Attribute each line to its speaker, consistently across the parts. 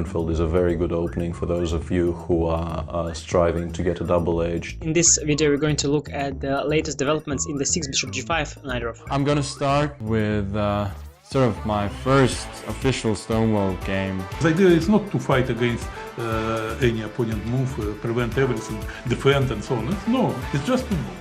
Speaker 1: Greenfield is a very good opening for those of you who are striving to get a double-edged.
Speaker 2: In this video we're going to look at the latest developments in the 6 bishop g5 Najdorf.
Speaker 3: I'm gonna start with sort of my first official Stonewall game.
Speaker 4: The idea is not to fight against any opponent move, prevent everything, defend and so on. No, it's just to move.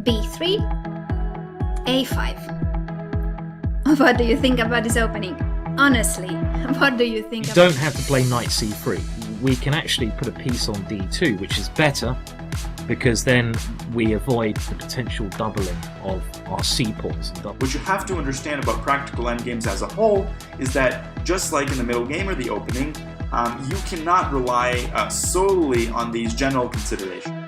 Speaker 5: B3, A5. What do you think about this opening? Honestly, what do you think?
Speaker 6: You don't have to play knight c3. We can actually put a piece on d2, which is better because then we avoid the potential doubling of our c-pawns.
Speaker 7: What you have to understand about practical endgames as a whole is that just like in the middle game or the opening, you cannot rely solely on these general considerations.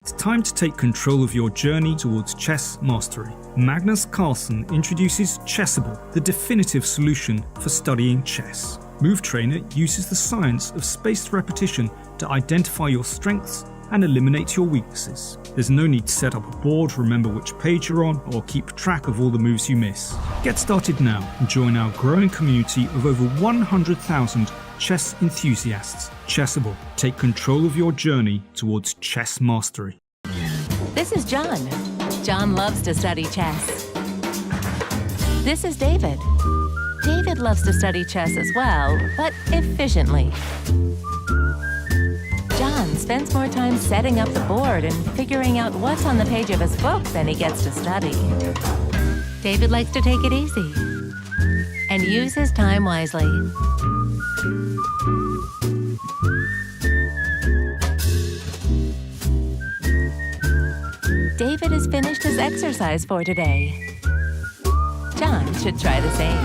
Speaker 8: It's time to take control of your journey towards chess mastery. Magnus Carlsen introduces Chessable, the definitive solution for studying chess. Move Trainer uses the science of spaced repetition to identify your strengths and eliminate your weaknesses. There's no need to set up a board, remember which page you're on, or keep track of all the moves you miss. Get started now and join our growing community of over 100,000 chess enthusiasts. Chessable. Take control of your journey towards chess mastery.
Speaker 9: This is John. John loves to study chess. This is David. David loves to study chess as well, but efficiently. John spends more time setting up the board and figuring out what's on the page of his book than he gets to study. David likes to take it easy and use his time wisely. David has finished his exercise for today. John should try the same.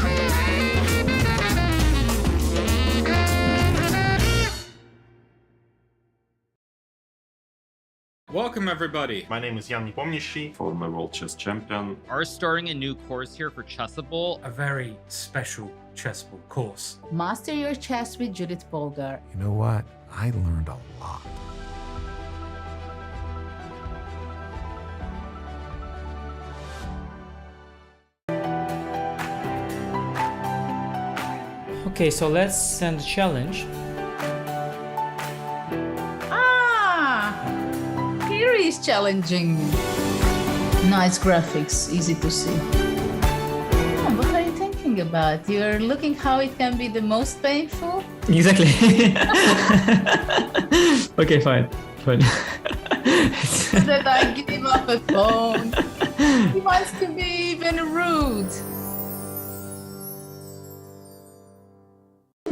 Speaker 10: Welcome everybody!
Speaker 11: My name is Jan-Krzysztof, former world chess champion.
Speaker 10: We're starting a new course here for Chessable.
Speaker 12: A very special Chessable course.
Speaker 13: Master your chess with Judit Polgar.
Speaker 14: You know what? I learned a lot.
Speaker 2: Okay, so let's send a challenge.
Speaker 13: Here is challenging. Nice graphics, easy to see. Oh, what are you thinking about? You're looking how it can be the most painful?
Speaker 2: Exactly. Okay, fine.
Speaker 13: So that I give him up a phone. He wants to be even rude.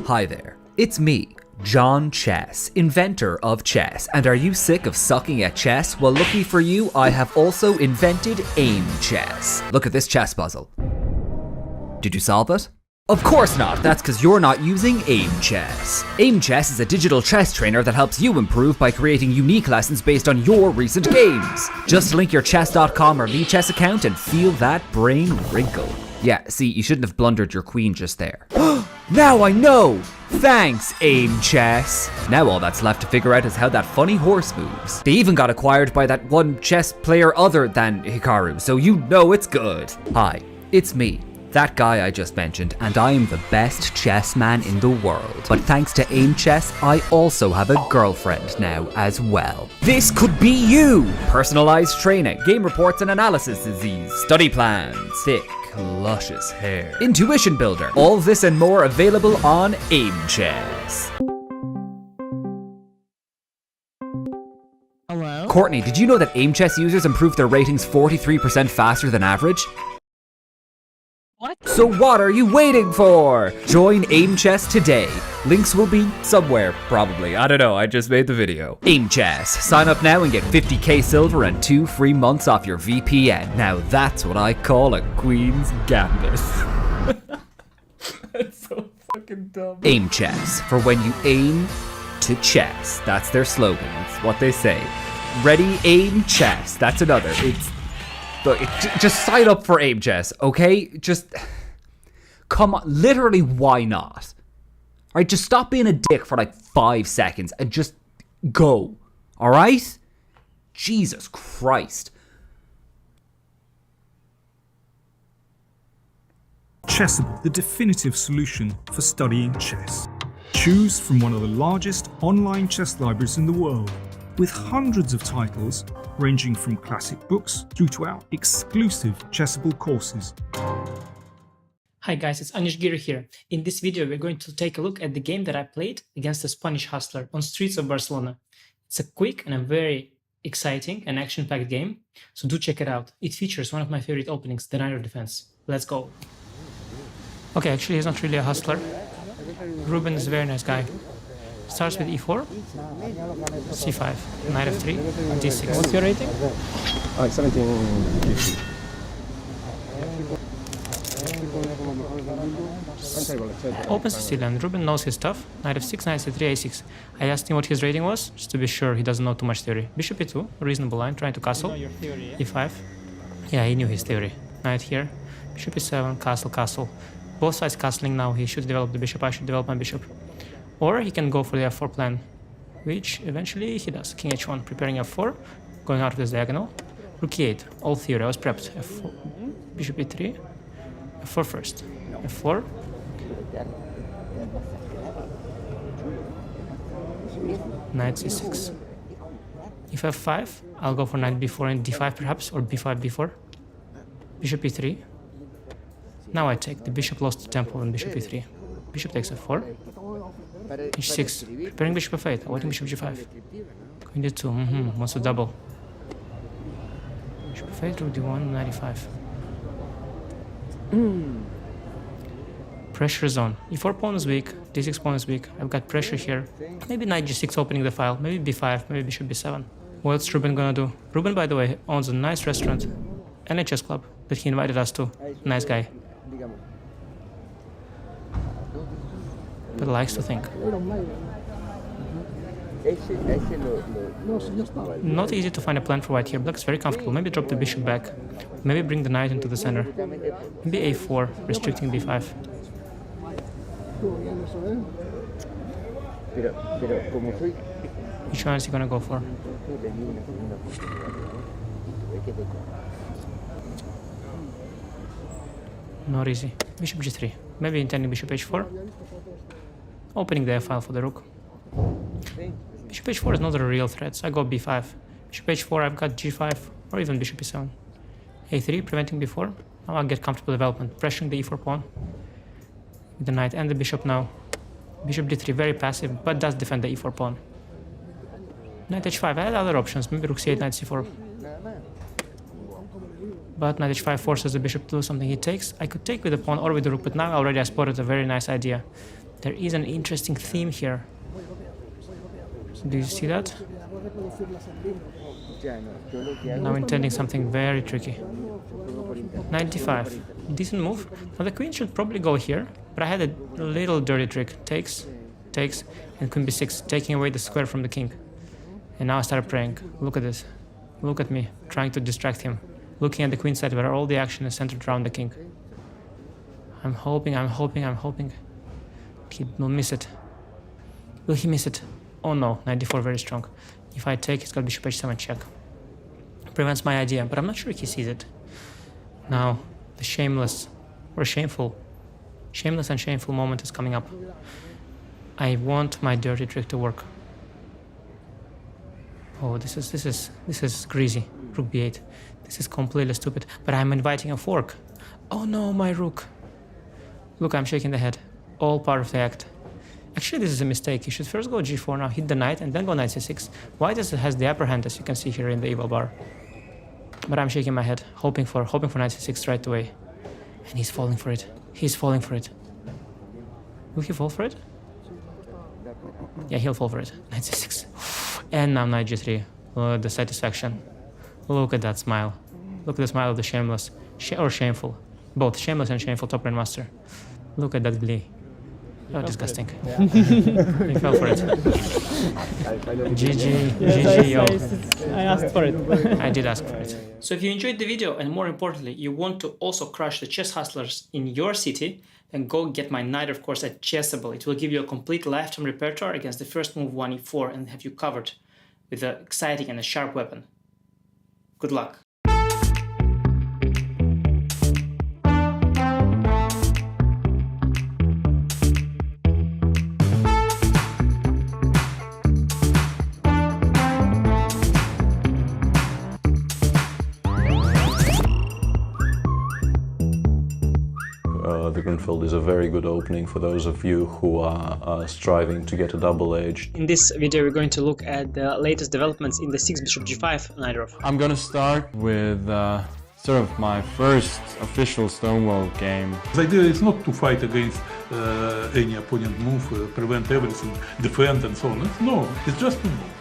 Speaker 15: Hi there, it's me, John Chess, inventor of chess. And are you sick of sucking at chess? Well, lucky for you, I have also invented Aimchess. Look at this chess puzzle. Did you solve it? Of course not, that's because you're not using Aimchess. Aimchess is a digital chess trainer that helps you improve by creating unique lessons based on your recent games. Just link your chess.com or VChess account and feel that brain wrinkle. Yeah, see, you shouldn't have blundered your queen just there. Now I know! Thanks, Aimchess! Now all that's left to figure out is how that funny horse moves. They even got acquired by that one chess player other than Hikaru, so you know it's good. Hi, it's me, that guy I just mentioned, and I am the best chess man in the world. But thanks to Aimchess, I also have a girlfriend now as well. This could be you! Personalized training, game reports and analysis disease, study plans, thick, luscious hair. Intuition Builder. All this and more available on Aimchess.
Speaker 9: Hello?
Speaker 15: Courtney, did you know that Aimchess users improve their ratings 43% faster than average?
Speaker 9: What?
Speaker 15: So what are you waiting for? Join Aimchess today. Links will be somewhere, probably. I don't know, I just made the video. Aimchess. Sign up now and get 50k silver and 2 free months off your VPN. Now that's what I call a Queen's Gambit. That's so fucking dumb. Aimchess, for when you aim to chess. That's their slogan. It's what they say. Ready, aim, chess. That's another. It's... Look, just sign up for Aimchess, okay? Just... Come on. Literally, why not? Alright, just stop being a dick for like 5 seconds and just go. Alright? Jesus Christ.
Speaker 8: Chessable, the definitive solution for studying chess. Choose from one of the largest online chess libraries in the world, with hundreds of titles ranging from classic books through to our exclusive Chessable courses.
Speaker 2: Hi guys, it's Anish Giri here. In this video, we're going to take a look at the game that I played against a Spanish hustler on streets of Barcelona. It's a quick and a very exciting and action-packed game, so do check it out. It features one of my favorite openings, the Najdorf defense. Let's go. Okay, actually he's not really a hustler. Ruben is a very nice guy. Starts with e4, c5, knight f3, d6. What's your rating?
Speaker 16: 1750.
Speaker 2: Opens Sicilian. Ruben knows his stuff. Knight f6, knight c3, a6. I asked him what his rating was, just to be sure he doesn't know too much theory. Bishop e2, reasonable line, trying to castle. e5. Yeah, he knew his theory. Knight here. Bishop e7, castle, castle. Both sides castling now. He should develop the bishop, I should develop my bishop. Or he can go for the f4 plan, which eventually he does. King h1, preparing f4, going out of this diagonal. Rook e8, all theory, I was prepped. f4, bishop e3, f4 first, f4. Knight c6. If f5, I'll go for knight b4 and d5 perhaps, or b5, b4. Bishop e3. Now I take. The bishop lost the tempo on bishop e3. Bishop takes f4. h6. Preparing bishop f8. Awaiting bishop g5. Queen d2. Wants to double. Bishop f8, rook d1, knight e5. Pressure zone. e4 pawn is weak. d6 pawn is weak. I've got pressure here. Maybe knight g6 opening the file. Maybe b5. Maybe bishop b7. What's Ruben gonna do? Ruben, by the way, owns a nice restaurant and a chess club that he invited us to. Nice guy. But likes to think. Not easy to find a plan for white here. Black is very comfortable. Maybe drop the bishop back. Maybe bring the knight into the center. Maybe a4, restricting b5. Which one is he gonna go for? Not easy. Bishop g3. Maybe intending bishop h4. Opening the f-file for the rook. Bishop h4 is not a real threat, so I go b5. Bishop h4, I've got g5, or even bishop e7. a3, preventing b4. Now I'll get comfortable development, pressuring the e4 pawn. With the knight and the bishop now. Bishop d3, very passive, but does defend the e4 pawn. Knight h5, I had other options, maybe rook c8, knight c4. But knight h5 forces the bishop to do something. He takes. I could take with the pawn or with the rook, but now already I spotted a very nice idea. There is an interesting theme here. Do you see that? Now intending something very tricky. Knight d5. Decent move. Now the queen should probably go here, but I had a little dirty trick. Takes, takes, and queen b6, taking away the square from the king. And now I started praying. Look at this. Look at me, trying to distract him. Looking at the queen side where all the action is centered around the king. I'm hoping. He will miss it. Will he miss it? Oh no, knight d4 very strong. If I take, he's got bishop h7 check. Prevents my idea, but I'm not sure he sees it. Now, the shameless and shameful moment is coming up. I want my dirty trick to work. Oh, this is greasy. Rook b8. This is completely stupid, but I'm inviting a fork. Oh no, my rook. Look, I'm shaking the head. All part of the act. Actually, this is a mistake. You should first go g4 now, hit the knight, and then go knight c6. White has the upper hand, as you can see here in the evil bar. But I'm shaking my head, hoping for knight c6 right away. And he's falling for it. He's falling for it. Will he fall for it? Yeah, he'll fall for it. Knight c6. And now knight g3. The satisfaction. Look at that smile. Look at the smile of the shameless. Or shameful. Both shameless and shameful top grandmaster. Look at that glee. Oh, disgusting. He fell for it. GG, yo.
Speaker 16: I asked for it.
Speaker 2: I did ask for it. So if you enjoyed the video, and more importantly, you want to also crush the chess hustlers in your city, then go get my Najdorf course at Chessable. It will give you a complete lifetime repertoire against the first move 1e4 and have you covered with an exciting and a sharp weapon. Good luck.
Speaker 1: The Greenfield is a very good opening for those of you who are striving to get a double-edged.
Speaker 2: In this video, we're going to look at the latest developments in the 6 bishop g5 Najdorf.
Speaker 3: I'm gonna start with sort of my first official Stonewall game.
Speaker 4: The idea is not to fight against any opponent move, prevent everything, defend and so on. No, it's just to move.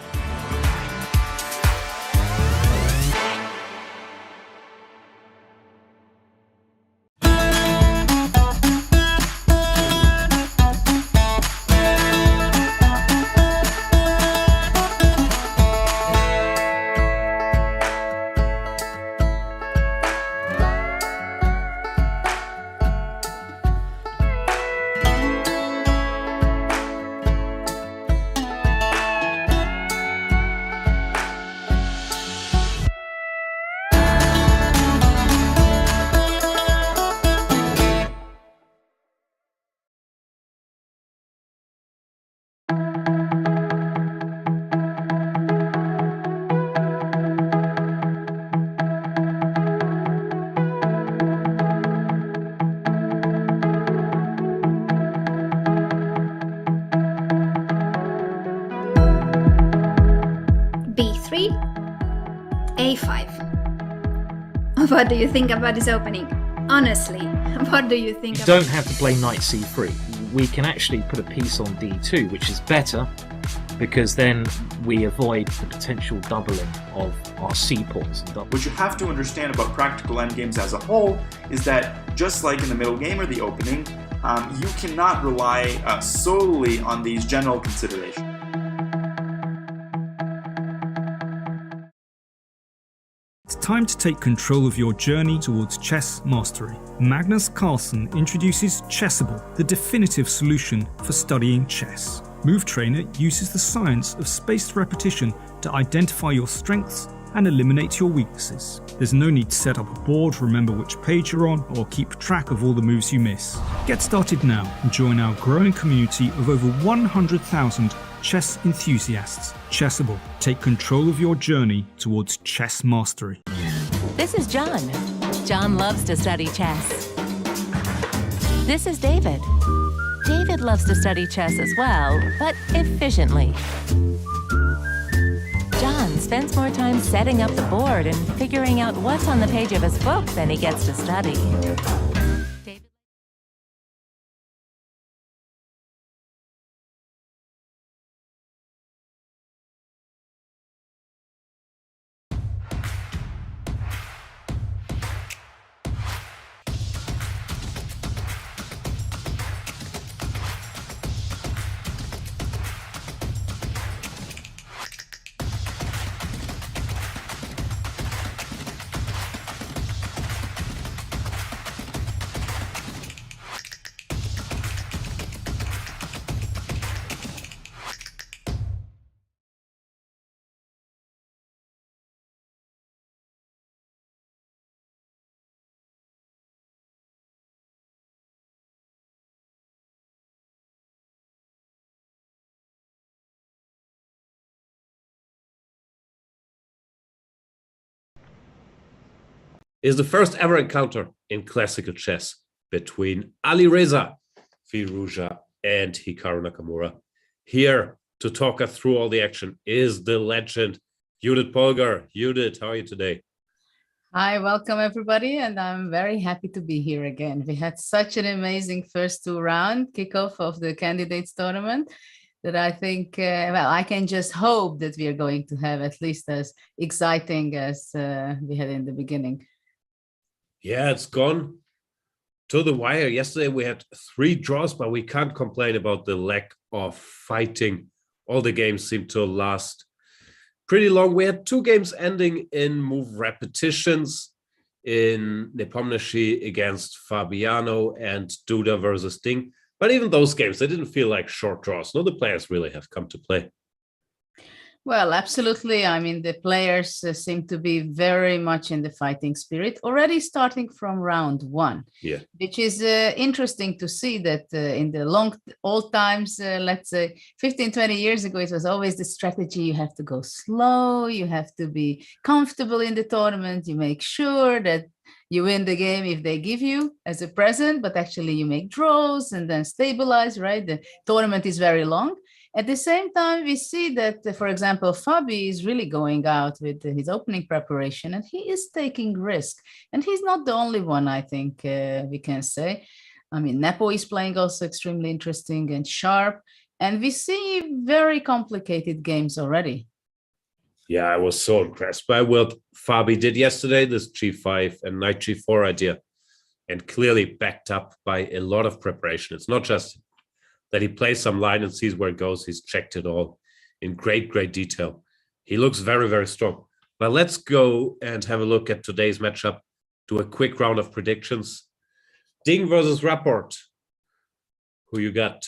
Speaker 5: A5. What do you think about this opening? Honestly, what do you think?
Speaker 6: You don't have to play knight c3. We can actually put a piece on d2, which is better because then we avoid the potential doubling of our c-pawns.
Speaker 7: What you have to understand about practical endgames as a whole is that just like in the middle game or the opening, you cannot rely solely on these general considerations.
Speaker 8: It's time to take control of your journey towards chess mastery. Magnus Carlsen introduces Chessable, the definitive solution for studying chess. Move Trainer uses the science of spaced repetition to identify your strengths and eliminate your weaknesses. There's no need to set up a board, remember which page you're on, or keep track of all the moves you miss. Get started now and join our growing community of over 100,000 chess enthusiasts. Chessable. Take control of your journey towards chess mastery.
Speaker 9: This is John. John loves to study chess. This is David. David loves to study chess as well, but efficiently. John spends more time setting up the board and figuring out what's on the page of his book than he gets to study.
Speaker 16: is the first ever encounter in classical chess between Alireza Firouzja and Hikaru Nakamura. Here to talk us through all the action is the legend, Judit Polgar. Judit, how are you today?
Speaker 13: Hi, welcome everybody, and I'm very happy to be here again. We had such an amazing first 2-round kickoff of the candidates tournament that I think, well, I can just hope that we are going to have at least as exciting as we had in the beginning.
Speaker 16: Yeah, it's gone to the wire. Yesterday we had 3 draws, but we can't complain about the lack of fighting. All the games seem to last pretty long. We had 2 games ending in move repetitions in Nepomniachtchi against Fabiano and Duda versus Ding. But even those games, they didn't feel like short draws. No, the players really have come to play.
Speaker 13: Well, absolutely. I mean, the players seem to be very much in the fighting spirit, already starting from round 1.
Speaker 16: Yeah.
Speaker 13: Which is interesting to see that in the old times, let's say 15, 20 years ago, it was always the strategy. You have to go slow, you have to be comfortable in the tournament, you make sure that you win the game if they give you as a present, but actually you make draws and then stabilize, right? The tournament is very long. At the same time, we see that, for example, Fabi is really going out with his opening preparation, and he is taking risk. And he's not the only one, I think we can say. I mean, Nepo is playing also extremely interesting and sharp, and we see very complicated games already.
Speaker 16: Yeah, I was so impressed by what Fabi did yesterday, this G5 and Knight G4 idea, and clearly backed up by a lot of preparation. It's not just that he plays some line and sees where it goes. He's checked it all in great detail. He looks very, very strong. But let's go and have a look at today's matchup. Do a quick round of predictions. Ding versus Rapport. Who you got?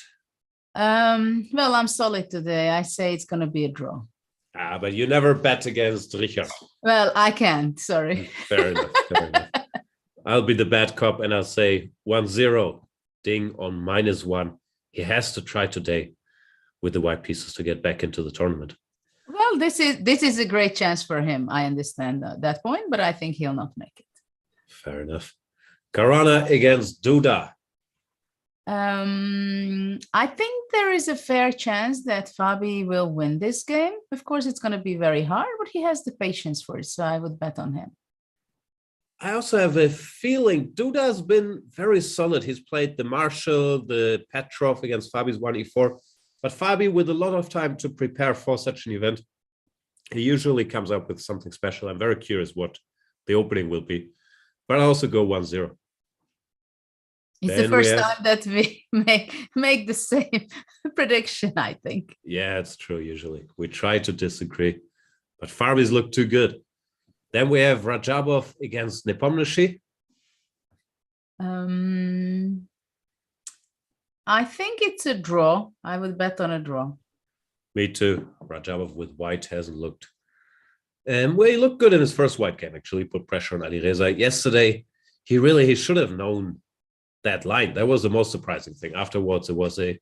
Speaker 13: Well, I'm solid today. I say it's going to be a draw.
Speaker 16: Ah, but you never bet against Richard.
Speaker 13: Well, I can't. Sorry.
Speaker 16: Fair enough. Fair enough. I'll be the bad cop and I'll say 1-0. Ding on -1. He has to try today with the white pieces to get back into the tournament.
Speaker 13: Well, this is a great chance for him. I understand that point, but I think he'll not make it.
Speaker 16: Fair enough. Caruana against Duda.
Speaker 13: I think there is a fair chance that Fabi will win this game. Of course, it's going to be very hard, but he has the patience for it, so I would bet on him.
Speaker 16: I also have a feeling Duda's been very solid. He's played the Marshall, the Petrov against Fabi's 1e4. But Fabi, with a lot of time to prepare for such an event, he usually comes up with something special. I'm very curious what the opening will be. But I also go 1-0.
Speaker 13: It's then the first time that we make the same prediction, I think.
Speaker 16: Yeah, it's true, usually. We try to disagree. But Fabi's look too good. Then we have Rajabov against Nepomniachtchi.
Speaker 13: I think it's a draw. I would bet on a draw.
Speaker 16: Me too. Rajabov with white hasn't looked. Well, he looked good in his first white game, actually. Put pressure on Alireza. Yesterday, he should have known that line. That was the most surprising thing. Afterwards, it was a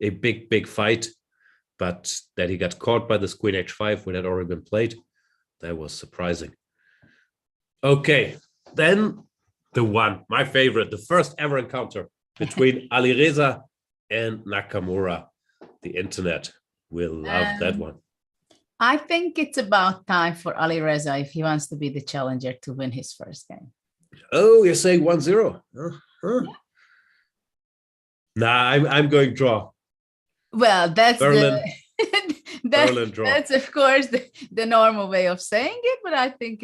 Speaker 16: big fight. But that he got caught by this Queen H5, which had already been played. That was surprising. Okay, then the one, my favorite, the first ever encounter between Alireza and Nakamura. The internet will love that one.
Speaker 13: I think it's about time for Alireza, if he wants to be the challenger, to win his first game.
Speaker 16: Oh, you're saying 1-0? Nah, I'm going draw.
Speaker 13: Well, that's
Speaker 16: Berlin.
Speaker 13: That's of course the normal way of saying it, but I think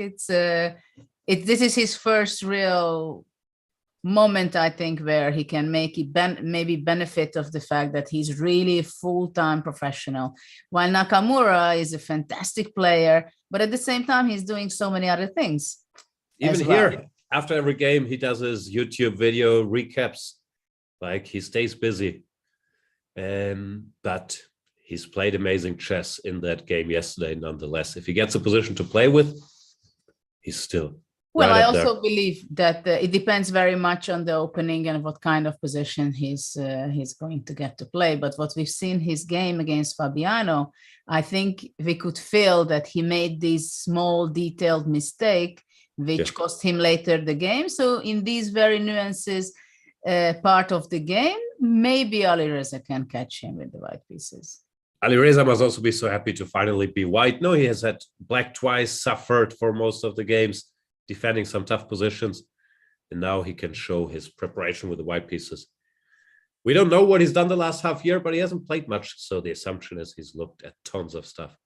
Speaker 13: this is his first real moment, I think, where he can make it maybe benefit of the fact that he's really a full-time professional, while Nakamura is a fantastic player, but at the same time he's doing so many other things.
Speaker 16: Even here, after every game, he does his YouTube video recaps. Like, he stays busy. But he's played amazing chess in that game yesterday, nonetheless. If he gets a position to play with, he's still
Speaker 13: well, I also believe that it depends very much on the opening and what kind of position he's going to get to play. But what we've seen his game against Fabiano, I think we could feel that he made this small detailed mistake which cost him later the game. So in these very nuances part of the game, maybe Alireza can catch him with the white pieces.
Speaker 16: Alireza must also be so happy to finally be white. No, he has had black twice, suffered for most of the games, defending some tough positions. And now he can show his preparation with the white pieces. We don't know what he's done the last half year, but he hasn't played much. So the assumption is he's looked at tons of stuff.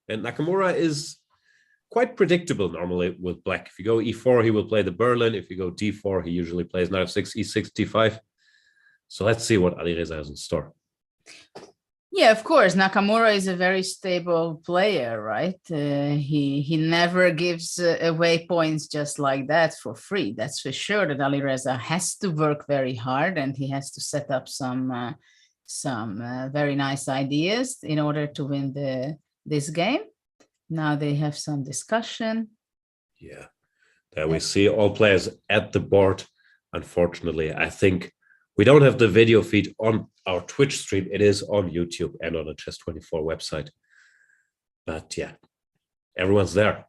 Speaker 16: And Nakamura is quite predictable normally with black. If you go e4, he will play the Berlin. If you go d4, he usually plays knight f6, e6, d5. So let's see what Alireza has in store.
Speaker 13: Yeah, of course. Nakamura is a very stable player, right? He never gives away points just like that for free. That's for sure. That Alireza has to work very hard, and he has to set up some very nice ideas in order to win this game. Now they have some discussion.
Speaker 16: Yeah, there we see all players at the board. Unfortunately, I think we don't have the video feed on our Twitch stream. It is on YouTube and on the Chess24 website. But yeah, everyone's there.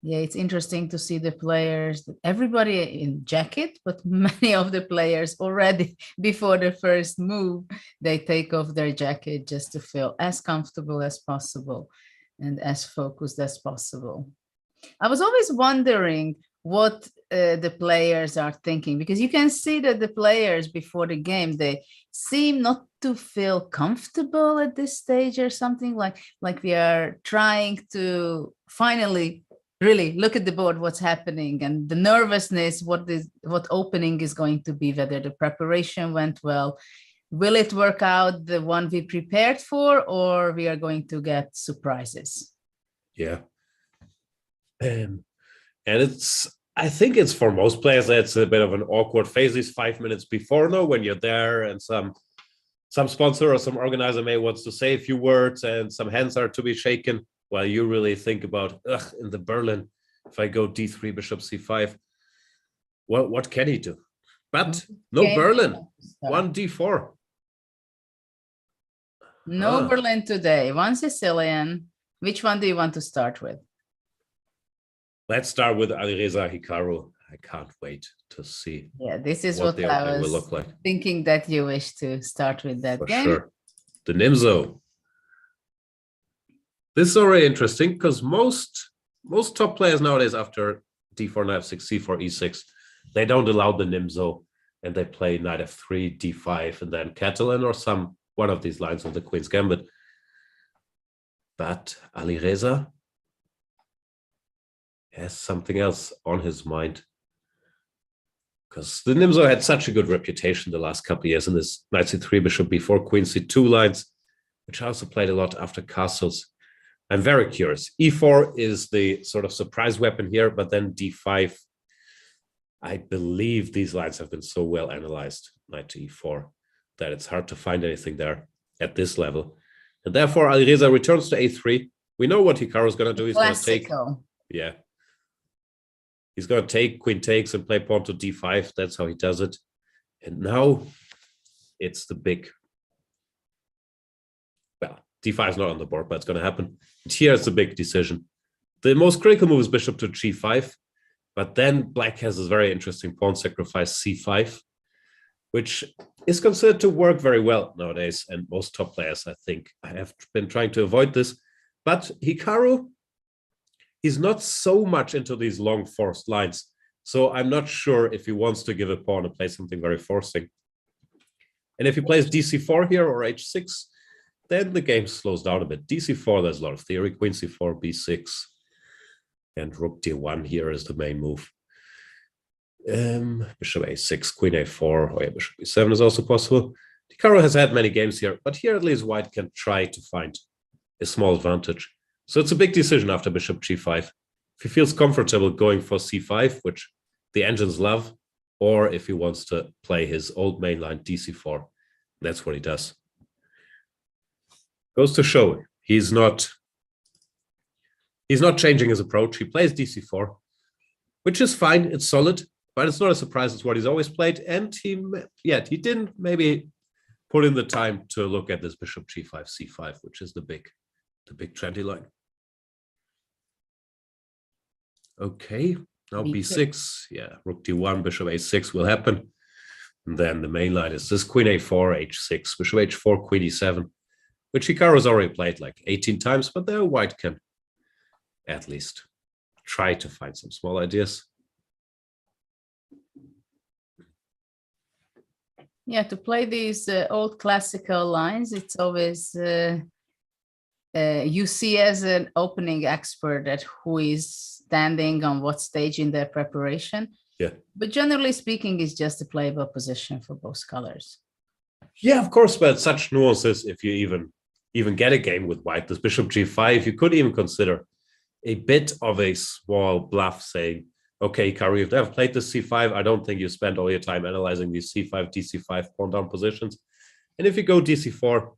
Speaker 13: Yeah, it's interesting to see the players, everybody in jacket, but many of the players already before the first move, they take off their jacket just to feel as comfortable as possible and as focused as possible. I was always wondering what the players are thinking, because you can see that the players before the game, they seem not to feel comfortable at this stage or something, like we are trying to finally really look at the board, what's happening, and the nervousness, what opening is going to be, whether the preparation went well. Will it work out the one we prepared for, or we are going to get surprises?
Speaker 16: Yeah. And I think it's for most players, that's a bit of an awkward phase, these 5 minutes before, no, when you're there and some sponsor or some organizer may wants to say a few words and some hands are to be shaken, while you really think about, in the Berlin, if I go d3, bishop c5, what can he do? But no Berlin, one d4.
Speaker 13: No Berlin today, one Sicilian. Which one do you want to start with?
Speaker 16: Let's start with Alireza Hikaru. I can't wait to see.
Speaker 13: Yeah, this is what I was
Speaker 16: look like.
Speaker 13: Thinking that you wish to start with that game.
Speaker 16: Sure. The Nimzo. This is already interesting because most top players nowadays, after d4, knight f6, c4, e6, they don't allow the Nimzo and they play knight f3, d5, and then Catalan or one of these lines of the Queen's Gambit. But Alireza has something else on his mind, because the Nimzo had such a good reputation the last couple of years in this knight c3, bishop b4, queen c2 lines, which I also played a lot after castles. I'm very curious. e4 is the sort of surprise weapon here, but then d5, I believe these lines have been so well analyzed, knight to e4, that it's hard to find anything there at this level. And therefore, Alireza returns to a3. We know what Hikaru is going to do. He's going to take. Yeah. He's going to take, queen takes, and play pawn to d5. That's how he does it. And now it's the big. Well, d5 is not on the board, but it's going to happen. And here's the big decision. The most critical move is bishop to g5. But then black has this very interesting pawn sacrifice c5, which is considered to work very well nowadays. And most top players, I think, have been trying to avoid this. But Hikaru, he's not so much into these long forced lines. So I'm not sure if he wants to give a pawn and play something very forcing. And if he plays dc4 here or h6, then the game slows down a bit. dc4, there's a lot of theory. Queen c4, b6, and rook d1 here is the main move. Bishop a6, queen a4, or yeah, bishop b7 is also possible. Hikaru has had many games here, but here at least white can try to find a small advantage. So it's a big decision after bishop g5. If he feels comfortable going for c5, which the engines love, or if he wants to play his old main line dc4, that's what he does. Goes to show he's not changing his approach. He plays dc4, which is fine. It's solid. But it's not a surprise. It's what he's always played. And he didn't maybe put in the time to look at this bishop g5, c5, which is the big trendy line. Okay, now
Speaker 13: B6.
Speaker 16: b6. Yeah, rook d1, bishop a6 will happen. And then the main line is this queen a4, h6, bishop h4, queen e7, which Hikaru has already played like 18 times, but there white can at least try to find some small ideas.
Speaker 13: Yeah, to play these old classical lines, it's always you see as an opening expert that who is standing on what stage in their preparation.
Speaker 16: Yeah.
Speaker 13: But generally speaking, it's just a playable position for both colors.
Speaker 16: Yeah, of course, but such nuances, if you even get a game with white, this bishop g5, you could even consider a bit of a small bluff saying, okay, Hikaru, you've never played this c5. I don't think you spend all your time analyzing these c5, dc5 pawn down positions. And if you go dc4,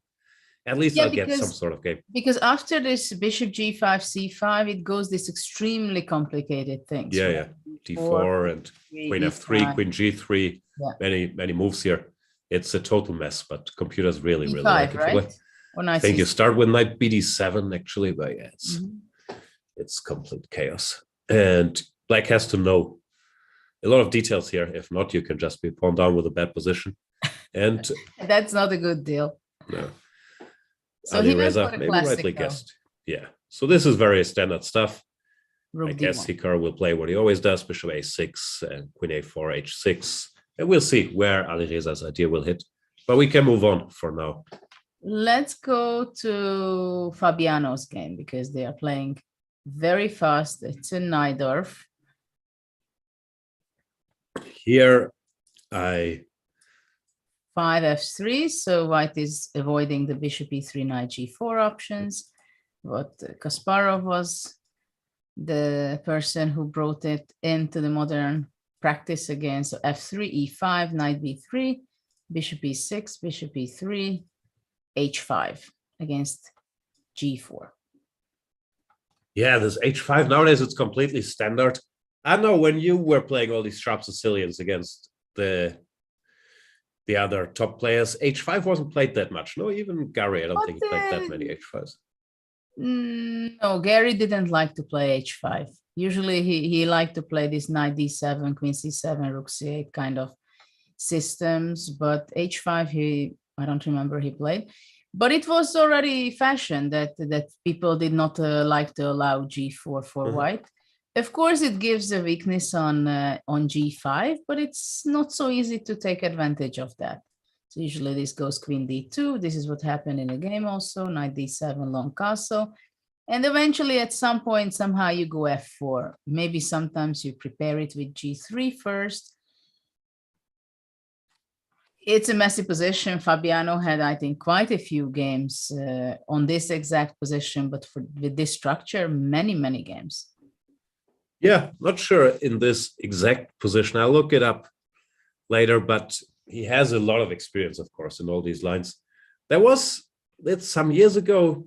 Speaker 16: at least I'll get some sort of game.
Speaker 13: Because after this bishop g5, c5, it goes this extremely complicated things.
Speaker 16: Yeah,
Speaker 13: right?
Speaker 16: yeah. d4 and queen f3, queen g3, many moves here. It's a total mess, but computers really like it.
Speaker 13: Right?
Speaker 16: I think you start with knight bd7 actually, but yeah, it's complete chaos. And black has to know a lot of details here. If not, you can just be pawned down with a bad position. And
Speaker 13: that's not a good deal.
Speaker 16: No.
Speaker 13: So he went for
Speaker 16: Alireza,
Speaker 13: the
Speaker 16: maybe
Speaker 13: classic,
Speaker 16: rightly
Speaker 13: though.
Speaker 16: guessed. Yeah. So this is very standard stuff.
Speaker 13: Rook
Speaker 16: I guess
Speaker 13: D1.
Speaker 16: Hikaru will play what he always does, bishop a6 and queen a4, h6. And we'll see where Alireza's idea will hit. But we can move on for now.
Speaker 13: Let's go to Fabiano's game because they are playing very fast. It's in Najdorf.
Speaker 16: Here, I
Speaker 13: 5f3, so white is avoiding the bishop e3, knight g4 options. What Kasparov was the person who brought it into the modern practice again. So f3, e5, knight b3, bishop e6, bishop e3, h5 against g4.
Speaker 16: Yeah, this h5 nowadays it's completely standard. I know when you were playing all these sharp Sicilians against the other top players, h5 wasn't played that much. No, even Gary, I don't think he played that many h5s.
Speaker 13: No, Gary didn't like to play h5. Usually he liked to play this knight d7, queen c7, rook c8 kind of systems, but h5 I don't remember he played. But it was already fashion that people did not like to allow g4 for white. Of course, it gives a weakness on g5, but it's not so easy to take advantage of that. So usually this goes queen d2. This is what happened in the game also, knight d7, long castle. And eventually at some point, somehow you go f4. Maybe sometimes you prepare it with g3 first. It's a messy position. Fabiano had, I think, quite a few games on this exact position, but with this structure, many games.
Speaker 16: Yeah, not sure in this exact position. I'll look it up later, but he has a lot of experience, of course, in all these lines. There was, some years ago,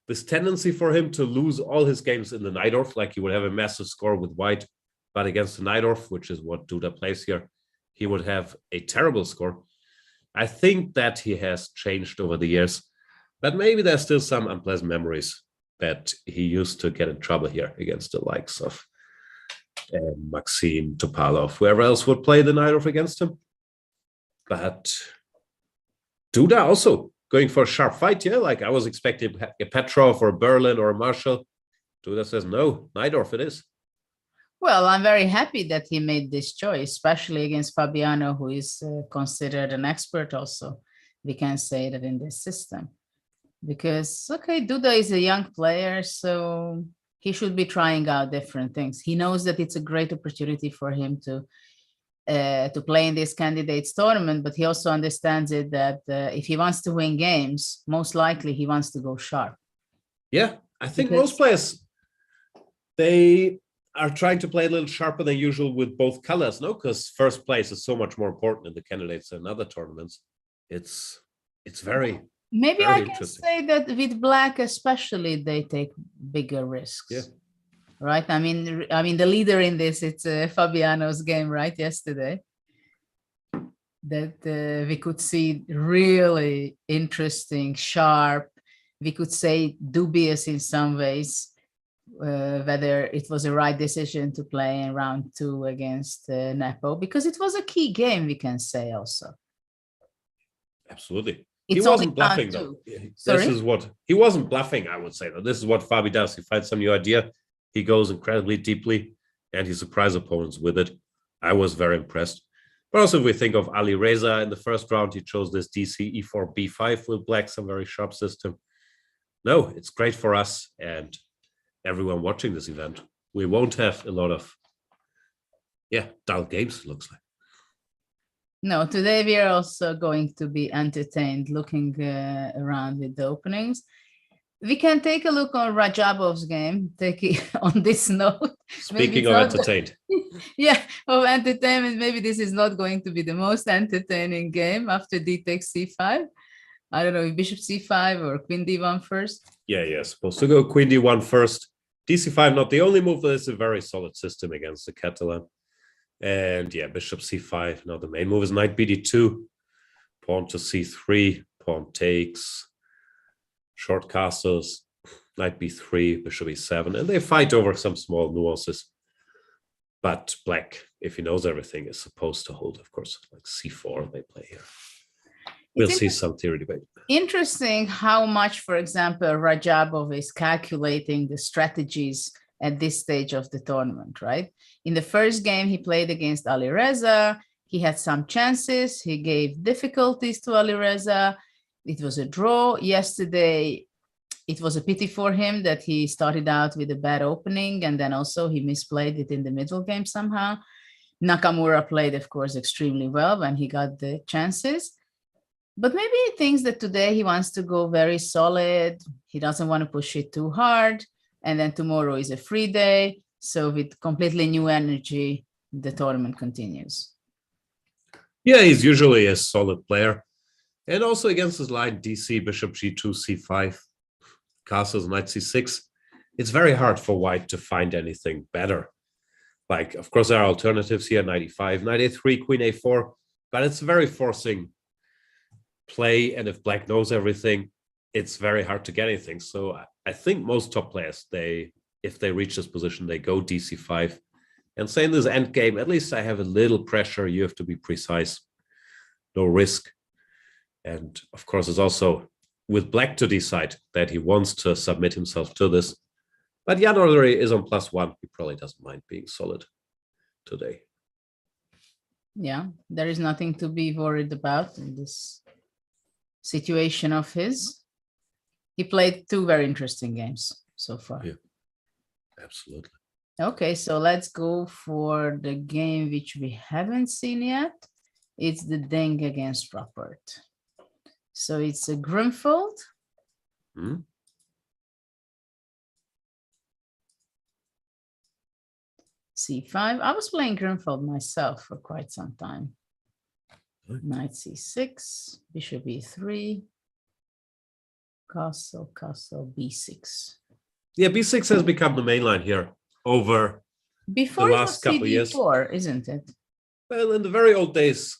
Speaker 16: this tendency for him to lose all his games in the Najdorf, like he would have a massive score with white, but against the Najdorf, which is what Duda plays here, he would have a terrible score. I think that he has changed over the years, but maybe there's still some unpleasant memories that he used to get in trouble here against the likes of Maxim, Topalov, whoever else would play the Najdorf against him. But Duda also going for a sharp fight, yeah, like I was expecting a Petrov or a Berlin or a Marshall. Duda says, no, Najdorf it is.
Speaker 13: Well, I'm very happy that he made this choice, especially against Fabiano, who is considered an expert also. We can say that in this system. Because, okay, Duda is a young player, so he should be trying out different things. He knows that it's a great opportunity for him to play in this candidates tournament, but he also understands it that if he wants to win games, most likely he wants to go sharp.
Speaker 16: Yeah, I think most players, they are trying to play a little sharper than usual with both colors, no? Because first place is so much more important in the candidates than other tournaments. It's very
Speaker 13: maybe
Speaker 16: very
Speaker 13: I can say that with black especially, they take bigger risks.
Speaker 16: Yeah.
Speaker 13: Right. I mean, the leader in this, it's Fabiano's game, right? Yesterday, that we could see really interesting, sharp. We could say dubious in some ways whether it was the right decision to play in round 2 against Nepo, because it was a key game, we can say also.
Speaker 16: Absolutely.
Speaker 13: It's
Speaker 16: He wasn't
Speaker 13: only round
Speaker 16: bluffing,
Speaker 13: 2.
Speaker 16: though. This
Speaker 13: Sorry?
Speaker 16: is what he wasn't bluffing, I would say. Though. This is what Fabi does. He finds some new idea. He goes incredibly deeply, and he surprises opponents with it. I was very impressed. But also, if we think of Alireza in the first round, he chose this DC E4 B5 with black, some very sharp system. No, it's great for us and everyone watching this event. We won't have a lot of, dull games, it looks like.
Speaker 13: No, today we are also going to be entertained looking around with the openings. We can take a look on Rajabov's game, take it on this note.
Speaker 16: Speaking of entertained.
Speaker 13: Of entertainment, maybe this is not going to be the most entertaining game after D takes C5. I don't know if Bishop C5 or Queen D1 first.
Speaker 16: Yeah, supposed to go Queen D1 first. DC5, not the only move, but it's a very solid system against the Catalan. And Bishop C5. Now the main move is Knight BD2, pawn to C3, pawn takes, short castles, Knight B3, Bishop E7, and they fight over some small nuances. But black, if he knows everything, is supposed to hold, of course, like C4 they play here. We'll see some theory debate.
Speaker 13: Interesting how much, for example, Rajabov is calculating the strategies at this stage of the tournament, right? In the first game he played against Alireza, he had some chances, he gave difficulties to Alireza, it was a draw. Yesterday, it was a pity for him that he started out with a bad opening and then also he misplayed it in the middle game somehow. Nakamura played, of course, extremely well when he got the chances. But maybe he thinks that today he wants to go very solid. He doesn't want to push it too hard. And then tomorrow is a free day. So with completely new energy, the tournament continues.
Speaker 16: Yeah, he's usually a solid player. And also against his line, DC, Bishop G2, C5, castles, Knight C6. It's very hard for White to find anything better. Like, of course, there are alternatives here, Knight E5, Knight A3, Queen A4. But it's very forcing play, and if black knows everything, it's very hard to get anything. So I think most top players, if they reach this position, they go DC5 and say in this end game, at least I have a little pressure. You have to be precise, no risk. And of course, it's also with black to decide that he wants to submit himself to this. But Jan already is on +1. He probably doesn't mind being solid today.
Speaker 13: Yeah, there is nothing to be worried about in this situation of his. He played 2 very interesting games so far.
Speaker 16: Yeah, absolutely.
Speaker 13: Okay, so let's go for the game which we haven't seen yet. It's the Deng against Rapport. So it's a Greenfield. C5. I was playing Greenfield myself for quite some time. Knight C6, Bishop E3, castle, B6.
Speaker 16: Yeah, B6 has become the main line here over
Speaker 13: Before
Speaker 16: the last couple of years.
Speaker 13: CD4, isn't it?
Speaker 16: Well, in the very old days,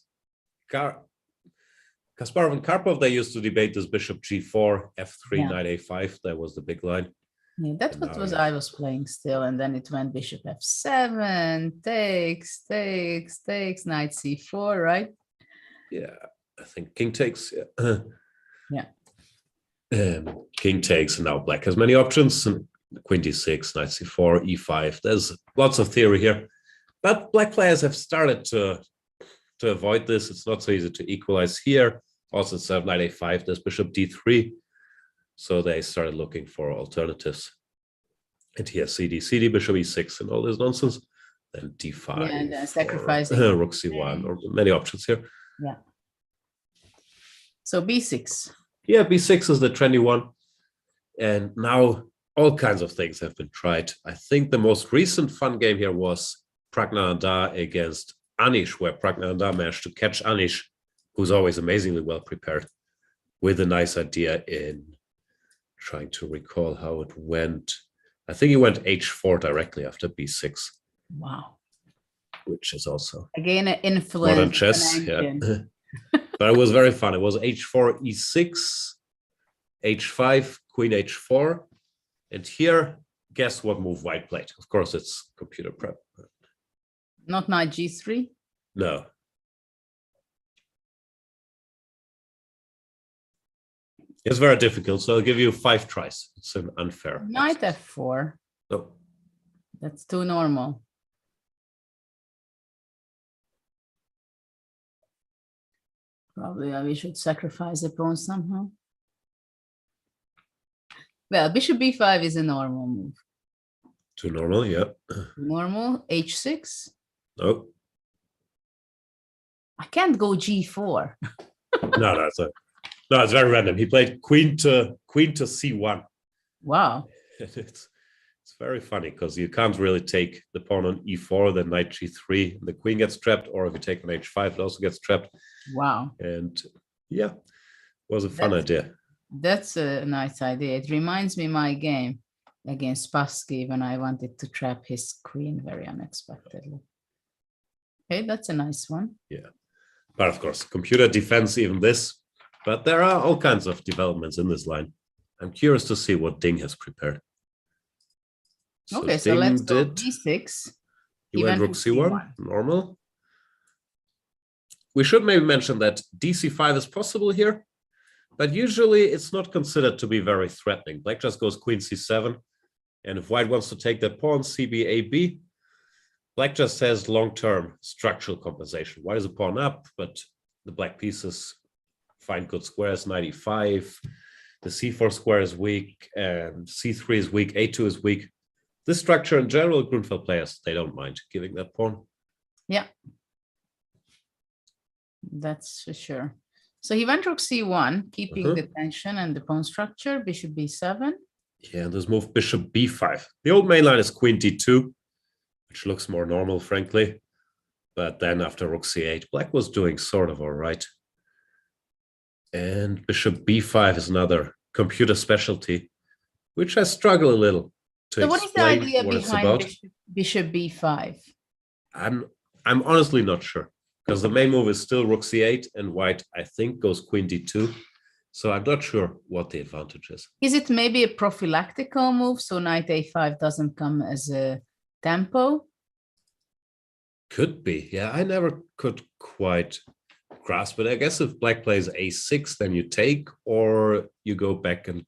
Speaker 16: Kasparov and Karpov, they used to debate this Bishop G4, F3, Knight A5. That was the big line.
Speaker 13: Yeah, that's what I was playing still, and then it went Bishop F7, takes, Knight C4, right?
Speaker 16: Yeah, I think King takes.
Speaker 13: Yeah.
Speaker 16: King takes, and now black has many options. Queen D6, Knight C4, E5. There's lots of theory here, but black players have started to avoid this. It's not so easy to equalize here. Also, instead of Knight A5, there's Bishop D3. So they started looking for alternatives. And here, CD, Bishop E6, and all this nonsense. Then D5.
Speaker 13: Yeah, and sacrificing.
Speaker 16: Rook C1, or many options here.
Speaker 13: Yeah. So B6.
Speaker 16: Yeah, B6 is the trendy one. And now all kinds of things have been tried. I think the most recent fun game here was Pragnananda against Anish, where Pragnananda managed to catch Anish, who's always amazingly well prepared, with a nice idea in trying to recall how it went. I think he went H4 directly after B6.
Speaker 13: Wow.
Speaker 16: Which is also
Speaker 13: again an influence
Speaker 16: modern chess. Yeah. But it was very fun. It was H4, E6, H5, Queen H4. And here guess what move white played. Of course, it's computer prep.
Speaker 13: Not knight g3?
Speaker 16: No. It's very difficult, so I'll give you 5 tries. It's an unfair.
Speaker 13: Knight f4.
Speaker 16: No.
Speaker 13: That's too normal. Probably we should sacrifice the pawn somehow. Well, bishop b5 is a normal move.
Speaker 16: Too normal, yeah.
Speaker 13: Normal, h6.
Speaker 16: No.
Speaker 13: I can't go g4.
Speaker 16: No, it's very random. He played queen to c1.
Speaker 13: Wow.
Speaker 16: It's very funny because you can't really take the pawn on e4, then knight g3, the queen gets trapped, or if you take an h5, it also gets trapped.
Speaker 13: Wow.
Speaker 16: And yeah, it was a fun idea.
Speaker 13: That's a nice idea. It reminds me my game against Spassky when I wanted to trap his queen very unexpectedly. Okay, that's a nice one.
Speaker 16: Yeah. But of course, computer defense, even this. But there are all kinds of developments in this line. I'm curious to see what Ding has prepared.
Speaker 13: Okay, so let's go d6.
Speaker 16: He went rook c1, normal. We should maybe mention that dc5 is possible here, but usually it's not considered to be very threatening. Black just goes queen c7, and if white wants to take that pawn, cb, ab, black just has long-term structural compensation. White is a pawn up, but the black pieces find good squares, knight e5, the c4 square is weak, and c3 is weak, a2 is weak. This structure in general, Greenfield players, they don't mind giving that pawn.
Speaker 13: Yeah. That's for sure. So he went rook c1, keeping the tension and the pawn structure, bishop b7.
Speaker 16: Yeah, this move bishop b5. The old main line is queen d2, which looks more normal, frankly. But then after rook c8, black was doing sort of all right. And bishop b5 is another computer specialty, which I struggle a little to
Speaker 13: so what is the idea
Speaker 16: what
Speaker 13: behind bishop b5?
Speaker 16: I'm honestly not sure, because the main move is still rook c8, and white, I think, goes queen d2. So I'm not sure what the advantage is.
Speaker 13: Is it maybe a prophylactical move, so knight a5 doesn't come as a tempo?
Speaker 16: Could be. Yeah, I never could quite grasp it. I guess if black plays a6, then you take, or you go back and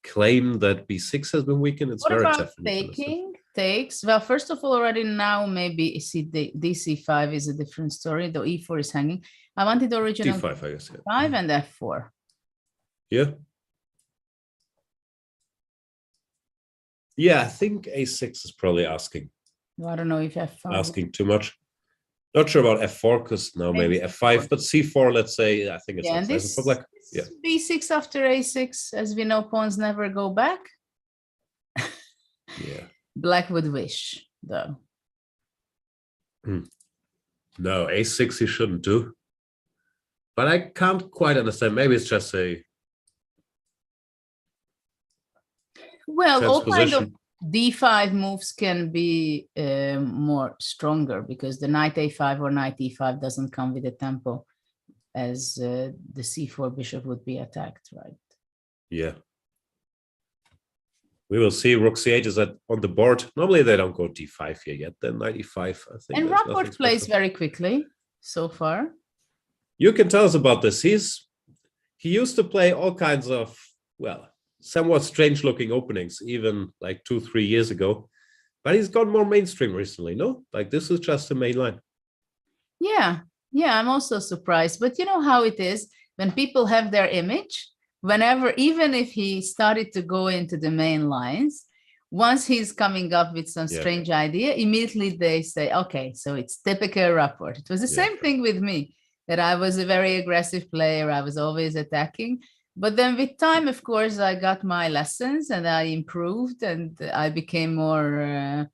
Speaker 16: claim that b6 has been weakened. It's very tough.
Speaker 13: Taking takes. Well, first of all, already now maybe see the dc5 is a different story, though e4 is hanging. I wanted the original
Speaker 16: d5, I guess. Yeah.
Speaker 13: 5 and f4.
Speaker 16: Yeah. Yeah, I think a6 is probably asking.
Speaker 13: I don't know if f5.
Speaker 16: Asking too much. Not sure about f4, because now maybe f5, but c4, let's say, I think it's
Speaker 13: and this
Speaker 16: for black. Yeah.
Speaker 13: b6 after a6, as we know, pawns never go back.
Speaker 16: Yeah.
Speaker 13: Black would wish, though.
Speaker 16: No, a6 he shouldn't do. But I can't quite understand. Maybe it's just a...
Speaker 13: Well, all kind of d5 moves can be more stronger, because the knight a5 or knight e5 doesn't come with a tempo as the c4 bishop would be attacked, right?
Speaker 16: Yeah. We will see. Rook c8 is on the board. Normally they don't go d5 here yet. Then knight e5, I think.
Speaker 13: And Rapport plays very quickly so far.
Speaker 16: You can tell us about this. He used to play all kinds of, well, somewhat strange looking openings, even like 2-3 years ago. But he's gone more mainstream recently, no? Like this is just the main line.
Speaker 13: Yeah. Yeah, I'm also surprised. But you know how it is when people have their image, whenever, even if he started to go into the main lines, once he's coming up with some strange idea, immediately they say, okay, so it's typical Rapport. It was the same thing with me, that I was a very aggressive player. I was always attacking. But then with time, of course, I got my lessons and I improved and I became more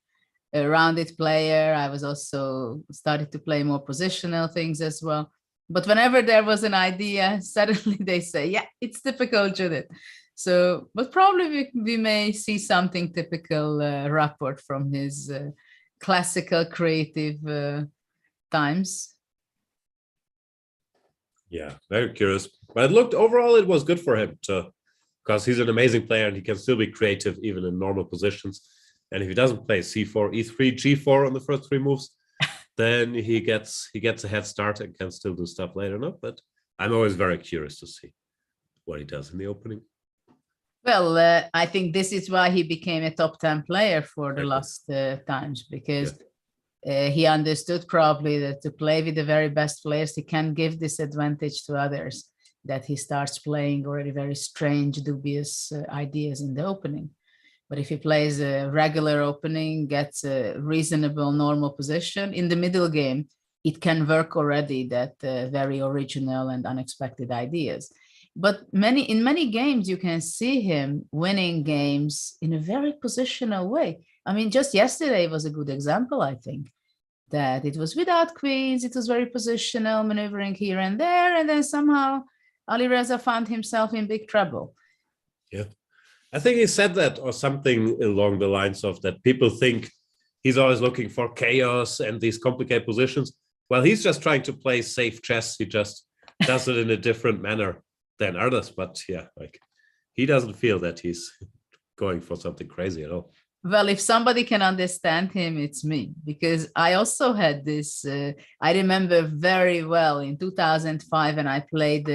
Speaker 13: a rounded player. I was also started to play more positional things as well. But whenever there was an idea, suddenly they say, yeah, it's typical Judit. So, but probably we may see something typical Rapport from his classical creative times.
Speaker 16: Yeah, very curious. But it looked overall, it was good for him to because he's an amazing player and he can still be creative even in normal positions. And if he doesn't play c4, e3, g4 on the first 3 moves, then he gets a head start and can still do stuff later. No, but I'm always very curious to see what he does in the opening.
Speaker 13: Well, I think this is why he became a top 10 player for the last times, because he understood probably that to play with the very best players, he can give this advantage to others, that he starts playing already very strange, dubious ideas in the opening. But if he plays a regular opening, gets a reasonable, normal position in the middle game, it can work already, that very original and unexpected ideas. But in many games, you can see him winning games in a very positional way. I mean, just yesterday was a good example, I think, that it was without queens, it was very positional, maneuvering here and there, and then somehow Alireza found himself in big trouble.
Speaker 16: Yeah, I think he said that or something along the lines of that people think he's always looking for chaos and these complicated positions. Well, he's just trying to play safe chess. He just does it in a different manner than others. But yeah, like he doesn't feel that he's going for something crazy at all.
Speaker 13: Well, if somebody can understand him, it's me, because I also had this, I remember very well in 2005, and I played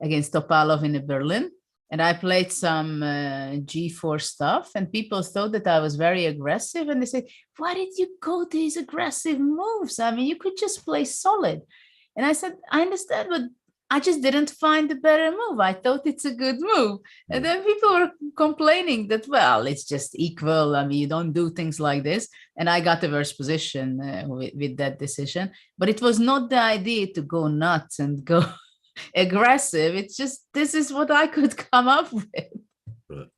Speaker 13: against Topalov in Berlin, and I played some G4 stuff, and people thought that I was very aggressive, and they said, why did you go these aggressive moves? I mean, you could just play solid. And I said, I understand, but I just didn't find a better move. I thought it's a good move. And then people were complaining that, well, it's just equal. I mean, you don't do things like this. And I got the worst position with that decision. But it was not the idea to go nuts and go aggressive. It's just, this is what I could come up with.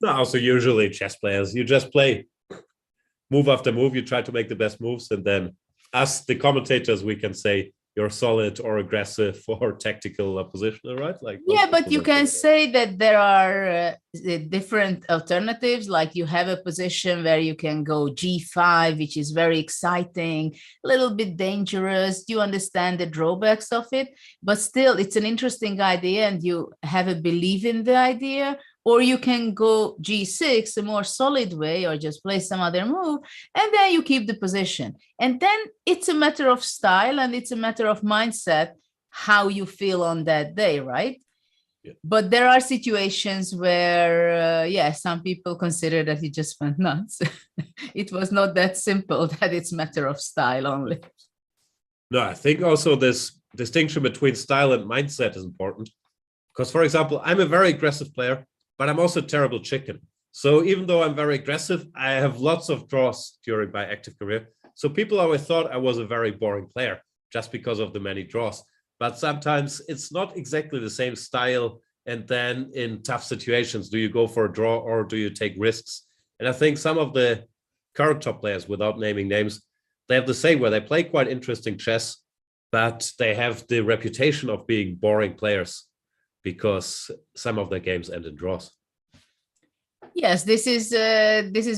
Speaker 16: No, also usually chess players, you just play move after move. You try to make the best moves. And then us, the commentators, we can say, you're solid or aggressive or tactical positional, right? Like,
Speaker 13: yeah, but you can say that there are different alternatives. Like you have a position where you can go G5, which is very exciting, a little bit dangerous. You understand the drawbacks of it, but still it's an interesting idea and you have a belief in the idea. Or you can go G6, a more solid way, or just play some other move, and then you keep the position. And then it's a matter of style and it's a matter of mindset, how you feel on that day, right? Yeah. But there are situations where, some people consider that he just went nuts. It was not that simple, that it's a matter of style only.
Speaker 16: No, I think also this distinction between style and mindset is important. Because, for example, I'm a very aggressive player, but I'm also a terrible chicken. So even though I'm very aggressive, I have lots of draws during my active career. So people always thought I was a very boring player just because of the many draws. But sometimes it's not exactly the same style. And then in tough situations, do you go for a draw or do you take risks? And I think some of the current top players, without naming names, they have the same, where they play quite interesting chess, but they have the reputation of being boring players, because some of the games end in draws.
Speaker 13: Yes, this is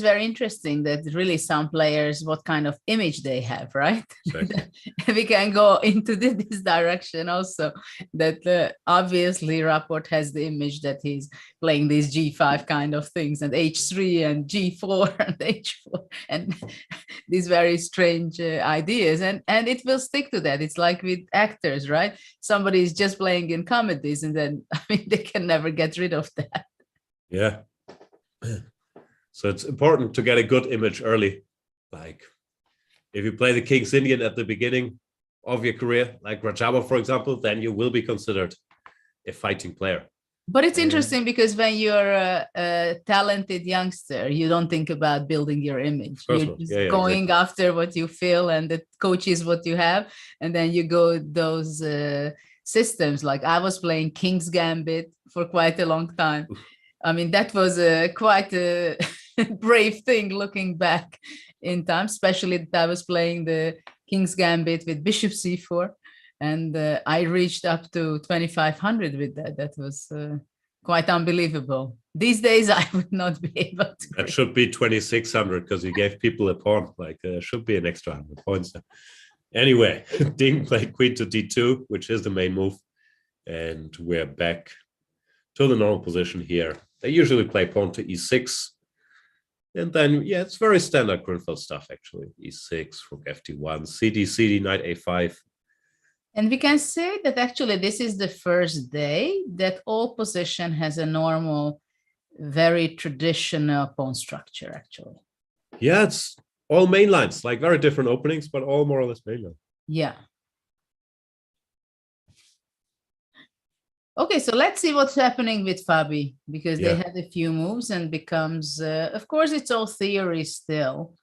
Speaker 13: very interesting, that really some players, what kind of image they have, right? Exactly. We can go into this direction also, that obviously Rapport has the image that he's playing these G5 kind of things, and H3 and G4 and H4 and these very strange ideas, and it will stick to that. It's like with actors, right? Somebody is just playing in comedies, and then I mean they can never get rid of that.
Speaker 16: Yeah. So it's important to get a good image early. Like if you play the King's Indian at the beginning of your career, like Rajaba, for example, then you will be considered a fighting player.
Speaker 13: But it's interesting because when you're a talented youngster, you don't think about building your image. You're just going exactly after what you feel, and the coach is what you have. And then you go those systems. Like I was playing King's Gambit for quite a long time. I mean, that was quite a brave thing looking back in time, especially that I was playing the King's Gambit with Bishop C4. And I reached up to 2,500 with that. That was quite unbelievable. These days, I would not be able to.
Speaker 16: That should be 2,600 because you gave people a pawn. Like, should be an extra 100 points. Anyway, Ding played queen to D2, which is the main move. And we're back to the normal position here. They usually play pawn to e6. And then, yeah, it's very standard Greenfield stuff, actually. e6, rook ft1, cd, cd, knight a5.
Speaker 13: And we can say that actually this is the first day that all position has a normal, very traditional pawn structure, actually.
Speaker 16: Yeah, it's all main lines, like very different openings, but all more or less main line.
Speaker 13: Yeah. Okay, so let's see what's happening with Fabi, because they had a few moves and becomes, of course, it's all theory still.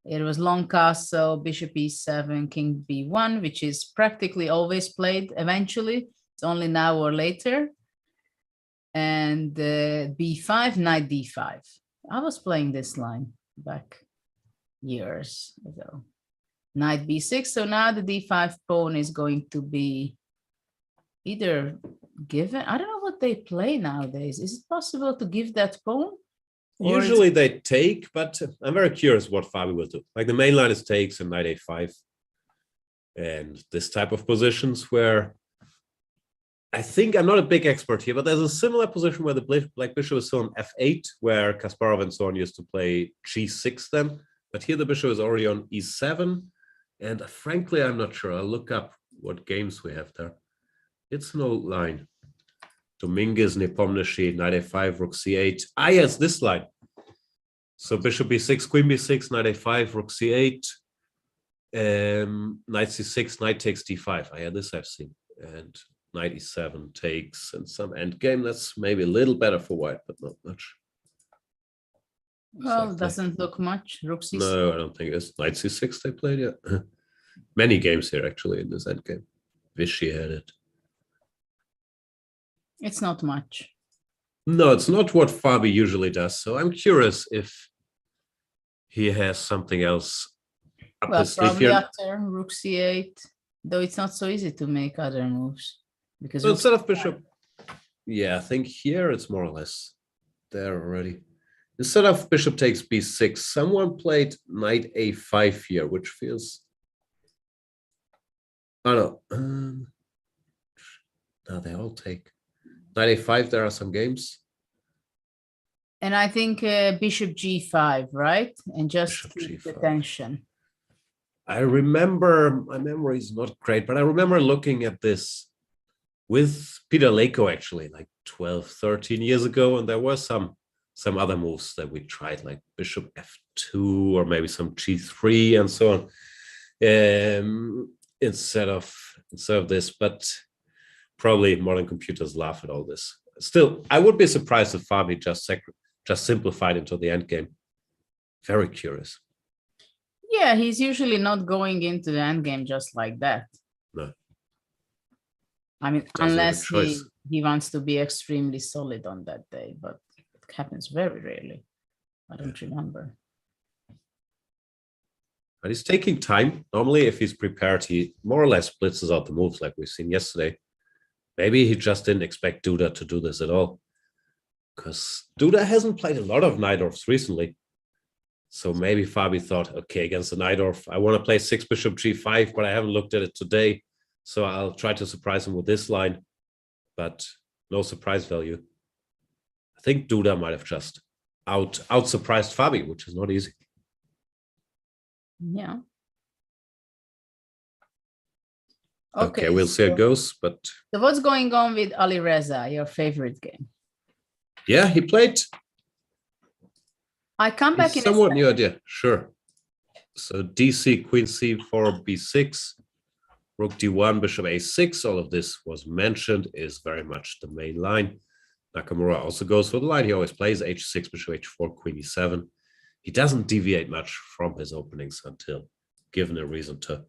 Speaker 13: It was long castle, bishop e7, king b1, which is practically always played eventually. It's only now or later. And b5, knight d5. I was playing this line back years ago. Knight b6, so now the d5 pawn is going to be either given. I don't know what they play nowadays. Is it possible to give that pawn?
Speaker 16: Usually they take, but I'm very curious what Fabi will do. Like the main line is takes and knight a5. And this type of positions where I think I'm not a big expert here, but there's a similar position where the black bishop is still on f8, where Kasparov and so on used to play g6 then. But here the bishop is already on e7. And frankly, I'm not sure. I'll look up what games we have there. It's an old line. Dominguez, Nepomniachtchi, knight a5, rook c8. Ah, yes, this line. So bishop b6, queen b6, knight a5, rook c8, knight c6, knight takes d5. Ah, yeah, this I've seen. And knight e7 takes, and some endgame. That's maybe a little better for white, but not much.
Speaker 13: Well, doesn't look much. Rook c6.
Speaker 16: No, I don't think it's knight c6 they played yet. Many games here, actually, in this endgame. Vichy had it.
Speaker 13: It's not much.
Speaker 16: No, it's not what Fabi usually does. So I'm curious if he has something else up his sleeve
Speaker 13: probably
Speaker 16: here.
Speaker 13: after rook c8, though it's not so easy to make other moves. Because
Speaker 16: So instead of bishop, yeah, I think here it's more or less there already. Instead of bishop takes b6, someone played knight a5 here, which feels, I don't know. No, they all take. Knight a5, there are some games.
Speaker 13: And I think bishop g5, right? And just keep the tension.
Speaker 16: I remember, my memory is not great, but I remember looking at this with Peter Lako actually, like 12, 13 years ago, and there were some other moves that we tried, like bishop f2 or maybe some g3 and so on, instead of this. But probably modern computers laugh at all this. Still, I would be surprised if Fabi just simplified into the endgame. Very curious.
Speaker 13: Yeah, he's usually not going into the endgame just like that.
Speaker 16: No.
Speaker 13: I mean,
Speaker 16: Doesn't
Speaker 13: unless
Speaker 16: have a choice.
Speaker 13: he wants to be extremely solid on that day, but it happens very rarely. I don't remember.
Speaker 16: But he's taking time. Normally, if he's prepared, he more or less blitzes out the moves like we've seen yesterday. Maybe he just didn't expect Duda to do this at all. Because Duda hasn't played a lot of Najdorfs recently. So maybe Fabi thought, okay, against the Najdorf, I want to play 6 bishop g5, but I haven't looked at it today. So I'll try to surprise him with this line. But no surprise value. I think Duda might have just out-surprised Fabi, which is not easy.
Speaker 13: Yeah.
Speaker 16: Okay, we'll see how it goes. But
Speaker 13: so what's going on with Alireza, your favorite game?
Speaker 16: yeah, he played.
Speaker 13: I come back in
Speaker 16: somewhat new idea, sure. So DC, Queen C4, B6, Rook D1, Bishop A6. All of this was mentioned, is very much the main line. Nakamura also goes for the line. He always plays H6, Bishop H4, Queen E7. He doesn't deviate much from his openings until given a reason to.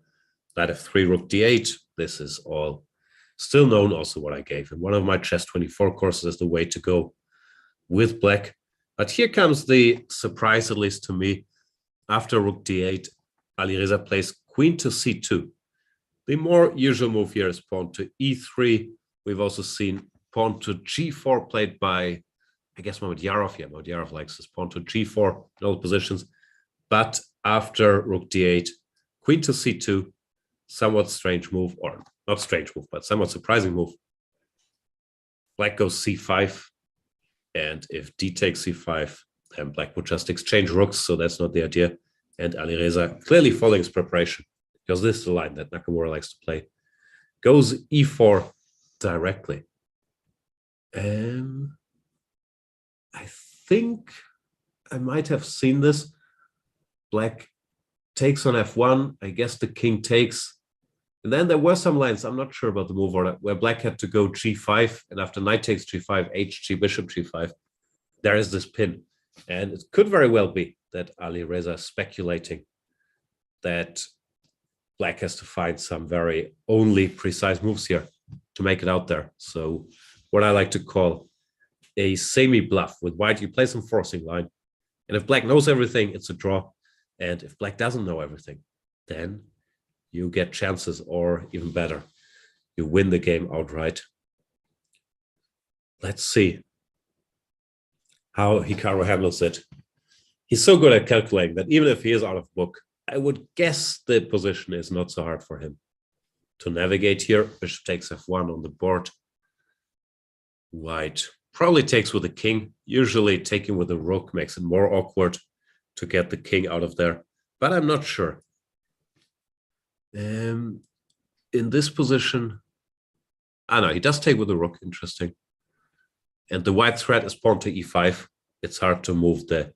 Speaker 16: Knight F3, Rook D8. This is all still known, also what I gave in one of my Chess 24 courses as the way to go with black. But here comes the surprise, at least to me. After Rook D8, Alireza plays Queen to C2. The more usual move here is pawn to E3. We've also seen pawn to G4 played by, I guess, Mamedyarov. Yeah, Mamedyarov likes this pawn to G4 in all positions. But after Rook D8, Queen to C2, somewhat strange move, or not strange move, but somewhat surprising move. black goes c5, and if d takes c5, then black would just exchange rooks, so that's not the idea. And Alireza, clearly following his preparation, because this is the line that Nakamura likes to play, goes e4 directly. I think I might have seen this. Black takes on f1. I guess the king takes. And then there were some lines, I'm not sure about the move order, where black had to go g5, and after knight takes g5, hg, bishop g5, there is this pin. And it could very well be that Alireza is speculating that black has to find some very only precise moves here to make it out there. So what I like to call a semi-bluff. With white, you play some forcing line. And if black knows everything, it's a draw. And if black doesn't know everything, then you get chances, or even better, you win the game outright. Let's see how Hikaru handles it. He's so good at calculating that even if he is out of book, I would guess the position is not so hard for him to navigate here. Bishop takes f1 on the board. White probably takes with the king. Usually taking with the rook makes it more awkward to get the king out of there, but I'm not sure. In this position, no, he does take with the rook, interesting. And the white threat is pawn to e5. It's hard to move the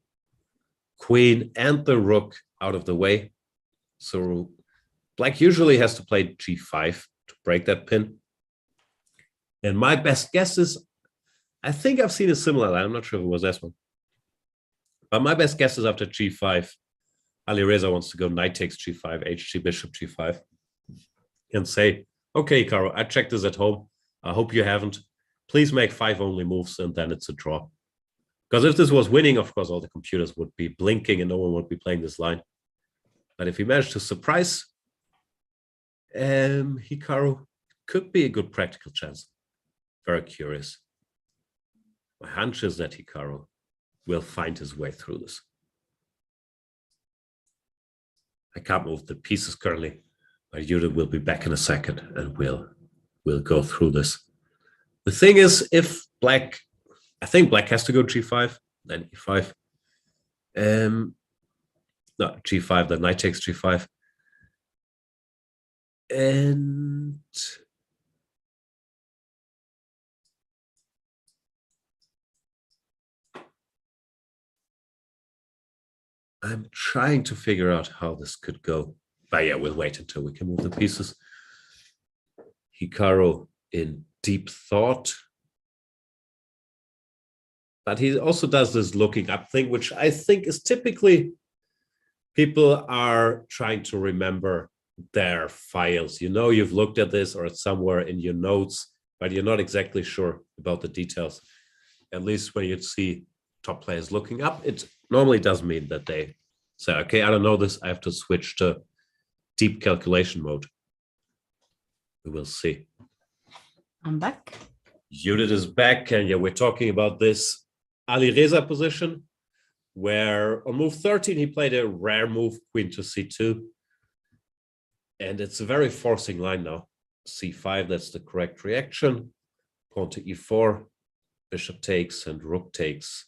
Speaker 16: queen and the rook out of the way. So black usually has to play g5 to break that pin. And my best guess is, I think I've seen a similar line. I'm not sure if it was this one. But my best guess is after g5, Alireza wants to go knight takes g5, hg, bishop g5, and say, okay, Hikaru, I checked this at home. I hope you haven't. Please make 5 only moves, and then it's a draw. Because if this was winning, of course, all the computers would be blinking and no one would be playing this line. But if he managed to surprise Hikaru, could be a good practical chance. Very curious. My hunch is that Hikaru will find his way through this. I can't move the pieces currently, but Judit will be back in a second and we'll go through this. The thing is, if black, I think black has to go g5, then e5. No, g5, then knight takes g5. And I'm trying to figure out how this could go. But yeah, we'll wait until we can move the pieces. Hikaru in deep thought. But he also does this looking up thing, which I think is typically people are trying to remember their files. You know, you've looked at this or it's somewhere in your notes, but you're not exactly sure about the details. At least when you see top players looking up, it normally does mean that they say, okay, I don't know this, I have to switch to deep calculation mode. We will see.
Speaker 13: I'm back.
Speaker 16: Judit is back, and yeah, we're talking about this Alireza position, where on move 13, he played a rare move, queen to c2. And it's a very forcing line now. c5, that's the correct reaction. Pawn to e4, bishop takes, and rook takes.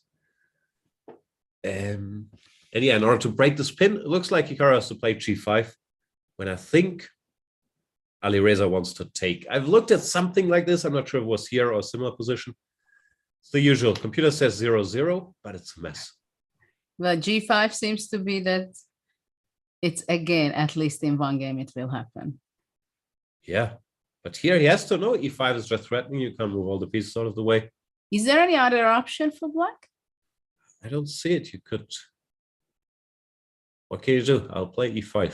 Speaker 16: And yeah, in order to break this pin, it looks like Hikaru has to play g5, when I think Alireza wants to take. I've looked at something like this. I'm not sure if it was here or a similar position. It's the usual. Computer says 0-0, but it's a mess.
Speaker 13: Well, g5 seems to be that it's again, at least in one game, it will happen.
Speaker 16: Yeah, but here he has to know e5 is just threatening. You can't move all the pieces out of the way.
Speaker 13: Is there any other option for black?
Speaker 16: I don't see it. You could. What can you do? I'll play e5.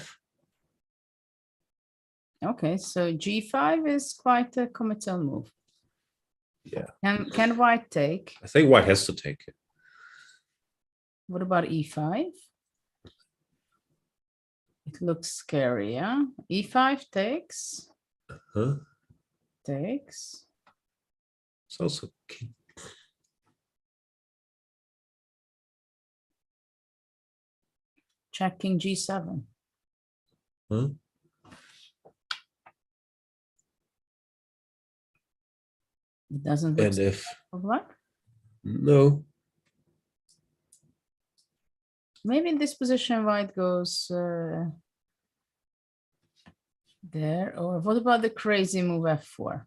Speaker 13: Okay, so g5 is quite a committal move.
Speaker 16: Yeah.
Speaker 13: Can white take?
Speaker 16: I think white has to take it.
Speaker 13: What about e5? It looks scary, yeah? e5 takes.
Speaker 16: Uh-huh.
Speaker 13: Takes.
Speaker 16: It's also key.
Speaker 13: Checking g7.
Speaker 16: Huh?
Speaker 13: It doesn't look
Speaker 16: And if
Speaker 13: what?
Speaker 16: no,
Speaker 13: Maybe in this position, white goes there. Or what about the crazy move f4?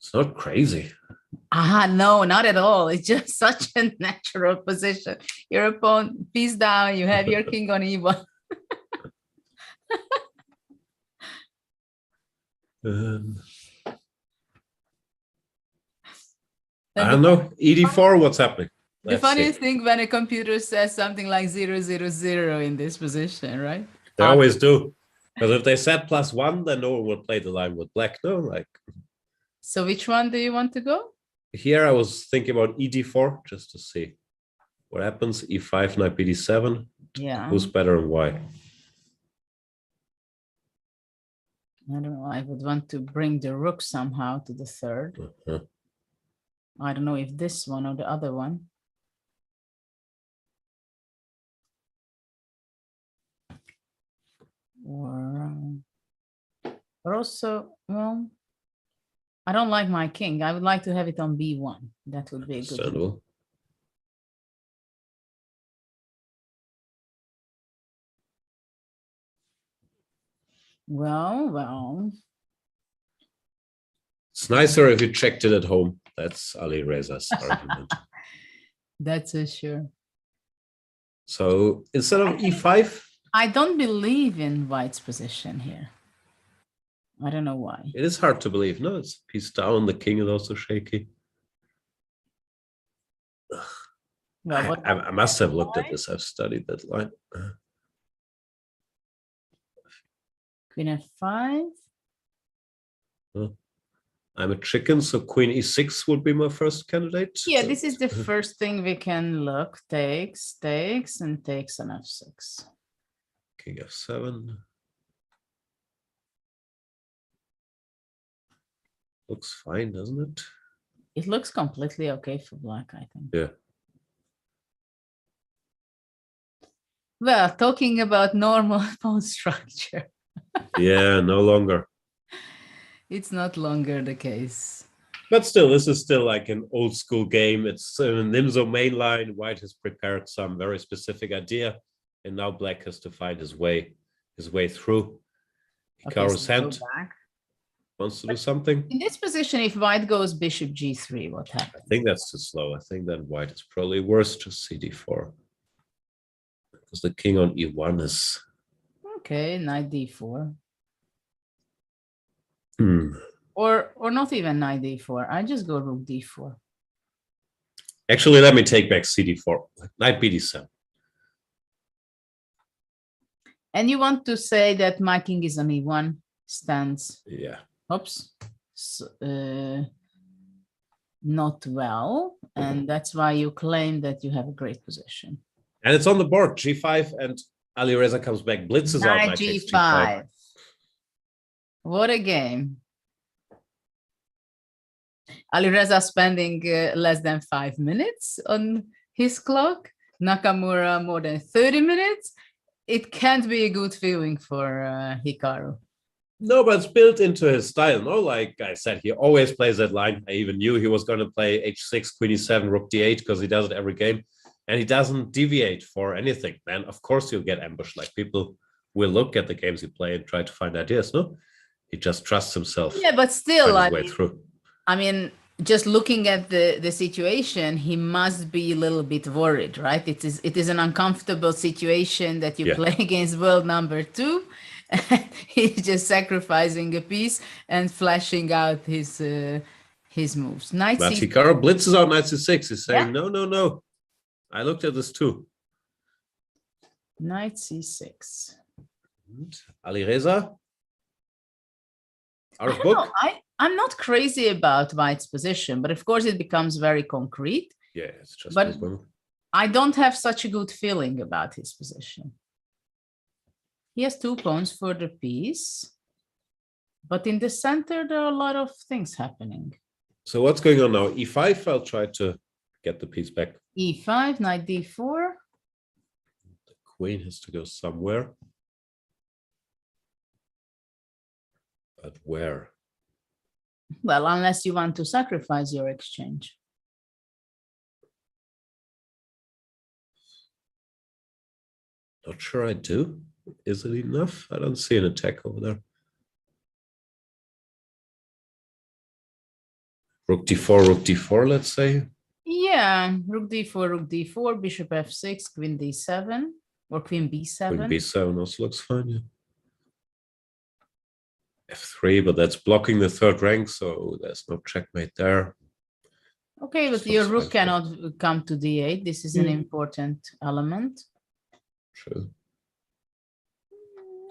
Speaker 16: it's not crazy.
Speaker 13: No, not at all. It's just such a natural position. Your opponent piece down, you have your king on e1.
Speaker 16: I don't know. ED4, what's happening?
Speaker 13: The funniest thing when a computer says something like 0, 0, 0 in this position, right?
Speaker 16: They always do. Because if they said +1, then no one would play the line with black. No, like.
Speaker 13: So which one do you want to go?
Speaker 16: Here I was thinking about ED4 just to see what happens. E5, knight BD7.
Speaker 13: Yeah.
Speaker 16: Who's better and why?
Speaker 13: I don't know. I would want to bring the rook somehow to the third. I don't know if this one or the other one. Or also, well, I don't like my king. I would like to have it on B1. That would be a good one. Well.
Speaker 16: It's nicer if you checked it at home. That's Alireza's argument.
Speaker 13: That's for sure.
Speaker 16: So instead of E5,
Speaker 13: I don't believe in white's position here. I don't know why.
Speaker 16: it is hard to believe. No, it's piece down. The king is also shaky.
Speaker 13: Well,
Speaker 16: I must have looked at this. I've studied that line.
Speaker 13: Queen f5.
Speaker 16: I'm a chicken, so queen e6 would be my first candidate.
Speaker 13: Yeah, this is the first thing we can look. Takes, and takes on f6.
Speaker 16: King f7. Looks fine, doesn't it?
Speaker 13: It looks completely okay for black, I think.
Speaker 16: Yeah.
Speaker 13: Well, talking about normal pawn structure.
Speaker 16: Yeah, no longer.
Speaker 13: It's not longer the case.
Speaker 16: But still, this is still like an old school game. It's a Nimzo main line. White has prepared some very specific idea, and now black has to find his way through. Hikaru's hand wants to do something.
Speaker 13: In this position, if white goes bishop g3, what happens?
Speaker 16: I think that's too slow. I think that white is probably worse to cd4. Because the king on e1 is...
Speaker 13: Okay, knight d4.
Speaker 16: Hmm.
Speaker 13: Or not even knight d4. I just go rook d4.
Speaker 16: Actually, let me take back cd4. Knight bd7.
Speaker 13: And you want to say that my king is on e1 stands.
Speaker 16: Yeah.
Speaker 13: Oops. So, not well. And that's why you claim that you have a great position.
Speaker 16: And it's on the board. g5 and Alireza comes back, blitzes out.
Speaker 13: Knight g5. What a game. Alireza spending less than 5 minutes on his clock. Nakamura more than 30 minutes. It can't be a good feeling for Hikaru.
Speaker 16: No, but it's built into his style. No, like I said, he always plays that line. I even knew he was going to play h6, queen e7, rook d8 because he does it every game. And he doesn't deviate for anything. Man, of course you'll get ambushed. Like people will look at the games he play and try to find ideas. No, he just trusts himself.
Speaker 13: Yeah, but still,
Speaker 16: I
Speaker 13: mean, just looking at the situation, he must be a little bit worried, right? It is an uncomfortable situation that you play against world number 2. He's just sacrificing a piece and flashing out his moves. Knight
Speaker 16: but
Speaker 13: c6.
Speaker 16: Hikaru blitzes out knight c6. He's saying, no. I looked at this too.
Speaker 13: Knight c6.
Speaker 16: Alireza? Out of book?
Speaker 13: I'm not crazy about white's position, but of course it becomes very concrete.
Speaker 16: Yeah, it's just.
Speaker 13: But I don't have such a good feeling about his position. He has 2 pawns for the piece, but in the center there are a lot of things happening.
Speaker 16: So what's going on now? e5. I'll try to get the piece back.
Speaker 13: e5, knight d4.
Speaker 16: The queen has to go somewhere. But where?
Speaker 13: Well, unless you want to sacrifice your exchange.
Speaker 16: Not sure I do. Is it enough? I don't see an attack over there. Rook d4, let's say.
Speaker 13: Yeah, rook d4, bishop f6, queen d7, or queen b7.
Speaker 16: Queen b7 also looks fine, yeah. f3, but that's blocking the third rank, so there's no checkmate there.
Speaker 13: Okay, but your rook cannot come to d8. This is an important element.
Speaker 16: True.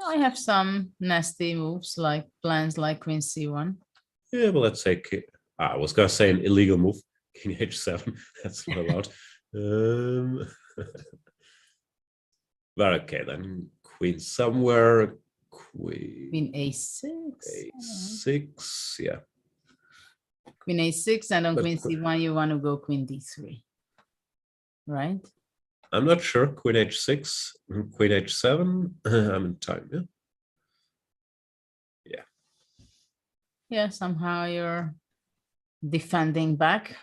Speaker 13: I have some nasty moves, like plans like queen c1.
Speaker 16: Yeah, but let's say, I was going to say an illegal move, king h7. That's not allowed. But okay, then queen somewhere.
Speaker 13: Queen a6.
Speaker 16: a6, yeah.
Speaker 13: Queen a6, and on
Speaker 16: But
Speaker 13: queen c1, you want to go queen d3, right?
Speaker 16: I'm not sure. Queen h6, queen h7. I'm in time, yeah. Yeah.
Speaker 13: Yeah, somehow you're defending back.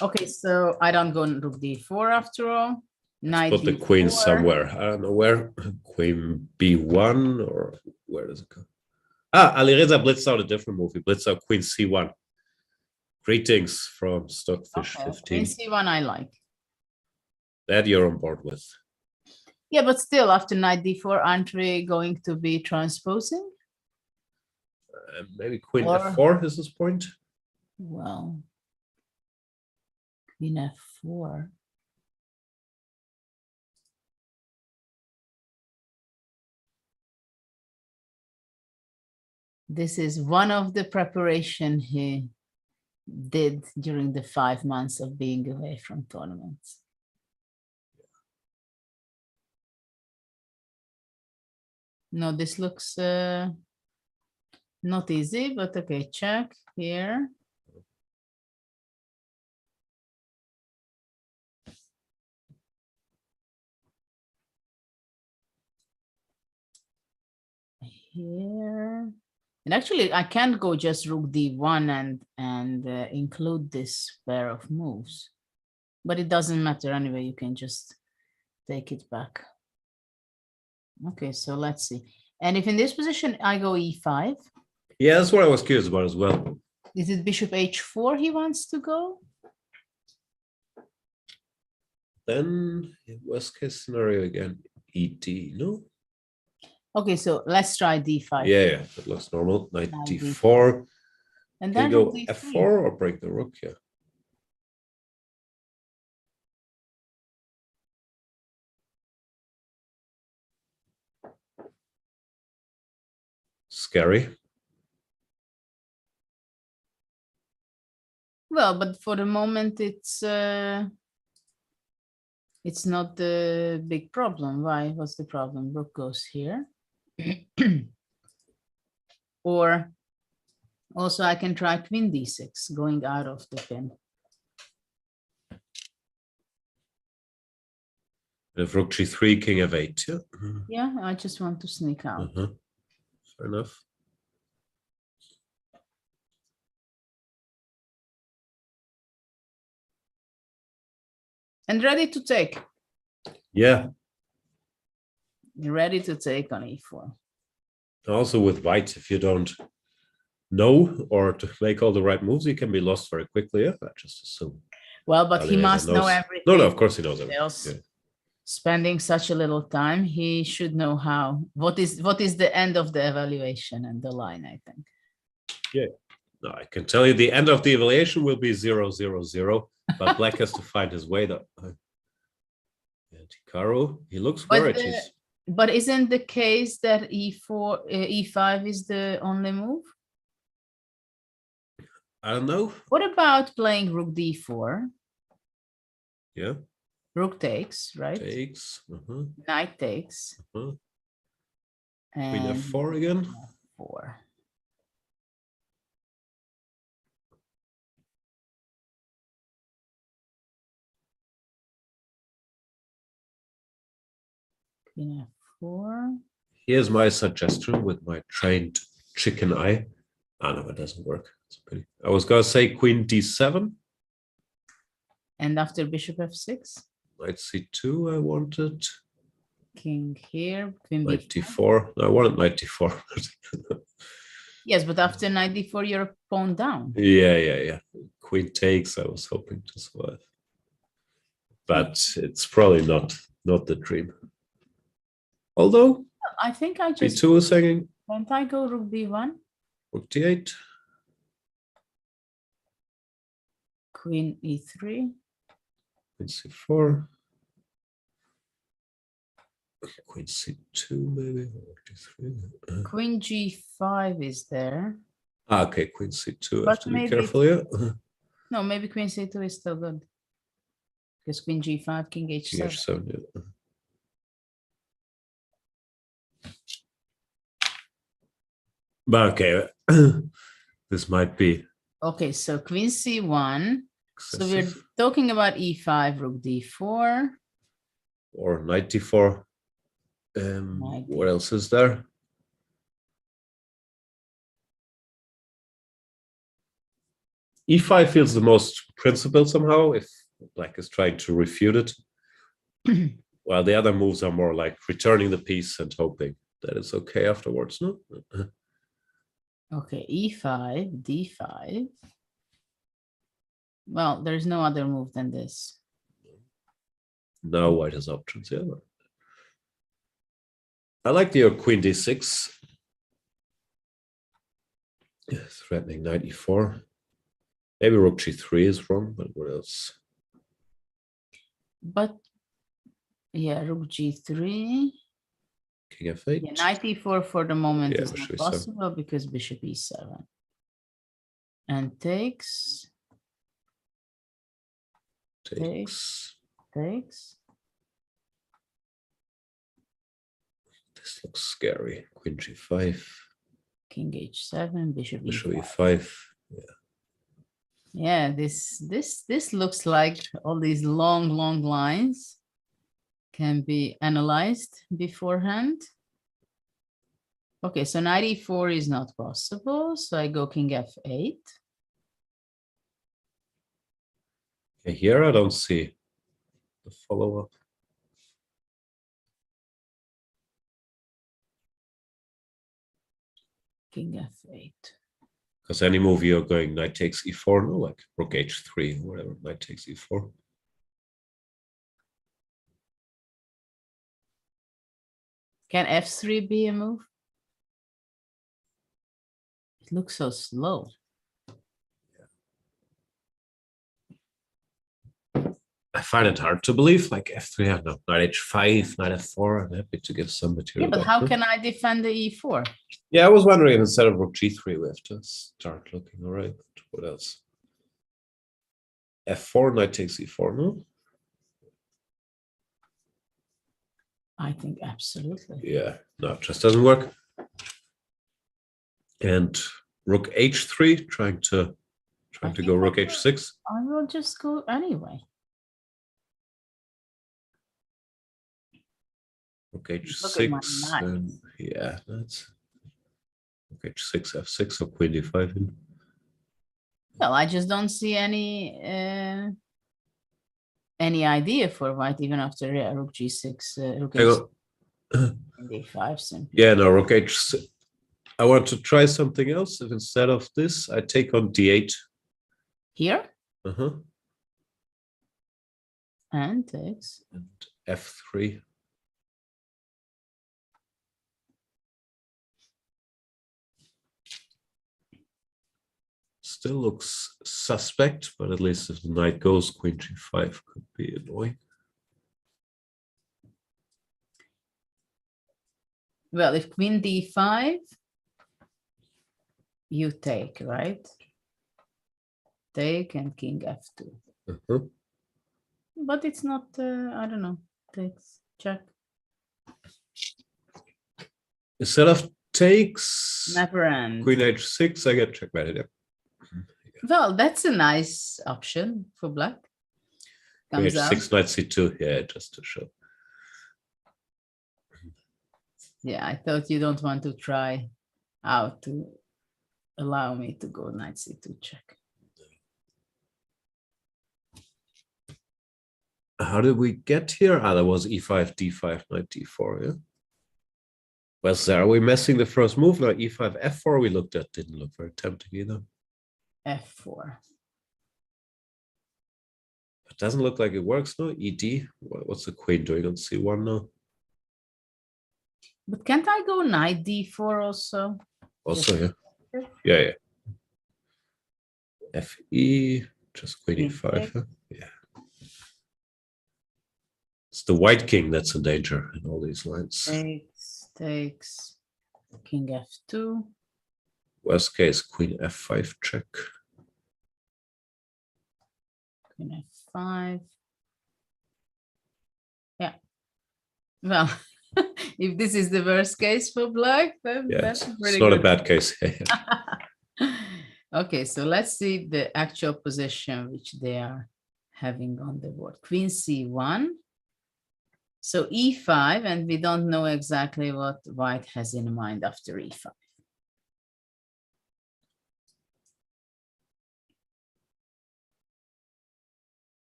Speaker 13: Okay, so I don't go rook d4 after all. Knight
Speaker 16: Put the
Speaker 13: d4.
Speaker 16: queen somewhere. I don't know where. Queen b1, or where does it go? Ah, Alireza blitzed out a different move. He blitzed out queen c1. Greetings from Stockfish 15.
Speaker 13: Queen c1 I like.
Speaker 16: That you're on board with.
Speaker 13: Yeah, but still, after knight d4, aren't we going to be transposing?
Speaker 16: Maybe queen f4 is this point.
Speaker 13: Well, queen f4. This is one of the preparation he did during the 5 months of being away from tournaments. No, this looks not easy, but okay, check here. Here. And actually, I can't go just rook d1 and include this pair of moves. But it doesn't matter anyway, you can just take it back. Okay, so let's see. And if in this position I go e5.
Speaker 16: Yeah, that's what I was curious about as well.
Speaker 13: Is it bishop h4 he wants to go?
Speaker 16: Then, worst case scenario again, et, no?
Speaker 13: Okay, so let's try d5.
Speaker 16: Yeah, that looks normal. Knight d4.
Speaker 13: And
Speaker 16: Can
Speaker 13: then
Speaker 16: you go
Speaker 13: d3.
Speaker 16: f4 or break the rook? Yeah. Scary.
Speaker 13: Well, but for the moment it's not the big problem. Why? What's the problem? Rook goes here. Or also I can try queen d6, going out of the pin.
Speaker 16: If rook g3, king f8, yeah.
Speaker 13: Yeah, I just want to sneak out.
Speaker 16: Fair enough.
Speaker 13: And ready to take.
Speaker 16: Yeah.
Speaker 13: Ready to take on e4.
Speaker 16: Also with white, if you don't know or to make all the right moves, you can be lost very quickly. Yeah, I just assume.
Speaker 13: Well, but he must know everything.
Speaker 16: No, of course he knows everything. Yeah.
Speaker 13: Spending such a little time, he should know how. What is the end of the evaluation and the line, I think.
Speaker 16: Yeah. No, I can tell you the end of the evaluation will be 0-0-0, but black has to find his way though. And Hikaru, he looks worried.
Speaker 13: But isn't the case that e4, e5 is the only move?
Speaker 16: I don't know.
Speaker 13: What about playing rook d4?
Speaker 16: Yeah.
Speaker 13: Rook takes, right?
Speaker 16: Takes.
Speaker 13: Knight takes.
Speaker 16: Queen
Speaker 13: And
Speaker 16: f4 again.
Speaker 13: 4. Queen f4.
Speaker 16: Here's my suggestion with my trained chicken eye. Ah, no, it doesn't work. It's a pity. I was gonna say queen d7.
Speaker 13: And after bishop f6?
Speaker 16: Knight c2, I wanted.
Speaker 13: King here, queen
Speaker 16: Knight
Speaker 13: b4.
Speaker 16: d4. No, I wanted knight d4.
Speaker 13: Yes, but after knight d4, you're pawn down.
Speaker 16: Yeah. Queen takes, I was hoping to survive. But it's probably not the dream. Although,
Speaker 13: I think I just...
Speaker 16: b2 is hanging.
Speaker 13: Can't I go rook b1?
Speaker 16: Rook d8.
Speaker 13: Queen e3.
Speaker 16: Queen c4. Queen c2 maybe, or d3.
Speaker 13: Queen g5 is there.
Speaker 16: Okay, queen c2, I have
Speaker 13: But
Speaker 16: to be
Speaker 13: maybe
Speaker 16: careful here.
Speaker 13: No, maybe queen c2 is still good. Because queen g5, king h7.
Speaker 16: King h7, yeah. But okay, this might be
Speaker 13: Okay, so queen c1. So we're
Speaker 16: excessive.
Speaker 13: talking about e5, rook d4.
Speaker 16: Or knight d4. What else is there? e5 feels the most principled somehow if black is trying to refute it. While the other moves are more like returning the piece and hoping that it's okay afterwards, no?
Speaker 13: Okay, e5, d5. Well, there's no other move than this.
Speaker 16: Now white has options, yeah. I like your queen d6. Threatening knight e4. Maybe rook g3 is wrong, but what else?
Speaker 13: But yeah, rook g3.
Speaker 16: King f8.
Speaker 13: Yeah, knight e4 for the moment
Speaker 16: Yeah,
Speaker 13: is not
Speaker 16: bishop e7.
Speaker 13: possible because bishop e7. And takes.
Speaker 16: Takes.
Speaker 13: Takes.
Speaker 16: This looks scary. Queen g5.
Speaker 13: King h7, bishop
Speaker 16: Bishop
Speaker 13: e5.
Speaker 16: e5. Yeah.
Speaker 13: Yeah, this looks like all these long lines can be analyzed beforehand. Okay, so knight e4 is not possible, so I go king f8.
Speaker 16: Okay, here I don't see the follow-up.
Speaker 13: King f8.
Speaker 16: Because any move you're going knight takes e4, no, like rook h3, whatever, knight takes e4.
Speaker 13: Can f3 be a move? It looks so slow.
Speaker 16: I find it hard to believe, like f3, I don't know, knight h5, knight f4, I'm happy to give some material.
Speaker 13: Yeah, but
Speaker 16: back,
Speaker 13: how
Speaker 16: no?
Speaker 13: can I defend the e4?
Speaker 16: Yeah, I was wondering if instead of rook g3, we have to start looking, all right, what else? f4, knight takes e4, no?
Speaker 13: I think absolutely.
Speaker 16: Yeah, no, it just doesn't work. And rook h3, trying to go rook h6.
Speaker 13: I will just go anyway.
Speaker 16: Rook
Speaker 13: Look at my
Speaker 16: h6,
Speaker 13: knight.
Speaker 16: and yeah, that's rook h6, f6, or queen d5 in.
Speaker 13: Well, I just don't see any idea for white even after rook g6, rook
Speaker 16: Hang on.
Speaker 13: h6, d5 simply.
Speaker 16: Yeah, no, rook h6. I want to try something else. If instead of this, I take on d8.
Speaker 13: Here?
Speaker 16: Uh-huh.
Speaker 13: And takes.
Speaker 16: And f3. Still looks suspect, but at least if the knight goes, queen g5 could be annoying.
Speaker 13: Well, if queen d5, you take, right? Take and king f2.
Speaker 16: Uh-huh.
Speaker 13: But it's not, I don't know, takes, check.
Speaker 16: Instead of takes,
Speaker 13: Never end.
Speaker 16: queen h6, I get checkmated. Yeah.
Speaker 13: Well, that's a nice option for black.
Speaker 16: Queen
Speaker 13: Comes out.
Speaker 16: h6, knight c2, yeah, just to show.
Speaker 13: Yeah, I thought you don't want to try out to allow me to go knight c2 check.
Speaker 16: How did we get here? Ah, that was e5, d5, knight d4, yeah? Well, so are we messing the first move? Now e5, f4 we looked at, didn't look very tempting either.
Speaker 13: f4.
Speaker 16: It doesn't look like it works, no? ed, what's the queen doing on c1 now?
Speaker 13: But can't I go knight d4 also?
Speaker 16: Also, yeah. Yeah, yeah. fe, just queen e5, huh? Yeah. It's the white king that's in danger in all these lines.
Speaker 13: Takes, king f2.
Speaker 16: Worst case, queen f5 check.
Speaker 13: Queen f5. Yeah. Well, if this is the worst case for black, then
Speaker 16: Yeah,
Speaker 13: that's
Speaker 16: it's
Speaker 13: pretty
Speaker 16: not
Speaker 13: good.
Speaker 16: a bad case.
Speaker 13: Okay, so let's see the actual position which they are having on the board. Queen c1. So e5, and we don't know exactly what white has in mind after e5.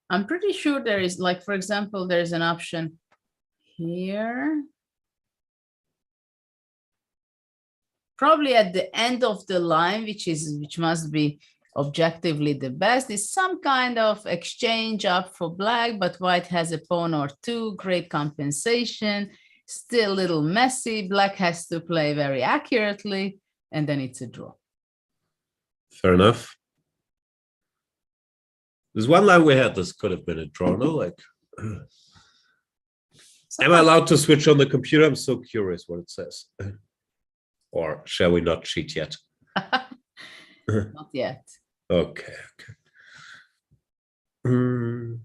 Speaker 13: I'm pretty sure there is, like, for example, there's an option here. Probably at the end of the line, which must be objectively the best, is some kind of exchange up for black, but white has a pawn or two, great compensation, still a little messy. Black has to play very accurately, and then it's a draw.
Speaker 16: Fair enough. There's one line we had, this could have been a draw, no? Like, am I allowed to switch on the computer? I'm so curious what it says. Or shall we not cheat yet?
Speaker 13: Not yet.
Speaker 16: Okay, okay.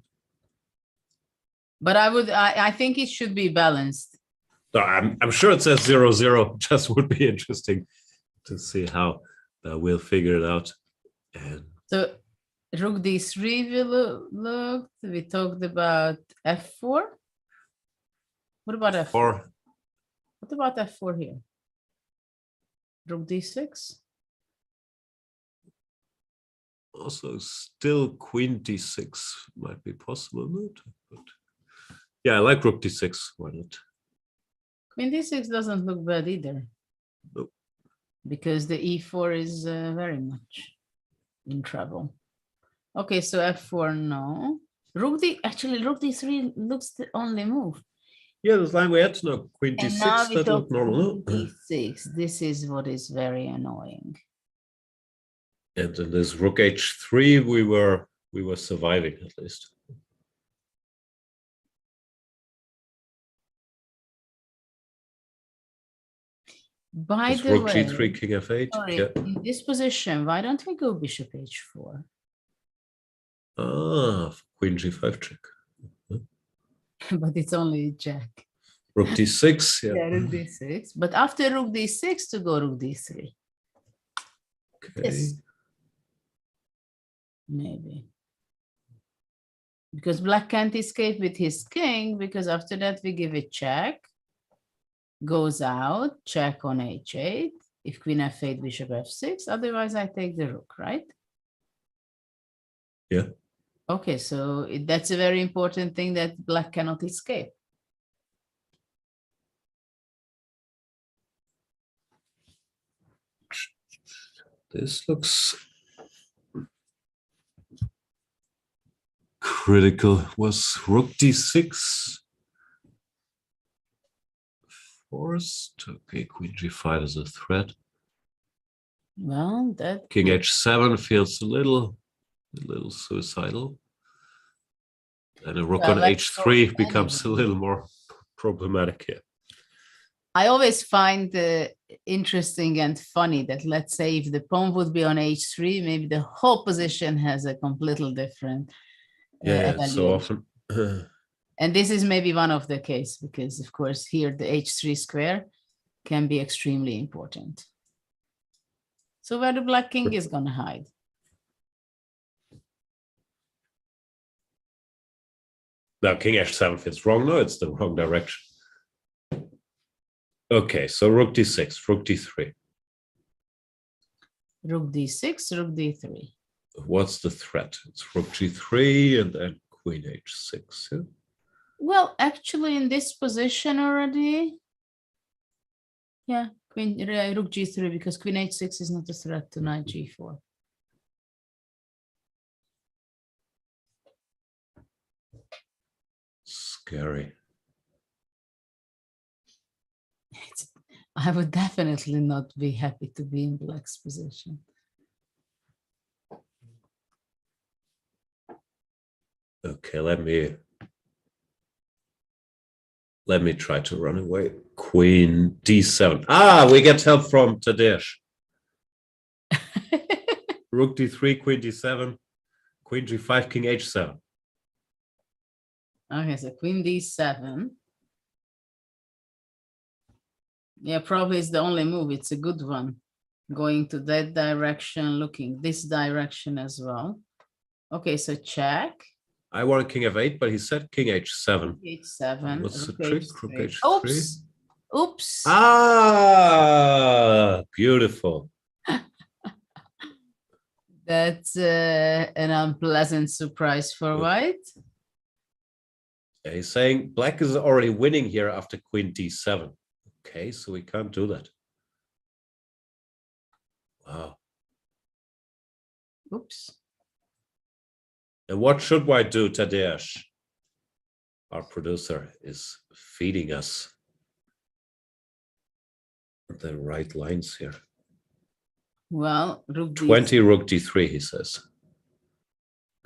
Speaker 13: But I think it should be balanced.
Speaker 16: No, I'm sure it says 0-0. Just would be interesting to see how we'll figure it out. And
Speaker 13: so rook d3 we looked. We talked about f4. What about f4? What about f4 here? Rook d6.
Speaker 16: Also, still queen d6 might be possible, not? But yeah, I like rook d6. Why not?
Speaker 13: Queen d6 doesn't look bad either.
Speaker 16: Nope.
Speaker 13: Because the e4 is very much in trouble. Okay, so f4, no. Actually, rook d3 looks the only move.
Speaker 16: Yeah, this line we had to know. Queen
Speaker 13: And
Speaker 16: d6,
Speaker 13: now we
Speaker 16: that
Speaker 13: talk
Speaker 16: looked normal.
Speaker 13: d6. This is what is very annoying.
Speaker 16: And in this rook h3, we were surviving at least.
Speaker 13: By the
Speaker 16: rook
Speaker 13: way,
Speaker 16: g3, king f8.
Speaker 13: sorry,
Speaker 16: Yeah.
Speaker 13: in this position, why don't we go bishop h4?
Speaker 16: Ah, queen g5 check.
Speaker 13: But it's only jack.
Speaker 16: Rook d6, yeah.
Speaker 13: Yeah, rook d6. But after rook d6 to go rook d3.
Speaker 16: Okay.
Speaker 13: Yes. Maybe. Because black can't escape with his king, because after that we give it check. Goes out, check on h8. If queen f8, bishop f6. Otherwise, I take the rook, right?
Speaker 16: Yeah.
Speaker 13: Okay, so that's a very important thing that black cannot escape.
Speaker 16: This looks critical. Was rook d6 forced? Okay, queen g5 is a threat.
Speaker 13: Well, that
Speaker 16: King h7 feels a little suicidal. And a rook on h3 becomes a little more problematic here.
Speaker 13: I always find interesting and funny that, let's say, if the pawn would be on h3, maybe the whole position has a completely different
Speaker 16: Yeah, so often.
Speaker 13: And this is maybe one of the case, because of course here the h3 square can be extremely important. So where the black king is going to hide?
Speaker 16: Now king h7 feels wrong. No, it's the wrong direction. Okay, so rook d6, rook d3.
Speaker 13: Rook d6, rook d3.
Speaker 16: What's the threat? It's rook g3 and then queen h6. Yeah?
Speaker 13: Well, actually, in this position already, yeah, rook g3, because queen h6 is not a threat to knight g4.
Speaker 16: Scary.
Speaker 13: I would definitely not be happy to be in black's position.
Speaker 16: Okay, let me try to run away. Queen d7. Ah, we get help from Tadeusz. Rook d3, queen d7, queen g5, king h7.
Speaker 13: Okay, so queen d7. Yeah, probably it's the only move. It's a good one. Going to that direction, looking this direction as well. Okay, so check.
Speaker 16: I wanted king f8, but he said king h7.
Speaker 13: h7.
Speaker 16: What's the
Speaker 13: rook
Speaker 16: trick?
Speaker 13: h3.
Speaker 16: Rook h3.
Speaker 13: Oops. Oops.
Speaker 16: Ah, beautiful.
Speaker 13: That's an unpleasant surprise for white.
Speaker 16: He's saying black is already winning here after queen d7. Okay, so we can't do that. Wow.
Speaker 13: Oops.
Speaker 16: And what should white do, Tadeusz? Our producer is feeding us the right lines here.
Speaker 13: Well, rook
Speaker 16: 20 rook d3, he says.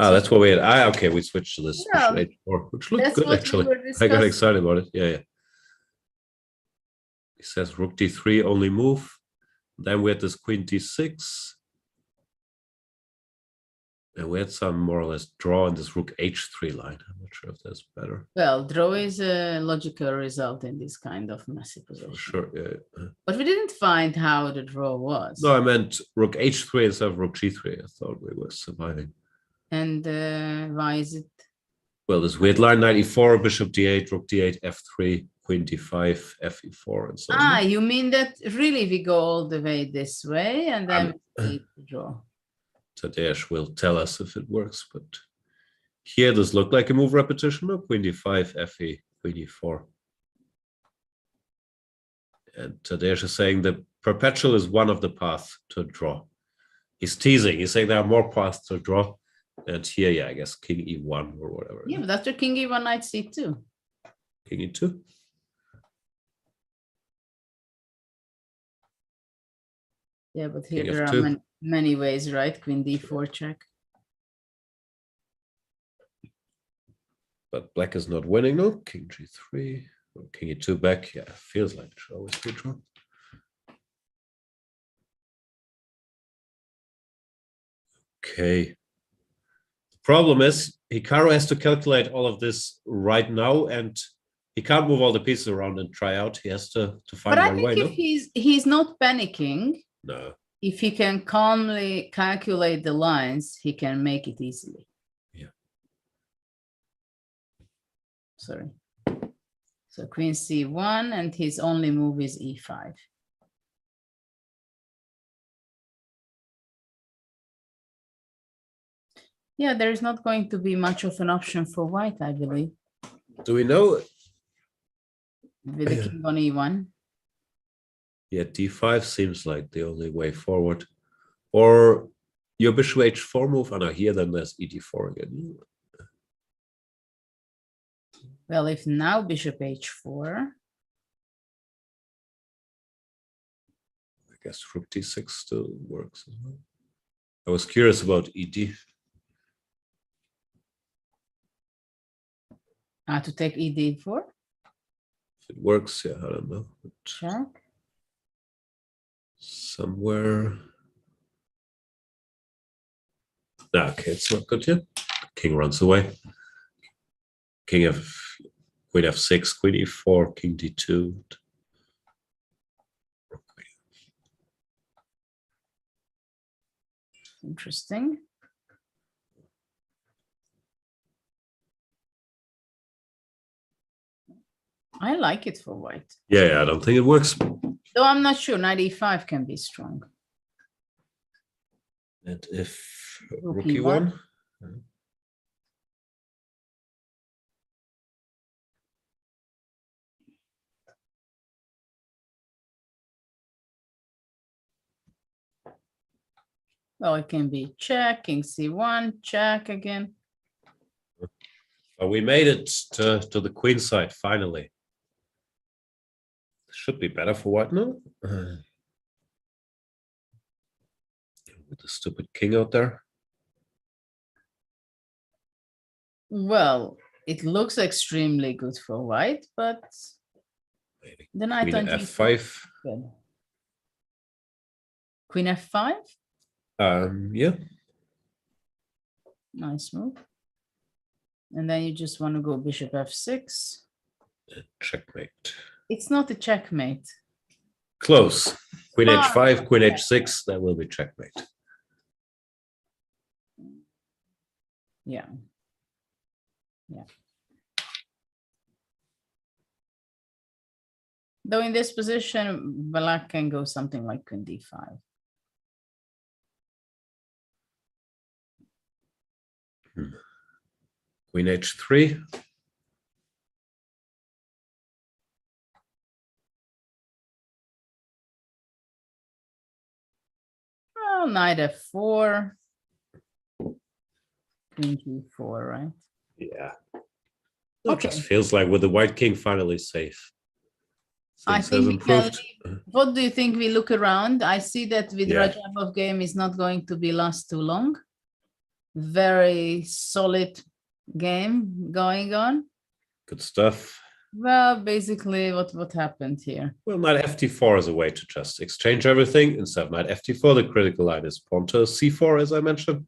Speaker 16: Ah, that's what we had. Ah, okay, we switched to this h4, which looked good actually. I got excited about it. Yeah. He says rook d3 only move. Then we had this queen d6. And we had some more or less draw in this rook h3 line. I'm not sure if that's better.
Speaker 13: Well, draw is a logical result in this kind of messy position.
Speaker 16: Sure, yeah.
Speaker 13: But we didn't find how the draw was.
Speaker 16: No, I meant rook h3 instead of rook g3. I thought we were surviving.
Speaker 13: And why is it?
Speaker 16: Well, this weird line, knight e4, bishop d8, rook d8, f3, queen d5, fe4, and so on.
Speaker 13: Ah, you mean that really we go all the way this way and then we draw.
Speaker 16: Tadeusz will tell us if it works, but here does look like a move repetition. No, queen d5, fe, queen e4. And Tadeusz is saying the perpetual is one of the paths to draw. He's teasing. He's saying there are more paths to draw. And here, yeah, I guess king e1 or whatever.
Speaker 13: Yeah, but after king e1, knight c2.
Speaker 16: King e2.
Speaker 13: Yeah, but here
Speaker 16: King
Speaker 13: there
Speaker 16: f2.
Speaker 13: are many ways, right? Queen d4 check.
Speaker 16: But black is not winning, no? King g3, king e2 back. Yeah, feels like it should always be a draw. Okay. The problem is Hikaru has to calculate all of this right now, and he can't move all the pieces around and try out. He has to find
Speaker 13: But I
Speaker 16: one
Speaker 13: think
Speaker 16: way.
Speaker 13: if he's not panicking,
Speaker 16: No.
Speaker 13: if he can calmly calculate the lines, he can make it easily.
Speaker 16: Yeah.
Speaker 13: Sorry. So queen c1, and his only move is e5. Yeah, there's not going to be much of an option for white, I believe.
Speaker 16: Do we know?
Speaker 13: With the king on e1.
Speaker 16: Yeah, d5 seems like the only way forward. Or your bishop h4 move. Oh no, here then there's ed4 again.
Speaker 13: Well, if now bishop h4.
Speaker 16: I guess rook d6 still works as well. I was curious about ed.
Speaker 13: To take ed4?
Speaker 16: If it works, yeah, I don't know. But
Speaker 13: check.
Speaker 16: Somewhere. Okay, it's not good yet. King runs away. King queen f6, queen e4, king d2.
Speaker 13: Interesting. I like it for white.
Speaker 16: Yeah, I don't think it works.
Speaker 13: Though I'm not sure. Knight e5 can be strong.
Speaker 16: And if
Speaker 13: Rook
Speaker 16: rook e1.
Speaker 13: Well, it can be check, king c1, check again.
Speaker 16: But we made it to the queen side finally. Should be better for white now. With the stupid king out there.
Speaker 13: Well, it looks extremely good for white, but
Speaker 16: Maybe
Speaker 13: the knight
Speaker 16: queen
Speaker 13: on
Speaker 16: f5.
Speaker 13: good. Queen f5.
Speaker 16: Yeah.
Speaker 13: Nice move. And then you just want to go bishop f6.
Speaker 16: Checkmate.
Speaker 13: It's not a checkmate.
Speaker 16: Close. Queen
Speaker 13: Ah,
Speaker 16: h5, queen h6. That will be checkmate.
Speaker 13: Yeah. Yeah. Though in this position, black can go something like queen d5.
Speaker 16: Queen h3.
Speaker 13: Well, knight f4. Queen g4, right?
Speaker 16: Yeah.
Speaker 13: Okay.
Speaker 16: It just feels like with the white king finally safe.
Speaker 13: I
Speaker 16: Things has
Speaker 13: think we can
Speaker 16: improved.
Speaker 13: leave. What do you think we look around? I see that with
Speaker 16: Yeah.
Speaker 13: Rajabov game is not going to be last too long. Very solid game going on.
Speaker 16: Good stuff.
Speaker 13: Well, basically what happened here?
Speaker 16: Well, knight ft4 is a way to just exchange everything. Instead of knight ft4, the critical line is pawn to c4, as I mentioned.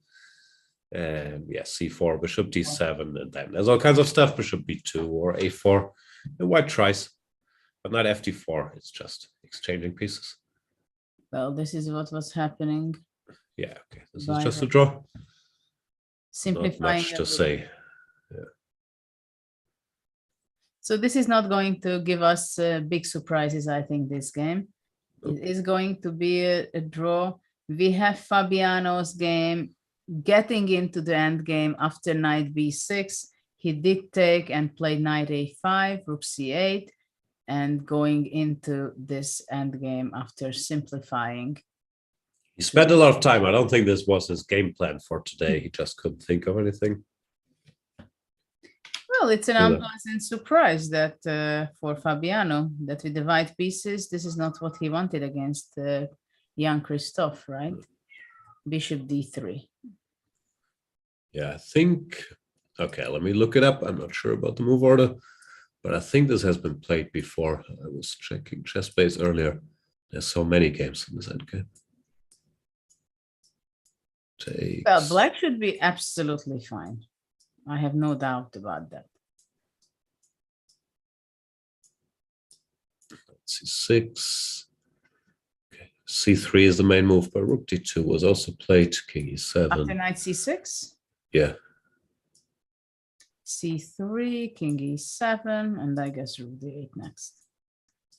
Speaker 16: And yeah, c4, bishop d7, and then there's all kinds of stuff, bishop b2 or a4. And white tries, but knight ft4, it's just exchanging pieces.
Speaker 13: Well, this is what was happening.
Speaker 16: Yeah, okay, this
Speaker 13: By
Speaker 16: is just a
Speaker 13: the-
Speaker 16: draw. Not
Speaker 13: Simplifying.
Speaker 16: much
Speaker 13: a
Speaker 16: to
Speaker 13: little.
Speaker 16: say.
Speaker 13: So this is not going to give us big surprises, I think, this game. It is going to be a draw. We have Fabiano's game getting into the end game after knight b6. He did take and play knight a5, rook c8, and going into this end game after simplifying.
Speaker 16: He spent a lot of time. I don't think this was his game plan for today. He just couldn't think of anything.
Speaker 13: Well, it's an
Speaker 16: Yeah.
Speaker 13: unpleasant surprise that for Fabiano, that we divide pieces. This is not what he wanted against Jan-Krzysztof, right? Bishop d3.
Speaker 16: Yeah, I think, okay, let me look it up. I'm not sure about the move order, but I think this has been played before. I was checking ChessBase earlier. There's so many games in this endgame.
Speaker 13: Well, black should be absolutely fine. I have no doubt about that.
Speaker 16: C6. Okay. C3 is the main move, but rook d2 was also played. King e7.
Speaker 13: After knight c6,
Speaker 16: Yeah.
Speaker 13: c3, king e7, and I guess rook d8 next.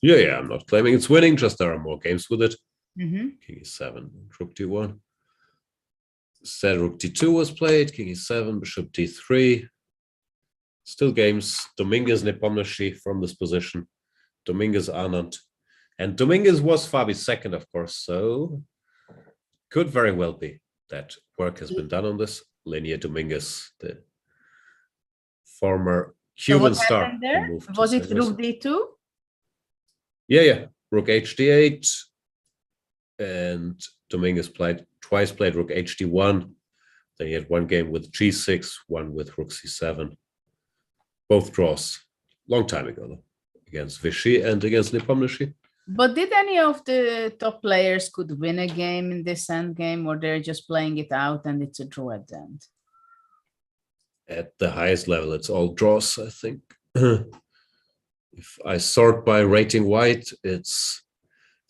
Speaker 16: Yeah, I'm not claiming it's winning, just there are more games with it.
Speaker 13: Mhm.
Speaker 16: King e7, rook d1. Instead, rook d2 was played, king e7, bishop d3. Still games. Dominguez Nepomniachtchi from this position. Dominguez Anand. And Dominguez was Fabi's second, of course, so could very well be that work has been done on this. Linear Dominguez, the former
Speaker 13: So
Speaker 16: Cuban
Speaker 13: what
Speaker 16: star.
Speaker 13: happened
Speaker 16: who
Speaker 13: there?
Speaker 16: moved to
Speaker 13: Was it
Speaker 16: St.
Speaker 13: rook
Speaker 16: Louis.
Speaker 13: d2?
Speaker 16: Yeah. Rook hd8. And Dominguez twice played rook hd1. Then he had one game with g6, one with rook c7. Both draws. Long time ago, though. Against Vichy and against Nepomniachtchi.
Speaker 13: But did any of the top players could win a game in this end game, or they're just playing it out and it's a draw at the end?
Speaker 16: At the highest level, it's all draws, I think. If I sort by rating white, it's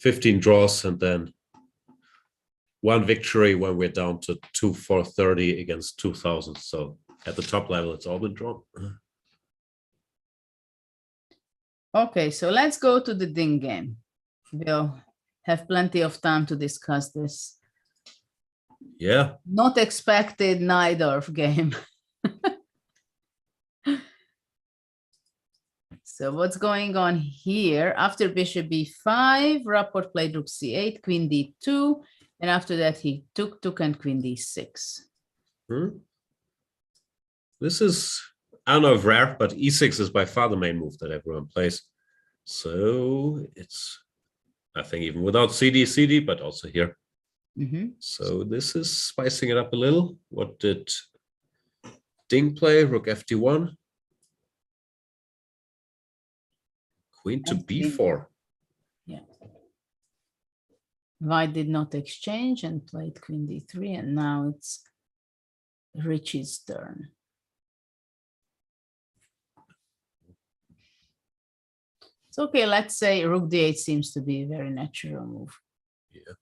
Speaker 16: 15 draws and then one victory when we're down to 2,430 against 2,000. So at the top level, it's all been drawn.
Speaker 13: Okay, so let's go to the Ding game. We'll have plenty of time to discuss this.
Speaker 16: Yeah.
Speaker 13: Not expected Najdorf game. So what's going on here? After bishop b5, Rapport played rook c8, queen d2, and after that he took, and queen d6.
Speaker 16: This is, I don't know if rare, but e6 is by far the main move that everyone plays. So it's, I think, even without CD, but also here. So this is spicing it up a little. What did Ding play? Rook fd1. Queen to b4.
Speaker 5: Yeah.
Speaker 13: White did not exchange and played queen d3, and now it's Richie's turn. It's okay, let's say rook d8 seems to be a very natural move.
Speaker 16: Yeah.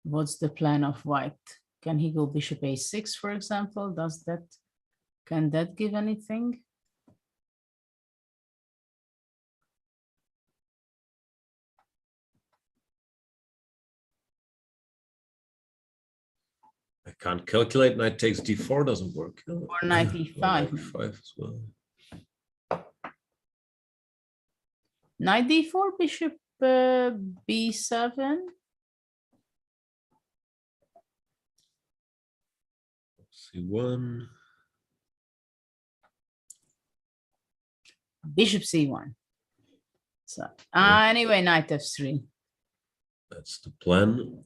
Speaker 13: What's the plan of white? Can he go bishop a6, for example? Can that give anything?
Speaker 16: I can't calculate. Knight takes d4 doesn't work.
Speaker 13: Or knight e5.
Speaker 16: As well.
Speaker 13: Knight d4, bishop b7.
Speaker 16: c1.
Speaker 13: Bishop c1. So anyway, knight f3.
Speaker 16: That's the plan.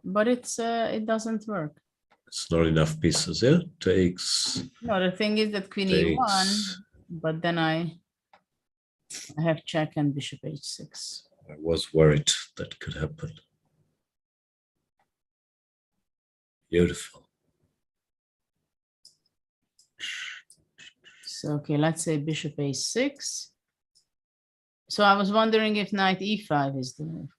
Speaker 13: But it doesn't work.
Speaker 16: It's not enough pieces, yeah? Takes.
Speaker 13: No, the thing is that queen e1, but then I have check and bishop h6.
Speaker 16: I was worried that could happen. Beautiful.
Speaker 13: So, okay, let's say bishop a6. So I was wondering if knight e5 is the move.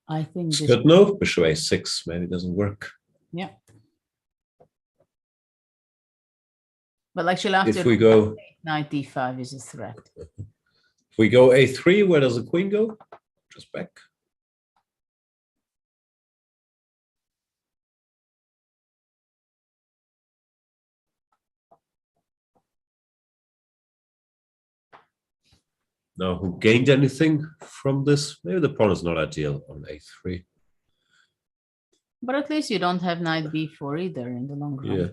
Speaker 13: I think
Speaker 16: It's
Speaker 13: this
Speaker 16: good, no? Bishop a6 maybe doesn't work.
Speaker 13: Yeah. But actually after
Speaker 16: If we go
Speaker 13: knight d5 is a threat.
Speaker 16: If we go a3, where does the queen go? Just back. Now, who gained anything from this? Maybe the pawn is not ideal on a3.
Speaker 13: But at least you don't have knight b4 either in the long run.
Speaker 16: Yeah.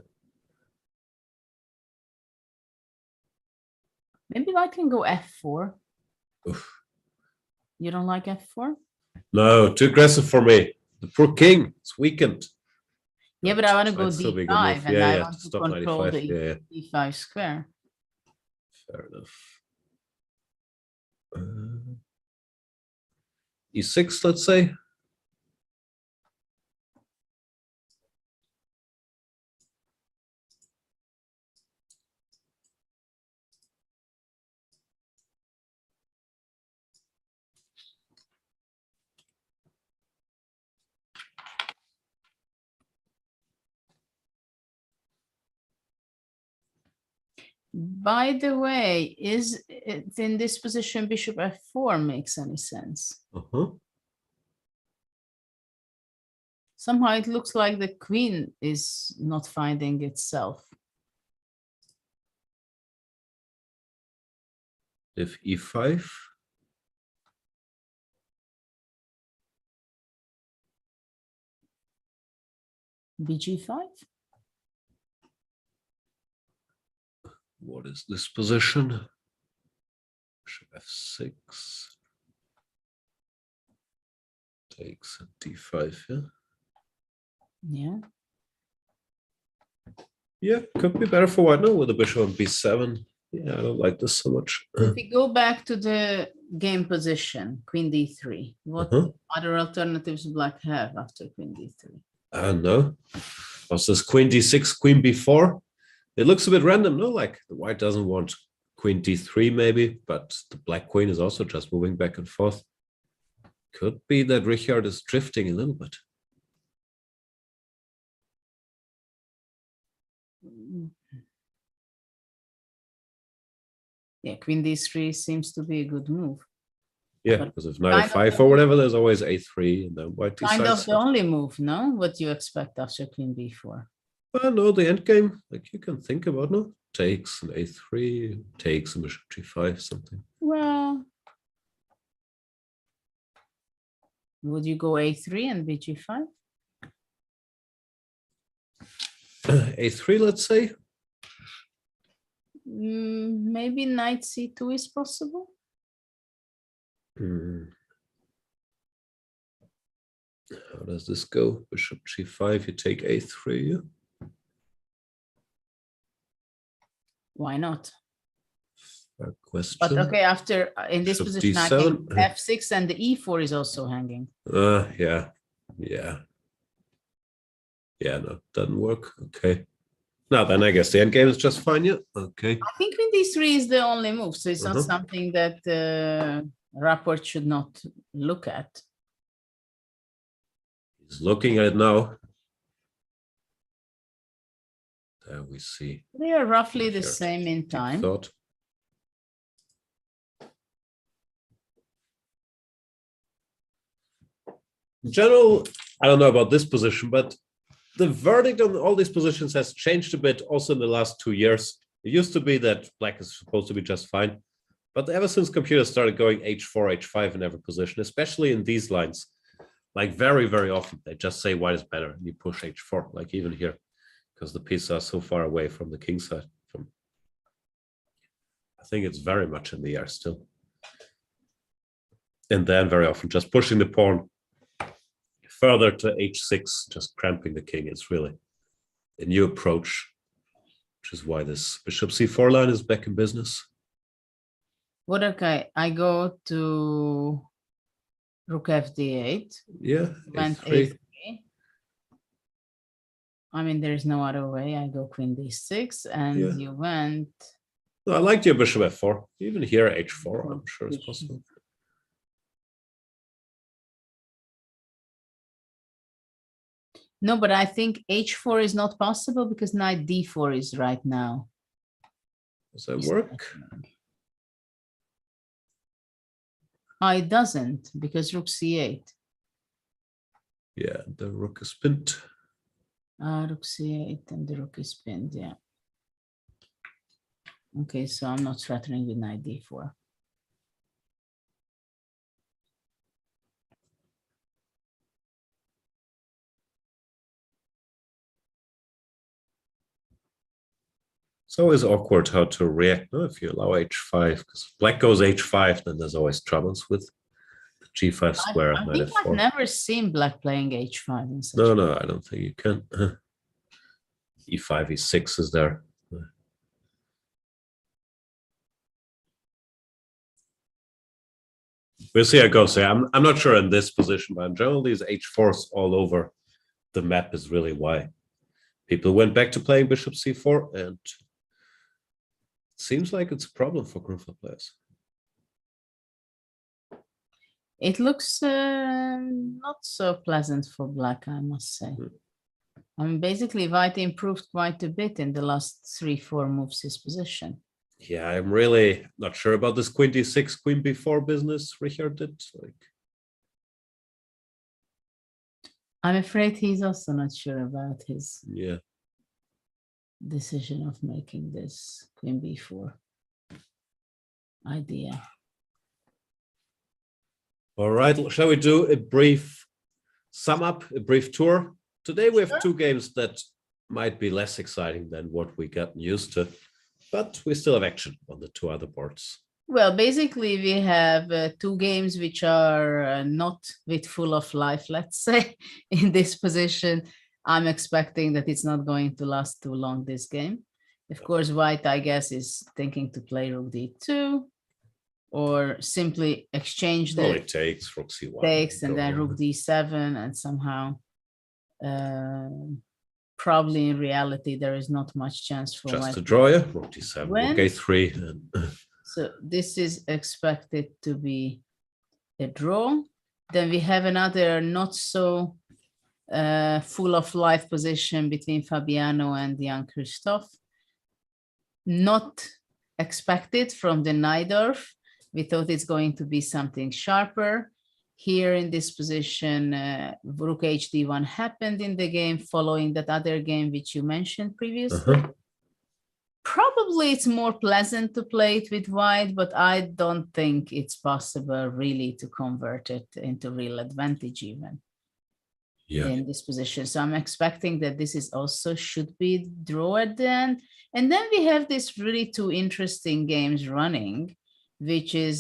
Speaker 13: Maybe I can go f4.
Speaker 16: Oof.
Speaker 13: You don't like f4?
Speaker 16: No, too aggressive for me. The poor king is weakened.
Speaker 13: Yeah, but I want to go
Speaker 16: Might still be a good
Speaker 13: d5
Speaker 16: move.
Speaker 13: and
Speaker 16: Yeah,
Speaker 13: I
Speaker 16: yeah,
Speaker 13: want to
Speaker 16: stop
Speaker 13: control
Speaker 16: 95.
Speaker 13: the
Speaker 16: Yeah,
Speaker 13: e5 square.
Speaker 16: fair enough. E6, let's say.
Speaker 13: By the way, is it in this position bishop f4 makes any sense? Somehow it looks like the queen is not finding itself.
Speaker 16: If e5.
Speaker 13: bg5?
Speaker 16: What is this position? Bishop f6. Takes a d5, yeah?
Speaker 13: Yeah.
Speaker 16: Yeah, could be better for white now with the bishop on b7. Yeah, I don't like this so much.
Speaker 13: If we go back to the game position, queen d3, what other alternatives black have after queen d3?
Speaker 16: I don't know. What's this? Queen d6, queen b4? It looks a bit random, no? Like the white doesn't want queen d3 maybe, but the black queen is also just moving back and forth. Could be that Richard is drifting a little bit.
Speaker 13: Yeah, queen d3 seems to be a good move.
Speaker 16: Yeah,
Speaker 13: But
Speaker 16: because if knight f5 or whatever, there's always a3 and then white
Speaker 13: kind
Speaker 16: decides.
Speaker 13: of the only move, no? What do you expect after queen b4?
Speaker 16: No, the end game, like you can think about, no? Takes an a3, takes a bishop g5, something.
Speaker 13: Well, would you go a3 and bg5?
Speaker 16: A3, let's say.
Speaker 13: Maybe knight c2 is possible.
Speaker 16: How does this go? Bishop g5, you take a3.
Speaker 13: Why not?
Speaker 16: Fair question.
Speaker 13: But okay, after in this
Speaker 16: Bishop
Speaker 13: position, I
Speaker 16: d7.
Speaker 13: think f6 and the e4 is also hanging.
Speaker 16: Yeah. Yeah, no, doesn't work. Okay. Now then, I guess the end game is just fine. Yeah. Okay.
Speaker 13: I think queen d3 is the only move, so it's not something that Rapport should not look at.
Speaker 16: He's looking at it now. There we see.
Speaker 13: They are roughly the same in time.
Speaker 16: Thought. In general, I don't know about this position, but the verdict on all these positions has changed a bit also in the last 2 years. It used to be that black is supposed to be just fine. But ever since computers started going h4, h5 in every position, especially in these lines, like very, very often, they just say white is better and you push h4, like even here, because the pieces are so far away from the king side. I think it's very much in the air still. And then very often just pushing the pawn further to h6, just cramping the king. It's really a new approach, which is why this bishop c4 line is back in business.
Speaker 13: What okay? I go to rook fd8.
Speaker 16: Yeah,
Speaker 13: went
Speaker 16: a3.
Speaker 13: I mean, there's no other way. I go queen d6, and you went.
Speaker 16: No, I liked your bishop f4. Even here, h4. I'm sure it's possible.
Speaker 13: No, but I think h4 is not possible because knight d4 is right now.
Speaker 16: Does that work?
Speaker 13: Oh, it doesn't because rook c8.
Speaker 16: Yeah, the rook is pinned.
Speaker 13: Rook c8 and the rook is pinned, yeah. Okay, so I'm not threatening with knight d4.
Speaker 16: It's always awkward how to react, no? If you allow h5, because black goes h5, then there's always troubles with the g5 square.
Speaker 13: I think I've never seen black playing h5 in such
Speaker 16: No, I don't think you can. e5, e6 is there. We'll see how it goes. I'm not sure in this position, but in general, these h4s all over the map is really why people went back to playing bishop c4, and it seems like it's a problem for Greenfield players.
Speaker 13: It looks not so pleasant for black, I must say. I mean, basically, white improved quite a bit in the last 3-4 moves his position.
Speaker 16: Yeah, I'm really not sure about this queen d6, queen b4 business Richard did.
Speaker 13: I'm afraid he's also not sure about his decision of making this queen b4 idea.
Speaker 16: All right, shall we do a brief sum up, a brief tour? Today we have 2 games that might be less exciting than what we got used to, but we still have action on the 2 other boards.
Speaker 13: Well, basically we have 2 games which are not with full of life, let's say. In this position, I'm expecting that it's not going to last too long, this game. Of course, white, I guess, is thinking to play rook d2 or simply exchange the
Speaker 16: it takes rook c1.
Speaker 13: Takes and then rook d7 and somehow probably in reality there is not much chance for
Speaker 16: Just
Speaker 13: white.
Speaker 16: to draw you. Rook d7,
Speaker 13: When?
Speaker 16: rook a3.
Speaker 13: So this is expected to be a draw. Then we have another not so full of life position between Fabiano and Jan-Krzysztof. Not expected from the Najdorf. We thought it's going to be something sharper. Here in this position, Rook HD1 happened in the game following that other game which you mentioned previously. Probably it's more pleasant to play it with white, but I don't think it's possible really to convert it into real advantage even in this position. So I'm expecting that this is also should be draw at the end. And then we have this really two interesting games running, which is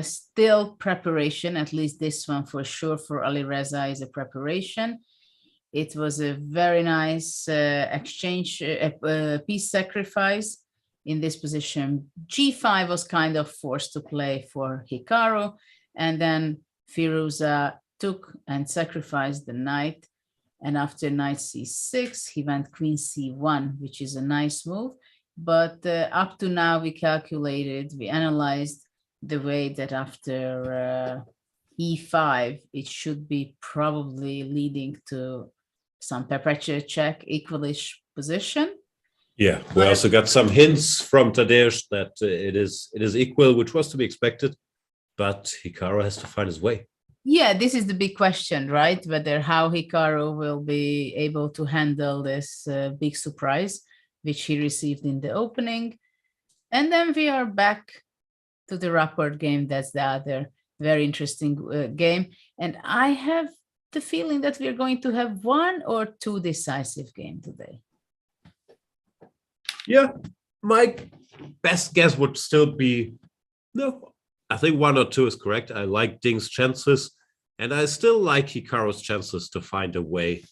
Speaker 13: still preparation, at least this one for sure for Alireza is a preparation. It was a very nice exchange, piece sacrifice in this position. G5 was kind of forced to play for Hikaru, and then Firuza took and sacrificed the knight. And after knight c6, he went queen c1, which is a nice move. But up to now, we calculated, we analyzed the way that after e5, it should be probably leading to some perpetual check, equalish position.
Speaker 16: Yeah, we also got some hints from Tadeusz that it is equal, which was to be expected, but Hikaru has to find his way.
Speaker 13: Yeah, this is the big question, right? Whether how Hikaru will be able to handle this big surprise, which he received in the opening. And then we are back to the rapport game. That's the other very interesting game. And I have the feeling that we're going to have one or two decisive games today.
Speaker 16: Yeah, my best guess would still be, no, I think one or two is correct. I like Ding's chances, and I still like Hikaru's chances to find a way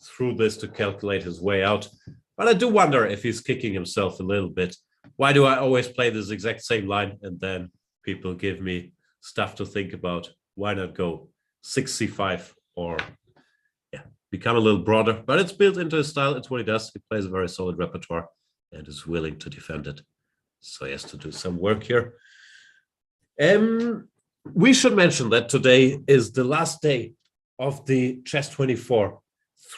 Speaker 16: through this to calculate his way out. But I do wonder if he's kicking himself a little bit. Why do I always play this exact same line and then people give me stuff to think about? Why not go 6c5 or become a little broader? But it's built into his style. It's what he does. He plays a very solid repertoire and is willing to defend it. So he has to do some work here. We should mention that today is the last day of the Chess24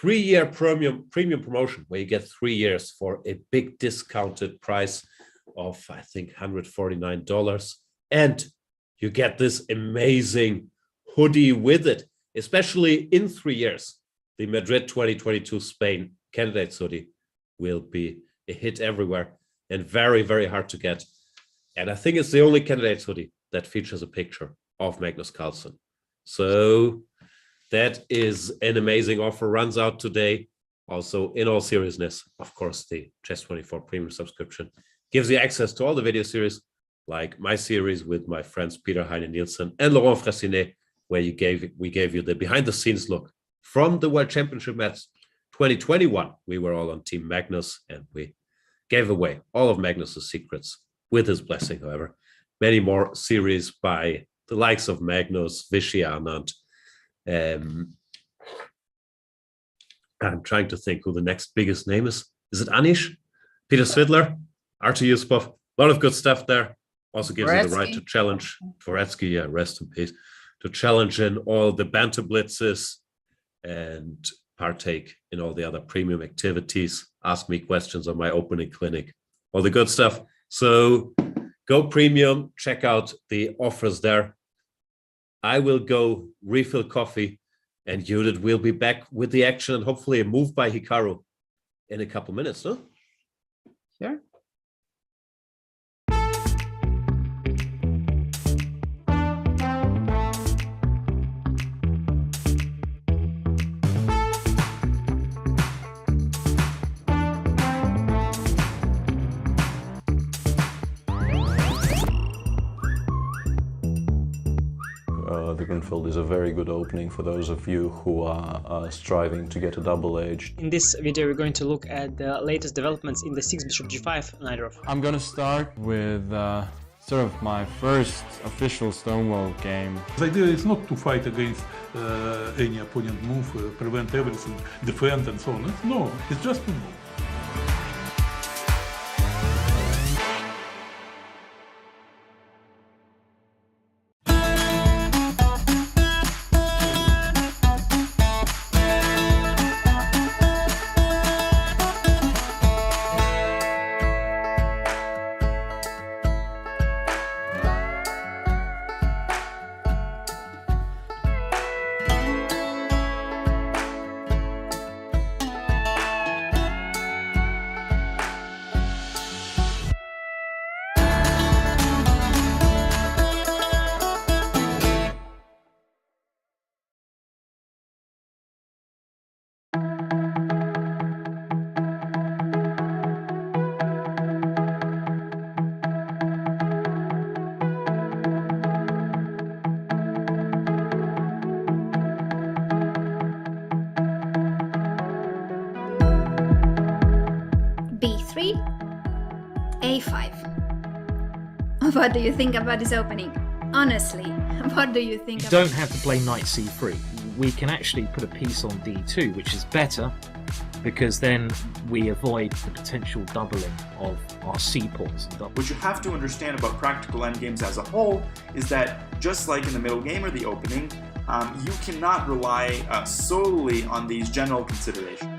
Speaker 16: 3-year premium promotion, where you get 3 years for a big discounted price of, I think, $149. And you get this amazing hoodie with it, especially in 3 years. The Madrid 2022 Spain candidates hoodie will be a hit everywhere and very, very hard to get. And I think it's the only candidates hoodie that features a picture of Magnus Carlsen. So that is an amazing offer, runs out today. Also, in all seriousness, of course, the Chess24 premium subscription gives you access to all the video series, like my series with my friends Peter Heine Nielsen and Laurent Fressinet, where we gave you the behind-the-scenes look from the World Championship match 2021. We were all on Team Magnus, and we gave away all of Magnus's secrets with his blessing, however. Many more series by the likes of Magnus, Vishy Anand. I'm trying to think who the next biggest name is. Is it Anish? Peter Svidler? Artur Yusupov? A lot of good stuff there. Also gives you the right to challenge Dvoretsky, yeah, rest in peace, to challenge in all the banter blitzes and partake in all the other premium activities, ask me questions on my opening clinic, all the good stuff. So go premium, check out the offers there. I will go refill coffee, and Judit will be back with the action and hopefully a move by Hikaru in a couple minutes, no?
Speaker 13: Sure.
Speaker 1: The Greenfield is a very good opening for those of you who are striving to get a double-edged.
Speaker 2: In this video, we're going to look at the latest developments in the 6 bishop g5 Najdorf.
Speaker 3: I'm gonna start with sort of my first official Stonewall game.
Speaker 4: The idea is not to fight against any opponent move, prevent everything, defend and so on. No, it's just to move.
Speaker 5: A5. What do you think about this opening? Honestly, what do you think
Speaker 6: You
Speaker 5: about...
Speaker 6: don't have to play knight c3. We can actually put a piece on d2, which is better because then we avoid the potential doubling of our c pawns.
Speaker 7: What you have to understand about practical endgames as a whole is that, just like in the middle game or the opening, you cannot rely solely on these general considerations.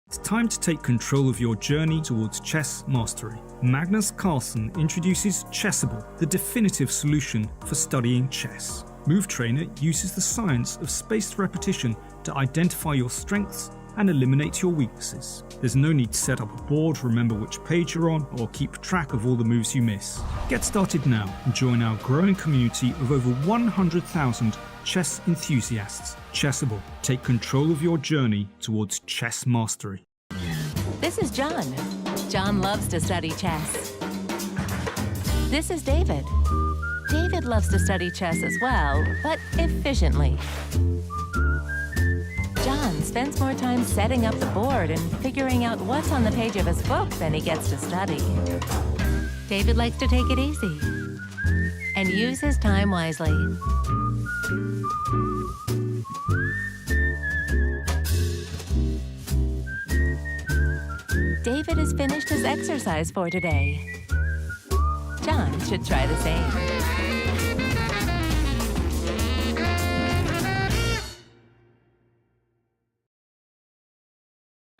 Speaker 8: It's time to take control of your journey towards chess mastery. Magnus Carlsen introduces Chessable, the definitive solution for studying chess. Move Trainer uses the science of spaced repetition to identify your strengths and eliminate your weaknesses. There's no need to set up a board, remember which page you're on, or keep track of all the moves you miss. Get started now and join our growing community of over 100,000 chess enthusiasts. Chessable. Take control of your journey towards chess mastery.
Speaker 9: This is John. John loves to study chess. This is David. David loves to study chess as well, but efficiently. John spends more time setting up the board and figuring out what's on the page of his book than he gets to study. David likes to take it easy and use his time wisely. David has finished his exercise for today. John should try the same.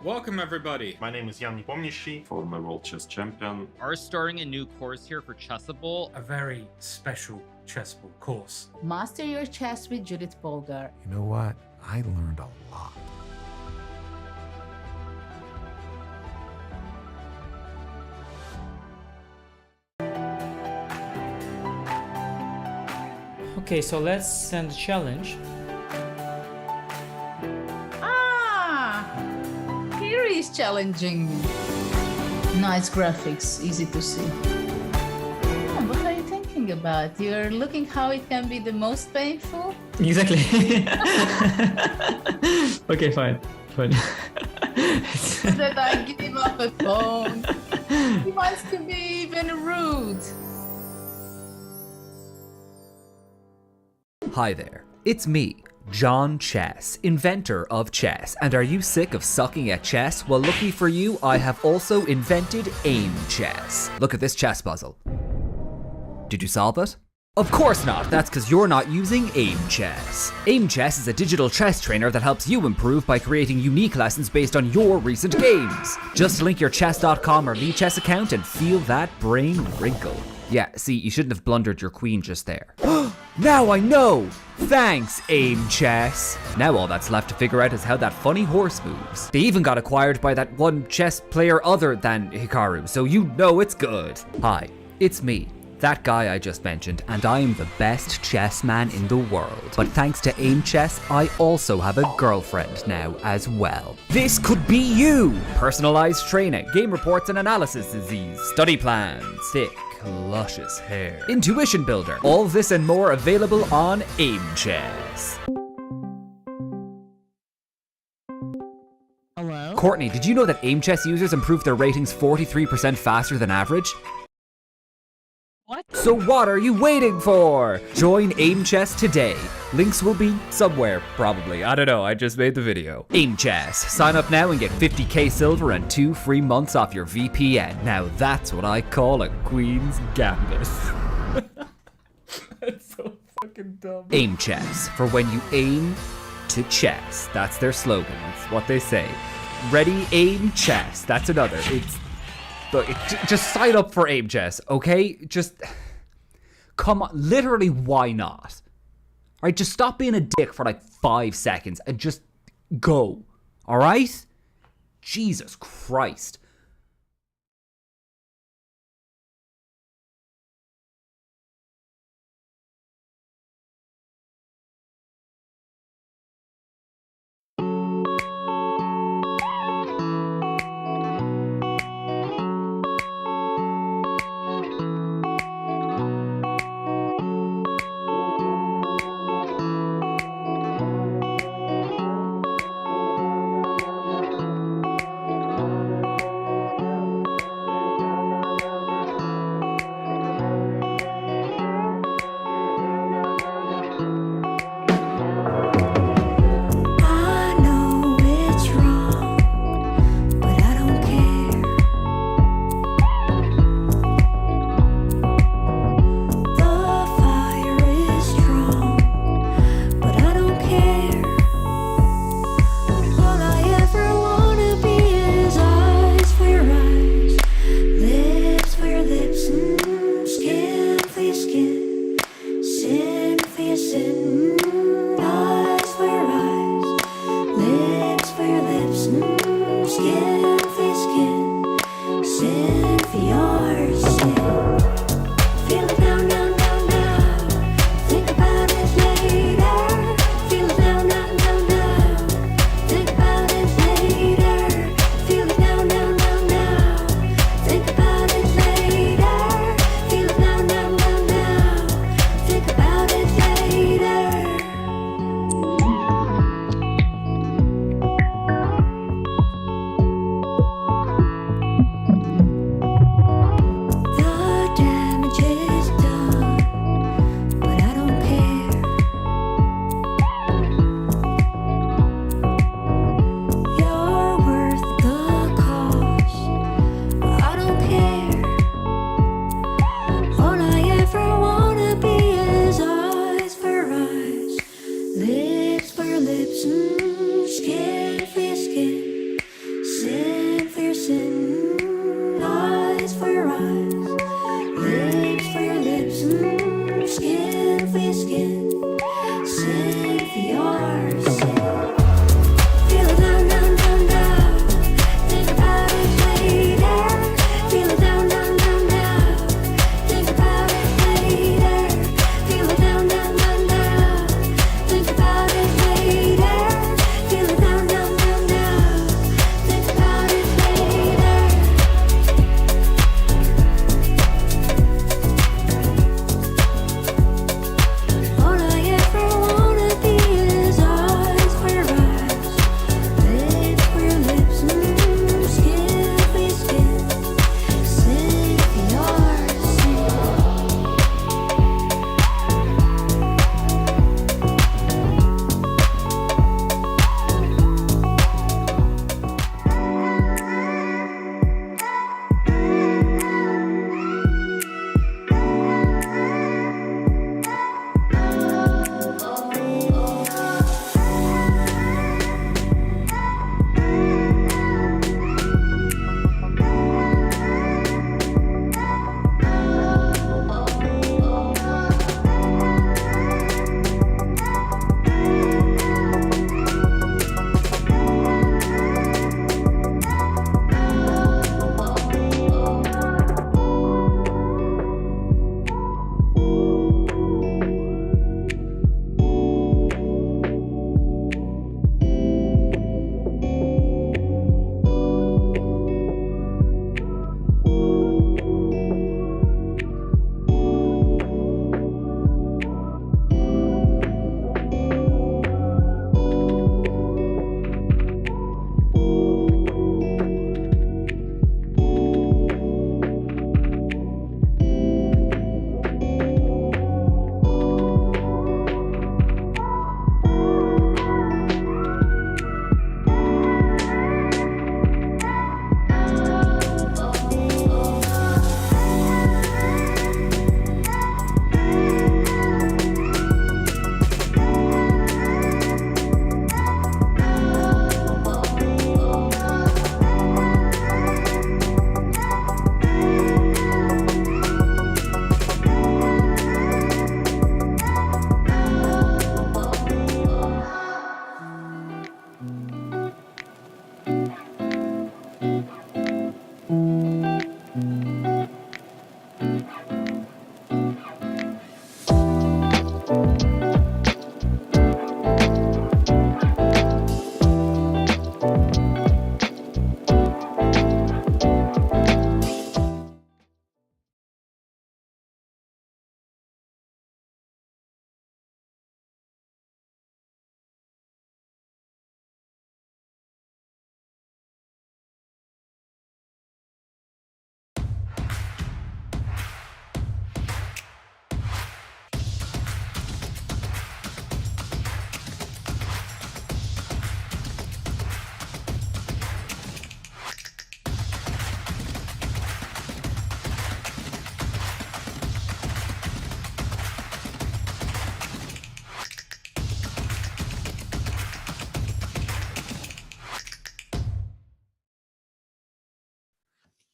Speaker 10: Welcome, everybody.
Speaker 11: My name is Jan-Krzysztof, former world chess champion.
Speaker 10: Are starting a new course here for Chessable.
Speaker 12: A very special Chessable course.
Speaker 13: Master your chess with Judit Polgar.
Speaker 14: You know what? I learned a lot.
Speaker 2: Okay, so let's send a challenge.
Speaker 13: Here is challenging me. Nice graphics, easy to see. Oh, what are you thinking about? You're looking how it can be the most painful?
Speaker 2: Exactly. Okay, fine.
Speaker 13: So that I give up a phone. He wants to be even rude.
Speaker 15: Hi there, it's me, John Chess, inventor of chess. And are you sick of sucking at chess? Well, lucky for you, I have also invented Aimchess. Look at this chess puzzle. Did you solve it? Of course not, that's because you're not using Aimchess. Aimchess is a digital chess trainer that helps you improve by creating unique lessons based on your recent games. Just link your chess.com or Lichess account and feel that brain wrinkle. Yeah, see, you shouldn't have blundered your queen just there. Now I know! Thanks, Aimchess! Now all that's left to figure out is how that funny horse moves. They even got acquired by that one chess player other than Hikaru, so you know it's good. Hi, it's me, that guy I just mentioned, and I am the best chess man in the world. But thanks to Aimchess, I also have a girlfriend now as well. This could be you! Personalized training, game reports and analysis disease, study plans, thick, luscious hair, intuition builder, all this and more available on Aimchess.
Speaker 9: Hello?
Speaker 15: Courtney, did you know that Aimchess users improve their ratings 43% faster than average?
Speaker 9: What?
Speaker 15: So what are you waiting for? Join Aimchess today. Links will be somewhere, probably. I don't know, I just made the video. Aimchess. Sign up now and get 50k silver and 2 free months off your VPN. Now that's what I call a Queen's Gambit. That's so fucking dumb. Aimchess, for when you aim to chess. That's their slogan. It's what they say. Ready, aim, chess. That's another. It's... Look, just sign up for Aimchess, okay? Just... Come on. Literally, why not? Alright, just stop being a dick for like 5 seconds and just go. Alright? Jesus Christ.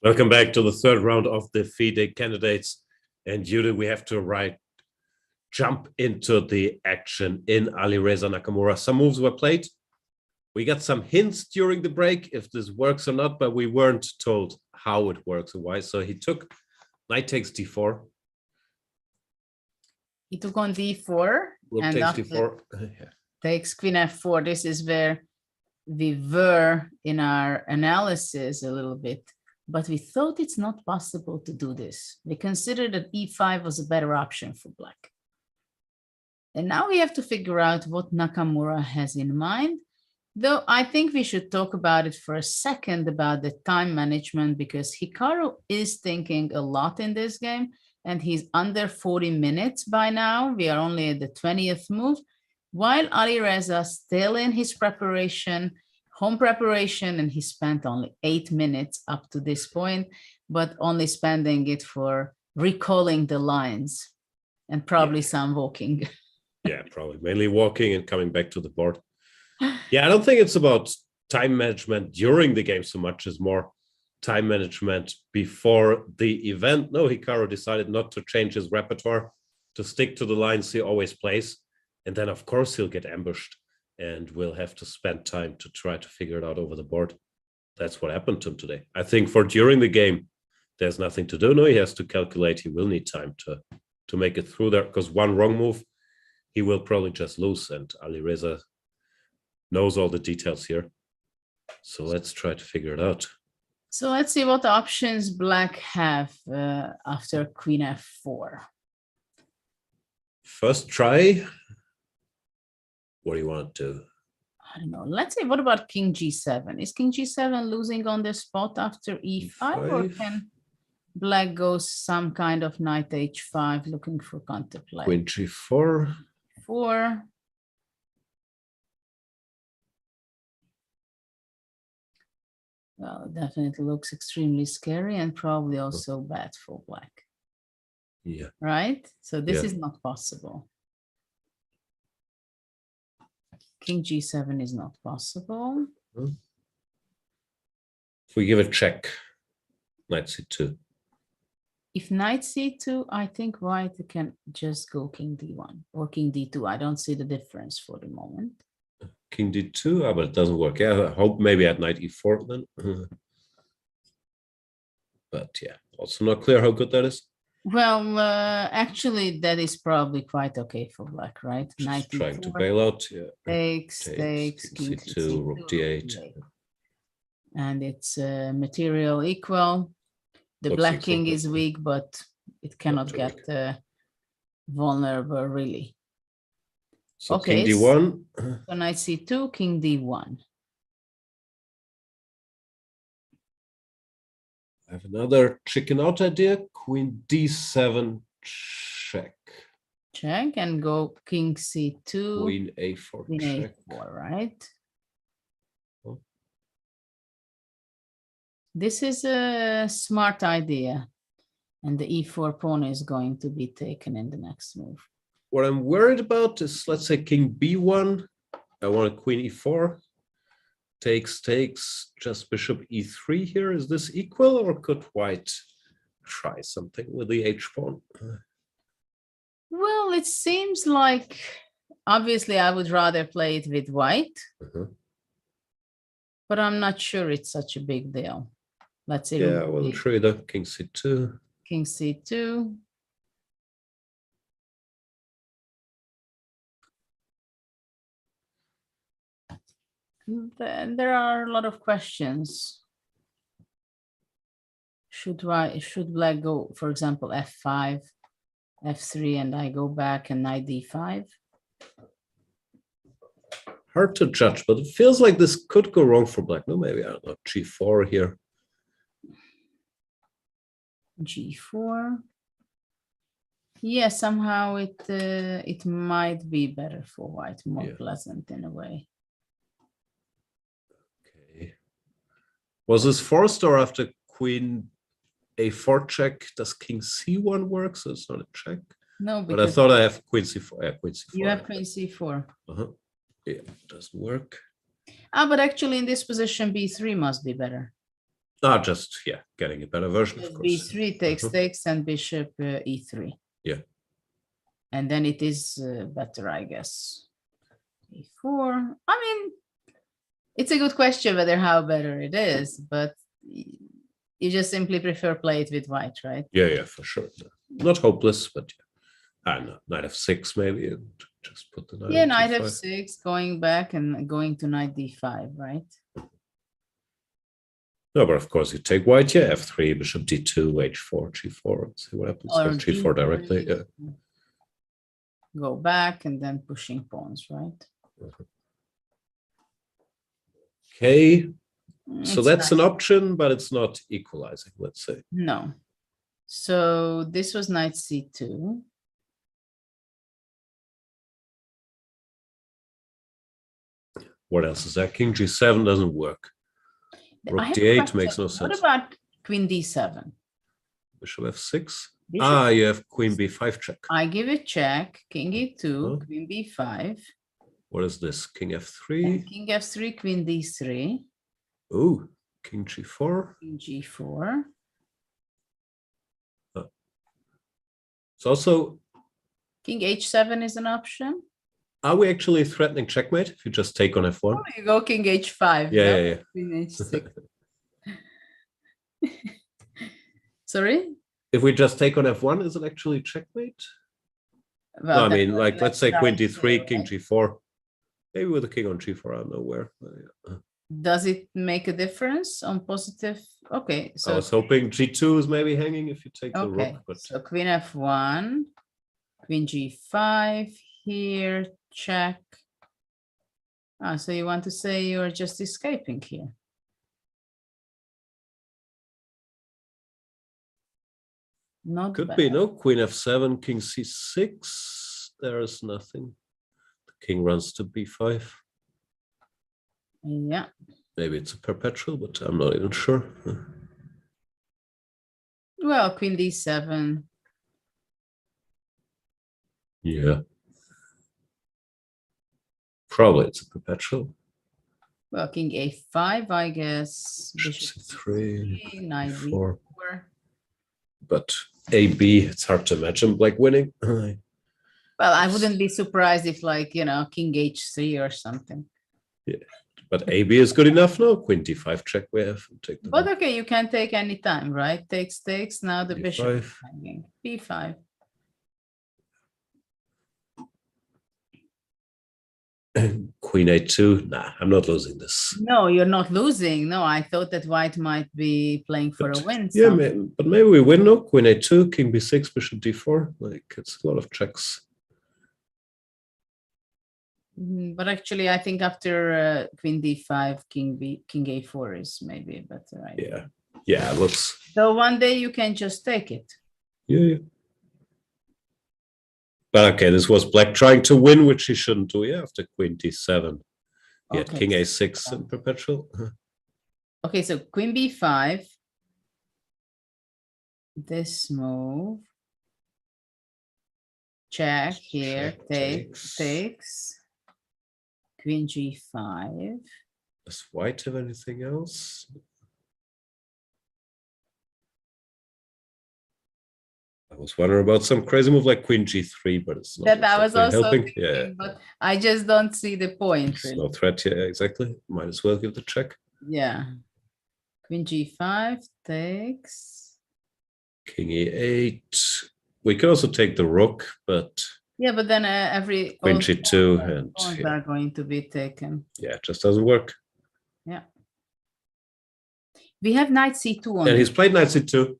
Speaker 16: Welcome back to the third round of the FIDE candidates. And Judit, we have to jump into the action in Alireza Nakamura. Some moves were played. We got some hints during the break if this works or not, but we weren't told how it works or why. So he took knight takes d4.
Speaker 13: He took on d4.
Speaker 16: Rook
Speaker 13: and
Speaker 16: takes
Speaker 13: after
Speaker 16: d4. Yeah.
Speaker 13: takes queen f4. This is where we were in our analysis a little bit, but we thought it's not possible to do this. We considered that e5 was a better option for black. And now we have to figure out what Nakamura has in mind. Though I think we should talk about it for a second about the time management, because Hikaru is thinking a lot in this game and he's under 40 minutes by now. We are only at the 20th move, while Alireza still in his preparation, home preparation, and he spent only 8 minutes up to this point, but only spending it for recalling the lines and probably some walking.
Speaker 16: Yeah, probably mainly walking and coming back to the board. Yeah, I don't think it's about time management during the game so much as more time management before the event. No, Hikaru decided not to change his repertoire, to stick to the lines he always plays. And then, of course, he'll get ambushed and we'll have to spend time to try to figure it out over the board. That's what happened to him today. I think for during the game, there's nothing to do. No, he has to calculate. He will need time to make it through there, because one wrong move, he will probably just lose. And Alireza knows all the details here. So let's try to figure it out.
Speaker 13: So let's see what options black have after queen f4.
Speaker 16: First try. What do you want to do?
Speaker 13: I don't know. Let's say, what about king g7? Is king g7 losing on the spot after e5, or can black go some kind of knight h5 looking for counterplay?
Speaker 16: Queen g4.
Speaker 13: 4. Well, it definitely looks extremely scary and probably also bad for black.
Speaker 16: Yeah.
Speaker 13: Right? So this
Speaker 16: Yeah.
Speaker 13: is not possible. King g7 is not possible.
Speaker 16: If we give a check, knight c2.
Speaker 13: If knight c2, I think white can just go king d1 or king d2. I don't see the difference for the moment.
Speaker 16: King d2, but it doesn't work. Yeah, I hope maybe at knight e4 then. But yeah, also not clear how good that is.
Speaker 13: Well, actually, that is probably quite okay for black, right? Knight
Speaker 16: Trying to
Speaker 13: e4,
Speaker 16: bail out. Yeah.
Speaker 13: takes, king
Speaker 16: c2, rook d8.
Speaker 13: And it's material equal. The
Speaker 16: Looks
Speaker 13: black
Speaker 16: equal,
Speaker 13: king
Speaker 16: but
Speaker 13: is weak, but it cannot
Speaker 16: too
Speaker 13: get vulnerable, really.
Speaker 16: So
Speaker 13: Okay,
Speaker 16: king d1.
Speaker 13: so knight c2, king d1.
Speaker 16: I have another chicken out idea. Queen d7 check.
Speaker 13: Check and go king c2.
Speaker 16: Queen a4
Speaker 13: Queen
Speaker 16: check.
Speaker 13: a4, right?
Speaker 16: Oh.
Speaker 13: This is a smart idea. And the e4 pawn is going to be taken in the next move.
Speaker 16: What I'm worried about is, let's say, king b1. I want a queen e4. Takes, just bishop e3 here. Is this equal, or could white try something with the h-pawn?
Speaker 13: Well, it seems like, obviously, I would rather play it with white. But I'm not sure it's such a big deal. Let's say.
Speaker 16: Yeah, well, sure, either. King c2.
Speaker 13: King c2. Then there are a lot of questions. Should black go, for example, f5, f3, and I go back and knight d5?
Speaker 16: Hard to judge, but it feels like this could go wrong for black. No, maybe, I don't know, g4 here.
Speaker 13: g4. Yeah, somehow it might be better for white, more pleasant in a way.
Speaker 16: Okay. Was this forced, or after queen a4 check, does king c1 work? So it's not a check.
Speaker 13: No,
Speaker 16: but I thought I have queen c4. Yeah, queen c4.
Speaker 13: You have queen c4.
Speaker 16: Yeah, it doesn't work.
Speaker 13: But actually in this position, b3 must be better.
Speaker 16: Just, yeah, getting a better version, of course.
Speaker 13: B3 takes and bishop E3.
Speaker 16: Yeah.
Speaker 13: And then it is better, I guess. E4. I mean, it's a good question whether how better it is, but you just simply prefer play it with white, right?
Speaker 16: Yeah, for sure. Not hopeless, but yeah. I know, knight f6 maybe, and just put the knight.
Speaker 13: Yeah,
Speaker 16: on
Speaker 13: knight
Speaker 16: d5.
Speaker 13: f6, going back and going to knight d5, right?
Speaker 16: No, but of course you take white, yeah, f3, bishop d2, h4, g4, and see what happens.
Speaker 13: Or
Speaker 16: G4 directly, yeah.
Speaker 13: Go back and then pushing pawns, right?
Speaker 16: Okay, so
Speaker 13: It's
Speaker 16: that's an
Speaker 13: nice.
Speaker 16: option, but it's not equalizing, let's say.
Speaker 13: No. So this was knight c2.
Speaker 16: What else is that? King g7 doesn't work.
Speaker 13: I
Speaker 16: Rook
Speaker 13: have a
Speaker 16: d8
Speaker 13: question.
Speaker 16: makes no
Speaker 13: What
Speaker 16: sense.
Speaker 13: about queen d7?
Speaker 16: Bishop f6.
Speaker 13: Bishop-
Speaker 16: You have queen b5 check.
Speaker 13: I give it check, king e2,
Speaker 16: Huh?
Speaker 13: queen b5,
Speaker 16: What is this? King
Speaker 13: and
Speaker 16: f3.
Speaker 13: king f3, queen d3,
Speaker 16: Ooh, king g4.
Speaker 13: king g4.
Speaker 16: It's also,
Speaker 13: King h7 is an option.
Speaker 16: are we actually threatening checkmate if you just take on f1?
Speaker 13: Oh, you go king h5.
Speaker 16: Yeah,
Speaker 13: no?
Speaker 16: yeah, yeah.
Speaker 13: Queen h6. Sorry?
Speaker 16: If we just take on f1, is it actually checkmate?
Speaker 13: Well,
Speaker 16: No, I
Speaker 13: then
Speaker 16: mean, like, let's say
Speaker 13: try
Speaker 16: queen
Speaker 13: to
Speaker 16: d3,
Speaker 13: say,
Speaker 16: king
Speaker 13: right?
Speaker 16: g4. Maybe with a king on g4, I don't know where.
Speaker 13: Does it make a difference on positive? Okay,
Speaker 16: I
Speaker 13: so
Speaker 16: was hoping g2 is maybe hanging if you take the
Speaker 13: okay,
Speaker 16: rook, but
Speaker 13: so queen f1, queen g5 here, check. So you want to say you're just escaping here? Not
Speaker 16: could
Speaker 13: bad.
Speaker 16: be, no? Queen f7, king c6. There is nothing. The king runs to b5.
Speaker 13: Yeah.
Speaker 16: Maybe it's a perpetual, but I'm not even sure.
Speaker 13: Well, queen d7.
Speaker 16: Yeah. Probably it's a perpetual.
Speaker 13: Well, king a5, I guess.
Speaker 16: Bishop
Speaker 13: Bishop
Speaker 16: c3,
Speaker 13: c3, knight
Speaker 16: e4.
Speaker 13: d4.
Speaker 16: But AB, it's hard to imagine black winning.
Speaker 13: Well, I wouldn't be surprised if, like, you know, king h3 or something.
Speaker 16: Yeah, but AB is good enough now. Queen d5 check we have. Take the
Speaker 13: But okay, you can take any time, right? Takes. Now the bishop is
Speaker 16: b5.
Speaker 13: hanging. b5.
Speaker 16: Queen a2. Nah, I'm not losing this.
Speaker 13: No, you're not losing. No, I thought that white might be playing for a win.
Speaker 16: Yeah,
Speaker 13: somehow.
Speaker 16: but maybe we win now. Queen a2, king b6, bishop d4. Like, it's a lot of checks.
Speaker 13: But actually, I think after queen d5, king a4 is maybe a better idea.
Speaker 16: Yeah, looks.
Speaker 13: So one day you can just take it.
Speaker 16: Yeah. But okay, this was black trying to win, which he shouldn't do. Yeah, after queen d7. He had
Speaker 13: Okay.
Speaker 16: king a6 in perpetual.
Speaker 13: Okay, so queen b5. This move. Check here. Takes. Queen g5.
Speaker 16: Does white have anything else? I was wondering about some crazy move like queen g3, but it's not
Speaker 13: That I was
Speaker 16: exactly
Speaker 13: also
Speaker 16: helping.
Speaker 13: thinking,
Speaker 16: Yeah,
Speaker 13: but I just don't see the point.
Speaker 16: there's
Speaker 13: Really.
Speaker 16: no threat here. Exactly. Might as well give the check.
Speaker 13: Yeah. Queen g5 takes.
Speaker 16: King e8. We could also take the rook, but
Speaker 13: Yeah, but then every
Speaker 16: queen
Speaker 13: all
Speaker 16: g2 and
Speaker 13: pawns
Speaker 16: yeah,
Speaker 13: are going to be taken.
Speaker 16: it just doesn't work.
Speaker 13: Yeah. We have knight c2 on.
Speaker 16: And
Speaker 13: it.
Speaker 16: he's played knight c2.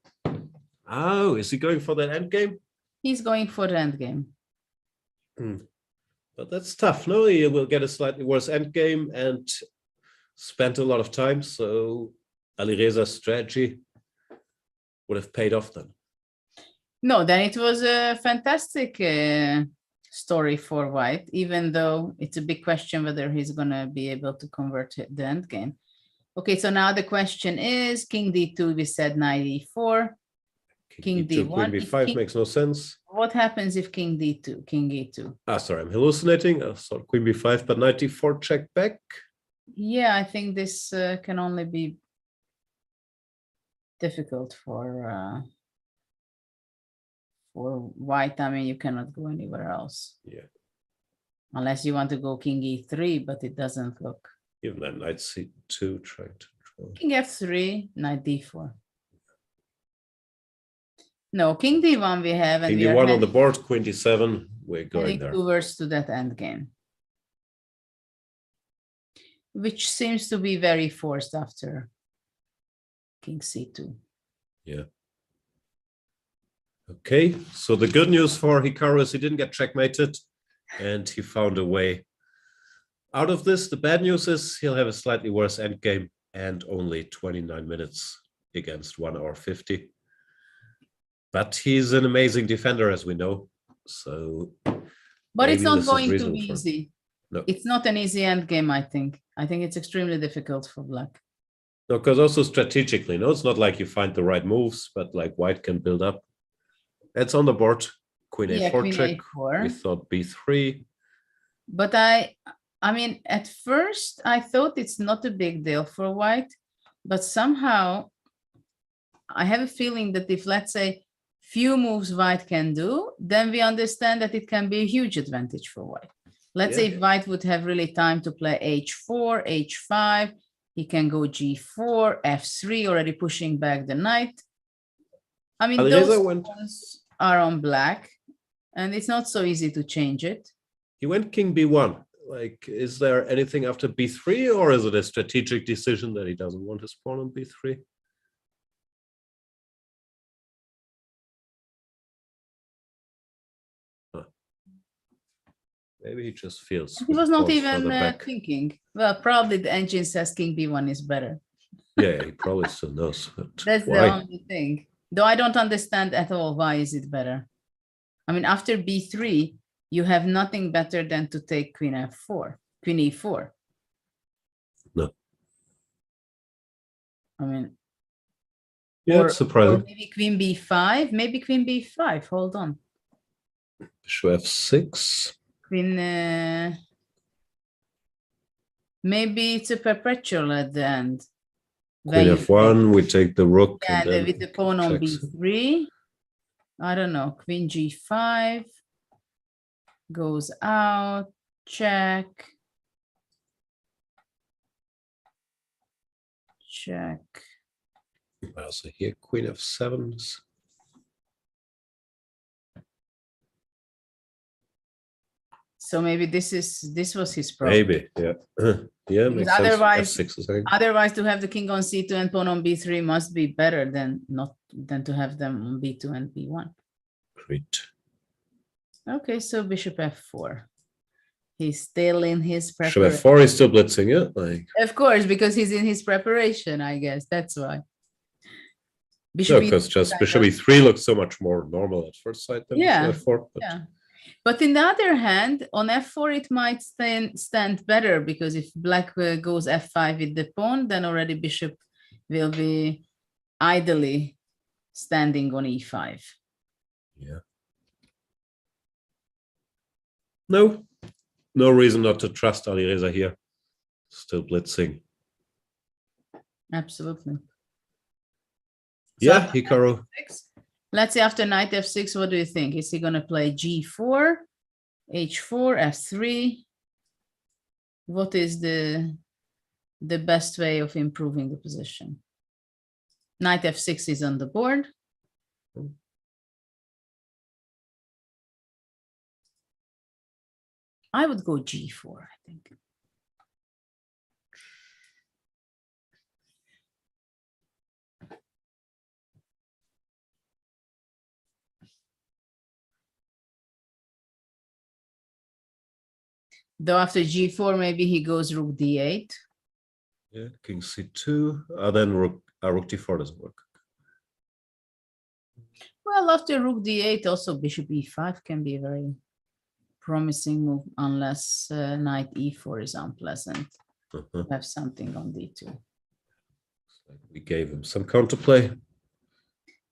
Speaker 16: Oh, is he going for that endgame?
Speaker 13: He's going for the endgame.
Speaker 16: But that's tough. No, he will get a slightly worse endgame and spent a lot of time. So Alireza's strategy would have paid off then.
Speaker 13: No, then it was a fantastic story for white, even though it's a big question whether he's going to be able to convert the endgame. Okay, so now the question is king d2, we said knight e4. King
Speaker 16: d2,
Speaker 13: d1.
Speaker 16: queen b5 makes no sense.
Speaker 13: What happens if king d2, king e2?
Speaker 16: Sorry, I'm hallucinating. I thought queen b5, but knight d4 check back.
Speaker 13: Yeah, I think this can only be difficult for white. I mean, you cannot go anywhere else.
Speaker 16: Yeah.
Speaker 13: Unless you want to go king e3, but it doesn't look.
Speaker 16: Even then, knight c2, trying to draw.
Speaker 13: King f3, knight d4. No, king d1 we have, and
Speaker 16: King
Speaker 13: we are
Speaker 16: d1 on the board, queen d7. We're going
Speaker 13: heading
Speaker 16: there.
Speaker 13: towards to that endgame, which seems to be very forced after king c2.
Speaker 16: Yeah. Okay, so the good news for Hikaru is he didn't get checkmated, and he found a way out of this. The bad news is he'll have a slightly worse endgame and only 29 minutes against 1 hour 50. But he's an amazing defender, as we know. So,
Speaker 13: but it's not
Speaker 16: this is
Speaker 13: going to
Speaker 16: reasonable
Speaker 13: be
Speaker 16: for him.
Speaker 13: easy.
Speaker 16: No,
Speaker 13: It's not an easy endgame, I think. I think it's extremely difficult for black.
Speaker 16: no, because also strategically, no, it's not like you find the right moves, but like white can build up. It's on the board. Queen
Speaker 13: Yeah,
Speaker 16: a4
Speaker 13: queen
Speaker 16: check.
Speaker 13: a4.
Speaker 16: We thought b3.
Speaker 13: But I mean, at first I thought it's not a big deal for white, but somehow I have a feeling that if, let's say, few moves white can do, then we understand that it can be a huge advantage for white. Let's say if white would have really time to play h4, h5, he can go g4, f3, already pushing back the knight. I mean,
Speaker 16: Alireza
Speaker 13: those
Speaker 16: went-
Speaker 13: pawns are on black, and it's not so easy to change it.
Speaker 16: He went king b1. Like, is there anything after b3, or is it a strategic decision that he doesn't want his pawn on b3? Huh. Maybe he just feels.
Speaker 13: He
Speaker 16: with
Speaker 13: was not
Speaker 16: pawns
Speaker 13: even
Speaker 16: further back.
Speaker 13: thinking. Well, probably the engine says king b1 is better.
Speaker 16: Yeah, he probably still knows. But
Speaker 13: That's
Speaker 16: why?
Speaker 13: the only thing. Though I don't understand at all why is it better. I mean, after b3, you have nothing better than to take queen f4, queen e4.
Speaker 16: No.
Speaker 13: I mean,
Speaker 16: Yeah,
Speaker 13: or
Speaker 16: it's surprising.
Speaker 13: maybe queen b5, maybe queen b5. Hold on.
Speaker 16: Bishop f6.
Speaker 13: Queen, maybe it's a perpetual at the end.
Speaker 16: Queen f1, we take the rook.
Speaker 13: Yeah,
Speaker 16: and then
Speaker 13: with the pawn on
Speaker 16: checks.
Speaker 13: b3. I don't know. Queen g5 goes out. Check. Check.
Speaker 16: Well, so here, queen f7.
Speaker 13: So maybe this was his problem.
Speaker 16: Maybe, yeah. Yeah,
Speaker 13: Because
Speaker 16: makes sense.
Speaker 13: otherwise,
Speaker 16: f6 is saying.
Speaker 13: otherwise to have the king on c2 and pawn on b3 must be better than to have them on b2 and b1.
Speaker 16: Great.
Speaker 13: Okay, so bishop f4. He's still in his
Speaker 16: Bishop
Speaker 13: preparation.
Speaker 16: f4 is still blitzing, yeah. Like,
Speaker 13: Of course, because he's in his preparation, I guess. That's why.
Speaker 16: no,
Speaker 13: Bishop
Speaker 16: because
Speaker 13: E3
Speaker 16: just
Speaker 13: kind
Speaker 16: bishop
Speaker 13: of-
Speaker 16: e3 looks so much more normal at first sight than
Speaker 13: Yeah,
Speaker 16: bishop f4. But
Speaker 13: yeah. But in the other hand, on f4, it might stand better, because if black goes f5 with the pawn, then already bishop will be idly standing on e5.
Speaker 16: yeah. No reason not to trust Alireza here. Still blitzing.
Speaker 13: Absolutely.
Speaker 16: Yeah, Hikaru.
Speaker 13: Let's say after knight f6, what do you think? Is he going to play g4, h4, f3? What is the best way of improving the position? Knight f6 is on the board. I would go g4, I think. Though after g4, maybe he goes rook d8.
Speaker 16: Yeah, king c2. Then rook d4 doesn't work.
Speaker 13: Well, after rook d8, also bishop e5 can be a very promising move, unless knight e4 is unpleasant.
Speaker 16: Uh-huh.
Speaker 13: Have something on d2.
Speaker 16: We gave him some counterplay.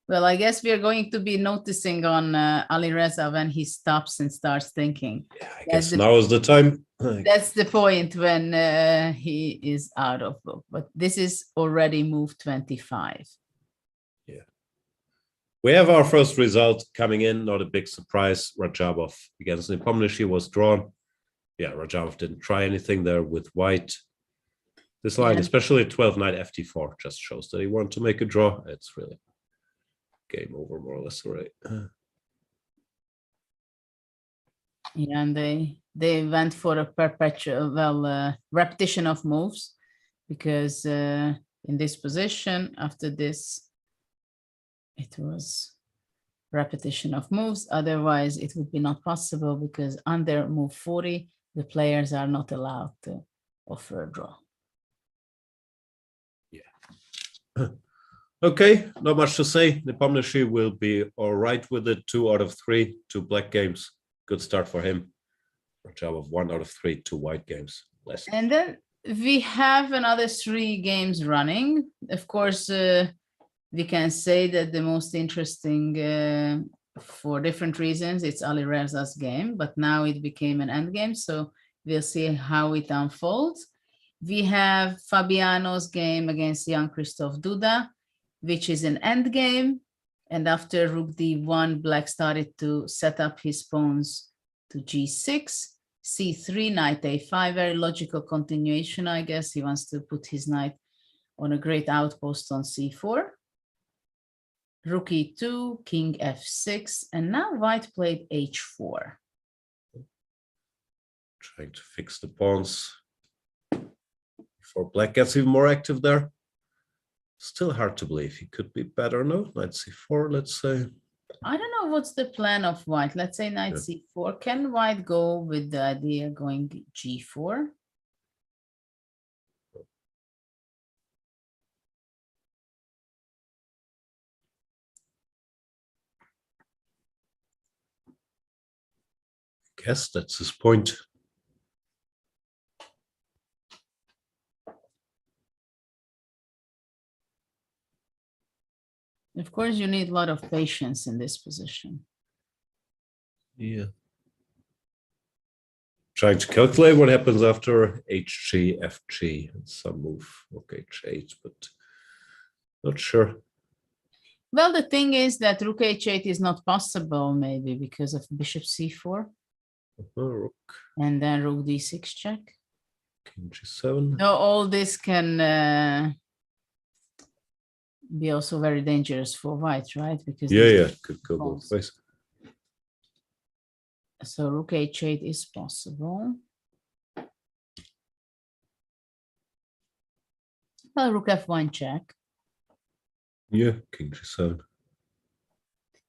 Speaker 13: Well, I guess we are going to be noticing on Alireza when he stops and starts thinking.
Speaker 16: Yeah, I guess now is the time.
Speaker 13: That's the point when he is out of book. But this is already move 25.
Speaker 16: We have our first result coming in, not a big surprise. Radjabov against Nepomniachtchi was drawn. Yeah, Radjabov didn't try anything there with white. This line, especially 12 knight ft4, just shows that he wanted to make a draw. It's really game over, more or less, right?
Speaker 13: Yeah, and they went for a perpetual repetition of moves, because in this position, after this, it was repetition of moves. Otherwise, it would be not possible, because under move 40, the players are not allowed to offer a draw.
Speaker 16: Yeah. Okay, not much to say. Nepomniachtchi will be all right with it. 2 out of 3, 2 black games. Good start for him. Radjabov 1 out of 3, 2 white games. Less.
Speaker 13: And then we have another 3 games running. Of course, we can say that the most interesting, for different reasons, it's Alireza's game, but now it became an end game, so we'll see how it unfolds. We have Fabiano's game against Jan-Krzysztof Duda, which is an end game. And after rook d1, black started to set up his pawns to g6, c3, knight a5, very logical continuation, I guess. He wants to put his knight on a great outpost on c4. Rook e2, king f6, and now white played h4.
Speaker 16: Trying to fix the pawns before black gets even more active there. Still hard to believe. He could be better. No, knight c4, let's say.
Speaker 13: I don't know what's the plan of white. Let's say knight c4. Can white go with the idea going g4?
Speaker 16: Guess that's his point.
Speaker 13: Of course, you need a lot of patience in this position.
Speaker 16: Yeah. Trying to calculate what happens after hg, fg, and some move. Okay, h8, but not sure.
Speaker 13: Well, the thing is that rook h8 is not possible, maybe because of bishop c4.
Speaker 16: Rook.
Speaker 13: And then rook d6 check.
Speaker 16: King g7.
Speaker 13: No, all this can be also very dangerous for white, right? Because
Speaker 16: yeah, could go both ways.
Speaker 13: So rook h8 is possible. Well, rook f1 check.
Speaker 16: Yeah, king g7.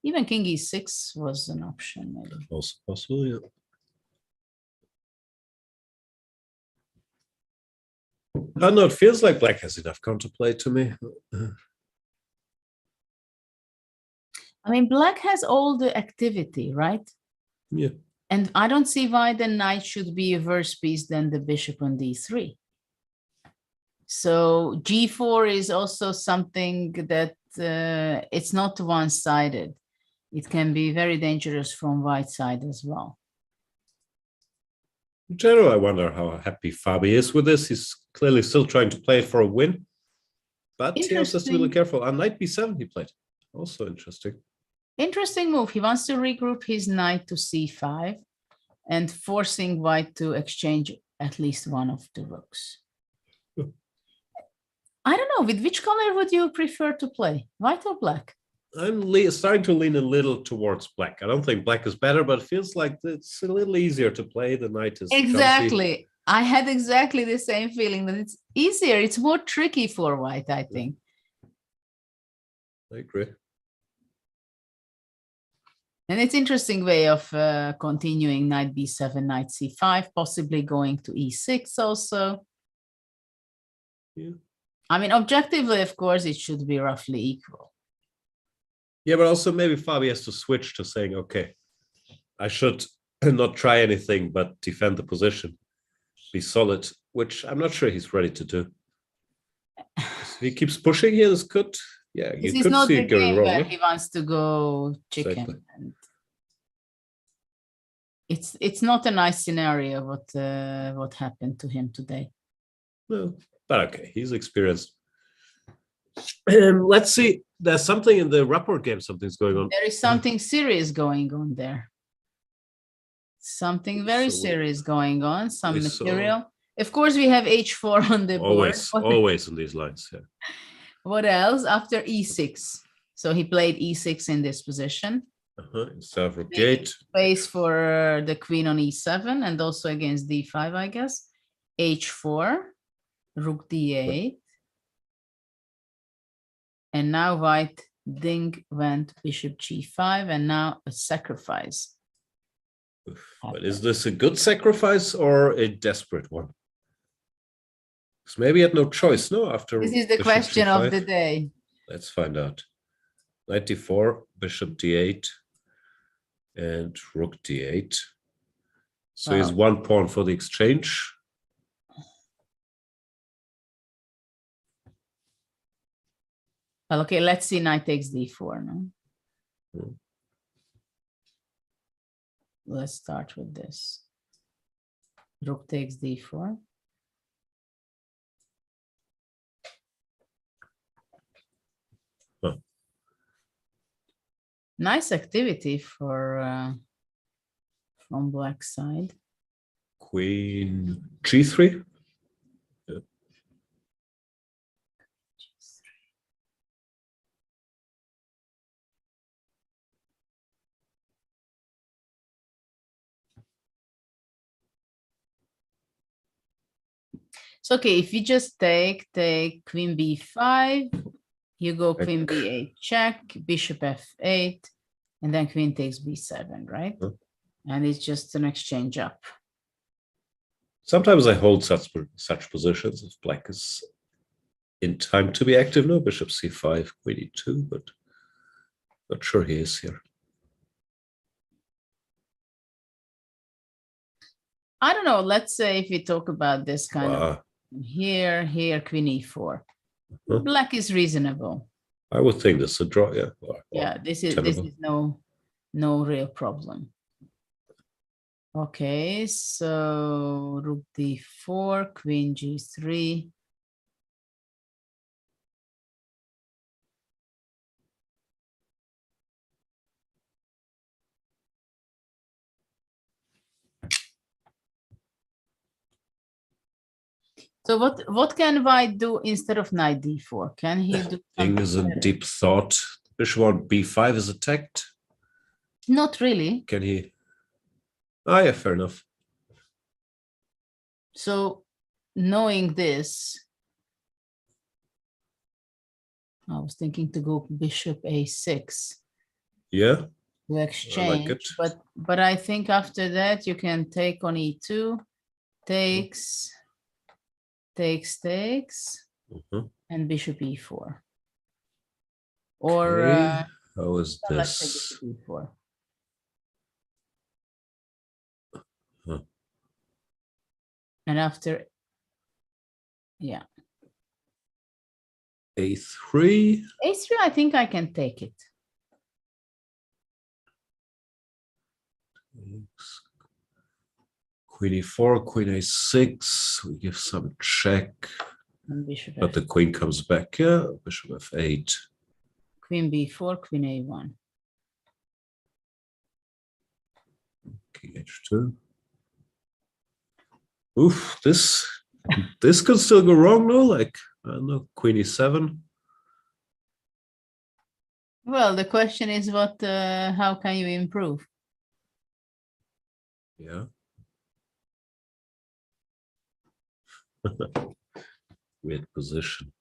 Speaker 13: Even king e6 was an option, maybe.
Speaker 16: Also possible, yeah. I don't know, it feels like black has enough counterplay to me.
Speaker 13: I mean, black has all the activity, right?
Speaker 16: Yeah.
Speaker 13: And I don't see why the knight should be a worse piece than the bishop on d3. So g4 is also something that it's not one-sided. It can be very dangerous from white side as well.
Speaker 16: In general, I wonder how happy Fabi is with this. He's clearly still trying to play for a win, but he also has to be really careful. On knight b7 he played. Also interesting.
Speaker 13: Interesting move. He wants to regroup his knight to c5 and forcing white to exchange at least one of the rooks. I don't know, with which color would you prefer to play, white or black?
Speaker 16: I'm starting to lean a little towards black. I don't think black is better, but it feels like it's a little easier to play. The knight is
Speaker 13: exactly.
Speaker 16: jumpy.
Speaker 13: I had exactly the same feeling, that it's easier. It's more tricky for white, I think.
Speaker 16: I agree.
Speaker 13: And it's interesting way of continuing knight b7, knight c5, possibly going to e6 also.
Speaker 16: Yeah.
Speaker 13: I mean, objectively, of course, it should be roughly equal.
Speaker 16: Yeah, but also maybe Fabi has to switch to saying, okay, I should not try anything but defend the position, be solid, which I'm not sure he's ready to do. If he keeps pushing here, this could, yeah, you could see it going wrong.
Speaker 13: Where he wants to go chicken.
Speaker 16: Exactly.
Speaker 13: And it's not a nice scenario what happened to him today.
Speaker 16: No, but okay, he's experienced. Let's see. There's something in the rapport game. Something's going on.
Speaker 13: There is something serious going on there. Something very serious going on. Some material. Of course, we have h4 on the board.
Speaker 16: Always on these lines. Yeah.
Speaker 13: What else? After e6. So he played e6 in this position.
Speaker 16: Instead of rook d8.
Speaker 13: Space for the queen on e7 and also against d5, I guess. h4, rook d8. And now white ding went bishop g5 and now a sacrifice.
Speaker 16: But is this a good sacrifice or a desperate one? Because maybe he had no choice, no? After
Speaker 13: this is the question
Speaker 16: g5.
Speaker 13: of the day.
Speaker 16: Let's find out. Knight d4, bishop d8, and rook d8. So he's one pawn for the exchange.
Speaker 13: Well, okay, let's see knight takes d4 now. Let's start with this. Rook takes d4. Nice activity for from black side.
Speaker 16: Queen g3. Yeah.
Speaker 13: So okay, if you just take queen b5, you go queen b8 check, bishop f8, and then queen takes b7, right? And it's just an exchange up.
Speaker 16: Sometimes I hold such positions if black is in time to be active. No, bishop c5, queen e2, but not sure he is here.
Speaker 13: I don't know. Let's say if we talk about this kind of here, queen e4. Black is reasonable.
Speaker 16: I would think this is a draw, yeah.
Speaker 13: Yeah, this is no real problem. Okay, so rook d4, queen g3. So what can white do instead of knight d4? Can he do
Speaker 16: King is in deep thought. Bishop on b5 is attacked.
Speaker 13: Not really.
Speaker 16: Can he? Ah, yeah, fair enough.
Speaker 13: So knowing this, I was thinking to go bishop a6.
Speaker 16: Yeah.
Speaker 13: To exchange,
Speaker 16: I like it.
Speaker 13: but I think after that you can take on e2, takes, and bishop e4. Or
Speaker 16: how is this?
Speaker 13: E4. And after, yeah.
Speaker 16: a3.
Speaker 13: A3, I think I can take it.
Speaker 16: Queen e4, queen a6. We give some check. But the queen comes back. Yeah, bishop f8.
Speaker 13: Queen b4, queen a1.
Speaker 16: King h2. Oof, this could still go wrong, no? Like, I don't know, queen e7.
Speaker 13: Well, the question is how can you improve?
Speaker 16: Yeah. Weird position.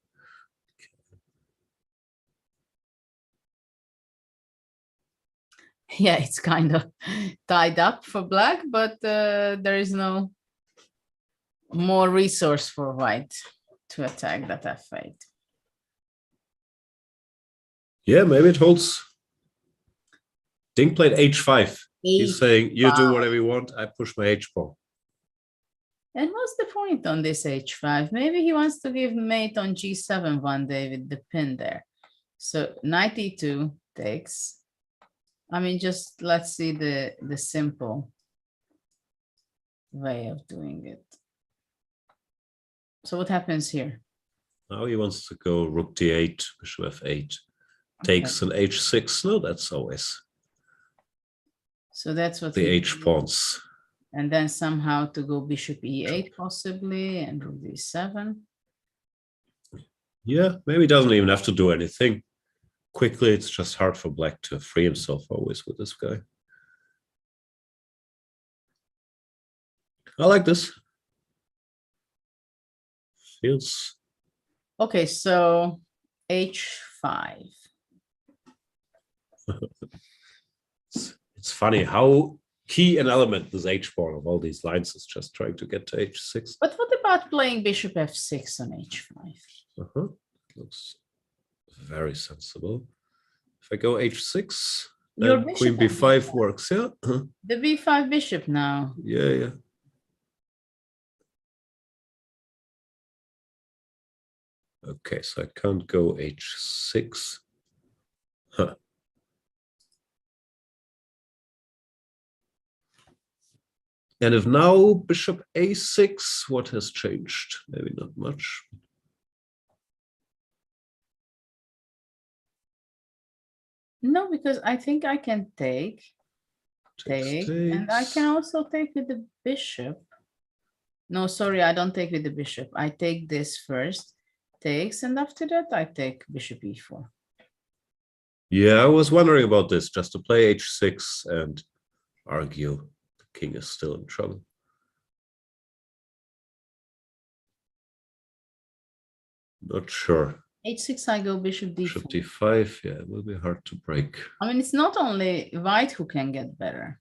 Speaker 13: Yeah, it's kind of tied up for black, but there is no more resource for white to attack that f8.
Speaker 16: Yeah, maybe it holds. Ding played h5. He's saying, you do whatever you want, I push my h-pawn.
Speaker 13: And what's the point on this h5? Maybe he wants to give mate on g7 one day with the pin there. So knight e2 takes. I mean, just let's see the simple way of doing it. So what happens here?
Speaker 16: Now he wants to go rook d8, bishop f8, takes an h6. No, that's always
Speaker 13: So that's what
Speaker 16: the h pawns.
Speaker 13: And then somehow to go bishop e8 possibly, and rook d7.
Speaker 16: Yeah, maybe he doesn't even have to do anything quickly. It's just hard for black to free himself always with this guy. I like this. Feels...
Speaker 13: Okay, so h5.
Speaker 16: It's funny how key an element this h pawn of all these lines is just trying to get to h6.
Speaker 13: But what about playing bishop f6 on h5?
Speaker 16: Looks very sensible. If I go h6,
Speaker 13: Your
Speaker 16: then queen b5 works, yeah?
Speaker 13: The b5 bishop now.
Speaker 16: Yeah, yeah. Okay, so I can't go h6. Huh. And if now bishop a6, what has changed? Maybe not much.
Speaker 13: No, because I think I can take, and I can also take with the bishop. No, sorry, I don't take with the bishop. I take this first, takes, and after that I take bishop e4.
Speaker 16: Yeah, I was wondering about this, just to play h6 and argue the king is still in trouble. Not sure.
Speaker 13: h6, I go bishop d4.
Speaker 16: Bishop d5, yeah, it will be hard to break.
Speaker 13: I mean, it's not only white who can get better.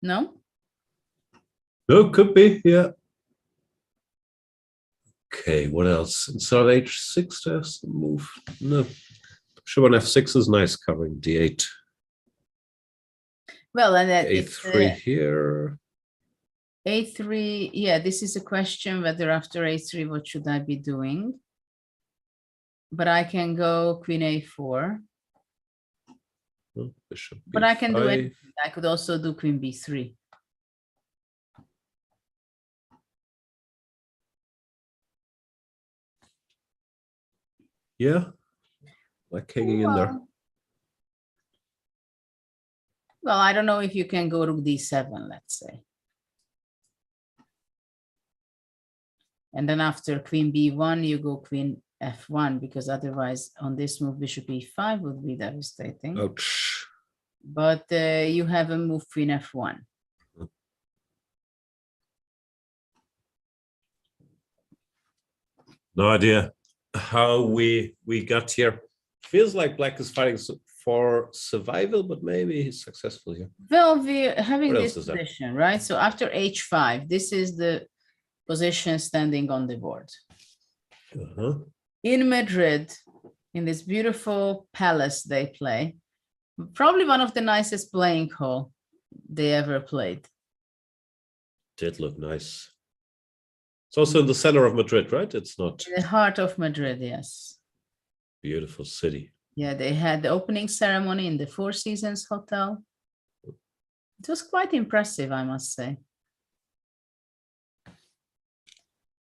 Speaker 13: No?
Speaker 16: No, could be, yeah. Okay, what else? Instead of h6, there's the move. No. Bishop on f6 is nice, covering d8.
Speaker 13: Well, and that
Speaker 16: a3 here.
Speaker 13: a3, yeah, this is a question whether after a3, what should I be doing? But I can go queen a4.
Speaker 16: Oh, bishop
Speaker 13: but I can do
Speaker 16: b5.
Speaker 13: it. I could also do queen b3.
Speaker 16: Yeah, like hanging in there.
Speaker 13: Well, I don't know if you can go rook d7, let's say. And then after queen b1, you go queen f1, because otherwise on this move, bishop e5 would be devastating.
Speaker 16: Ouch.
Speaker 13: But you have a move queen f1.
Speaker 16: No idea how we got here. Feels like black is fighting for survival, but maybe he's successful here.
Speaker 13: Well, we're having
Speaker 16: What
Speaker 13: this
Speaker 16: else is there?
Speaker 13: position, right? So after h5, this is the position standing on the board. In Madrid, in this beautiful palace they play, probably one of the nicest playing hall they ever played.
Speaker 16: Did look nice. It's also in the center of Madrid, right? It's not
Speaker 13: In the heart of Madrid, yes.
Speaker 16: beautiful city.
Speaker 13: Yeah, they had the opening ceremony in the Four Seasons Hotel. It was quite impressive, I must say.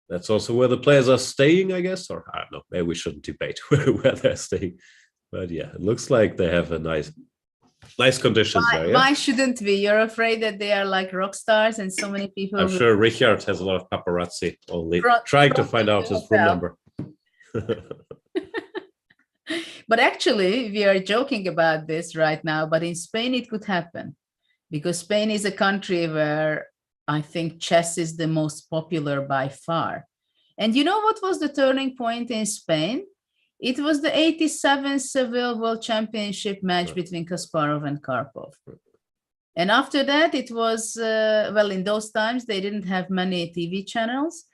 Speaker 16: That's also where the players are staying, I guess, or I don't know, maybe we shouldn't debate where they're staying. But yeah, it looks like they have a nice conditions there. Yeah?
Speaker 13: Why shouldn't we? You're afraid that they are like rock stars and so many people.
Speaker 16: I'm sure Richard has a lot of paparazzi only trying to find out his room number.
Speaker 13: But actually, we are joking about this right now, but in Spain, it could happen because Spain is a country where I think chess is the most popular by far. And you know what was the turning point in Spain? It was the 87 Seville World Championship match between Kasparov and Karpov. And after that, it was, well, in those times, they didn't have many TV channels.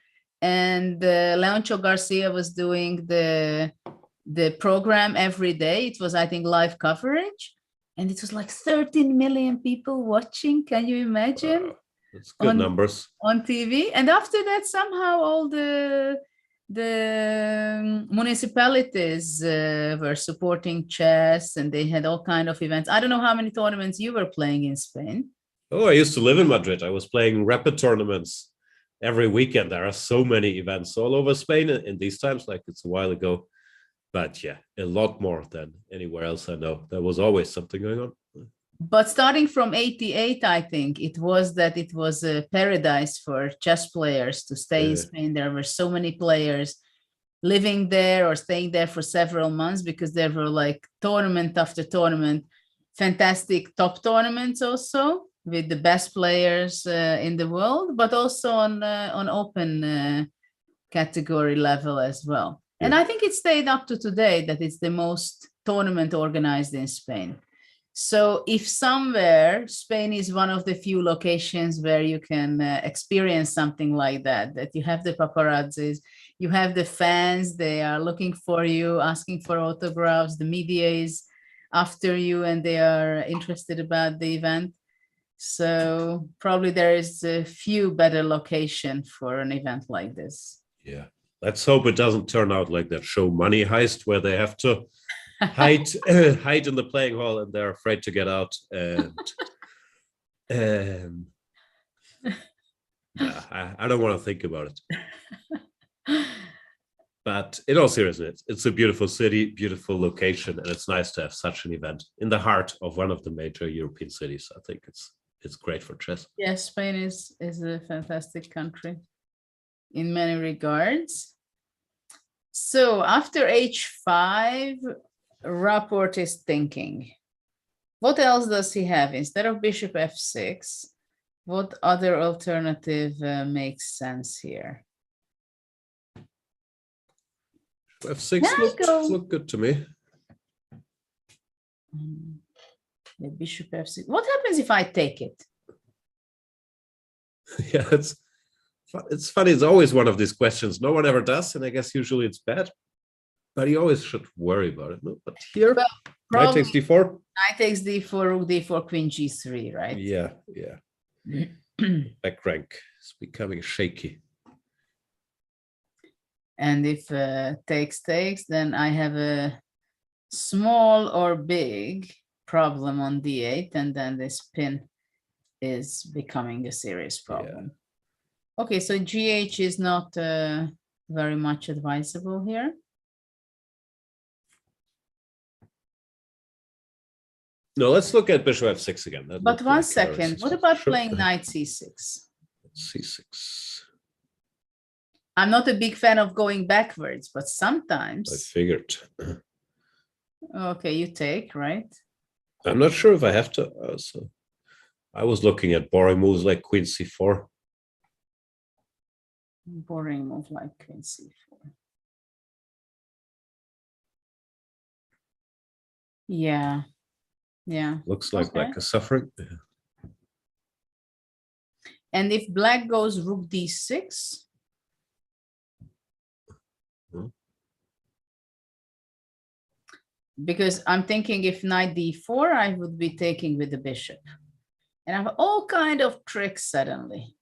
Speaker 13: And Leoncho Garcia was doing the program every day. It was, I think, live coverage. And it was like 13 million people watching. Can you imagine?
Speaker 16: Wow, that's good numbers.
Speaker 13: On TV. And after that, somehow all the municipalities were supporting chess and they had all kinds of events. I don't know how many tournaments you were playing in Spain.
Speaker 16: Oh, I used to live in Madrid. I was playing rapid tournaments every weekend there are so many events all over Spain in these times, like it's a while ago. But yeah, a lot more than anywhere else I know. There was always something going on.
Speaker 13: But starting from 88, I think it was a paradise for chess players to stay in Spain. There were so many players living there or staying there for several months because there were like tournament after tournament, fantastic top tournaments also with the best players in the world, but also on open category level as well. Yeah. And I think it stayed up to today that it's the most tournament organized in Spain. So if somewhere Spain is one of the few locations where you can experience something like that, that you have the paparazzis, you have the fans, they are looking for you, asking for autographs, the media is after you and they are interested about the event. So probably there is a few better location for an event like this.
Speaker 16: Yeah, let's hope it doesn't turn out like that show Money Heist where they have to hide in the playing hall and they're afraid to get out. And I don't want to think about it. But in all seriousness, it's a beautiful city, beautiful location, and it's nice to have such an event in the heart of one of the major European cities. I think it's great for chess.
Speaker 13: Yes, Spain is a fantastic country in many regards. So after h5, Rapport is thinking. What else does he have? Instead of bishop f6, what other alternative makes sense here?
Speaker 16: f6 looked good to me.
Speaker 13: The bishop f6. What happens if I take it?
Speaker 16: Yeah, it's funny. It's always one of these questions. No one ever does, and I guess usually it's bad. But you always should worry about it. No? But here, knight takes d4.
Speaker 13: Knight takes d4, rook d4, queen g3, right?
Speaker 16: Yeah, yeah. Back rank is becoming shaky.
Speaker 13: And if takes, then I have a small or big problem on d8, and then this pin is becoming a serious problem. Yeah. Okay, so GH is not very much advisable here.
Speaker 16: No, let's look at bishop f6 again.
Speaker 13: But one second, what about playing knight c6?
Speaker 16: c6.
Speaker 13: I'm not a big fan of going backwards, but sometimes.
Speaker 16: I figured.
Speaker 13: Okay, you take, right?
Speaker 16: I'm not sure if I have to. So I was looking at boring moves like queen c4.
Speaker 13: Boring move like queen c4. Yeah. Yeah.
Speaker 16: Looks like black is suffering. Yeah.
Speaker 13: And if black goes rook d6. Because I'm thinking if knight d4, I would be taking with the bishop. And I have all kind of tricks suddenly.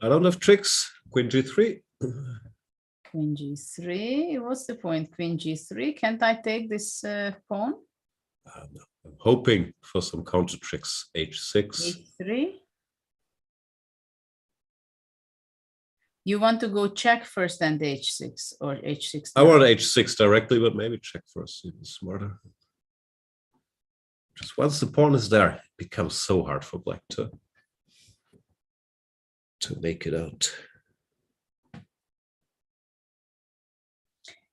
Speaker 16: I don't have tricks. Queen g3.
Speaker 13: Queen g3. What's the point? Queen g3. Can't I take this pawn?
Speaker 16: No. I'm hoping for some counter tricks. h6.
Speaker 13: h3. You want to go check first and h6 or h6?
Speaker 16: I want h6 directly, but maybe check first, even smarter. Just once the pawn is there, it becomes so hard for black to make it out.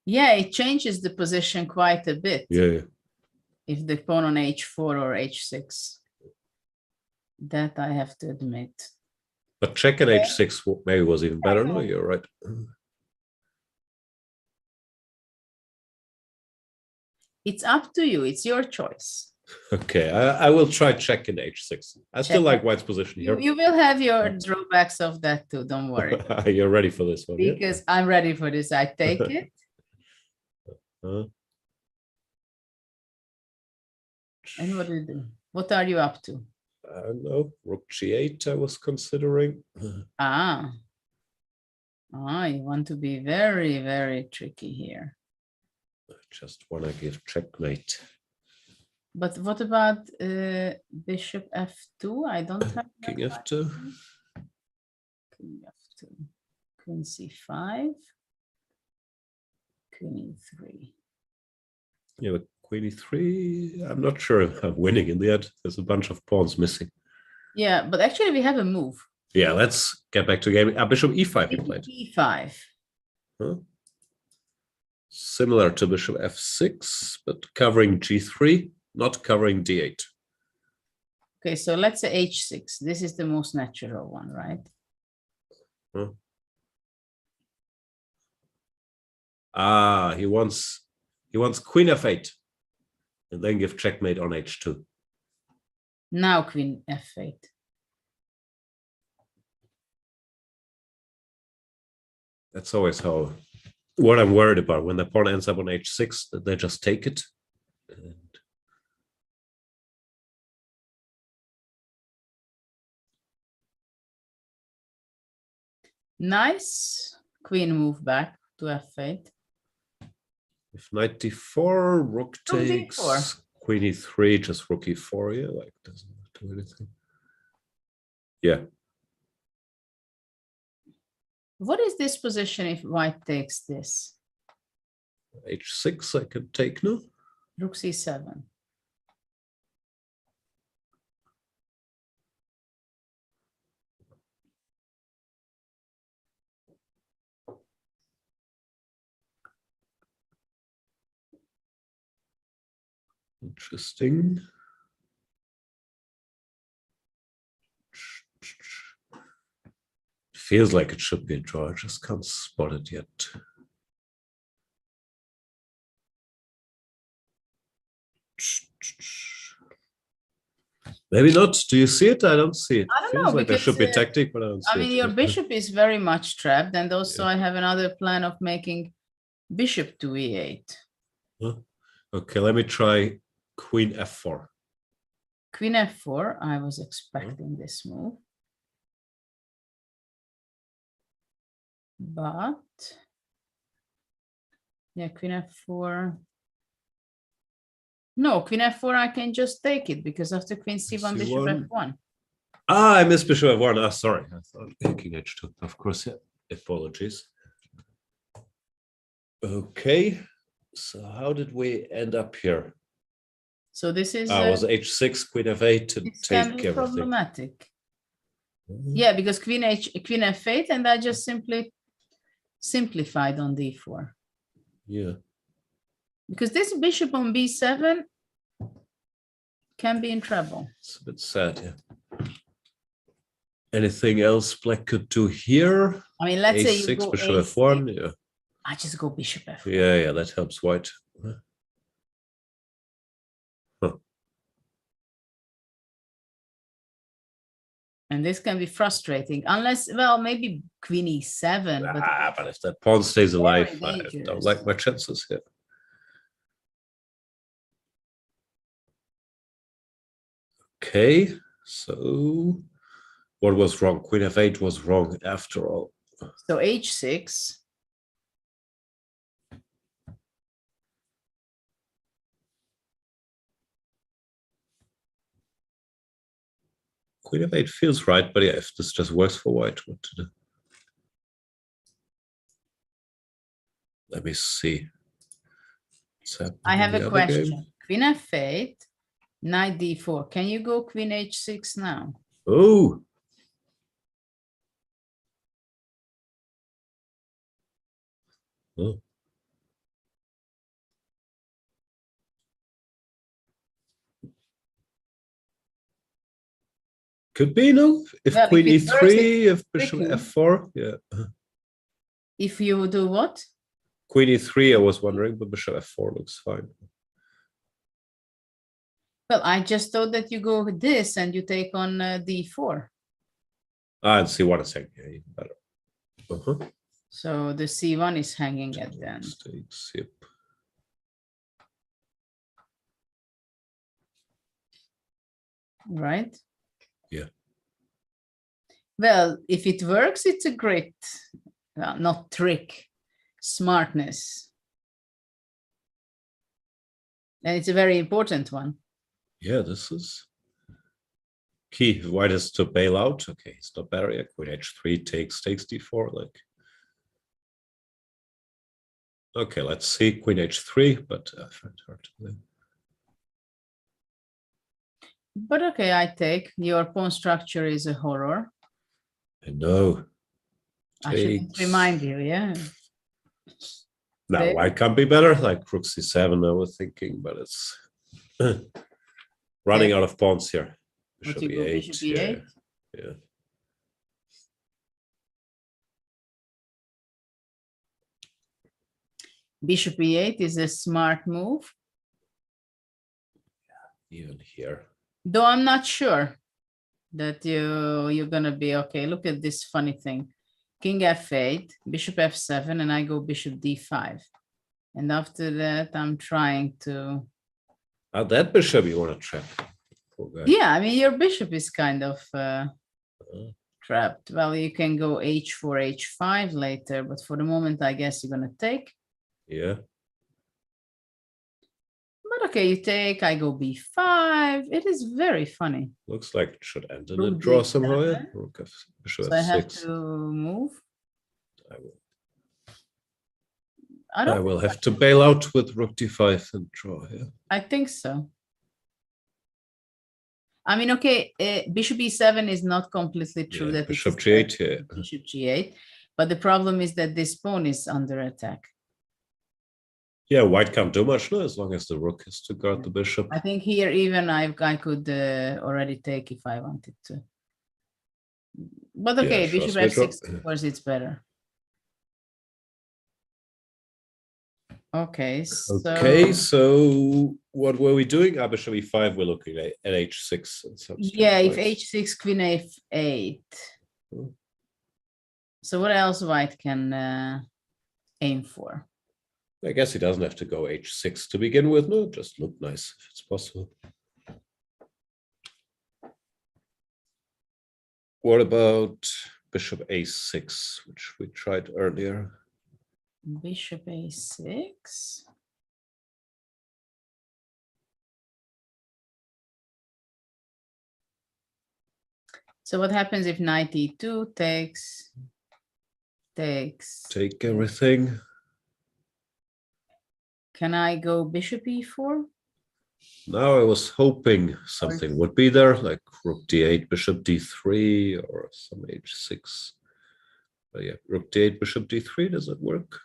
Speaker 13: Yeah, it changes the position quite a bit.
Speaker 16: Yeah.
Speaker 13: If the pawn on h4 or h6. That I have to admit.
Speaker 16: But check and h6 maybe was even better. No, you're right.
Speaker 13: It's up to you. It's your choice.
Speaker 16: Okay, I will try check and h6. I still like white's position here.
Speaker 13: You will have your drawbacks of that too. Don't worry.
Speaker 16: You're ready for this one.
Speaker 13: Because I'm ready for this. I take it. And what do you do? What are you up to?
Speaker 16: I don't know. Rook g8 I was considering.
Speaker 13: You want to be very, very tricky here.
Speaker 16: I just want to give checkmate.
Speaker 13: But what about bishop f2? I don't have
Speaker 16: King f2.
Speaker 13: King f2. Queen c5. Queen e3.
Speaker 16: Yeah, but Queen e3, I'm not sure if I'm winning in the end. There's a bunch of pawns missing.
Speaker 13: Yeah, but actually we have a move.
Speaker 16: Yeah, let's get back to gaming. Bishop e5 you played.
Speaker 13: e5.
Speaker 16: Huh? Similar to bishop f6, but covering g3, not covering d8.
Speaker 13: Okay, so let's say h6. This is the most natural one, right?
Speaker 16: Huh? Ah, he wants queen f8 and then give checkmate on h2.
Speaker 13: Now queen f8.
Speaker 16: That's always what I'm worried about. When the pawn ends up on h6, that they just take it. And
Speaker 13: nice. Queen move back to f8.
Speaker 16: if knight d4, rook takes,
Speaker 13: d4.
Speaker 16: queen e3, just rook e4, yeah, like doesn't do anything. Yeah.
Speaker 13: What is this position if white takes this?
Speaker 16: h6 I can take now.
Speaker 13: Rook c7.
Speaker 16: Interesting. Feels like it should be a draw. I just can't spot it yet. Maybe not. Do you see it? I don't see it.
Speaker 13: I don't
Speaker 16: Feels
Speaker 13: know,
Speaker 16: like there
Speaker 13: because,
Speaker 16: should be tactic, but I don't see
Speaker 13: I mean,
Speaker 16: it.
Speaker 13: your bishop is very much trapped, and also I have another plan of making bishop to e8.
Speaker 16: Huh? Okay, let me try queen f4.
Speaker 13: Queen f4, I was expecting this move. But, yeah, queen f4. No, queen f4, I can just take it, because after queen c1, bishop f1.
Speaker 16: Ah, I missed bishop f1. Ah, sorry. I thought king h2. Of course, yeah. Apologies. Okay. So how did we end up here?
Speaker 13: So this is
Speaker 16: was h6, queen f8 to take everything.
Speaker 13: Problematic. Yeah, because queen f8, and I just simply simplified on d4.
Speaker 16: Yeah.
Speaker 13: Because this bishop on b7 can be in trouble.
Speaker 16: It's a bit sad, yeah. Anything else black could do here?
Speaker 13: I mean, let's say you
Speaker 16: a6,
Speaker 13: go
Speaker 16: bishop
Speaker 13: a6.
Speaker 16: f1, yeah.
Speaker 13: I just go bishop f1.
Speaker 16: Yeah, that helps white. Huh.
Speaker 13: And this can be frustrating, unless, well, maybe queen e7.
Speaker 16: But if that pawn stays alive, I
Speaker 13: dangerous.
Speaker 16: don't like my chances here. Okay, so what was wrong? Queen f8 was wrong after all.
Speaker 13: So h6.
Speaker 16: Queen f8 feels right, but yeah, if this just works for white, what to do? Let me see.
Speaker 13: I have a question. Queen f8, knight d4. Can you go queen h6 now?
Speaker 16: Oh. Oh. Could be, no? If
Speaker 13: well,
Speaker 16: queen
Speaker 13: if
Speaker 16: e3, if bishop f4, yeah.
Speaker 13: If you do what?
Speaker 16: Queen e3, I was wondering, but bishop f4 looks fine.
Speaker 13: Well, I just thought that you go with this and you take on d4.
Speaker 16: And c1 is hanging, yeah, even better.
Speaker 13: So the c1 is hanging at the end.
Speaker 16: Mistakes, yep.
Speaker 13: Right?
Speaker 16: Yeah.
Speaker 13: Well, if it works, it's a great, well, not trick, smartness. And it's a very important one.
Speaker 16: Yeah, this is key. White has to bail out. Okay, it's not better yet. Queen h3 takes d4, like Okay, let's see. Queen h3, but I find it hard to believe.
Speaker 13: But okay, I take. Your pawn structure is a horror.
Speaker 16: I know.
Speaker 13: I shouldn't remind you, yeah.
Speaker 16: Now,
Speaker 13: There.
Speaker 16: white can't be better, like rook c7, I was thinking, but it's running out of pawns here. Bishop
Speaker 13: What you go,
Speaker 16: e8.
Speaker 13: bishop e8?
Speaker 16: Yeah.
Speaker 13: Bishop e8 is a smart move.
Speaker 16: Even here.
Speaker 13: Though I'm not sure that you're gonna be okay. Look at this funny thing. King f8, bishop f7, and I go bishop d5. And after that, I'm trying to...
Speaker 16: That bishop you want to trap.
Speaker 13: Yeah, I mean, your bishop is kind of trapped. Well, you can go h4, h5 later, but for the moment, I guess you're gonna take.
Speaker 16: Yeah.
Speaker 13: But okay, you take, I go b5. It is very funny.
Speaker 16: Looks like it should end in a
Speaker 13: Rook
Speaker 16: draw
Speaker 13: d7.
Speaker 16: somehow. Yeah? Rook bishop
Speaker 13: So I have
Speaker 16: f6.
Speaker 13: to move.
Speaker 16: I will have to bail out with rook d5 and draw here.
Speaker 13: I think so. I mean, okay, bishop e7 is not completely true.
Speaker 16: Yeah,
Speaker 13: That
Speaker 16: bishop
Speaker 13: it's
Speaker 16: g8 here.
Speaker 13: bishop g8, but the problem is that this pawn is under attack.
Speaker 16: Yeah, white can't do much now as long as the rook is to guard the bishop.
Speaker 13: I think here even I could already take if I wanted to. But okay,
Speaker 16: Yeah, sure,
Speaker 13: bishop
Speaker 16: switch
Speaker 13: f6,
Speaker 16: up.
Speaker 13: of course, it's better. Okay, so...
Speaker 16: Okay, so what were we doing? Bishop e5, we're looking at h6. And some
Speaker 13: yeah, if
Speaker 16: points.
Speaker 13: h6, queen f8. So what else white can aim for?
Speaker 16: I guess he doesn't have to go h6 to begin with. No, just look nice if it's possible. What about bishop a6, which we tried earlier?
Speaker 13: Bishop a6. So what happens if knight e2 takes?
Speaker 16: Take everything.
Speaker 13: Can I go bishop e4?
Speaker 16: Now I was hoping something would be there, like rook d8, bishop d3, or some h6. But yeah, rook d8, bishop d3, does it work?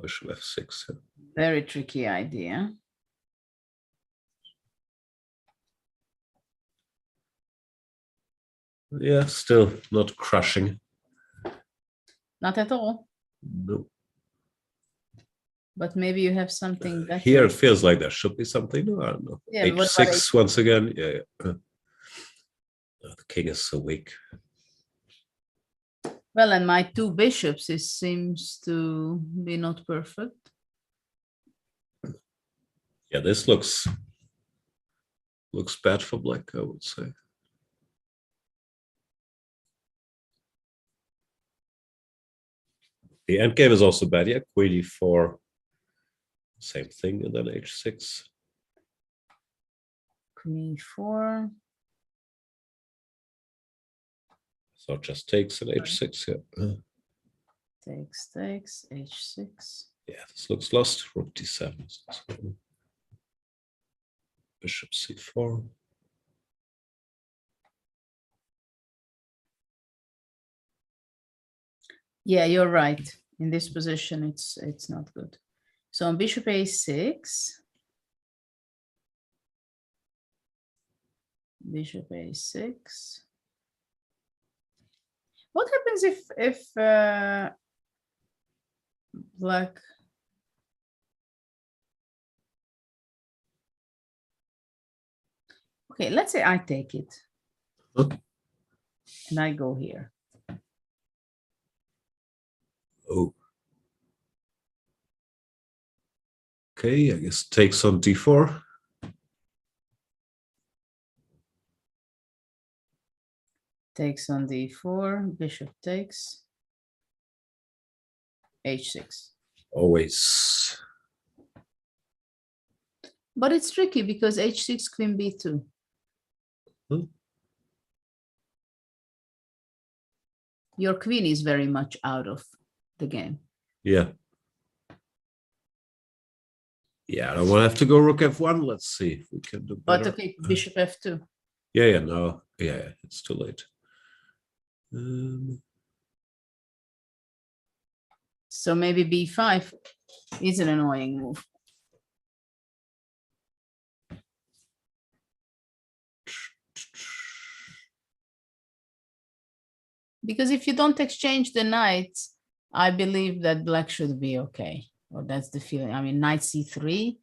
Speaker 16: Bishop f6.
Speaker 13: Very tricky idea.
Speaker 16: Yeah, still not crushing.
Speaker 13: Not at all.
Speaker 16: No.
Speaker 13: But maybe you have something better.
Speaker 16: Here it feels like there should be something. No, I don't know.
Speaker 13: Yeah, what about
Speaker 16: h6 once again. Yeah. The king is so weak.
Speaker 13: Well, and my two bishops, it seems to be not perfect.
Speaker 16: Yeah, this looks bad for black, I would say. The endgame is also bad. Yeah, queen e4. Same thing, and then h6.
Speaker 13: Queen e4.
Speaker 16: So it just takes an h6 here.
Speaker 13: Takes, h6.
Speaker 16: Yeah, this looks lost. Rook d7. Bishop c4.
Speaker 13: Yeah, you're right. In this position, it's not good. So on bishop a6, bishop a6. What happens if black? Okay, let's say I take it, and I go here.
Speaker 16: Oh. Okay, I guess takes on d4.
Speaker 13: Takes on d4, bishop takes, h6.
Speaker 16: Always.
Speaker 13: But it's tricky because h6, queen b2. Your queen is very much out of the game.
Speaker 16: Yeah. Yeah, I don't want to have to go rook f1. Let's see if we can do better.
Speaker 13: But okay, bishop f2.
Speaker 16: Yeah, no. Yeah, it's too late.
Speaker 13: So maybe b5 is an annoying move. Because if you don't exchange the knights, I believe that black should be okay. Or that's the feeling. I mean, knight c3.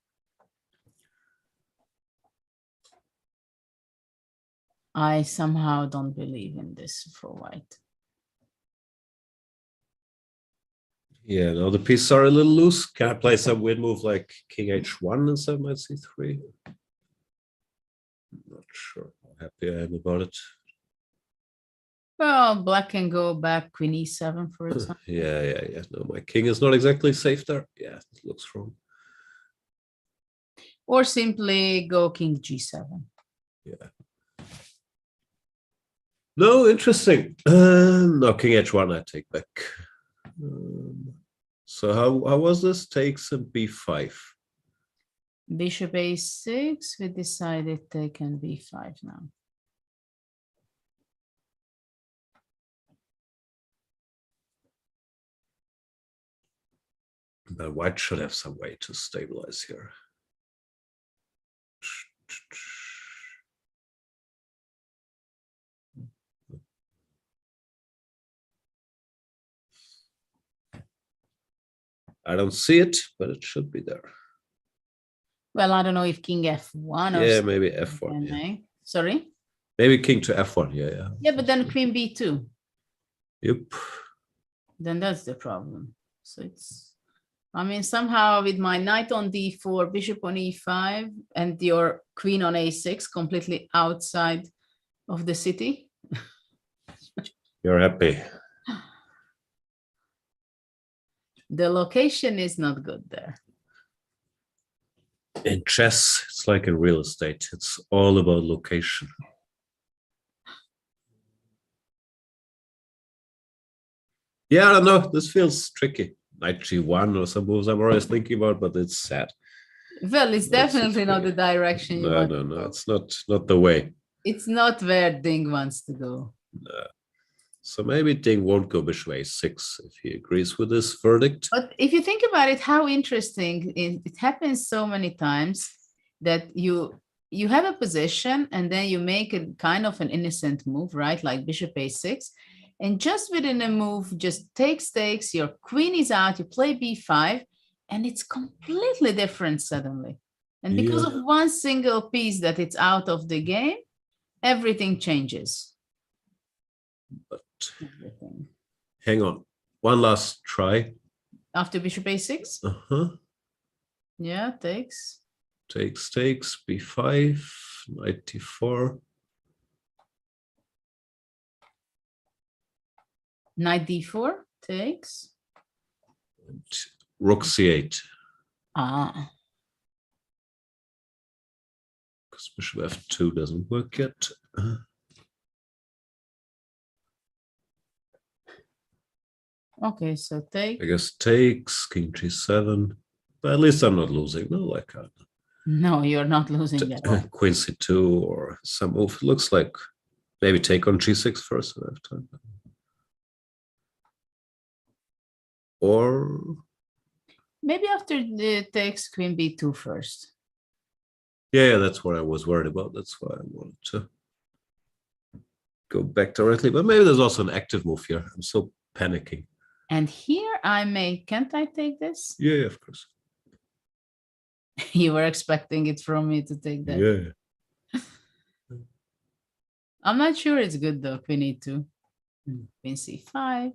Speaker 13: I somehow don't believe in this for white.
Speaker 16: Yeah, no, the pieces are a little loose. Can I play some weird move like king h1 instead of knight c3? Not sure how happy I am about it.
Speaker 13: Well, black can go back queen e7, for example.
Speaker 16: Yeah. No, my king is not exactly safe there. Yeah, it looks wrong.
Speaker 13: Or simply go king g7.
Speaker 16: Yeah. No, interesting. No, king h1 I take back. So how was this? Takes a b5.
Speaker 13: Bishop a6, we decided take and b5 now.
Speaker 16: But white should have some way to stabilize here. I don't see it, but it should be there.
Speaker 13: Well, I don't know if king f1 or
Speaker 16: Yeah, maybe f1. Yeah.
Speaker 13: Sorry?
Speaker 16: Maybe king to f1. Yeah.
Speaker 13: Yeah, but then queen b2.
Speaker 16: Yep.
Speaker 13: Then that's the problem. So it's, I mean, somehow with my knight on d4, bishop on e5, and your queen on a6, completely outside of the city.
Speaker 16: You're happy.
Speaker 13: The location is not good there.
Speaker 16: In chess, it's like in real estate. It's all about location. Yeah, I don't know. This feels tricky. Knight g1 or some moves I'm always thinking about, but it's sad.
Speaker 13: Well, it's definitely not the direction you want.
Speaker 16: No. It's not the way.
Speaker 13: It's not where Ding wants to go.
Speaker 16: No. So maybe Ding won't go bishop a6 if he agrees with this verdict.
Speaker 13: But if you think about it, how interesting it happens so many times that you have a position and then you make a kind of an innocent move, right? Like bishop a6. And just within a move, just takes, your queen is out, you play b5, and it's completely different suddenly. And because of one single piece that it's out of the game, everything changes.
Speaker 16: But hang on, one last try.
Speaker 13: After bishop a6? Yeah, takes.
Speaker 16: Takes, b5, knight d4.
Speaker 13: Knight d4 takes.
Speaker 16: And rook c8.
Speaker 13: Ah.
Speaker 16: Because bishop f2 doesn't work yet.
Speaker 13: Okay, so take.
Speaker 16: I guess takes, king g7. But at least I'm not losing. No, like
Speaker 13: no, you're not losing at all.
Speaker 16: Queen c2 or some move. It looks like maybe take on g6 first. I have time. Or
Speaker 13: maybe after the takes queen b2 first.
Speaker 16: Yeah, that's what I was worried about. That's why I wanted to go back directly. But maybe there's also an active move here. I'm so panicking.
Speaker 13: And here can't I take this?
Speaker 16: Yeah, of course.
Speaker 13: You were expecting it from me to take that.
Speaker 16: Yeah.
Speaker 13: I'm not sure it's good though, queen e2. Queen c5.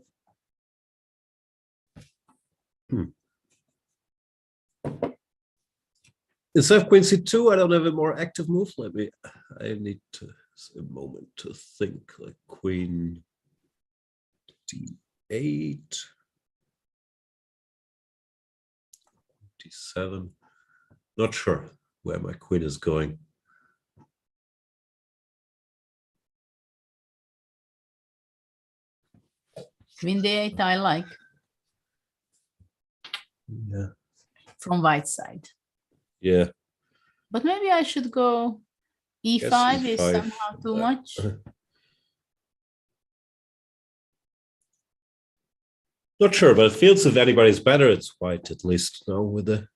Speaker 16: Instead of queen c2, I don't have a more active move. I need a moment to think, like queen d8, d7. Not sure where my queen is going.
Speaker 13: Queen d8 I like.
Speaker 16: Yeah.
Speaker 13: from white side.
Speaker 16: Yeah.
Speaker 13: But maybe I should go e5 is
Speaker 16: E5,
Speaker 13: somehow too much.
Speaker 16: Not sure, but it feels if anybody's better, it's white at least now with the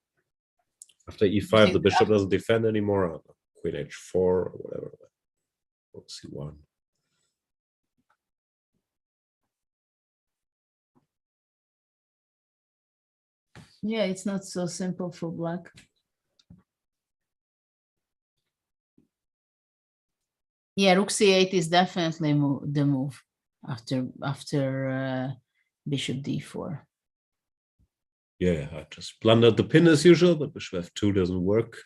Speaker 16: after e5 the bishop doesn't defend anymore. Queen h4 or whatever. Rook c1.
Speaker 13: Yeah, it's not so simple for black. Yeah, rook c8 is definitely the move after bishop d4.
Speaker 16: Yeah, I just blundered the pin as usual, but bishop f2 doesn't work.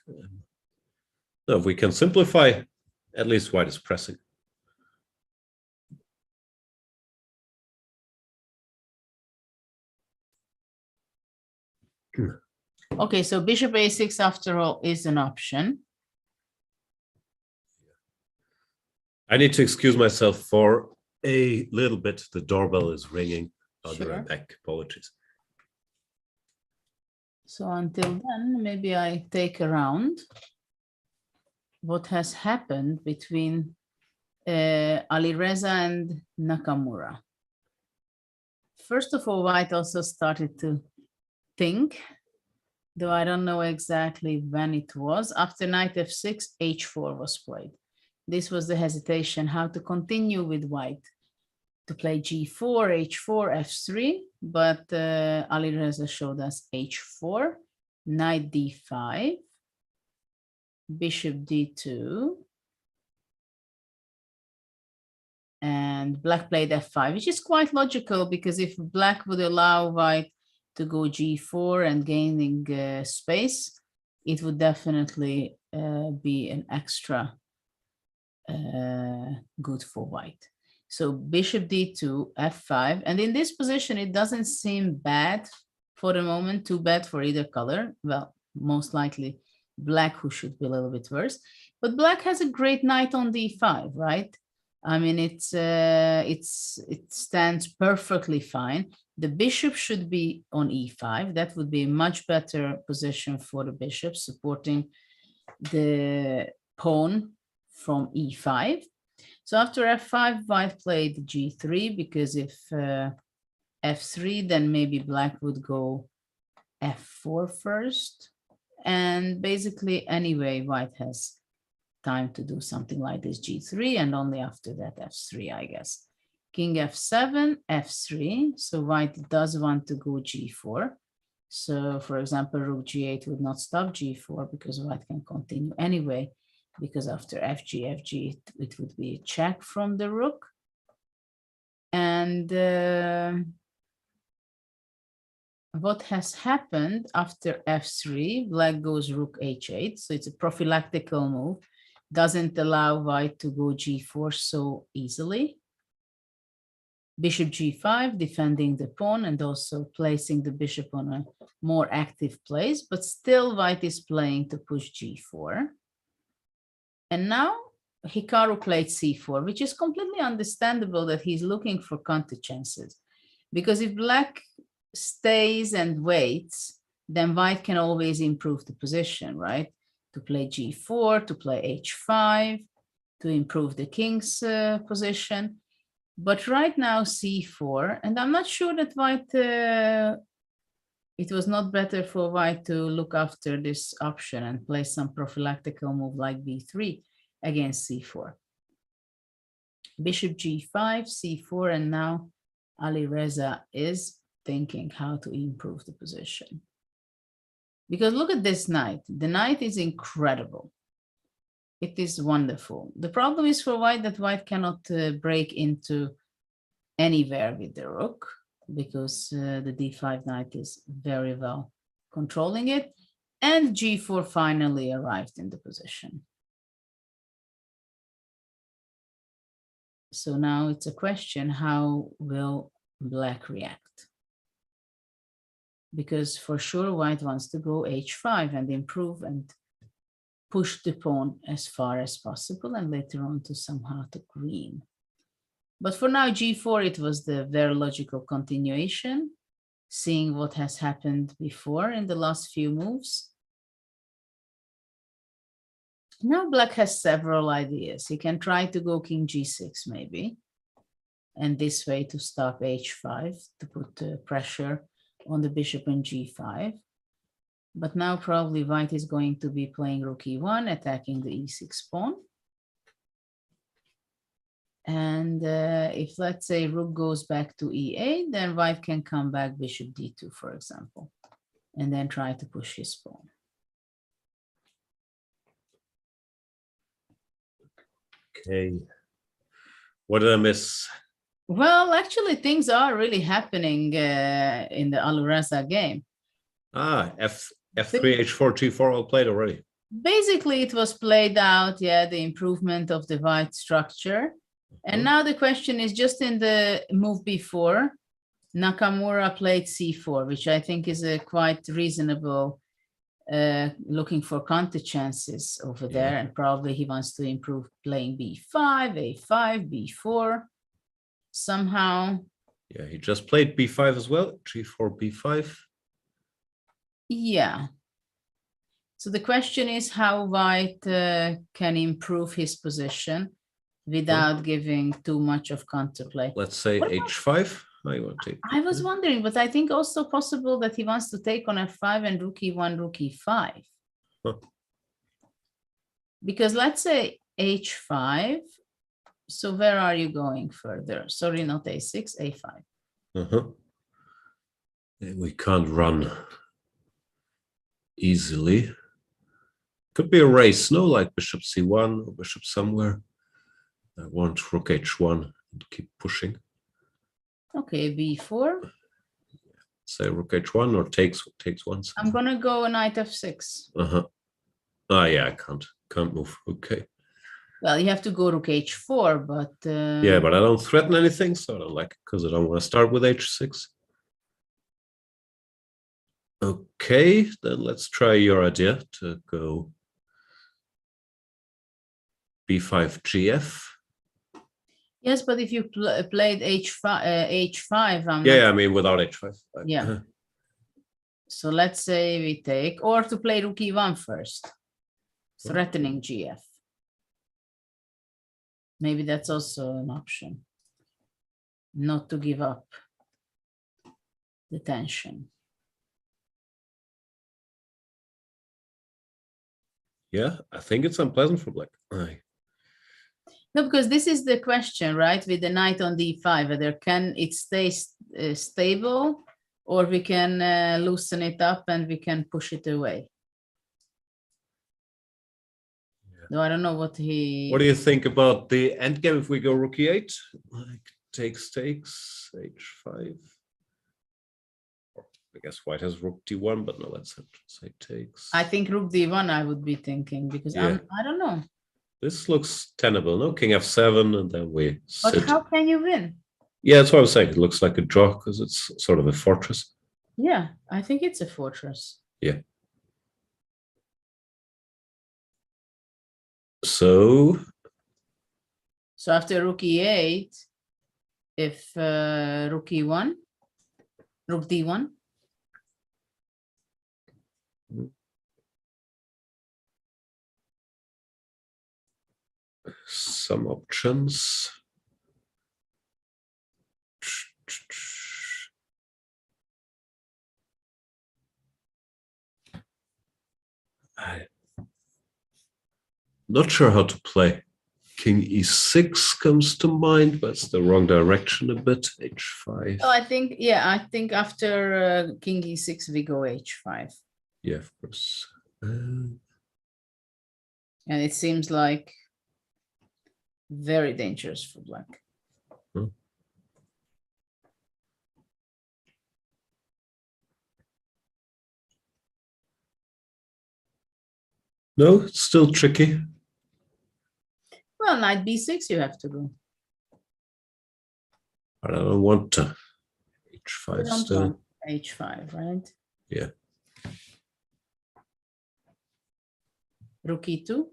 Speaker 16: No, if we can simplify, at least white is pressing.
Speaker 13: Okay, so bishop a6 after all is an option.
Speaker 16: I need to excuse myself for a little bit. The doorbell is ringing. I'll be right back. Apologies.
Speaker 13: So until then, maybe I take around what has happened between Alireza and Nakamura. First of all, white also started to think, though I don't know exactly when it was. After knight f6, h4 was played. This was the hesitation, how to continue with white, to play g4, h4, f3, but Alireza showed us h4, knight d5, bishop d2, and black played f5, which is quite logical because if black would allow white to go g4 and gaining space, it would definitely be an extra good for white. So bishop d2, f5, and in this position it doesn't seem bad for the moment, too bad for either color. Well, most likely black, who should be a little bit worse, but black has a great knight on d5, right? I mean, it stands perfectly fine. The bishop should be on e5. That would be a much better position for the bishop, supporting the pawn from e5. So after f5, white played g3, because if f3, then maybe black would go f4 first. And basically, anyway, white has time to do something like this, g3, and only after that f3, I guess. King f7, f3. So white does want to go g4. So for example, rook g8 would not stop g4 because white can continue anyway, because after fg, it would be a check from the rook. And what has happened after f3, black goes rook h8. So it's a prophylactical move. Doesn't allow white to go g4 so easily. Bishop g5, defending the pawn and also placing the bishop on a more active place, but still white is playing to push g4. And now Hikaru played c4, which is completely understandable that he's looking for counter chances. Because if black stays and waits, then white can always improve the position, right? To play g4, to play h5, to improve the king's position. But right now c4, and I'm not sure that white, it was not better for white to look after this option and play some prophylactical move like b3 against c4. Bishop g5, c4, and now Alireza is thinking how to improve the position. Because look at this knight. The knight is incredible. It is wonderful. The problem is for white that white cannot break into anywhere with the rook, because the d5 knight is very well controlling it. And g4 finally arrived in the position. So now it's a question, how will black react? Because for sure white wants to go h5 and improve and push the pawn as far as possible and later on to somehow to green. But for now, g4, it was the very logical continuation. seeing what has happened before in the last few moves. Now black has several ideas. He can try to go king g6 maybe, and this way to stop h5 to put pressure on the bishop in g5. But now probably white is going to be playing rook e1, attacking the e6 pawn. And if, let's say, rook goes back to e8, then white can come back bishop d2, for example, and then try to push his pawn.
Speaker 16: Okay. What did I miss?
Speaker 13: Well, actually, things are really happening in the Alireza game.
Speaker 16: Ah, f3, h4, g4 all played already.
Speaker 13: Basically, it was played out, yeah, the improvement of the white structure. And now the question is, just in the move before, Nakamura played c4, which I think is a quite reasonable, looking for counter chances over there. And probably he wants to improve playing b5, a5, b4 somehow.
Speaker 16: Yeah, he just played b5 as well, g4, b5.
Speaker 13: Yeah. So the question is how white can improve his position without giving too much of counterplay.
Speaker 16: Let's say h5.
Speaker 13: I was wondering, but I think also possible that he wants to take on f5 and rook e1, rook e5.
Speaker 16: Huh.
Speaker 13: Because let's say h5. So where are you going further? Sorry, not a6, a5.
Speaker 16: We can't run easily. Could be a race, no, like bishop c1 or bishop somewhere. I want rook h1 and keep pushing.
Speaker 13: Okay, b4.
Speaker 16: Say rook h1 or takes once.
Speaker 13: I'm gonna go knight f6.
Speaker 16: Ah, yeah, I can't move. Okay.
Speaker 13: Well, you have to go rook h4, but
Speaker 16: yeah, but I don't threaten anything, so I don't like it because I don't want to start with h6. Okay, then let's try your idea to go b5 gf.
Speaker 13: Yes, but if you played h5,
Speaker 16: I mean without h5.
Speaker 13: Yeah. So let's say we take, or to play rook e1 first, threatening gf. Maybe that's also an option, not to give up the tension.
Speaker 16: Yeah, I think it's unpleasant for black.
Speaker 13: No, because this is the question, right? With the knight on d5, whether can it stay stable, or we can loosen it up and we can push it away. No, I don't know what he...
Speaker 16: What do you think about the endgame if we go rook e8? Like takes, h5. I guess white has rook d1, but no, let's say takes.
Speaker 13: I think rook d1 I would be thinking, because I don't know.
Speaker 16: This looks tenable, no? King f7, and then we
Speaker 13: But
Speaker 16: sit.
Speaker 13: how can you win?
Speaker 16: Yeah, that's what I was saying. It looks like a draw because it's sort of a fortress.
Speaker 13: Yeah, I think it's a fortress.
Speaker 16: Yeah. So
Speaker 13: after rook e8, if rook e1, rook d1.
Speaker 16: Some options. I'm not sure how to play. King e6 comes to mind, but it's the wrong direction a bit. h5.
Speaker 13: Oh, I think after king e6 we go h5.
Speaker 16: Yeah, of course.
Speaker 13: And it seems like very dangerous for black.
Speaker 16: No, it's still tricky.
Speaker 13: Well, knight b6 you have to go.
Speaker 16: But I don't want to. h5 still.
Speaker 13: h5, right?
Speaker 16: Yeah.
Speaker 13: Rook e2.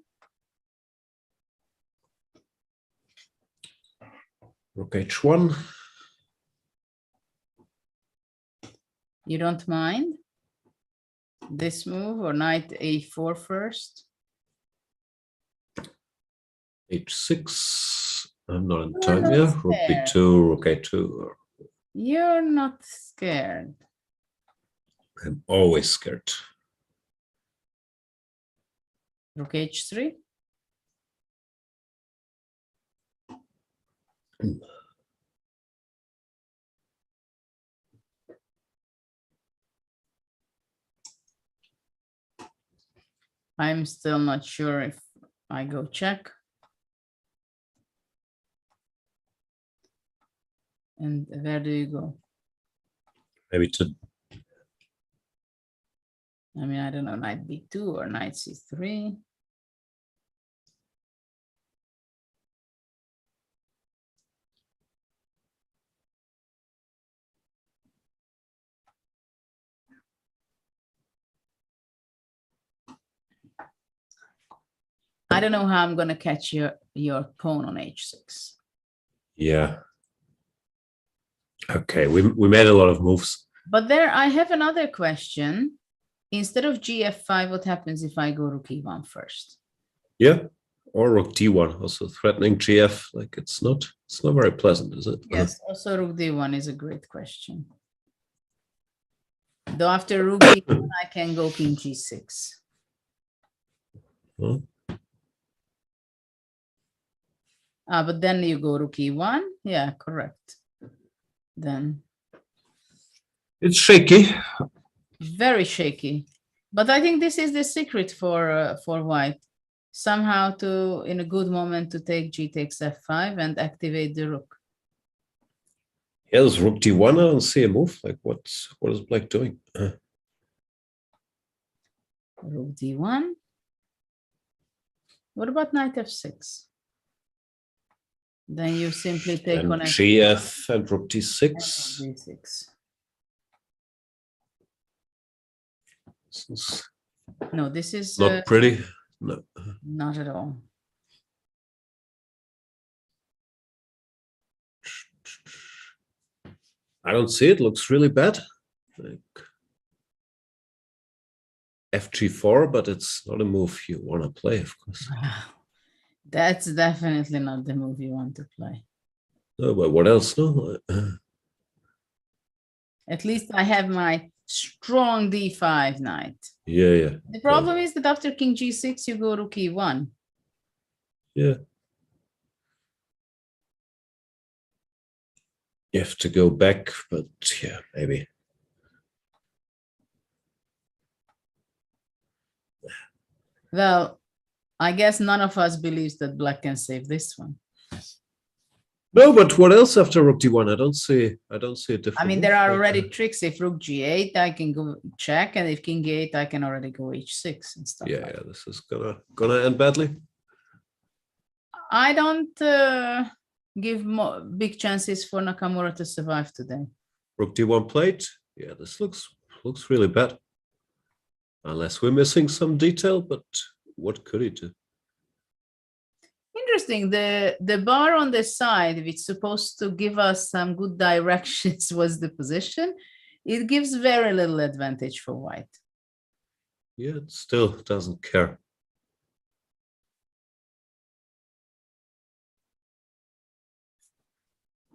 Speaker 16: Rook h1.
Speaker 13: You don't mind this move or knight a4 first?
Speaker 16: H6. I'm not in
Speaker 13: You're
Speaker 16: time.
Speaker 13: not
Speaker 16: Yeah, rook
Speaker 13: scared.
Speaker 16: b2, rook a2.
Speaker 13: You're not scared.
Speaker 16: I'm always scared.
Speaker 13: Rook h3. I'm still not sure if I go check. And where do you go?
Speaker 16: Maybe to
Speaker 13: I mean, I don't know, knight b2 or knight c3. I don't know how I'm going to catch your pawn on h6.
Speaker 16: yeah. Okay, we made a lot of moves.
Speaker 13: But there, I have another question. Instead of gf5, what happens if I go rook e1 first?
Speaker 16: Yeah, or rook d1, also threatening gf. Like it's not very pleasant, is it?
Speaker 13: Yes, also rook d1 is a great question. Though after rook d1, I can go king g6.
Speaker 16: Huh?
Speaker 13: But then you go rook e1. Yeah, correct. Then
Speaker 16: It's shaky.
Speaker 13: very shaky. But I think this is the secret for white. Somehow to, in a good moment, to take g takes f5 and activate the rook.
Speaker 16: Yeah, there's rook d1. I don't see a move. Like what is black doing?
Speaker 13: Rook d1. What about knight f6? Then you simply take
Speaker 16: And
Speaker 13: on
Speaker 16: gf and rook d6.
Speaker 13: d6.
Speaker 16: This is
Speaker 13: No, this is
Speaker 16: not pretty. No.
Speaker 13: not at all.
Speaker 16: I don't see it. Looks really bad. Like fg4, but it's not a move you want to play, of course.
Speaker 13: That's definitely not the move you want to play.
Speaker 16: No, but what else? No.
Speaker 13: At least I have my strong d5 knight.
Speaker 16: Yeah.
Speaker 13: The problem is that after king g6, you go rook e1.
Speaker 16: Yeah. You have to go back, but yeah, maybe.
Speaker 13: Well, I guess none of us believes that black can save this one.
Speaker 16: No, but what else after rook d1? I don't see a different.
Speaker 13: I mean,
Speaker 16: move.
Speaker 13: there are already tricks. If rook g8, I can go check, and if king g8, I can already go h6 and stuff.
Speaker 16: Yeah, this is gonna end badly.
Speaker 13: I don't give big chances for Nakamura to survive today.
Speaker 16: Rook d1 plate. Yeah, this looks really bad. Unless we're missing some detail, but what could he do?
Speaker 13: Interesting. The bar on the side, which is supposed to give us some good directions, was the position. It gives very little advantage for white.
Speaker 16: Yeah, it still doesn't care.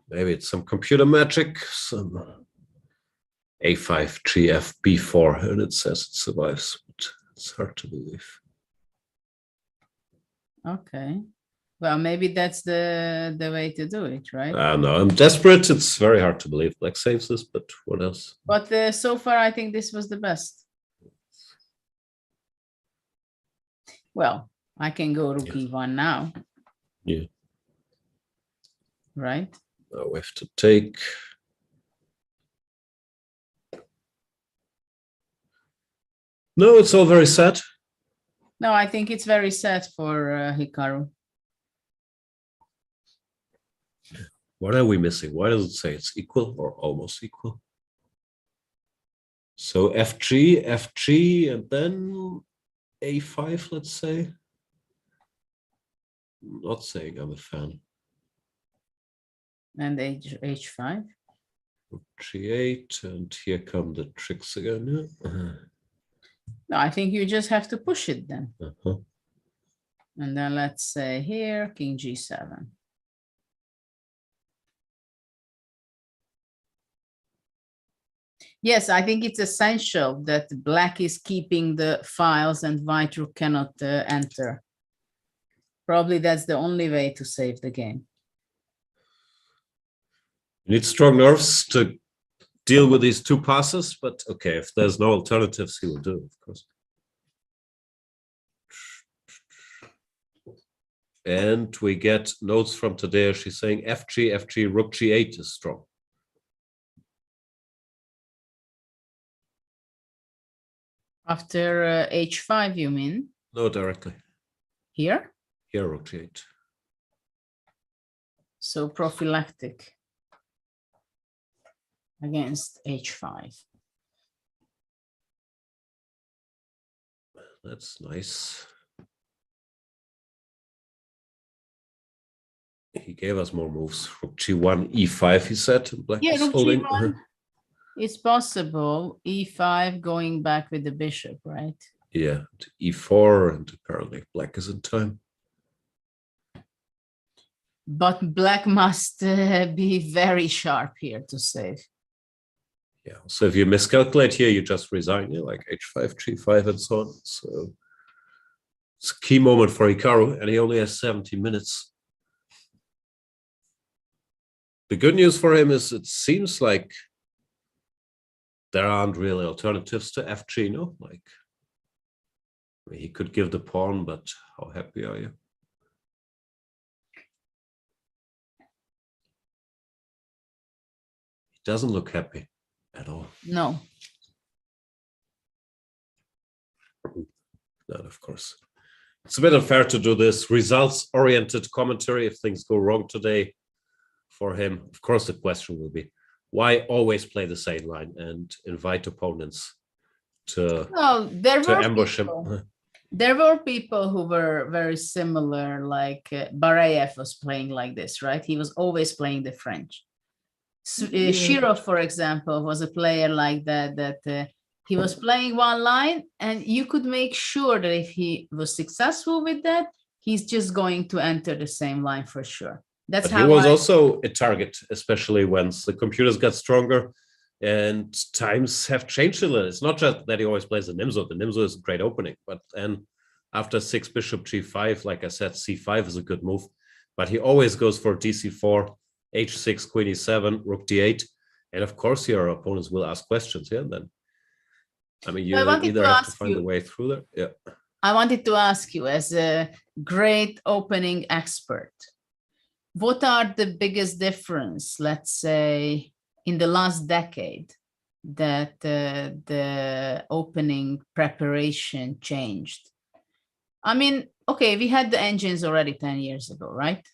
Speaker 16: Maybe it's some computer magic, some a5, gf, b4, and it says it survives, but it's hard to believe.
Speaker 13: Okay. Well, maybe that's the way to do it, right?
Speaker 16: No, I'm desperate. It's very hard to believe black saves this, but what else?
Speaker 13: But so far, I think this was the best. Well, I can go rook e1 now.
Speaker 16: Yeah.
Speaker 13: Right?
Speaker 16: Now we have to take. No, it's all very sad.
Speaker 13: No, I think it's very sad for Hikaru.
Speaker 16: What are we missing? Why does it say it's equal or almost equal? So FG, and then A5, let's say. I'm not saying I'm a fan.
Speaker 13: And h5.
Speaker 16: Rook G8, and here come the tricks again.
Speaker 13: No, I think you just have to push it then.
Speaker 16: Uh-huh.
Speaker 13: And then let's say here, King G7. Yes, I think it's essential that black is keeping the files and white rook cannot enter. Probably that's the only way to save the game.
Speaker 16: You need strong nerves to deal with these two passes, but okay, if there's no alternatives, he will do it, of course. And we get notes from today. She's saying FG, FG, Rook G8 is strong.
Speaker 13: After H5, you mean?
Speaker 16: No, directly.
Speaker 13: Here?
Speaker 16: Here, Rook G8.
Speaker 13: So prophylactic against H5.
Speaker 16: That's nice. He gave us more moves. Rook G1, E5, he said. Black
Speaker 13: Yeah,
Speaker 16: is
Speaker 13: Rook
Speaker 16: holding.
Speaker 13: G1. It's possible. E5 going back with the bishop, right?
Speaker 16: Yeah, to E4, and apparently black is in time.
Speaker 13: But black must be very sharp here to save.
Speaker 16: Yeah, so if you miscalculate here, you just resign, yeah, like H5, G5, and so on. So it's a key moment for Hikaru, and he only has 70 minutes. The good news for him is it seems like there aren't really alternatives to FG, no? Like, I mean, he could give the pawn, but how happy are you? He doesn't look happy at all.
Speaker 13: No.
Speaker 16: Not, of course. It's a bit unfair to do this results-oriented commentary if things go wrong today for him. Of course, the question will be, why always play the same line and invite opponents to ambush him?
Speaker 13: There were people who were very similar, like Barayev was playing like this, right? He was always playing the French. Shirov, for example, was a player like that, he was playing one line, and you could make sure that if he was successful with that, he's just going to enter the same line for sure. That's
Speaker 16: but
Speaker 13: how
Speaker 16: he was also a target, especially once the computers got stronger and times have changed a little. It's not just that he always plays the Nimzo. The Nimzo is a great opening, but then after 6 bishop G5, like I said, C5 is a good move, but he always goes for DC4, H6, Queen E7, Rook D8, and of course your opponents will ask questions here. Then, I mean, you either have to find a way through there. Yeah.
Speaker 13: I wanted to ask you, as a great opening expert, what are the biggest difference, let's say, in the last decade that the opening preparation changed? I mean, okay, we had the engines already 10 years ago, right?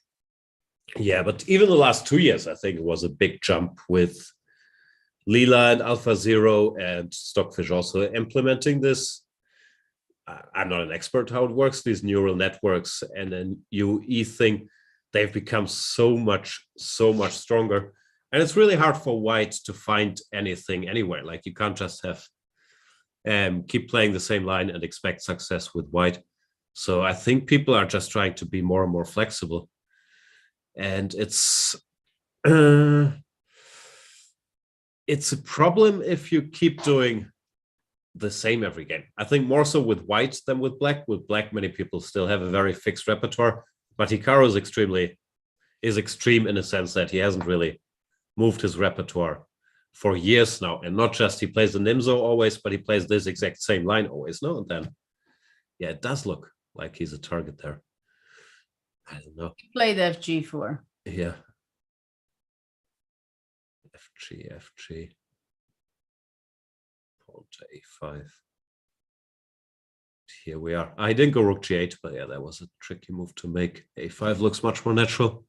Speaker 16: Yeah, but even the last 2 years, I think it was a big jump with Lila and AlphaZero and Stockfish also implementing this. I'm not an expert how it works, these neural networks, and then UE thing, they've become so much stronger. And it's really hard for white to find anything anywhere. Like, you can't just have keep playing the same line and expect success with white. So I think people are just trying to be more and more flexible. And it's a problem if you keep doing the same every game. I think more so with white than with black. With black, many people still have a very fixed repertoire, but Hikaru is extreme in a sense that he hasn't really moved his repertoire for years now. And not just he plays the Nimzo always, but he plays this exact same line always. No, and then, yeah, it does look like he's a target there. I don't know.
Speaker 13: He played FG4.
Speaker 16: Yeah. FG. Pawn to A5. Here we are. I didn't go Rook G8, but yeah, that was a tricky move to make. A5 looks much more natural.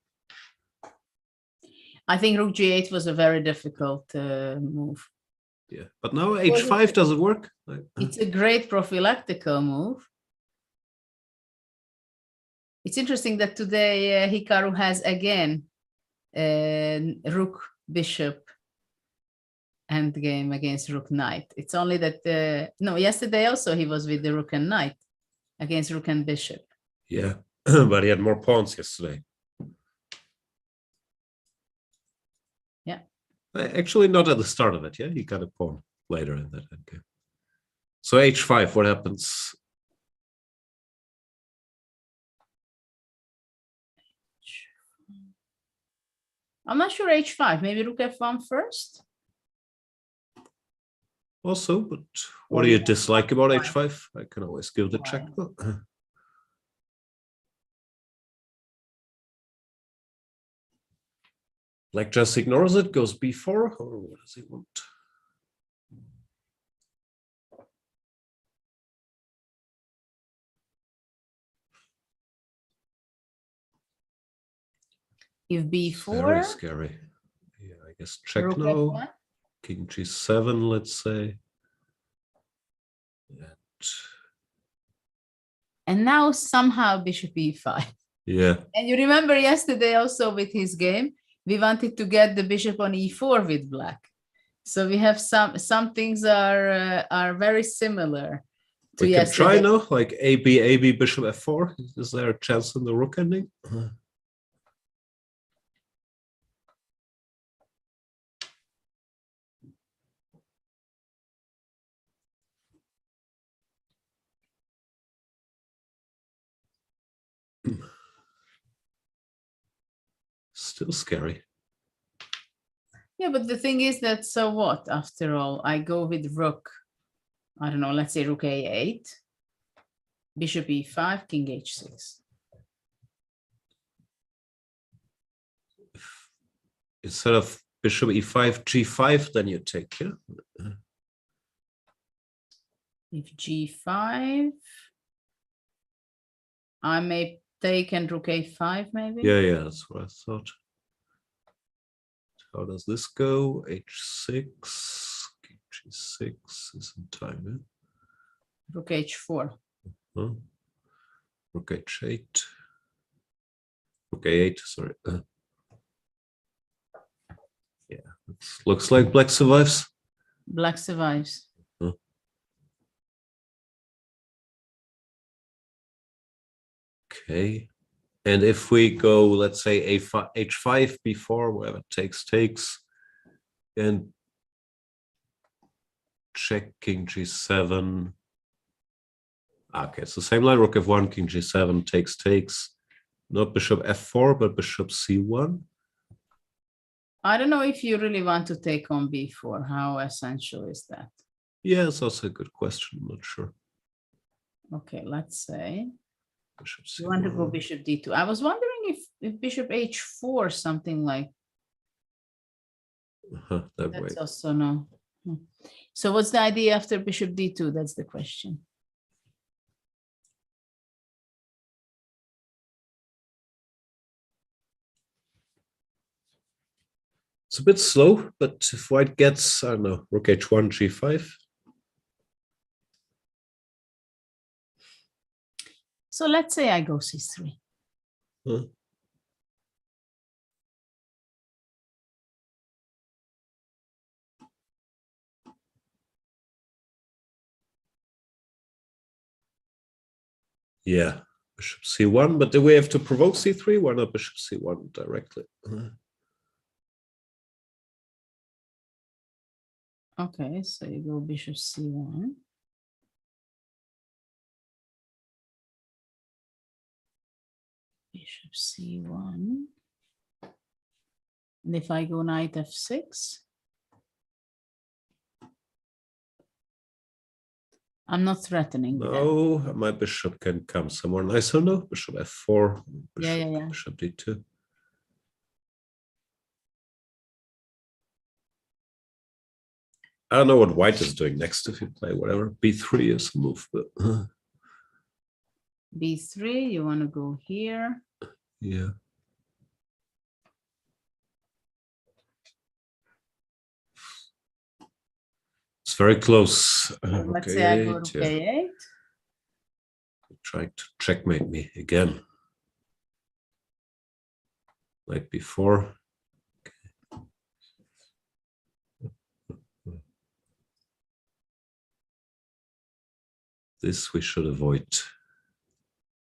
Speaker 13: I think Rook G8 was a very difficult move.
Speaker 16: Yeah, but now H5 doesn't work.
Speaker 13: It's a great prophylactical move. It's interesting that today Hikaru has again Rook Bishop endgame against rook knight. It's only that no, yesterday also he was with the rook and knight against rook and bishop.
Speaker 16: Yeah, but he had more pawns yesterday.
Speaker 13: Yeah.
Speaker 16: Actually, not at the start of it. Yeah, he got a pawn later in that endgame. So h5, what happens?
Speaker 13: I'm not sure h5. Maybe rook f1 first.
Speaker 16: Also, but what do you dislike about h5? I can always give the check. Black just ignores it, goes b4, or what does he want?
Speaker 13: If b4.
Speaker 16: Very scary. Yeah, I guess check
Speaker 13: rook
Speaker 16: now.
Speaker 13: f1.
Speaker 16: King g7, let's say.
Speaker 13: And now somehow bishop e5.
Speaker 16: Yeah.
Speaker 13: And you remember yesterday also with his game, we wanted to get the bishop on e4 with black. So we have some things are very similar to
Speaker 16: We can
Speaker 13: yesterday.
Speaker 16: try now, like AB, bishop f4. Is there a chance in the rook ending? Still scary.
Speaker 13: Yeah, but the thing is that, so what, after all, I go with rook, I don't know, let's say rook a8, bishop e5, king h6.
Speaker 16: Instead of bishop e5, g5, then you take, yeah?
Speaker 13: If g5, I may take and rook a5 maybe?
Speaker 16: Yeah, that's what I thought. How does this go? h6, king g6 is in time, yeah?
Speaker 13: Rook h4.
Speaker 16: Huh? Rook h8. Rook a8, sorry. Yeah, looks like black survives.
Speaker 13: Black survives.
Speaker 16: Huh? Okay. And if we go, let's say a5, h5 before, whatever takes, and check king g7. Okay, it's the same line, rook f1, king g7, takes. Not bishop f4, but bishop c1.
Speaker 13: I don't know if you really want to take on b4. How essential is that?
Speaker 16: Yeah, it's also a good question. I'm not sure.
Speaker 13: Okay, let's say
Speaker 16: bishop c1.
Speaker 13: You want to go bishop d2. I was wondering if bishop h4, something like
Speaker 16: that
Speaker 13: that's
Speaker 16: way.
Speaker 13: also no. So what's the idea after bishop d2? That's the question.
Speaker 16: It's a bit slow, but if white gets, I don't know, rook h1, g5.
Speaker 13: So let's say I go c3.
Speaker 16: Huh? Yeah, bishop c1, but do we have to provoke c3? Why not bishop c1 directly?
Speaker 13: Okay, so you go bishop c1. Bishop c1. And if I go knight f6, I'm not threatening.
Speaker 16: No, my bishop can come somewhere nicer. No, bishop f4,
Speaker 13: Yeah.
Speaker 16: bishop d2. I don't know what white is doing next if you play whatever. b3 is a move, but
Speaker 13: b3, you want to go here.
Speaker 16: Yeah. It's very close.
Speaker 13: Let's say I go to k8.
Speaker 16: Trying to checkmate me again. Like before. This we should avoid.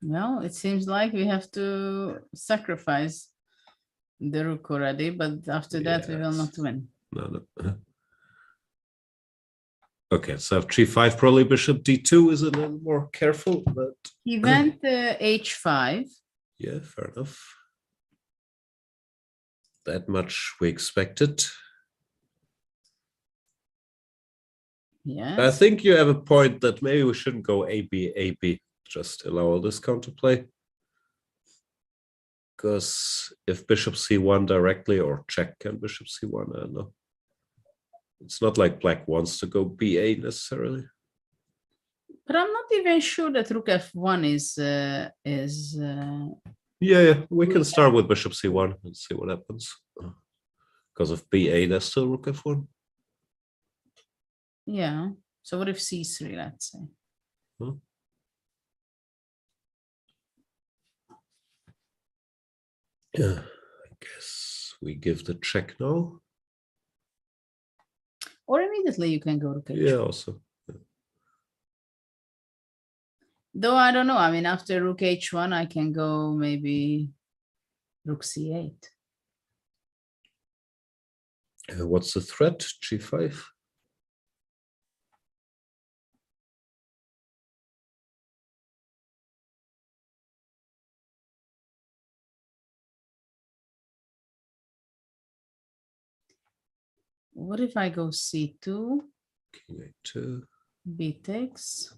Speaker 13: Well, it seems like we have to sacrifice the rook already, but after that we will not win.
Speaker 16: No. Okay, so f3-5, probably bishop d2 is a little more careful, but
Speaker 13: He went h5.
Speaker 16: yeah, fair enough. That much we expected.
Speaker 13: Yes.
Speaker 16: I think you have a point that maybe we shouldn't go AB, just allow all this counterplay. Because if bishop c1 directly or check and bishop c1, I don't know. It's not like black wants to go ba necessarily.
Speaker 13: But I'm not even sure that rook f1 is
Speaker 16: Yeah, we can start with bishop c1 and see what happens. Because of ba, there's still rook f1.
Speaker 13: yeah. So what if c3, let's say?
Speaker 16: Yeah, I guess we give the check now.
Speaker 13: Or immediately you can go rook h1.
Speaker 16: Yeah, also.
Speaker 13: Though I don't know. I mean, after rook h1, I can go maybe rook c8.
Speaker 16: What's the threat? g5?
Speaker 13: What if I go c2?
Speaker 16: King a2.
Speaker 13: B takes.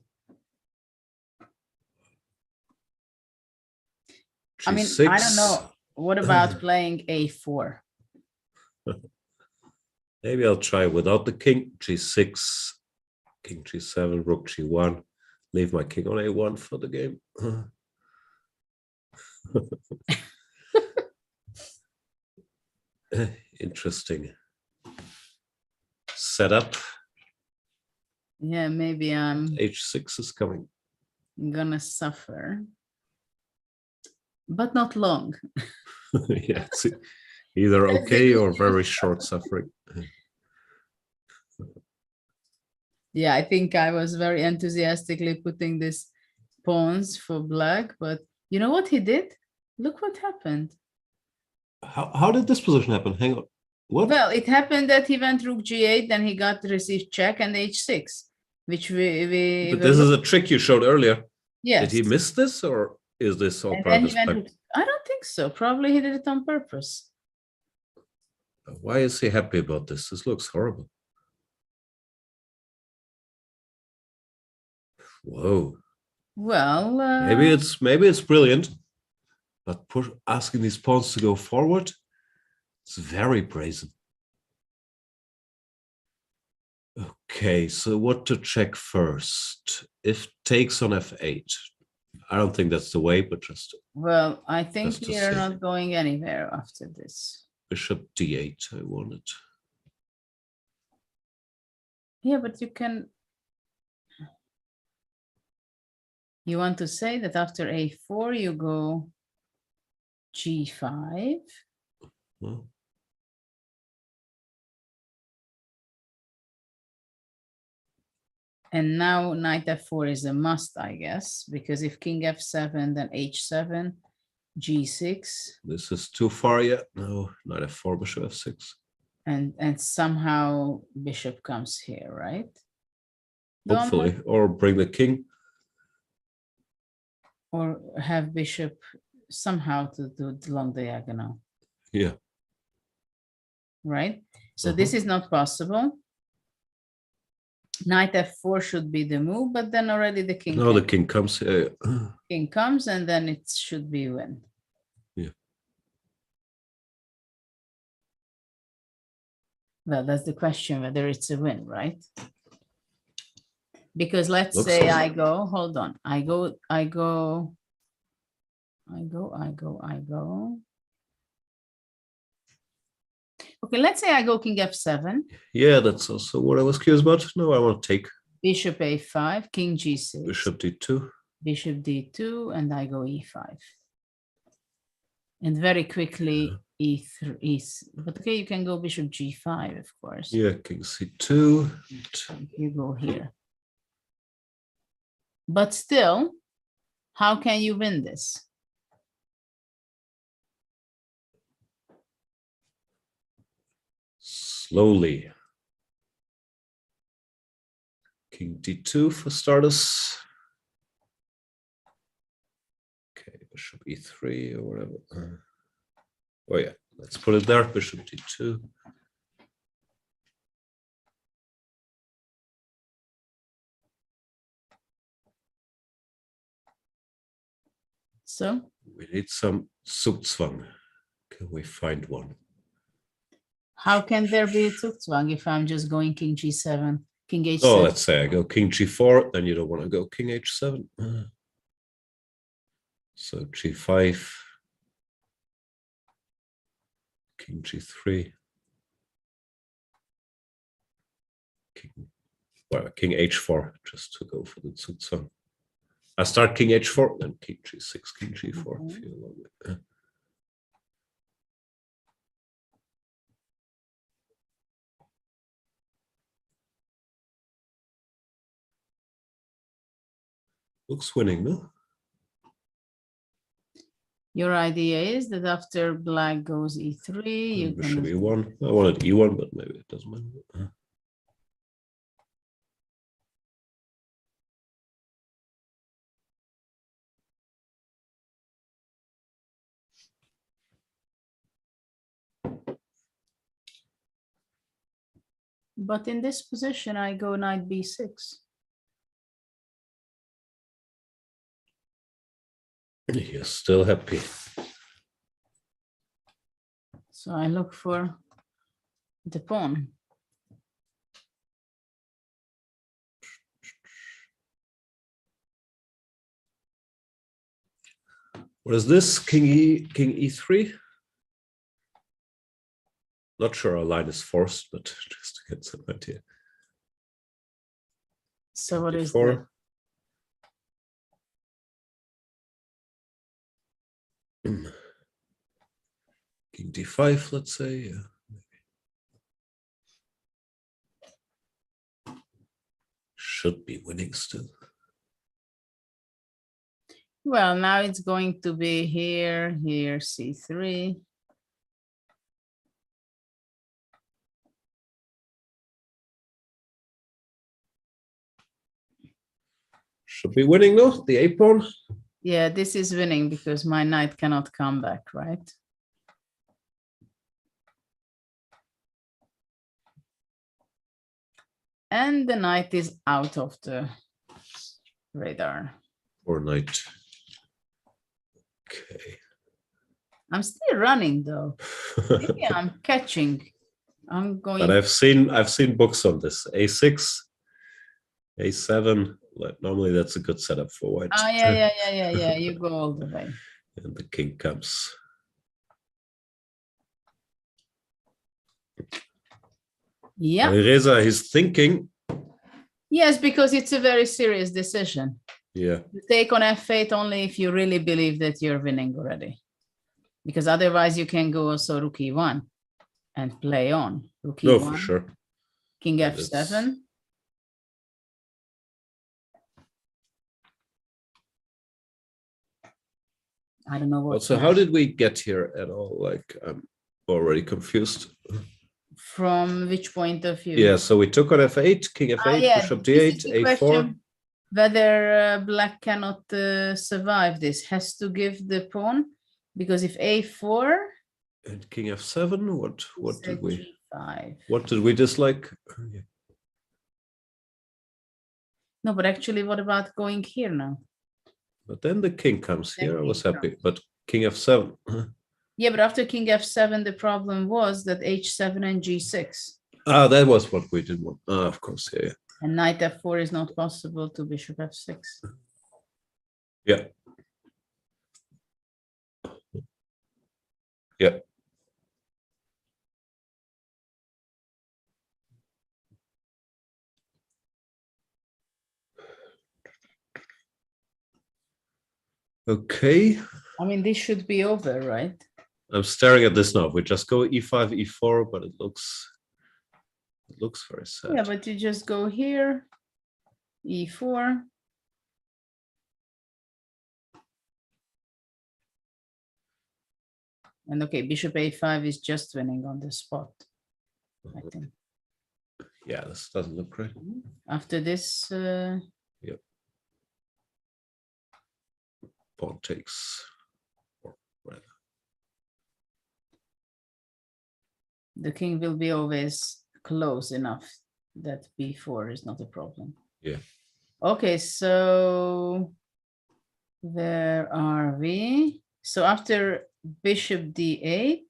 Speaker 13: I mean, I don't know. What about playing a4?
Speaker 16: Maybe I'll try without the king. g6, king g7, rook g1. Leave my king on a1 for the game. Interesting setup.
Speaker 13: Yeah, maybe I'm
Speaker 16: h6 is coming.
Speaker 13: gonna suffer, but not long.
Speaker 16: Yeah, it's either okay or very short suffering.
Speaker 13: Yeah, I think I was very enthusiastically putting this pawns for black, but you know what he did? Look what happened.
Speaker 16: How did this position happen? Hang on. What?
Speaker 13: Well, it happened that he went rook g8, then he got received check and h6, which we
Speaker 16: But this is a trick you showed earlier.
Speaker 13: Yes.
Speaker 16: Did he miss this, or is this all
Speaker 13: And
Speaker 16: part
Speaker 13: then
Speaker 16: of
Speaker 13: he
Speaker 16: his
Speaker 13: went
Speaker 16: plan?
Speaker 13: rook- I don't think so. Probably he did it on purpose.
Speaker 16: Why is he happy about this? This looks horrible. Whoa.
Speaker 13: Well,
Speaker 16: Maybe it's brilliant, but asking these pawns to go forward, it's very brazen. Okay, so what to check first? If takes on f8, I don't think that's the way, but just
Speaker 13: well, I think
Speaker 16: Just to
Speaker 13: we are
Speaker 16: see.
Speaker 13: not going anywhere after this.
Speaker 16: bishop d8. I wanted.
Speaker 13: Yeah, but you can. You want to say that after a4 you go g5.
Speaker 16: Well,
Speaker 13: And now knight f4 is a must, I guess, because if king f7, then h7, g6,
Speaker 16: this is too far yet. No, knight f4, bishop f6.
Speaker 13: and somehow bishop comes here, right? Though I'm not-
Speaker 16: Hopefully, or bring the king.
Speaker 13: or have bishop somehow to do the long diagonal,
Speaker 16: Yeah.
Speaker 13: right? So this is not possible. Knight f4 should be the move, but then already the king
Speaker 16: No, the king comes.
Speaker 13: king comes, and then it should be win.
Speaker 16: Yeah.
Speaker 13: Well, that's the question, whether it's a win, right? Because let's
Speaker 16: Looks
Speaker 13: say
Speaker 16: so.
Speaker 13: I go, hold on, I go. Okay, let's say I go king f7,
Speaker 16: Yeah, that's also what I was curious about. No, I want to take
Speaker 13: bishop a5, king g6,
Speaker 16: bishop d2.
Speaker 13: bishop d2, and I go e5. And very quickly e3, but okay, you can go bishop g5, of course.
Speaker 16: Yeah, king c2.
Speaker 13: You go here. But still, how can you win this?
Speaker 16: Slowly. King d2 for starters. Okay, bishop e3 or whatever. Oh yeah, let's put it there. Bishop d2.
Speaker 13: So
Speaker 16: we need some Zugzwang. Can we find one?
Speaker 13: How can there be a Zugzwang if I'm just going king g7, king h7?
Speaker 16: Oh, let's say I go king g4, then you don't want to go king h7. So g5, king g3, king h4, just to go for the Zugzwang. I start king h4, then king g6, king g4. If you along it. Looks winning, no?
Speaker 13: Your idea is that after black goes e3, you
Speaker 16: Bishop
Speaker 13: can...
Speaker 16: e1. I wanted e1, but maybe it doesn't matter.
Speaker 13: But in this position, I go knight b6.
Speaker 16: You're still happy.
Speaker 13: So I look for the pawn.
Speaker 16: What is this? King e3? Not sure our line is forced, but just to get some idea.
Speaker 13: So what is that?
Speaker 16: King d5, let's say. Yeah, maybe. Should be winning still.
Speaker 13: Well, now it's going to be here, c3.
Speaker 16: Should be winning, no? The a pawn.
Speaker 13: Yeah, this is winning because my knight cannot come back, right? And the knight is out of the radar.
Speaker 16: Or knight. Okay.
Speaker 13: I'm still running though. Maybe I'm catching. I'm going.
Speaker 16: But I've seen books on this. A6, A7. Normally that's a good setup for white.
Speaker 13: Oh yeah. You go all the way.
Speaker 16: And the king comes.
Speaker 13: Yeah.
Speaker 16: Alireza, he's thinking.
Speaker 13: Yes, because it's a very serious decision.
Speaker 16: Yeah.
Speaker 13: You take on f8 only if you really believe that you're winning already. Because otherwise you can go also rook e1 and play on. Rook e1.
Speaker 16: No, for sure.
Speaker 13: King f7. I don't know what.
Speaker 16: So how did we get here at all? Like, I'm already confused.
Speaker 13: From which point of view?
Speaker 16: Yeah, so we took on f8, king f8, bishop d8, a4.
Speaker 13: Whether black cannot survive this, has to give the pawn, because if a4
Speaker 16: and king f7, what did we?
Speaker 13: G5.
Speaker 16: What did we dislike?
Speaker 13: No, but actually, what about going here now?
Speaker 16: But then the king comes here. I was happy, but king f7.
Speaker 13: Yeah, but after king f7, the problem was that h7 and g6.
Speaker 16: Ah, that was what we didn't want. Ah, of course, yeah.
Speaker 13: And knight f4 is not possible to bishop f6.
Speaker 16: Yeah. Yeah. Okay.
Speaker 13: I mean, this should be over, right?
Speaker 16: I'm staring at this now. We just go e5, e4, but it looks very sad.
Speaker 13: Yeah, but you just go here, e4. And okay, bishop a5 is just winning on the spot, I think.
Speaker 16: Yeah, this doesn't look great.
Speaker 13: After this,
Speaker 16: Yep. Pawn takes. Or whatever.
Speaker 13: the king will be always close enough that b4 is not a problem.
Speaker 16: Yeah.
Speaker 13: Okay, so where are we? So after bishop d8,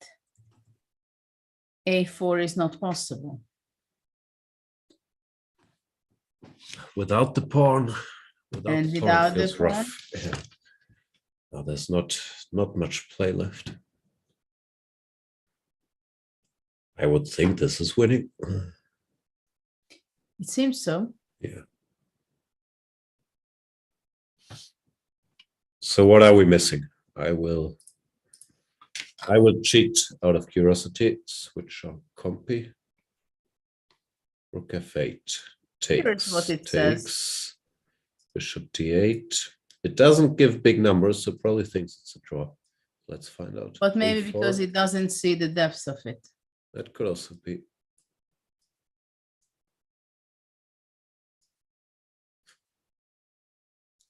Speaker 13: a4 is not possible.
Speaker 16: Without the pawn, without
Speaker 13: And
Speaker 16: the
Speaker 13: without
Speaker 16: pawn,
Speaker 13: the
Speaker 16: feels
Speaker 13: pawn?
Speaker 16: rough. Yeah. Now there's not much play left. I would think this is winning.
Speaker 13: It seems so.
Speaker 16: Yeah. So what are we missing? I will cheat out of curiosity, switch on compy. Rook f8
Speaker 13: Here's what it says.
Speaker 16: Bishop d8. It doesn't give big numbers, so probably thinks it's a draw. Let's find out.
Speaker 13: But maybe
Speaker 16: A4.
Speaker 13: because it doesn't see the depths of it.
Speaker 16: That could also be.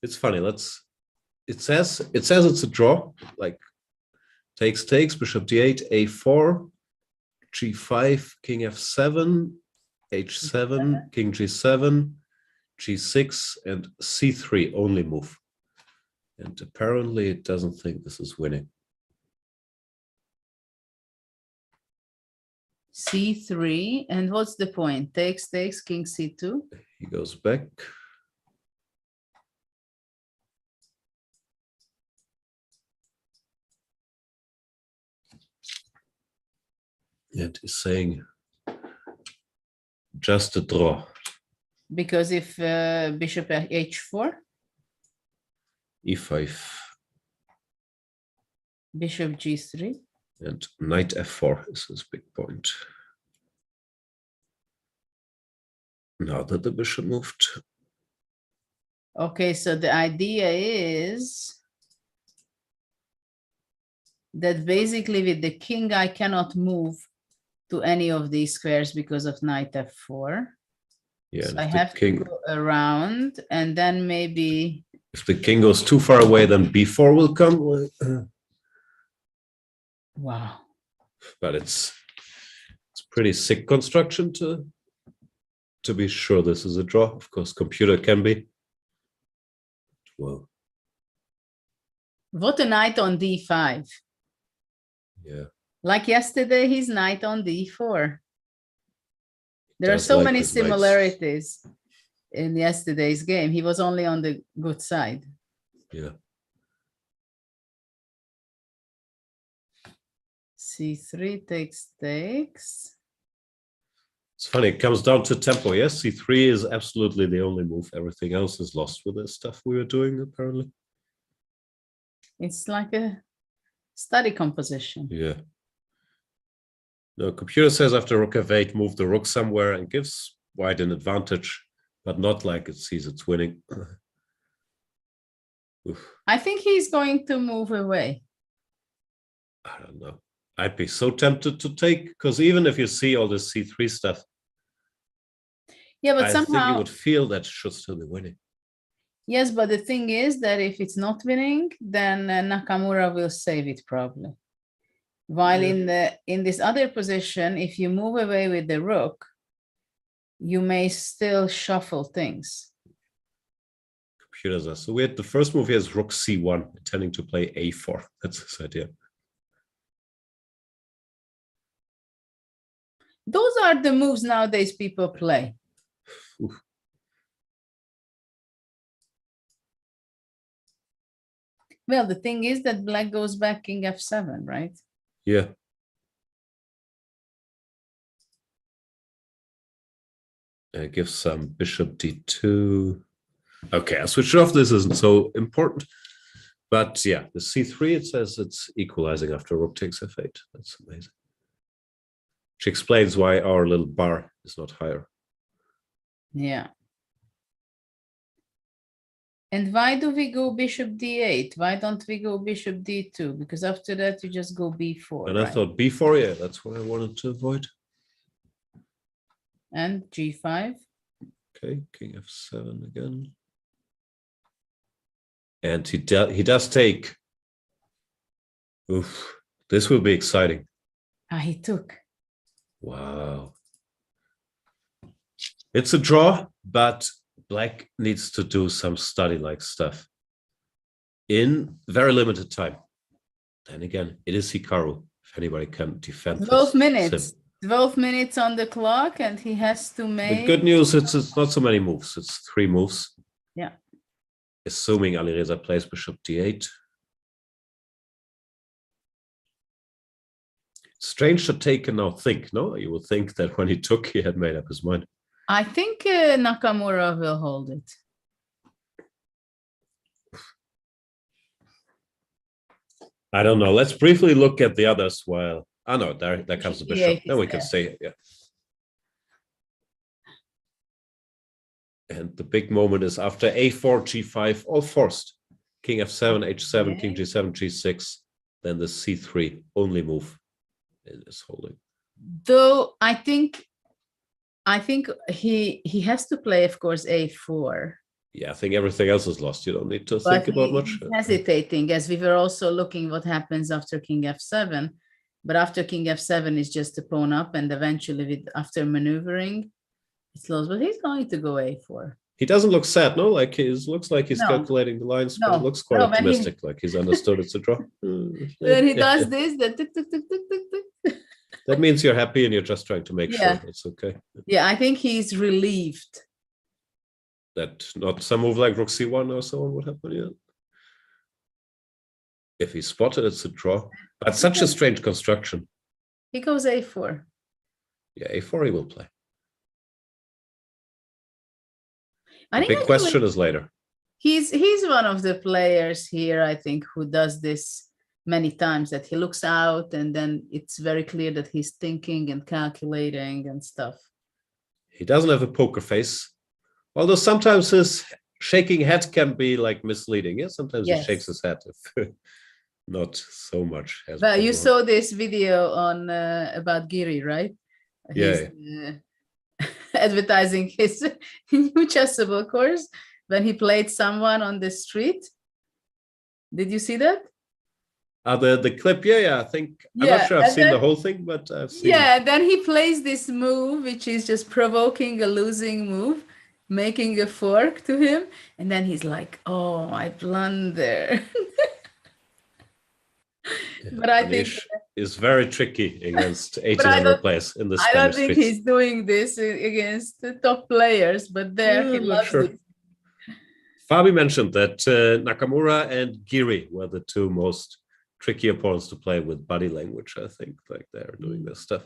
Speaker 16: It's funny. It says it's a draw. Like takes, bishop d8, a4, g5, king f7, h7, king g7, g6, and c3 only move. And apparently it doesn't think this is winning.
Speaker 13: c3, and what's the point? Takes, king c2.
Speaker 16: He goes back. And is saying just a draw.
Speaker 13: Because if bishop h4,
Speaker 16: e5
Speaker 13: bishop g3,
Speaker 16: and knight f4 is his big point. Now that the bishop moved.
Speaker 13: okay, so the idea is that basically with the king I cannot move to any of these squares because of knight f4.
Speaker 16: Yeah,
Speaker 13: So I have to go around, and then maybe
Speaker 16: if the king goes too far away, then b4 will come.
Speaker 13: Wow.
Speaker 16: But it's pretty sick construction to be sure this is a draw. Of course, computer can be. Well,
Speaker 13: what a knight on d5.
Speaker 16: yeah.
Speaker 13: Like yesterday, his knight on d4. There are
Speaker 16: does
Speaker 13: so
Speaker 16: like
Speaker 13: many
Speaker 16: his knights.
Speaker 13: similarities in yesterday's game. He was only on the good side.
Speaker 16: Yeah.
Speaker 13: c3 takes.
Speaker 16: It's funny, it comes down to tempo. Yes, c3 is absolutely the only move. Everything else is lost with the stuff we were doing, apparently.
Speaker 13: It's like a study composition.
Speaker 16: Yeah. No, computer says after rook f8, move the rook somewhere and gives white an advantage, but not like it sees it's winning.
Speaker 13: I think he's going to move away.
Speaker 16: I don't know. I'd be so tempted to take, because even if you see all this c3 stuff,
Speaker 13: Yeah, but
Speaker 16: I think
Speaker 13: somehow
Speaker 16: you would feel that should still be winning.
Speaker 13: yes, but the thing is that if it's not winning, then Nakamura will save it probably. While in this other position, if you move away with the rook, you may still shuffle things.
Speaker 16: Computers are so weird. The first move here is rook c1, intending to play a4. That's his idea.
Speaker 13: Those are the moves nowadays people play.
Speaker 16: Oof.
Speaker 13: Well, the thing is that black goes back king f7, right?
Speaker 16: Yeah. Give some bishop d2. Okay, I switched it off. This isn't so important. But yeah, the c3, it says it's equalizing after rook takes f8. That's amazing. Which explains why our little bar is not higher.
Speaker 13: Yeah. And why do we go bishop d8? Why don't we go bishop d2? Because after that you just go b4.
Speaker 16: And I thought b4, yeah, that's what I wanted to avoid.
Speaker 13: And g5.
Speaker 16: Okay, king f7 again. And he does take. Oof, this will be exciting.
Speaker 13: Ah, he took.
Speaker 16: Wow. It's a draw, but Black needs to do some study-like stuff in very limited time. Then again, it is Hikaru, if anybody can defend
Speaker 13: 12
Speaker 16: this.
Speaker 13: minutes. 12 minutes on the clock, and he has to make...
Speaker 16: The good news, it's not so many moves. It's 3 moves.
Speaker 13: Yeah.
Speaker 16: Assuming Alireza plays bishop d8. Strange to take and now think, no? You would think that when he took, he had made up his mind.
Speaker 13: I think Nakamura will hold it.
Speaker 16: I don't know. Let's briefly look at the others while... Oh, no, there comes the bishop. Then we can say it, yeah. And the big moment is after a4, g5, all forced. King f7, h7, okay. King g7, g6. Then the c3 only move is holding.
Speaker 13: Though I think he has to play, of course, a4.
Speaker 16: Yeah, I think everything else is lost. You don't need to think about much.
Speaker 13: Hesitating, as we were also looking what happens after king f7. But after king f7 is just a pawn up, and eventually after maneuvering, it's lost. But he's going to go a4.
Speaker 16: He doesn't look sad, no? Like he looks like he's calculating the lines, but it looks quite optimistic, like he's understood it's a draw.
Speaker 13: When he does this, the tick, tick, tick, tick, tick, tick.
Speaker 16: That means you're happy and you're just trying to make sure it's okay.
Speaker 13: Yeah, I think he's relieved.
Speaker 16: That not some move like rook c1 or so on would happen, yeah. If he spotted, it's a draw. But such a strange construction.
Speaker 13: He goes a4.
Speaker 16: Yeah, a4 he will play.
Speaker 13: The
Speaker 16: big question is later.
Speaker 13: He's one of the players here, I think, who does this many times, that he looks out and then it's very clear that he's thinking and calculating and stuff.
Speaker 16: He doesn't have a poker face, although sometimes his shaking head can be like misleading. Yeah, sometimes he shakes his head, if not so much.
Speaker 13: But you saw this video on about Giri, right?
Speaker 16: Yeah.
Speaker 13: Advertising his new Chessable course when he played someone on the street. Did you see that?
Speaker 16: The clip, yeah, I think, I'm not sure I've seen the whole thing, but I've seen it.
Speaker 13: Then he plays this move, which is just provoking a losing move, making a fork to him, and then he's like, oh, I blunder. But I think
Speaker 16: is very tricky against 1800 players in this.
Speaker 13: I don't think he's doing this against the top players, but he loves it.
Speaker 16: Fabi mentioned that Nakamura and Giri were the two most tricky opponents to play with body language, I think, like they're doing this stuff.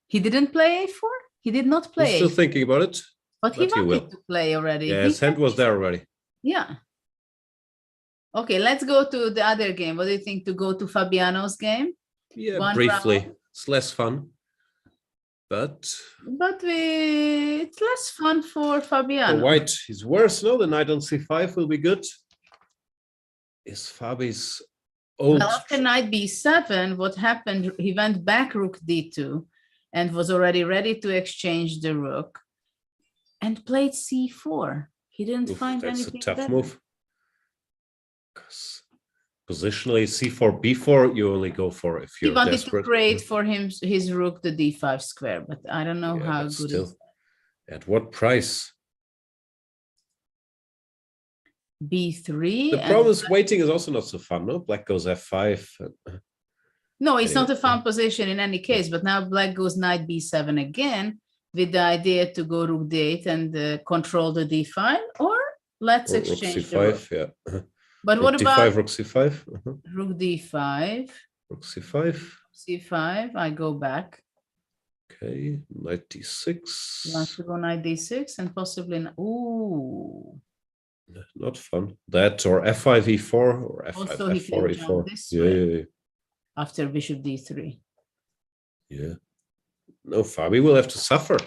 Speaker 13: He didn't play a4? He did not play.
Speaker 16: He's still thinking about it.
Speaker 13: But he wanted to play already.
Speaker 16: Yeah, his hand was there already.
Speaker 13: Yeah. Okay, let's go to the other game. What do you think, to go to Fabiano's game?
Speaker 16: Yeah, briefly. Round? It's less fun. But
Speaker 13: it's less fun for Fabiano.
Speaker 16: For white, he's worse. No, the knight on c5 will be good. Is Fabi's old...
Speaker 13: Well, after knight b7, what happened? He went back rook d2 and was already ready to exchange the rook and played c4. He didn't find anything.
Speaker 16: That's a tough move. Positionally, c4, b4, you only go for if you're desperate.
Speaker 13: He wanted to create for him his rook the d5 square, but I don't know how good
Speaker 16: still,
Speaker 13: is that.
Speaker 16: At what price?
Speaker 13: b3.
Speaker 16: The problem is waiting is also not so fun, no? Black goes f5.
Speaker 13: No, it's not a fun position in any case, but now black goes knight b7 again with the idea to go rook d8 and control the d5, or let's exchange
Speaker 16: rook c5,
Speaker 13: the rook. Yeah. But what
Speaker 16: d5,
Speaker 13: about
Speaker 16: rook c5?
Speaker 13: Rook d5.
Speaker 16: Rook c5.
Speaker 13: c5, I go back.
Speaker 16: Okay, knight d6.
Speaker 13: Want to go knight d6 and possibly... Ooh.
Speaker 16: Not fun. That or f5, e4 or f5,
Speaker 13: also,
Speaker 16: f4, e4. Yeah.
Speaker 13: After bishop d3.
Speaker 16: Yeah. No, Fabi will have to suffer.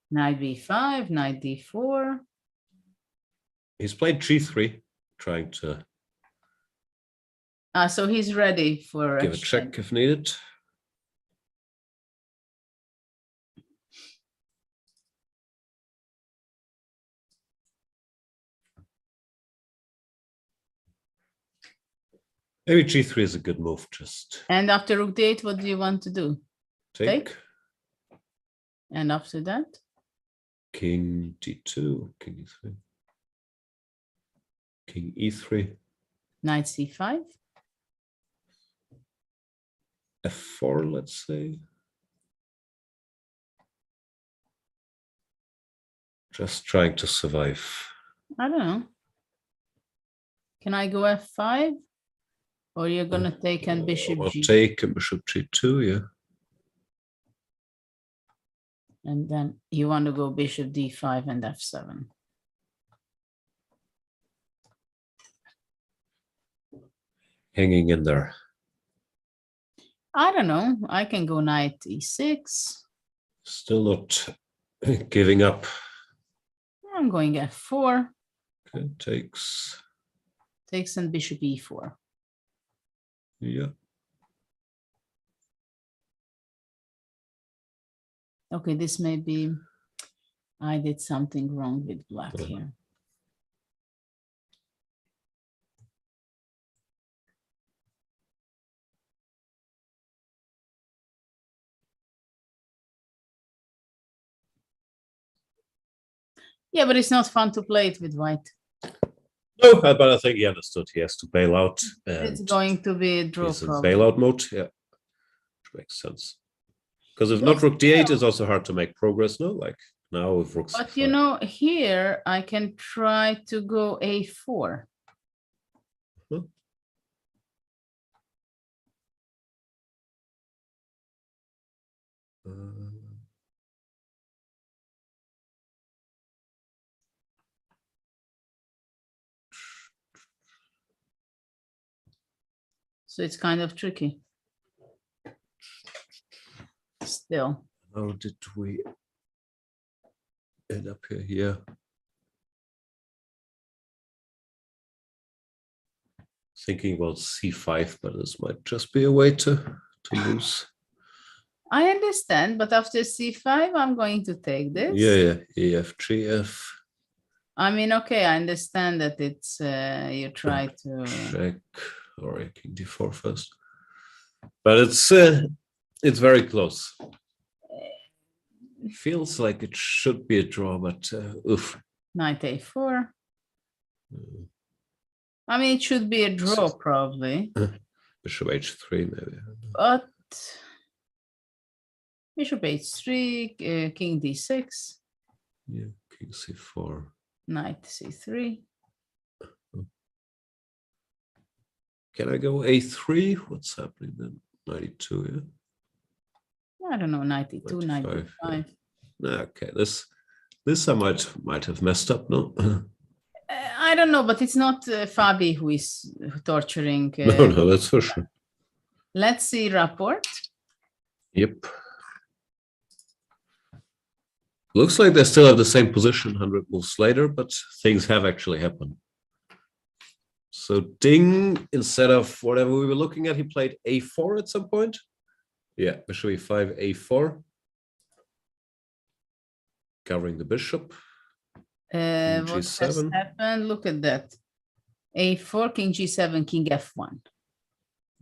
Speaker 13: Knight b5, knight d4.
Speaker 16: He's played g3, trying to
Speaker 13: So he's ready for
Speaker 16: give a check if needed. Maybe g3 is a good move. Just
Speaker 13: And after rook d8, what do you want to do?
Speaker 16: take.
Speaker 13: And after that?
Speaker 16: King d2, king e3, king e3,
Speaker 13: Knight c5.
Speaker 16: f4, let's say. Just trying to survive.
Speaker 13: I don't know. Can I go f5? Or you're gonna take and bishop
Speaker 16: I'll
Speaker 13: g?
Speaker 16: take and bishop g2, yeah.
Speaker 13: And then you want to go bishop d5 and f7.
Speaker 16: Hanging in there.
Speaker 13: I don't know. I can go knight e6.
Speaker 16: Still not giving up.
Speaker 13: I'm going f4.
Speaker 16: Okay, takes.
Speaker 13: Takes and bishop e4.
Speaker 16: Yeah.
Speaker 13: Okay, this may be, I did something wrong with black here. Yeah, but it's not fun to play it with white.
Speaker 16: No, but I think he understood he has to bail out.
Speaker 13: It's going to be a draw
Speaker 16: he's in
Speaker 13: problem.
Speaker 16: bailout mode, yeah. Which makes sense. Because if not rook d8, it's also hard to make progress, no? Like now with rook
Speaker 13: But
Speaker 16: c5.
Speaker 13: you know, here I can try to go a4.
Speaker 16: Huh?
Speaker 13: So it's kind of tricky. Still.
Speaker 16: How did we end up here? Yeah. Thinking about c5, but this might just be a way to lose.
Speaker 13: I understand, but after c5, I'm going to take this.
Speaker 16: Yeah, ef, gf.
Speaker 13: I mean, okay, I understand that it's you try to
Speaker 16: check, or king d4 first. But it's very close. Feels like it should be a draw, but oof.
Speaker 13: Knight a4. I mean, it should be a draw probably.
Speaker 16: Bishop h3 maybe.
Speaker 13: But bishop h3, king d6.
Speaker 16: Yeah, king c4.
Speaker 13: Knight c3.
Speaker 16: Can I go a3? What's happening then? 92, yeah.
Speaker 13: I don't know, 92, 95.
Speaker 16: Yeah. Okay, this I might have messed up, no?
Speaker 13: I don't know, but it's not Fabi who is torturing.
Speaker 16: No, that's for sure.
Speaker 13: Let's see rapport.
Speaker 16: Yep. Looks like they still have the same position 100 moves later, but things have actually happened. So Ding, instead of whatever we were looking at, he played a4 at some point. Yeah, bishop e5, a4. Covering the bishop.
Speaker 13: What has happened? Look at that. A4, king g7, king f1.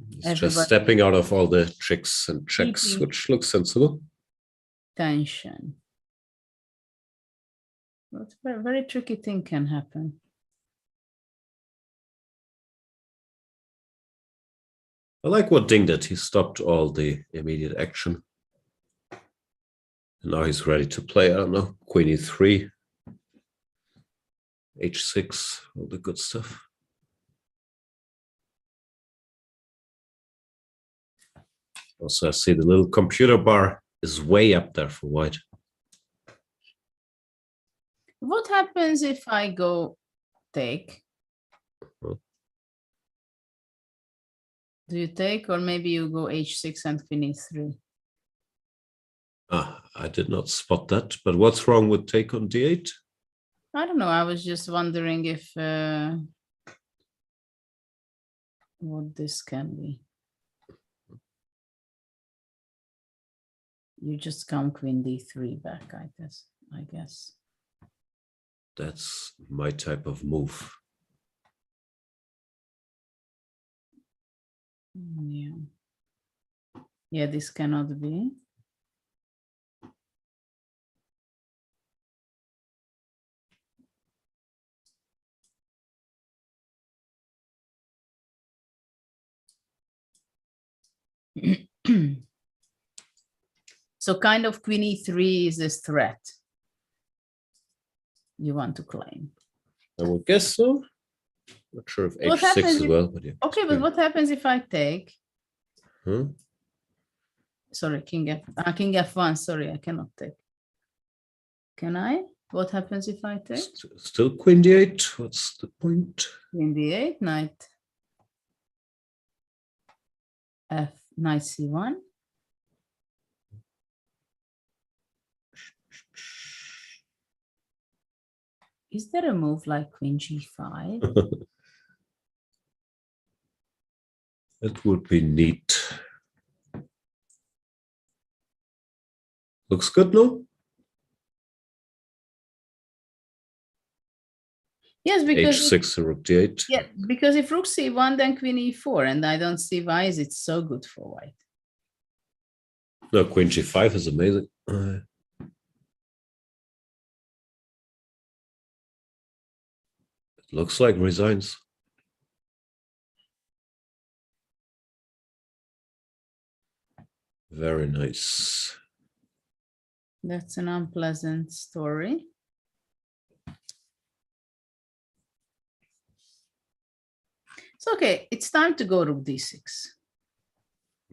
Speaker 16: It's just stepping out of all the tricks and checks, which looks sensible.
Speaker 13: Tension. But very, very tricky thing can happen.
Speaker 16: I like what Ding did. He stopped all the immediate action. And now he's ready to play, I don't know, queen e3, h6, all the good stuff. Also, I see the little computer bar is way up there for white.
Speaker 13: What happens if I go take? Do you take, or maybe you go h6 and queen e3?
Speaker 16: I did not spot that, but what's wrong with take on d8?
Speaker 13: I don't know. I was just wondering if what this can be. You just come queen d3 back, I guess.
Speaker 16: That's my type of move.
Speaker 13: Yeah. Yeah, this cannot be. So kind of queen e3 is this threat you want to claim.
Speaker 16: I would guess so. Not sure if
Speaker 13: What
Speaker 16: h6
Speaker 13: happens
Speaker 16: as
Speaker 13: if-
Speaker 16: well, but yeah.
Speaker 13: Okay, but what happens if I take?
Speaker 16: Huh?
Speaker 13: Sorry, king f1. Sorry, I cannot take. Can I? What happens if I take?
Speaker 16: Still queen d8. What's the point?
Speaker 13: Queen d8, knight knight c1. Is there a move like queen g5?
Speaker 16: That would be neat. Looks good, no?
Speaker 13: Yes, because
Speaker 16: h6 and rook d8.
Speaker 13: yeah, because if rook c1, then queen e4, and I don't see why is it so good for white.
Speaker 16: No, queen g5 is amazing. It looks like resigns. Very nice.
Speaker 13: That's an unpleasant story. It's okay. It's time to go rook d6.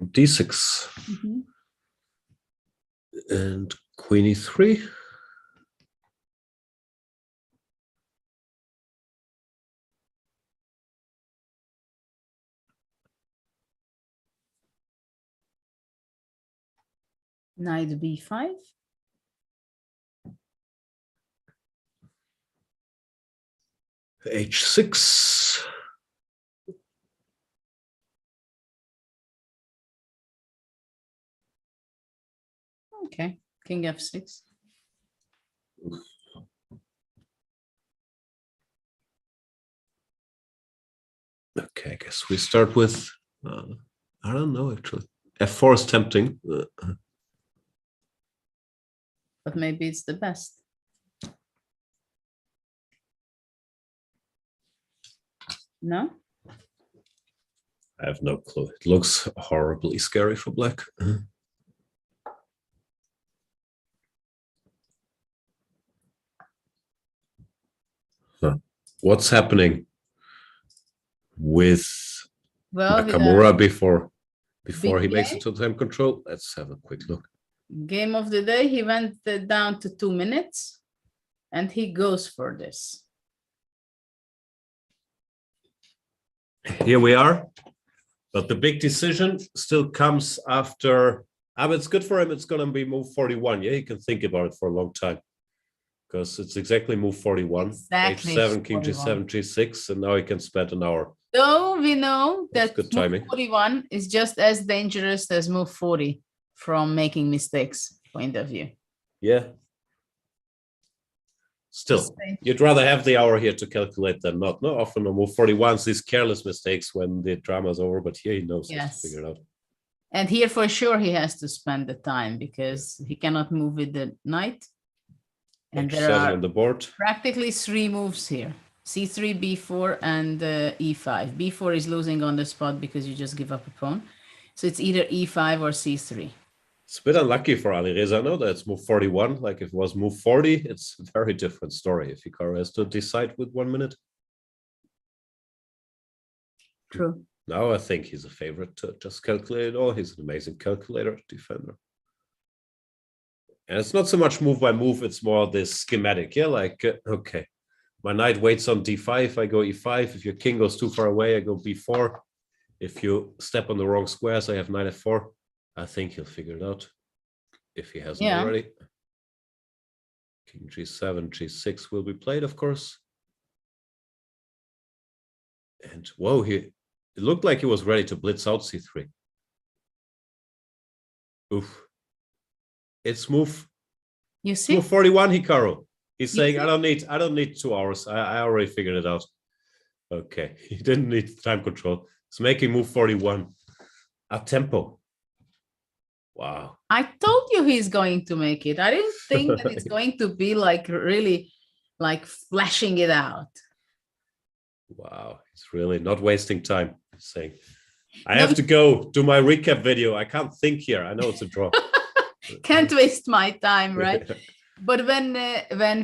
Speaker 16: d6 and queen e3.
Speaker 13: Knight b5.
Speaker 16: h6.
Speaker 13: Okay, king f6.
Speaker 16: Okay, I guess we start with, I don't know actually. f4 is tempting.
Speaker 13: But maybe it's the best. No?
Speaker 16: I have no clue. It looks horribly scary for black. Huh. What's happening with Nakamura before he makes it to time control? Let's have a quick look.
Speaker 13: Game of the day, he went down to 2 minutes and he goes for this.
Speaker 16: Here we are, but the big decision still comes after. But it's good for him. It's going to be move 41. Yeah, he can think about it for a long time because it's exactly move 41.
Speaker 13: Exactly.
Speaker 16: H7, king g7, g6, and now he can spend an hour.
Speaker 13: So we know that
Speaker 16: good timing.
Speaker 13: move 41 is just as dangerous as move 40 from making mistakes point of view.
Speaker 16: Yeah. Still, you'd rather have the hour here to calculate than not. No, often on move 41, these careless mistakes when the drama's over, but here he knows to figure it out.
Speaker 13: And here for sure he has to spend the time because he cannot move with the knight. And there are
Speaker 16: on the board.
Speaker 13: Practically 3 moves here. C3, B4, and E5. B4 is losing on the spot because you just give up a pawn. So it's either E5 or C3.
Speaker 16: It's a bit unlucky for Alireza. I know that it's move 41. Like if it was move 40, it's a very different story. If Hikaru has to decide with 1 minute.
Speaker 13: True.
Speaker 16: Now I think he's a favorite to just calculate it all. He's an amazing calculator, defender. And it's not so much move by move, it's more this schematic. Yeah, like, okay, my knight waits on d5, I go e5. If your king goes too far away, I go b4. If you step on the wrong squares, I have knight f4. I think he'll figure it out. if he hasn't
Speaker 13: Yeah.
Speaker 16: already. King G7, G6 will be played, of course. And whoa, it looked like he was ready to blitz out C3. Oof. It's move.
Speaker 13: You see?
Speaker 16: Move 41, Hikaru. He's
Speaker 13: You
Speaker 16: saying,
Speaker 13: see?
Speaker 16: I don't need 2 hours. I already figured it out. Okay, he didn't need time control. It's making move 41. A tempo. Wow.
Speaker 13: I told you he's going to make it. I didn't think that it's going to be like really like flashing it out.
Speaker 16: Wow, he's really not wasting time. He's saying, I
Speaker 13: No,
Speaker 16: have to go do my recap video. I can't think here. I know it's a draw.
Speaker 13: Can't waste my time, right? But when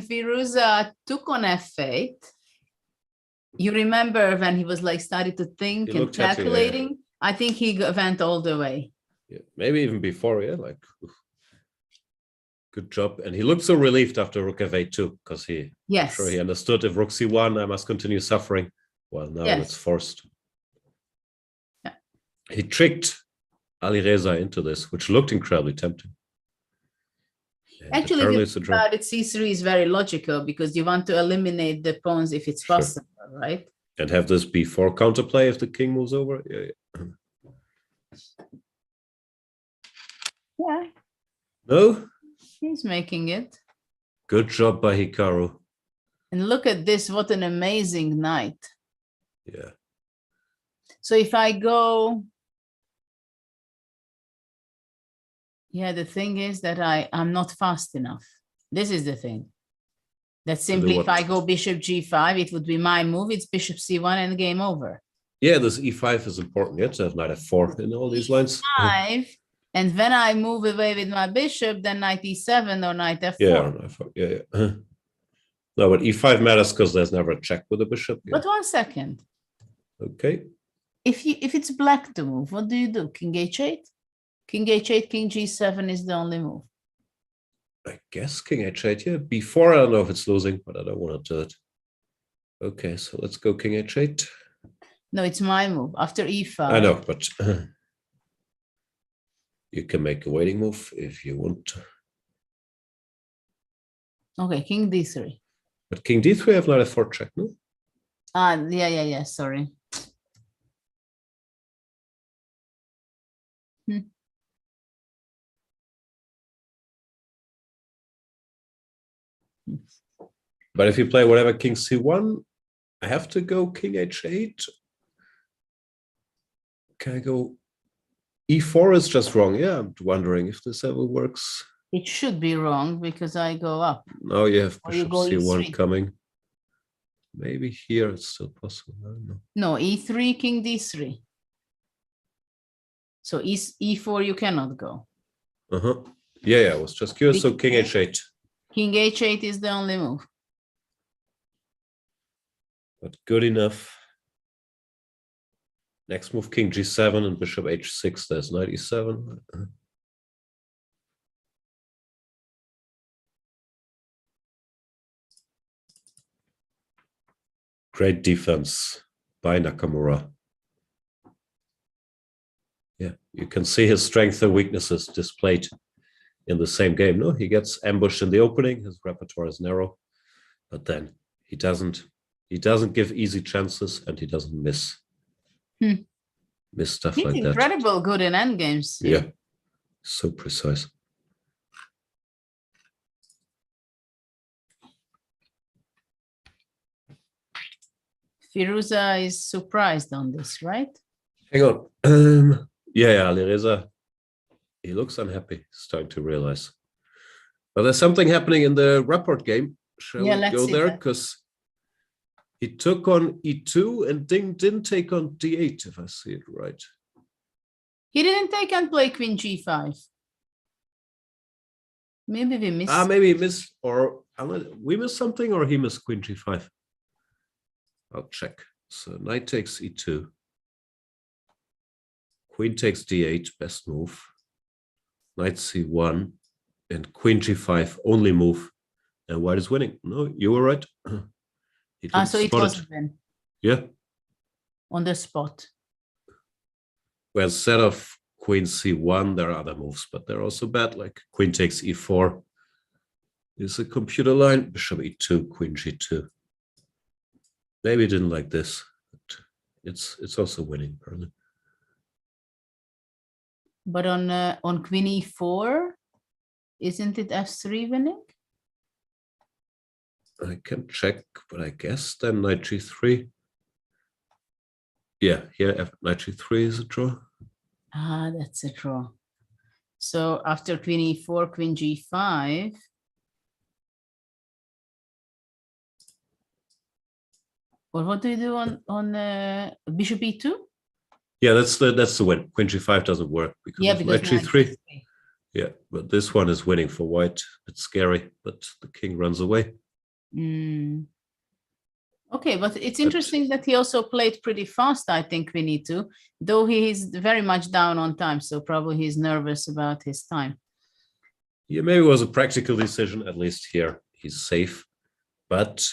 Speaker 13: Firuza took on F8, you remember when he was like started to think
Speaker 16: He
Speaker 13: and
Speaker 16: looked happy, yeah.
Speaker 13: calculating? I think he went all the way.
Speaker 16: Yeah, maybe even before, yeah, like oof. Good job. And he looked so relieved after rook f8 too, because I'm
Speaker 13: Yes.
Speaker 16: sure he understood if rook c1, I must continue suffering. Well, now
Speaker 13: Yes.
Speaker 16: it's forced.
Speaker 13: Yeah.
Speaker 16: He tricked Alireza into this, which looked incredibly tempting. And
Speaker 13: Actually,
Speaker 16: apparently
Speaker 13: the
Speaker 16: it's a
Speaker 13: thing
Speaker 16: draw.
Speaker 13: about it, C3 is very logical because you want to eliminate the pawns if it's
Speaker 16: Sure.
Speaker 13: possible, right?
Speaker 16: And have this b4 counterplay if the king moves over. Yeah, yeah.
Speaker 13: Yeah,
Speaker 16: No?
Speaker 13: he's making it.
Speaker 16: Good job by Hikaru.
Speaker 13: And look at this, what an amazing knight.
Speaker 16: Yeah.
Speaker 13: So if I go, yeah, the thing is that I'm not fast enough. This is the thing. That simply if
Speaker 16: what?
Speaker 13: I go bishop g5, it would be my move. It's bishop c1 and game over.
Speaker 16: Yeah, this e5 is important. You have to have knight f4 in all these lines.
Speaker 13: 5, and when I move away with my bishop, then knight e7 or knight f4.
Speaker 16: Yeah, or knight f4. Yeah, yeah. No, but e5 matters because there's never a check with the bishop. Yeah.
Speaker 13: But 1 second.
Speaker 16: Okay.
Speaker 13: If it's black to move, what do you do? King h8? King h8, king g7 is the only move.
Speaker 16: I guess king h8, yeah. b4, I don't know if it's losing, but I don't want to do it. Okay, so let's go king h8.
Speaker 13: No, it's my move. After e5.
Speaker 16: I know, but you can make a waiting move if you want.
Speaker 13: Okay, king d3.
Speaker 16: But king d3, I have knight f4 check, no?
Speaker 13: Yeah, sorry.
Speaker 16: But if you play whatever king c1, I have to go king h8. Can I go e4 is just wrong. Yeah, I'm wondering if this ever works.
Speaker 13: It should be wrong because I go up.
Speaker 16: Now you have
Speaker 13: Or you
Speaker 16: bishop
Speaker 13: go
Speaker 16: c1
Speaker 13: e3.
Speaker 16: coming. Maybe here it's still possible. I don't know.
Speaker 13: No, e3, king d3. So e4 you cannot go.
Speaker 16: Uh-huh. Yeah, I was just curious. So king h8.
Speaker 13: King h8 is the only move.
Speaker 16: But good enough. Next move, king g7 and bishop h6. There's knight e7. Great defense by Nakamura. Yeah, you can see his strengths and weaknesses displayed in the same game. No, he gets ambushed in the opening. His repertoire is narrow, but then he doesn't give easy chances and he doesn't miss. Miss stuff
Speaker 13: He's
Speaker 16: like that.
Speaker 13: incredible good in endgames.
Speaker 16: Yeah, so precise.
Speaker 13: Firuza is surprised on this, right?
Speaker 16: Hang on. Yeah, Alireza. He looks unhappy. He's starting to realize. But there's something happening in the report game. Shall
Speaker 13: Yeah,
Speaker 16: we
Speaker 13: let's
Speaker 16: go
Speaker 13: see
Speaker 16: there?
Speaker 13: that.
Speaker 16: Because he took on e2 and didn't take on d8, if I see it right.
Speaker 13: He didn't take and play queen g5. Maybe we missed.
Speaker 16: Maybe he missed, or we missed something, or he missed queen g5. I'll check. So knight takes e2. Queen takes d8, best move. Knight c1 and queen g5, only move. And white is winning. No, you were right. He didn't
Speaker 13: So it
Speaker 16: spot
Speaker 13: was then
Speaker 16: Yeah.
Speaker 13: on the spot.
Speaker 16: Well, instead of queen c1. There are other moves, but they're also bad, like queen takes e4 is a computer line, bishop e2, queen g2. Maybe didn't like this, but it's also winning, apparently.
Speaker 13: But on queen e4, isn't it f3 winning?
Speaker 16: I can check, but I guess then knight g3. Yeah, here knight g3 is a draw.
Speaker 13: Ah, that's a draw. So after queen e4, queen g5. Well, what do you do on bishop e2?
Speaker 16: Yeah, that's the win. Queen g5 doesn't work because of knight g3. Yeah, but this one is winning for white. It's scary, but the king runs away.
Speaker 13: Okay, but it's interesting that he also played pretty fast, I think, queen e2, though he is very much down on time, so probably he's nervous about his time.
Speaker 16: Yeah, maybe it was a practical decision. At least here he's safe, but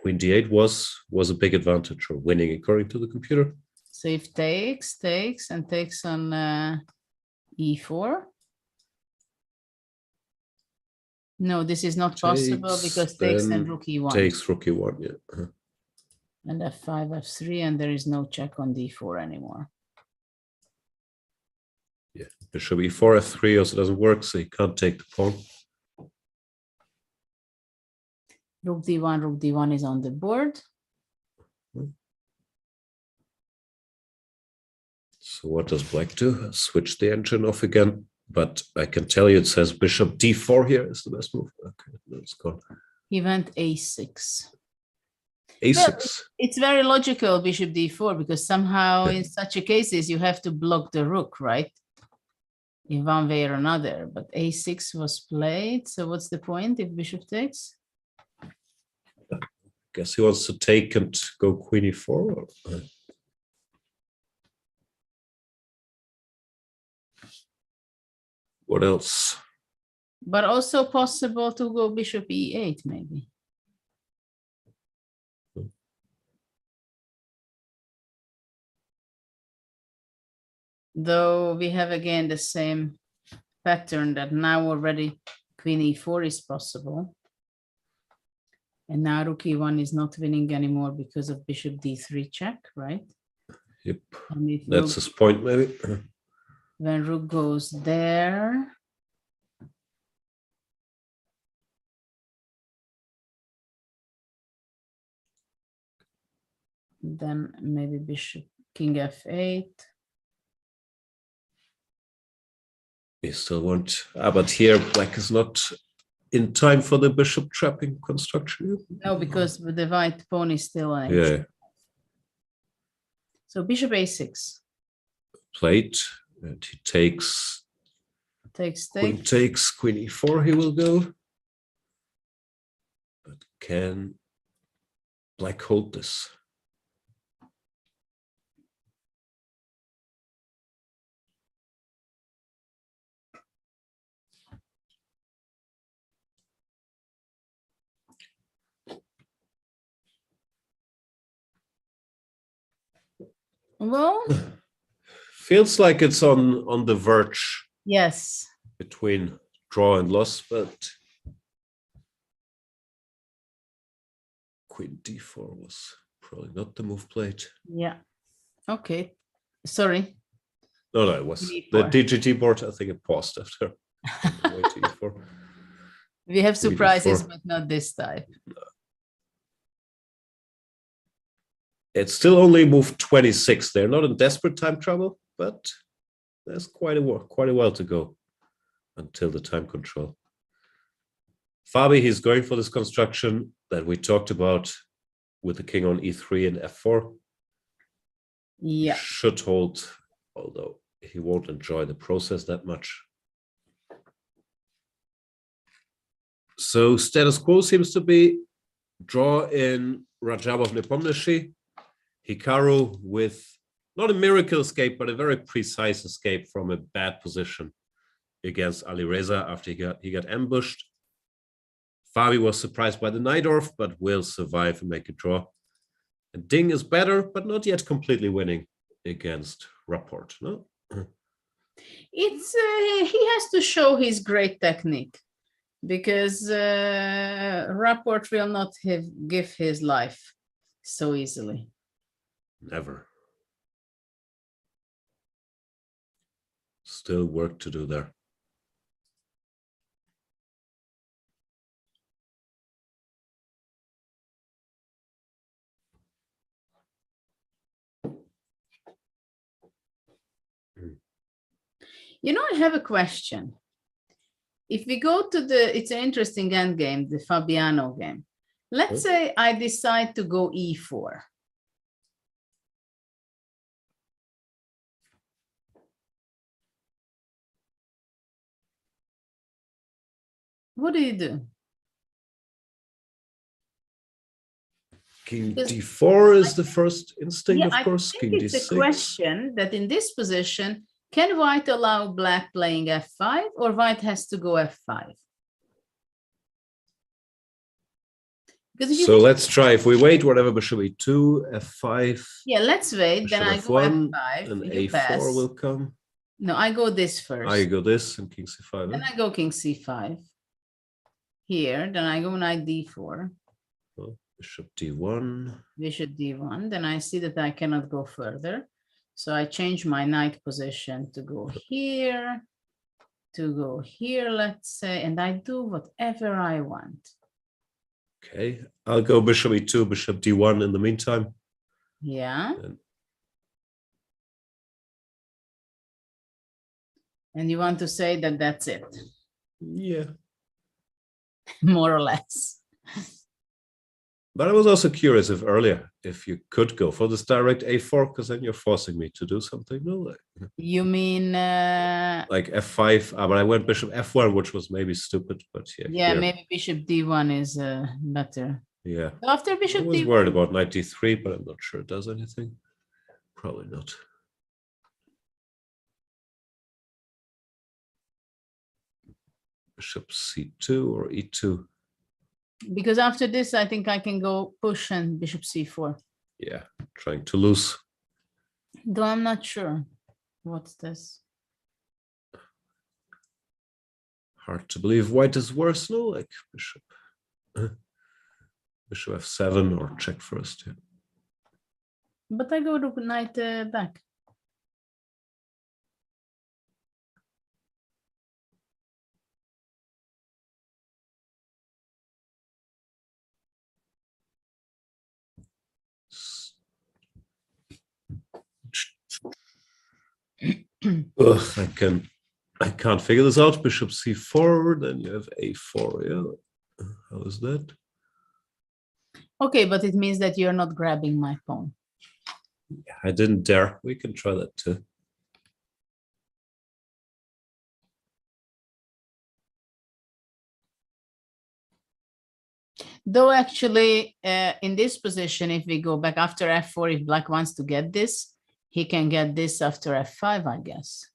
Speaker 16: queen d8 was a big advantage or winning according to the computer.
Speaker 13: So if takes and takes on e4. No, this is not possible because takes and rook e1.
Speaker 16: Takes rook e1, yeah.
Speaker 13: And f5, f3, and there is no check on d4 anymore.
Speaker 16: Yeah, bishop e4, f3 also doesn't work, so he can't take the pawn.
Speaker 13: Rook d1 is on the board.
Speaker 16: So what does black do? Switch the engine off again, but I can tell you it says bishop d4 here is the best move. Okay, that's gone.
Speaker 13: He went a6.
Speaker 16: a6.
Speaker 13: Well, it's very logical, bishop d4, because somehow in such a cases you have to block the rook, right? In one way or another. But a6 was played, so what's the point if bishop takes?
Speaker 16: Guess he wants to take and go queen e4. Or... What else?
Speaker 13: But also possible to go bishop e8, maybe. Though we have again the same pattern that now already queen e4 is possible. And now rook e1 is not winning anymore because of bishop d3 check, right?
Speaker 16: Yep, that's his point maybe.
Speaker 13: When rook goes there. Then maybe bishop, king f8.
Speaker 16: We still want, but here black is not in time for the bishop trapping construction.
Speaker 13: No, because the white pawn is still on
Speaker 16: Yeah.
Speaker 13: H. So bishop a6.
Speaker 16: Played, and he takes. Queen takes, queen e4 he will go. But can black hold this?
Speaker 13: Well,
Speaker 16: feels like it's on the verge.
Speaker 13: Yes.
Speaker 16: Between draw and loss, but queen d4 was probably not the move played.
Speaker 13: Yeah. Okay. Sorry.
Speaker 16: No, it was the DGT board. I think it paused after.
Speaker 13: We have surprises, but not this type.
Speaker 16: No. It's still only move 26. They're not in desperate time trouble, but there's quite a while to go until the time control. Fabi, he's going for this construction that we talked about with the king on e3 and f4.
Speaker 13: Yeah.
Speaker 16: Should hold, although he won't enjoy the process that much. So status quo seems to be draw in Rajabov Nepomniachtchi. Hikaru with not a miracle escape, but a very precise escape from a bad position against Alireza after he got ambushed. Fabi was surprised by the Najdorf, but will survive and make a draw. And Ding is better, but not yet completely winning against Rapport. No?
Speaker 13: It's he has to show his great technique, because Rapport will not give his life so easily.
Speaker 16: Never. Still work to do there.
Speaker 13: You know, I have a question. If we go to the, it's an interesting end game, the Fabiano game. Let's say I decide to go e4. What do you do?
Speaker 16: King d4 is the first instinct,
Speaker 13: Yeah,
Speaker 16: of course.
Speaker 13: I think
Speaker 16: King
Speaker 13: it's
Speaker 16: d6.
Speaker 13: a question that in this position, can white allow black playing f5, or white has to go f5?
Speaker 16: So let's try. If we wait, whatever, bishop e2, f5.
Speaker 13: Yeah, let's wait. Then I go
Speaker 16: f1,
Speaker 13: f5.
Speaker 16: and
Speaker 13: You
Speaker 16: a4
Speaker 13: pass.
Speaker 16: will come.
Speaker 13: No, I go this first.
Speaker 16: I go this and king c5.
Speaker 13: Then I go king c5. Here, then I go knight d4.
Speaker 16: Oh, bishop d1.
Speaker 13: Bishop d1. Then I see that I cannot go further. So I change my knight position to go here, let's say, and I do whatever I want.
Speaker 16: Okay, I'll go bishop e2, bishop d1 in the meantime.
Speaker 13: Yeah. And you want to say that that's it?
Speaker 16: Yeah.
Speaker 13: More or less.
Speaker 16: But I was also curious if you could go for this direct a4, because then you're forcing me to do something. No,
Speaker 13: you mean
Speaker 16: like f5? But I went bishop f1, which was maybe stupid. But yeah,
Speaker 13: yeah,
Speaker 16: here.
Speaker 13: maybe bishop d1 is better.
Speaker 16: Yeah.
Speaker 13: After bishop
Speaker 16: I was
Speaker 13: d1,
Speaker 16: worried about knight d3, but I'm not sure it does anything. Probably not. Bishop c2 or e2.
Speaker 13: because after this, I think I can go push and bishop c4.
Speaker 16: Yeah, trying to lose.
Speaker 13: Though I'm not sure. What's this?
Speaker 16: Hard to believe white is worse, no? Like bishop. Bishop f7 or check first. Yeah.
Speaker 13: But I go to knight back.
Speaker 16: Ugh, I can't figure this out. Bishop c4, then you have a4. Yeah, how is that?
Speaker 13: Okay, but it means that you're not grabbing my pawn.
Speaker 16: Yeah, I didn't dare. We can try that too.
Speaker 13: Though actually, in this position, if we go back after f4, if black wants to get this, he can get this after f5, I guess.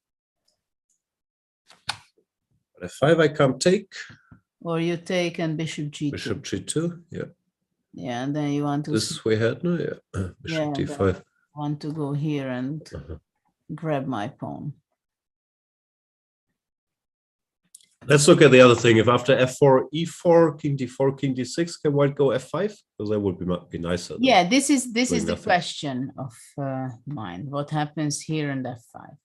Speaker 16: But f5 I can't take.
Speaker 13: Or you take and bishop g2.
Speaker 16: Bishop g2, yeah.
Speaker 13: Yeah, and then you want to...
Speaker 16: This we had, no? Yeah. Bishop d5.
Speaker 13: Want to go here and grab my pawn.
Speaker 16: Let's look at the other thing. If after f4, e4, king d4, king d6, can white go f5? Because that would be nicer.
Speaker 13: Yeah, this is the question of mine. What happens here in f5?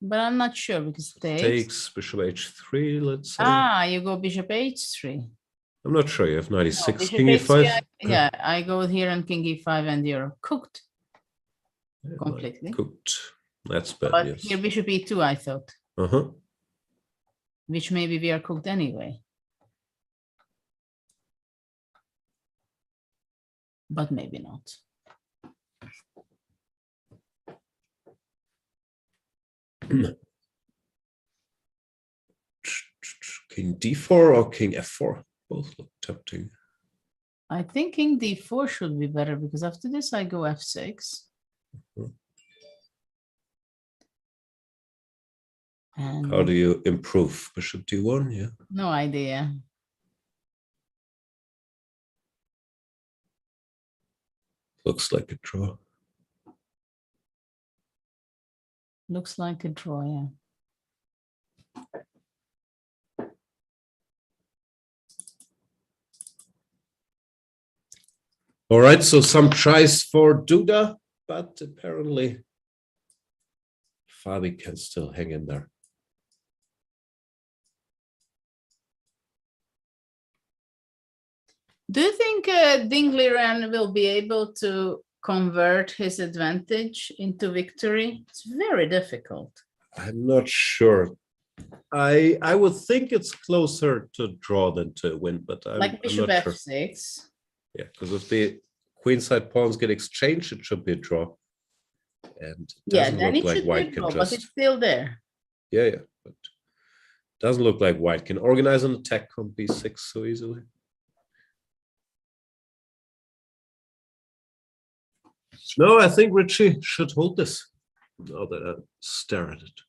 Speaker 13: But I'm not sure because
Speaker 16: takes bishop h3, let's say.
Speaker 13: Ah, you go bishop h3.
Speaker 16: I'm not sure. You have knight e6,
Speaker 13: No,
Speaker 16: king e5.
Speaker 13: Yeah, I go here and king e5, and you're cooked completely.
Speaker 16: Cooked. That's bad.
Speaker 13: But
Speaker 16: yes.
Speaker 13: here bishop e2, I thought.
Speaker 16: Uh-huh.
Speaker 13: Which maybe we are cooked anyway. But maybe not.
Speaker 16: King d4 or king f4? Both look tempting.
Speaker 13: I think king d4 should be better because after this I go f6. And
Speaker 16: how do you improve? Bishop d1, yeah.
Speaker 13: No idea.
Speaker 16: Looks like a draw.
Speaker 13: Looks like a draw, yeah.
Speaker 16: All right, so some tries for Duda, but apparently Fabi can still hang in there.
Speaker 13: Do you think Dingliren will be able to convert his advantage into victory? It's very difficult.
Speaker 16: I'm not sure. I would think it's closer to draw than to win, but
Speaker 13: Like bishop
Speaker 16: I'm not sure.
Speaker 13: f6.
Speaker 16: Yeah, because if the queenside pawns get exchanged, it should be a draw. And it doesn't
Speaker 13: then
Speaker 16: look
Speaker 13: it
Speaker 16: like
Speaker 13: should
Speaker 16: white
Speaker 13: be
Speaker 16: can
Speaker 13: draw,
Speaker 16: just...
Speaker 13: but it's still there.
Speaker 16: Yeah, but doesn't look like white can organize an attack on b6 so easily. No, I think Richie should hold this, now that I stare at it.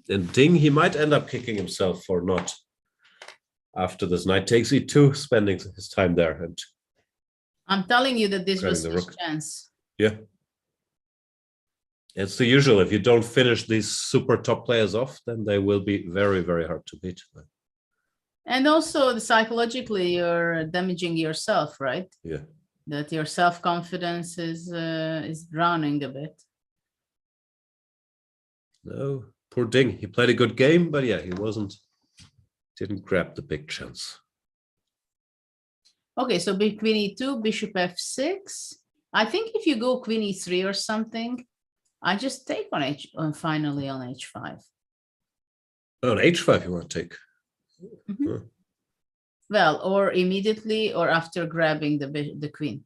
Speaker 16: And Ding, he might end up kicking himself for not, after this knight takes e2, spending his time there. And
Speaker 13: I'm telling you that this was
Speaker 16: the
Speaker 13: his
Speaker 16: rook.
Speaker 13: chance.
Speaker 16: Yeah. It's the usual. If you don't finish these super top players off, then they will be very, very hard to beat.
Speaker 13: And also psychologically, you're damaging yourself, right?
Speaker 16: Yeah.
Speaker 13: That your self-confidence is drowning a bit.
Speaker 16: No, poor Ding. He played a good game, but yeah, he didn't grab the big chance.
Speaker 13: Okay, so queen e2, bishop f6. I think if you go queen e3 or something, I just take on finally on h5.
Speaker 16: Oh, on h5 you want to take.
Speaker 13: Mm-hmm.
Speaker 16: Huh.
Speaker 13: Well, or immediately or after grabbing the queen.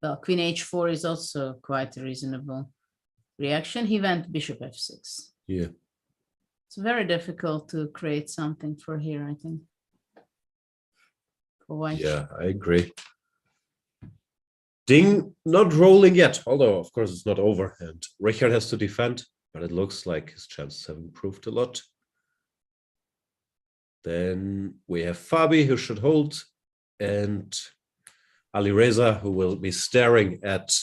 Speaker 13: Well, queen h4 is also quite a reasonable reaction. He went bishop f6.
Speaker 16: Yeah.
Speaker 13: It's very difficult to create something for here, I think. For white.
Speaker 16: Yeah, I agree. Ding not rolling yet, although of course it's not over, and Richard has to defend, but it looks like his chances have improved a lot. Then we have Fabi, who should hold, and Alireza, who will be staring at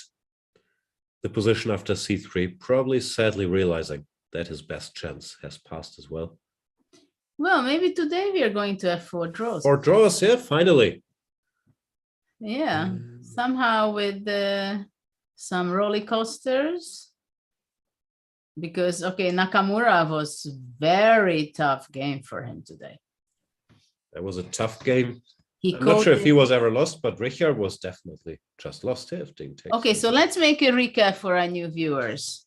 Speaker 16: the position after c3, probably sadly realizing that his best chance has passed as well.
Speaker 13: Well, maybe today we are going to have 4 draws.
Speaker 16: 4 draws, yeah, finally.
Speaker 13: Yeah, somehow with some roller coasters. Because, okay, Nakamura was very tough game for him today.
Speaker 16: That was a tough game. I'm
Speaker 13: I'm
Speaker 16: not sure if he was ever lost, but Richard was definitely just lost here. If Ding takes
Speaker 13: Okay, so let's make a recap for our new viewers.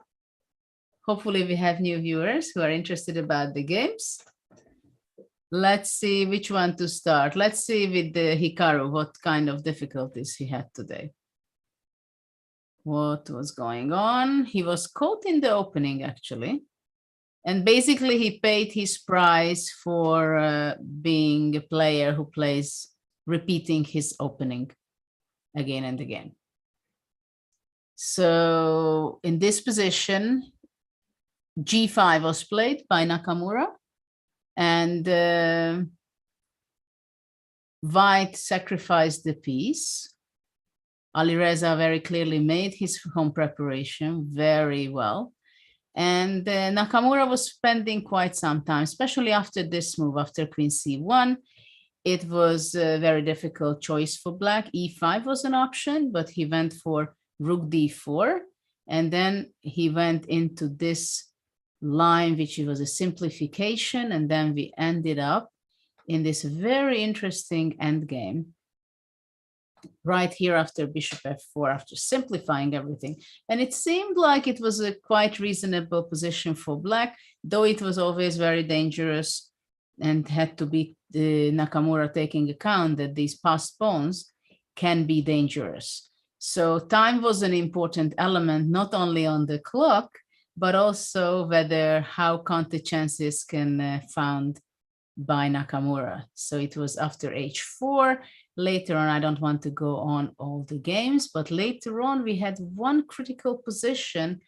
Speaker 13: Hopefully we have new viewers who are interested about the games. Let's see which one to start. Let's see with the Hikaru, what kind of difficulties he had today. What was going on? He was caught in the opening, actually. And basically he paid his price for being a player who plays repeating his opening again and again. So in this position, G5 was played by Nakamura, and White sacrificed the piece. Alireza very clearly made his home preparation very well. And Nakamura was spending quite some time, especially after this move, after queen c1. It was a very difficult choice for black. e5 was an option, but he went for rook d4. And then he went into this line, which was a simplification. And then we ended up in this very interesting endgame right here after bishop f4, after simplifying everything. And it seemed like it was a quite reasonable position for black, though it was always very dangerous and had to be Nakamura taking account that these passed pawns can be dangerous. So time was an important element, not only on the clock, but also whether how counter chances can found by Nakamura. So it was after h4. Later on, I don't want to go on all the games, but later on we had one critical position,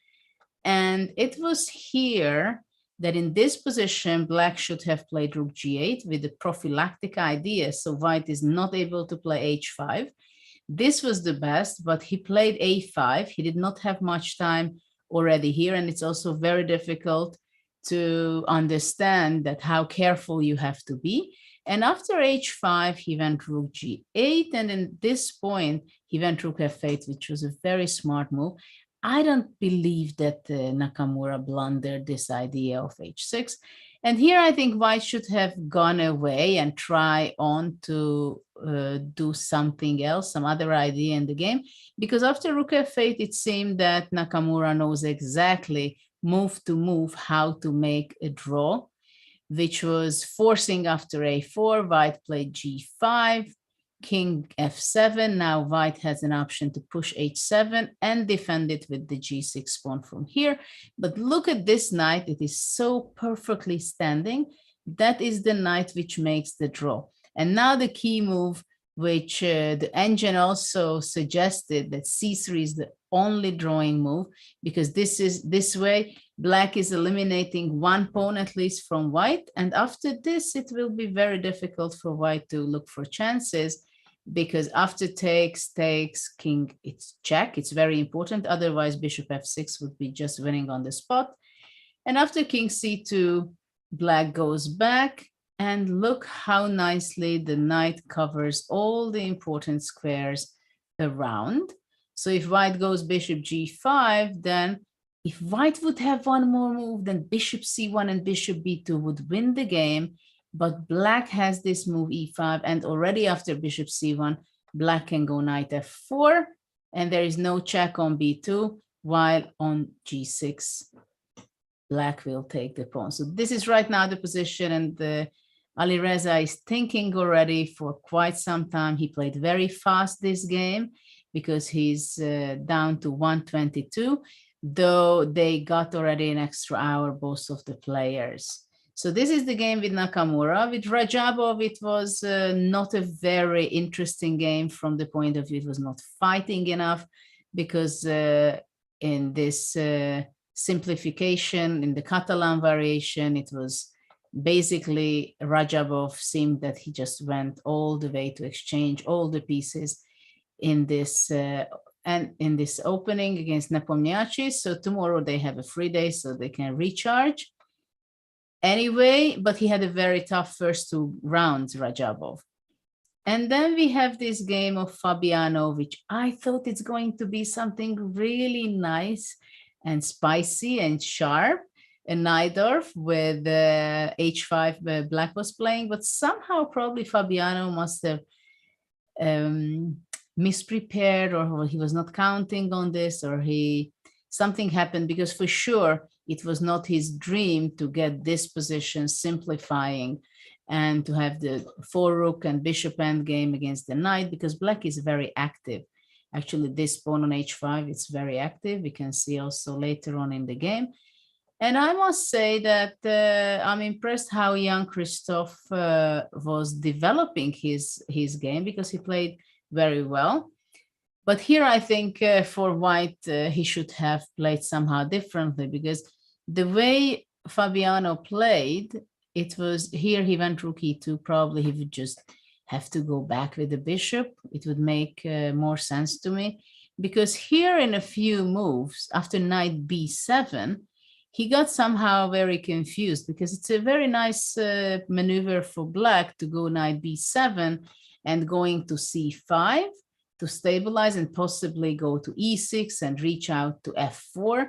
Speaker 13: and it was here that in this position, black should have played rook g8 with the prophylactic idea, so white is not able to play h5. This was the best, but he played a5. He did not have much time already here, and it's also very difficult to understand that how careful you have to be. And after h5, he went rook g8, and in this point, he went rook f8, which was a very smart move. I don't believe that Nakamura blundered this idea of h6. And here I think white should have gone away and try on to do something else, some other idea in the game, because after rook f8, it seemed that Nakamura knows exactly move to move how to make a draw, which was forcing after a4, white played g5, king f7. Now white has an option to push h7 and defend it with the g6 pawn from here. But look at this knight, it is so perfectly standing. That is the knight which makes the draw. And now the key move, which the engine also suggested, that c3 is the only drawing move, because this way black is eliminating one pawn at least from white. And after this, it will be very difficult for white to look for chances, because after takes, king, it's check. It's very important. Otherwise, bishop f6 would be just winning on the spot. And after king c2, black goes back. And look how nicely the knight covers all the important squares around. So if white goes bishop g5, then if white would have one more move, then bishop c1 and bishop b2 would win the game. But black has this move e5, and already after bishop c1, black can go knight f4, and there is no check on b2, while on g6, black will take the pawn. So this is right now the position, and Alireza is thinking already for quite some time. He played very fast this game because he's down to 122, though they got already an extra hour, both of the players. So this is the game with Nakamura. With Rajabov, it was not a very interesting game from the point of view. It was not fighting enough, because in this simplification, in the Catalan variation, it was basically Rajabov seemed that he just went all the way to exchange all the pieces in this and in this opening against Nepomniachtchi. So tomorrow they have a free day, so they can recharge. Anyway, but he had a very tough first two rounds, Rajabov. And then we have this game of Fabiano, which I thought it's going to be something really nice and spicy and sharp. And Najdorf with h5 black was playing, but somehow probably Fabiano must have misprepared, or he was not counting on this, or something happened, because for sure it was not his dream to get this position simplifying and to have the 4 rook and bishop endgame against the knight, because black is very active. Actually, this pawn on h5, it's very active. We can see also later on in the game. And I must say that I'm impressed how Jan-Krzysztof was developing his game, because he played very well. But here I think for white, he should have played somehow differently, because the way Fabiano played, it was here he went rook e2, probably he would just have to go back with the bishop. It would make more sense to me, because here in a few moves, after knight b7, he got somehow very confused, because it's a very nice maneuver for black to go knight b7 and going to c5 to stabilize and possibly go to e6 and reach out to f4.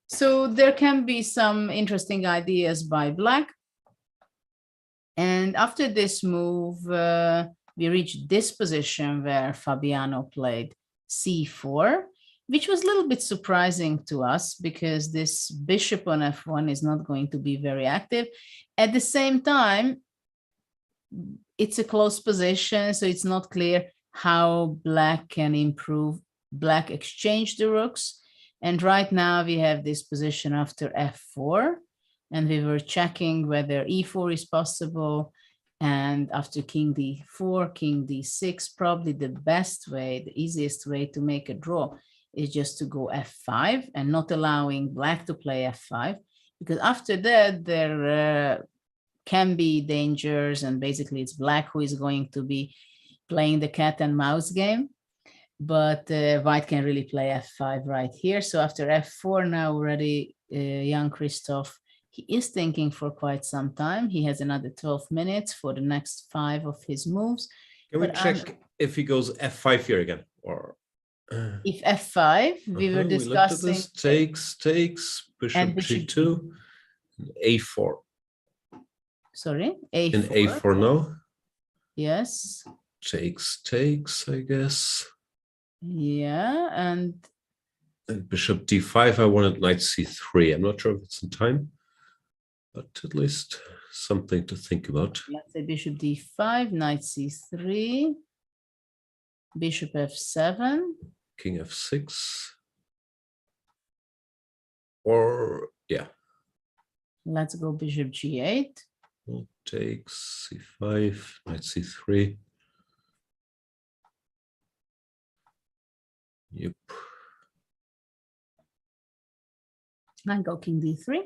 Speaker 13: So there can be some interesting ideas by black. And after this move, we reached this position where Fabiano played c4, which was a little bit surprising to us, because this bishop on f1 is not going to be very active. At the same time, it's a close position, so it's not clear how black can improve. Black exchanged the rooks, and right now we have this position after f4, and we were checking whether e4 is possible, and after king d4, king d6, probably the best way, the easiest way to make a draw is just to go f5 and not allowing black to play f5, because after that there can be dangers, and basically it's black who is going to be playing the cat and mouse game. But white can really play f5 right here. So after f4 now already, Jan-Krzysztof, he is thinking for quite some time. He has another 12 minutes for the next 5 of his moves.
Speaker 16: Can we check if he goes f5 here again? Or
Speaker 13: if f5, we were discussing.
Speaker 16: Takes, bishop g2, a4.
Speaker 13: Sorry, a4.
Speaker 16: In a4 now.
Speaker 13: Yes.
Speaker 16: Takes, I guess.
Speaker 13: Yeah, and
Speaker 16: bishop d5, I wanted knight c3. I'm not sure if it's in time, but at least something to think about.
Speaker 13: Let's say bishop d5, knight c3, bishop f7.
Speaker 16: King f6. Or, yeah.
Speaker 13: Let's go bishop g8.
Speaker 16: Takes, c5, knight c3. Yep.
Speaker 13: And go king d3.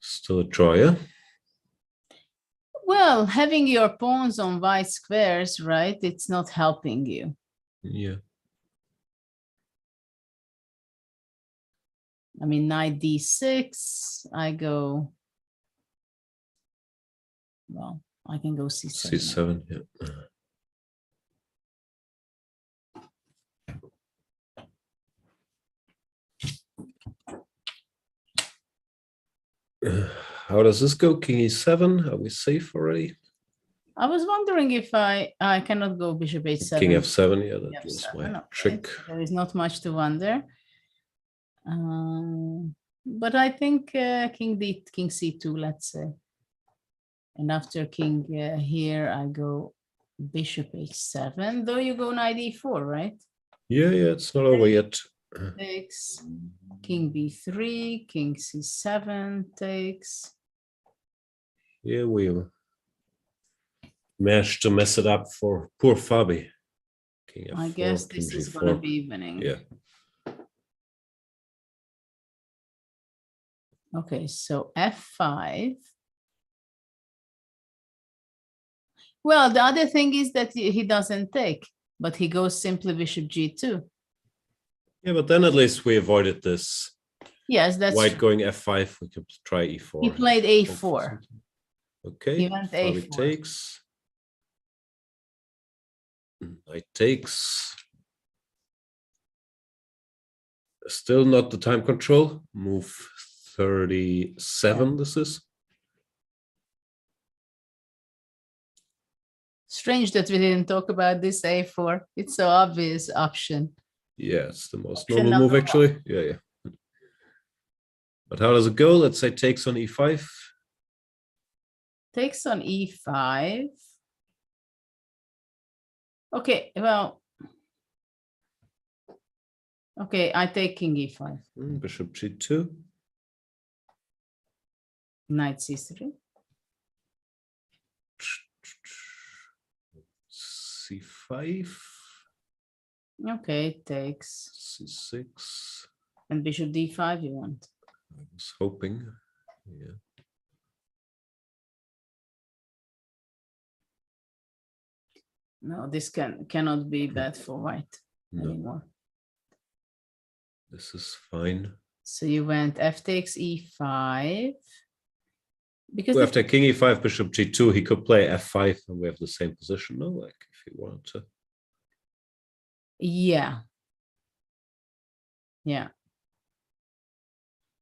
Speaker 16: Still a draw, yeah?
Speaker 13: Well, having your pawns on white squares, right? It's not helping you.
Speaker 16: Yeah.
Speaker 13: I mean, knight d6, I go, well, I can go c7.
Speaker 16: c7, yeah. How does this go? King e7. Are we safe already?
Speaker 13: I was wondering if I cannot go bishop h7.
Speaker 16: King f7. Yeah, that was my trick.
Speaker 13: There is not much to wonder. But I think king c2, let's say. And after king here, I go bishop h7. Though you go knight e4, right?
Speaker 16: Yeah, it's not over yet.
Speaker 13: Takes. King b3, king c7 takes.
Speaker 16: Here we managed to mess it up for poor Fabi. King f4,
Speaker 13: I guess this is going to be evening.
Speaker 16: Yeah.
Speaker 13: Okay, so f5. Well, the other thing is that he doesn't take, but he goes simply bishop g2.
Speaker 16: Yeah, but then at least we avoided this.
Speaker 13: Yes, that's
Speaker 16: white going f5. We could try e4.
Speaker 13: He played a4.
Speaker 16: Okay.
Speaker 13: He went a4.
Speaker 16: Takes. Knight takes. Still not the time control. Move 37. This is
Speaker 13: strange that we didn't talk about this a4. It's so obvious option.
Speaker 16: Yeah, it's the most normal move actually. Yeah. But how does it go? Let's say takes on e5.
Speaker 13: Takes on e5. Okay, well. Okay, I take king e5.
Speaker 16: Bishop g2.
Speaker 13: Knight c3.
Speaker 16: c5.
Speaker 13: Okay, takes.
Speaker 16: c6.
Speaker 13: And bishop d5 you want?
Speaker 16: I was hoping, yeah.
Speaker 13: No, this cannot be bad for white anymore.
Speaker 16: This is fine.
Speaker 13: So you went f takes e5. Because
Speaker 16: after king e5, bishop g2, he could play f5, and we have the same position, no? Like if he wanted to.
Speaker 13: Yeah.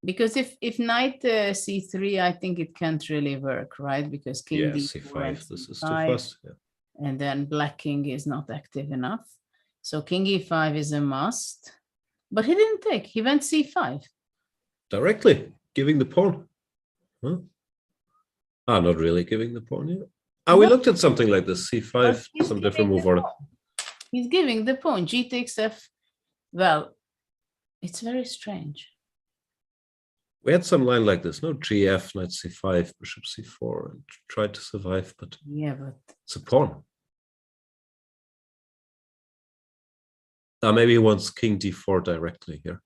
Speaker 13: Because if knight c3, I think it can't really work, right? Because king
Speaker 16: c5, this is too fast. Yeah.
Speaker 13: And then black king is not active enough. So king e5 is a must. But he didn't take. He went c5.
Speaker 16: Directly, giving the pawn. Huh? Not really giving the pawn yet. We looked at something like this, c5, some different move order.
Speaker 13: He's giving the pawn. G takes f. Well, it's very strange.
Speaker 16: We had some line like this, no? Gf, knight c5, bishop c4, and tried to survive, but it's a pawn. Maybe he wants king d4 directly here.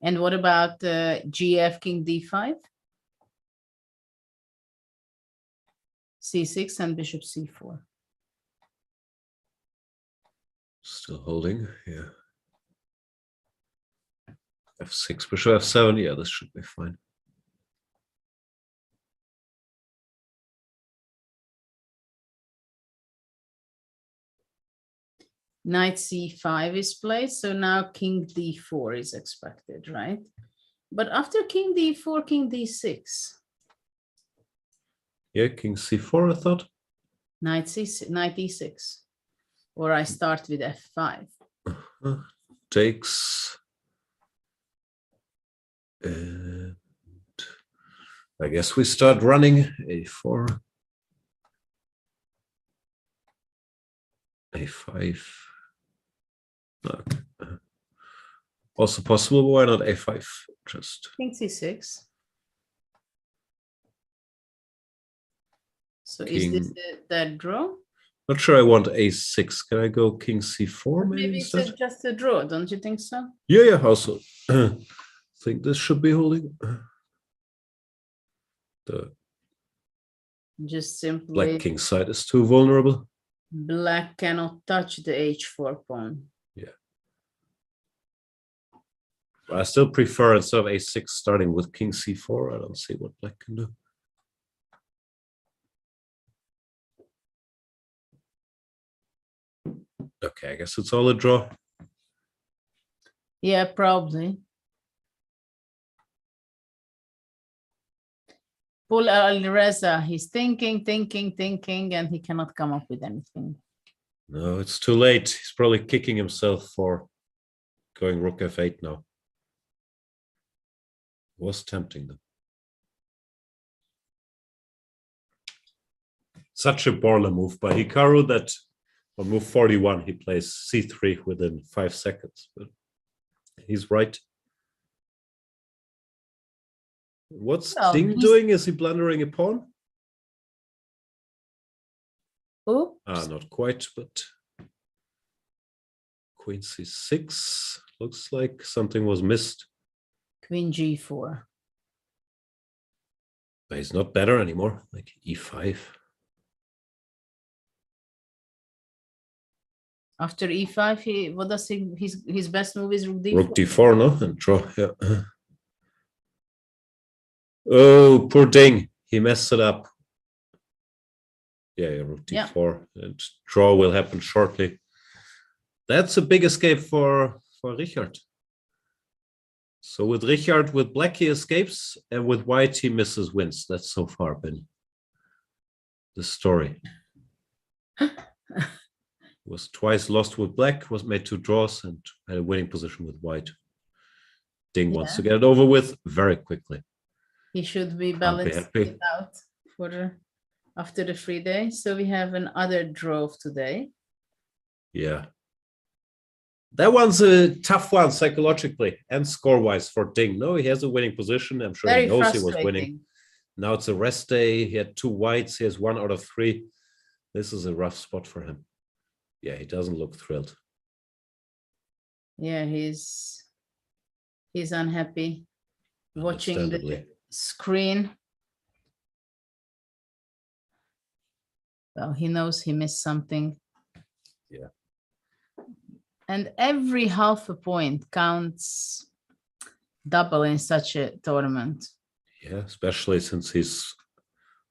Speaker 13: And what about GF King D5? C6 and Bishop C4.
Speaker 16: Still holding, yeah. F6, Bishop F7, yeah, this should be fine.
Speaker 13: Knight C5 is played, so now King D4 is expected, right? But after King D4, King D6.
Speaker 16: Yeah, King C4, I thought.
Speaker 13: Knight E6. Or I start with F5.
Speaker 16: Takes. And I guess we start running A4. A5. Okay. Also possible, why not A5? Just
Speaker 13: King C6. So
Speaker 16: King.
Speaker 13: Is this that draw?
Speaker 16: Not sure I want A6. Can I go King C4
Speaker 13: Maybe it's just a draw, don't you think so?
Speaker 16: Yeah, also think this should be holding. The
Speaker 13: Just simply
Speaker 16: black king side is too vulnerable.
Speaker 13: black cannot touch the H4 pawn.
Speaker 16: Yeah. I still prefer instead of A6 starting with King C4. I don't see what black can do. Okay, I guess it's all a draw.
Speaker 13: Yeah, probably. Paul Alireza, he's thinking, and he cannot come up with anything.
Speaker 16: No, it's too late. He's probably kicking himself for going Rook F8 now. Was tempting them. Such a baller move by Hikaru that on move 41 he plays C3 within 5 seconds. But he's right. What's Ding doing? Is he blundering a pawn?
Speaker 13: Who?
Speaker 16: Not quite, but Queen C6 looks like something was missed.
Speaker 13: Queen G4.
Speaker 16: But he's not better anymore, like E5.
Speaker 13: After E5, what does his best move is Rook D4?
Speaker 16: Rook D4, no? And draw, yeah. Oh, poor Ding. He messed it up. Yeah, Rook D4. Yeah. And draw will happen shortly. That's a big escape for Richard. So with Richard, with black he escapes, and with white he misses wins. That's so far been the story. Was twice lost with black, was made 2 draws, and had a winning position with white. Ding wants to get it over with very quickly.
Speaker 13: He should be balanced it out for after the free day. So we have another draw of today.
Speaker 16: Yeah. That one's a tough one psychologically and score-wise for Ding. No, he has a winning position. I'm sure he knows he was winning. Now it's a rest day. He had 2 whites. He has 1 out of 3. This is a rough spot for him. Yeah, he doesn't look thrilled.
Speaker 13: Yeah, he's unhappy watching the screen. Well, he knows he missed something.
Speaker 16: Yeah.
Speaker 13: And every half a point counts double in such a tournament.
Speaker 16: Yeah, especially since he's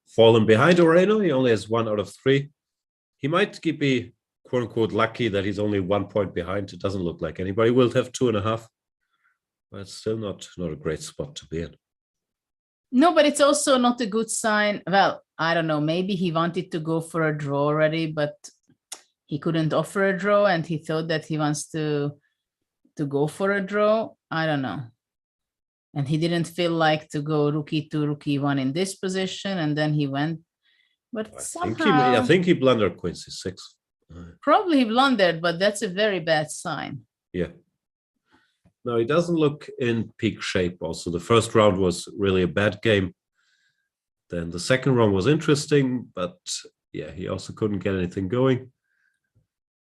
Speaker 16: fallen behind Moreno. He only has 1 out of 3. He might be quote unquote lucky that he's only 1 point behind. It doesn't look like anybody will have 2.5. But it's still not a great spot to be in.
Speaker 13: No, but it's also not a good sign. Well, I don't know. Maybe he wanted to go for a draw already, but he couldn't offer a draw, and he thought that he wants to go for a draw. I don't know. And he didn't feel like to go Rook E2, Rook E1 in this position, and then he went. But somehow,
Speaker 16: I think he blundered Queen C6.
Speaker 13: Probably he blundered, but that's a very bad sign.
Speaker 16: Yeah. No, he doesn't look in peak shape. Also, the first round was really a bad game. Then the second round was interesting, but yeah, he also couldn't get anything going.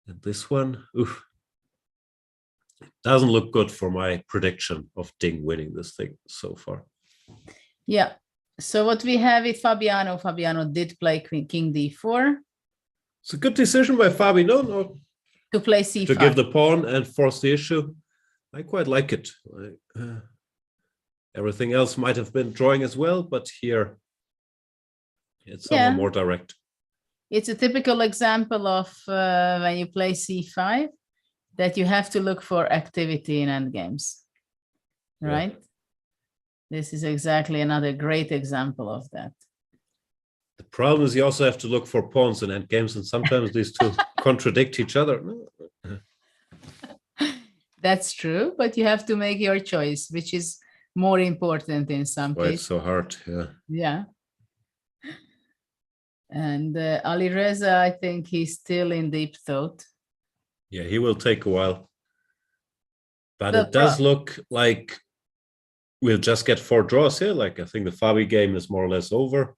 Speaker 16: And this one, oof. doesn't look good for my prediction of Ding winning this thing so far.
Speaker 13: Yeah. So what we have with Fabiano, Fabiano did play King D4.
Speaker 16: It's a good decision by Fabi, no,
Speaker 13: to play C5.
Speaker 16: To give the pawn and force the issue. I quite like it. Everything else might have been drawing as well, but here it's somewhat more direct.
Speaker 13: It's a typical example of when you play C5, that you have to look for activity in endgames, right? Yeah. This is exactly another great example of that.
Speaker 16: The problem is you also have to look for pawns in endgames, and sometimes these two contradict each other.
Speaker 13: That's true, but you have to make your choice, which is more important in some cases.
Speaker 16: It's so hard, yeah.
Speaker 13: Yeah. And Alireza, I think he's still in deep thought.
Speaker 16: Yeah, he will take a while. But it does look like we'll just get 4 draws here. Like, I think the Fabi game is more or less over.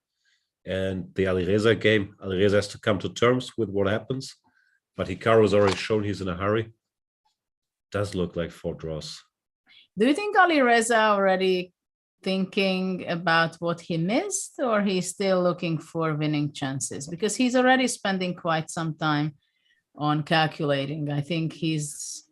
Speaker 16: And the Alireza game, Alireza has to come to terms with what happens. But Hikaru has already shown he's in a hurry. Does look like 4 draws.
Speaker 13: Do you think Alireza already thinking about what he missed, or he's still looking for winning chances? Because he's already spending quite some time on calculating. I think he's...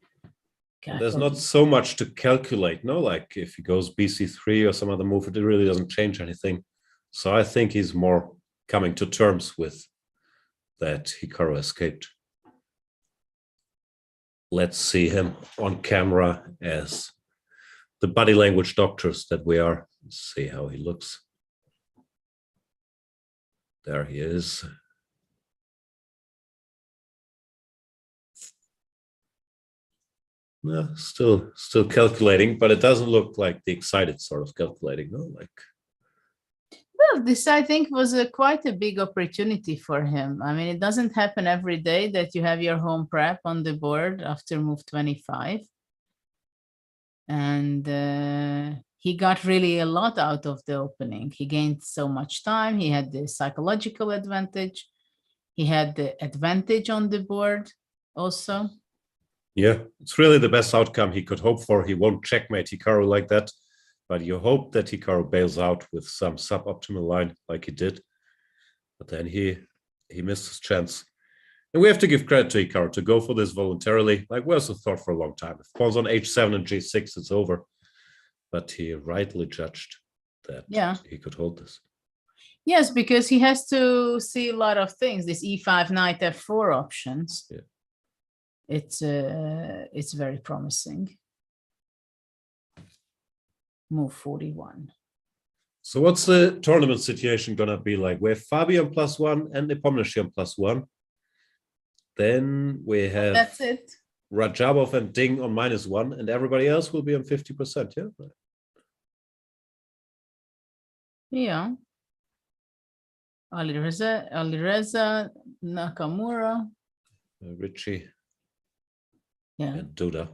Speaker 16: There's not so much to calculate, no? Like if he goes BC3 or some other move, it really doesn't change anything. So I think he's more coming to terms with that Hikaru escaped. Let's see him on camera as the body language doctors that we are. Let's see how he looks. There he is. No, still calculating, but it doesn't look like the excited sort of calculating, no? Like,
Speaker 13: well, this I think was quite a big opportunity for him. I mean, it doesn't happen every day that you have your home prep on the board after move 25. And he got really a lot out of the opening. He gained so much time. He had the psychological advantage. He had the advantage on the board also.
Speaker 16: Yeah, it's really the best outcome he could hope for. He won't checkmate Hikaru like that, but you hope that Hikaru bails out with some suboptimal line like he did. But then he missed his chance. And we have to give credit to Hikaru to go for this voluntarily. Like we also thought for a long time. If pawns on h7 and g6, it's over. But he rightly judged that he could hold this.
Speaker 13: Yes, because he has to see a lot of things. This e5, knight f4 options.
Speaker 16: Yeah.
Speaker 13: It's very promising. Move 41.
Speaker 16: So what's the tournament situation gonna be like? We have Fabian +1 and Nepomniachtchi +1. Then we have
Speaker 13: that's it.
Speaker 16: Radjabov and Ding on -1, and everybody else will be on 50%, yeah?
Speaker 13: Yeah. Alireza, Nakamura.
Speaker 16: Richie.
Speaker 13: Yeah.
Speaker 16: And Duda.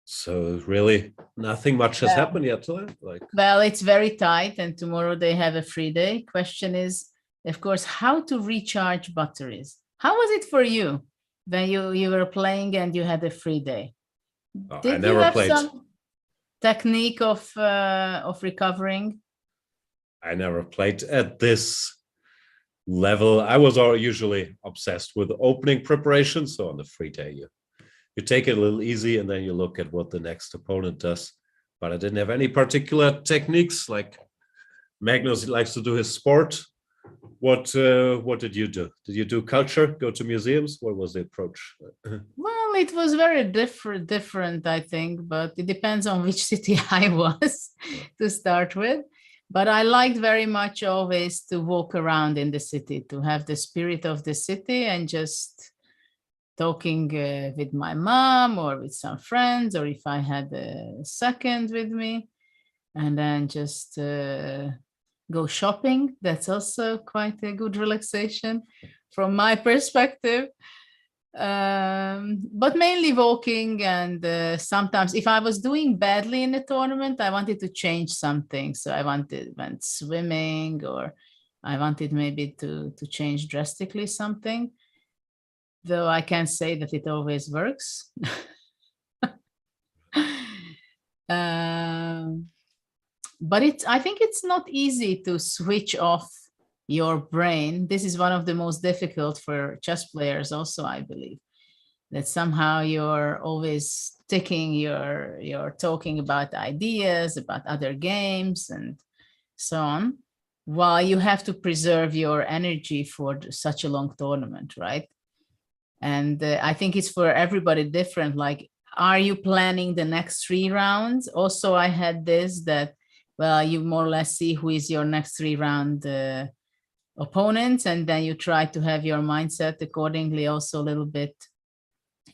Speaker 16: So really nothing much has happened yet. Like,
Speaker 13: well, it's very tight, and tomorrow they have a free day. Question is, of course, how to recharge batteries. How was it for you when you were playing and you had a free day?
Speaker 16: Did you have
Speaker 13: some technique of recovering?
Speaker 16: I never played at this level. I was usually obsessed with opening preparation. So on the free day, you take it a little easy and then you look at what the next opponent does. But I didn't have any particular techniques. Like Magnus likes to do his sport. What did you do? Did you do culture? Go to museums? What was the approach?
Speaker 13: Well, it was very different, I think, but it depends on which city I was to start with. But I liked very much always to walk around in the city, to have the spirit of the city and just talking with my mom or with some friends, or if I had a second with me, and then just go shopping. That's also quite a good relaxation from my perspective. But mainly walking, and sometimes if I was doing badly in a tournament, I wanted to change something. So I went swimming, or I wanted maybe to change drastically something, though I can't say that it always works. But I think it's not easy to switch off your brain. This is one of the most difficult for chess players also, I believe, that somehow you're always thinking, you're talking about ideas, about other games and so on, while you have to preserve your energy for such a long tournament, right? And I think it's for everybody different. Like, are you planning the next 3 rounds? Also, I had this that, well, you more or less see who is your next 3-round opponents, and then you try to have your mindset accordingly also a little bit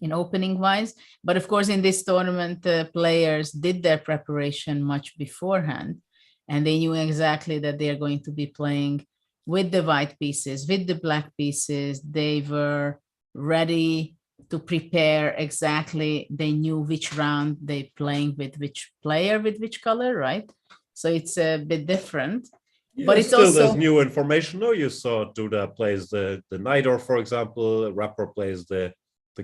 Speaker 13: in opening wise. But of course, in this tournament, players did their preparation much beforehand, and they knew exactly that they are going to be playing with the white pieces, with the black pieces. They were ready to prepare exactly. They knew which round they playing with which player, with which color, right? So it's a bit different.
Speaker 16: Yeah,
Speaker 13: but it's
Speaker 16: still
Speaker 13: also
Speaker 16: there's new information. No, you saw Duda plays the Najdorf, for example. Rapper plays the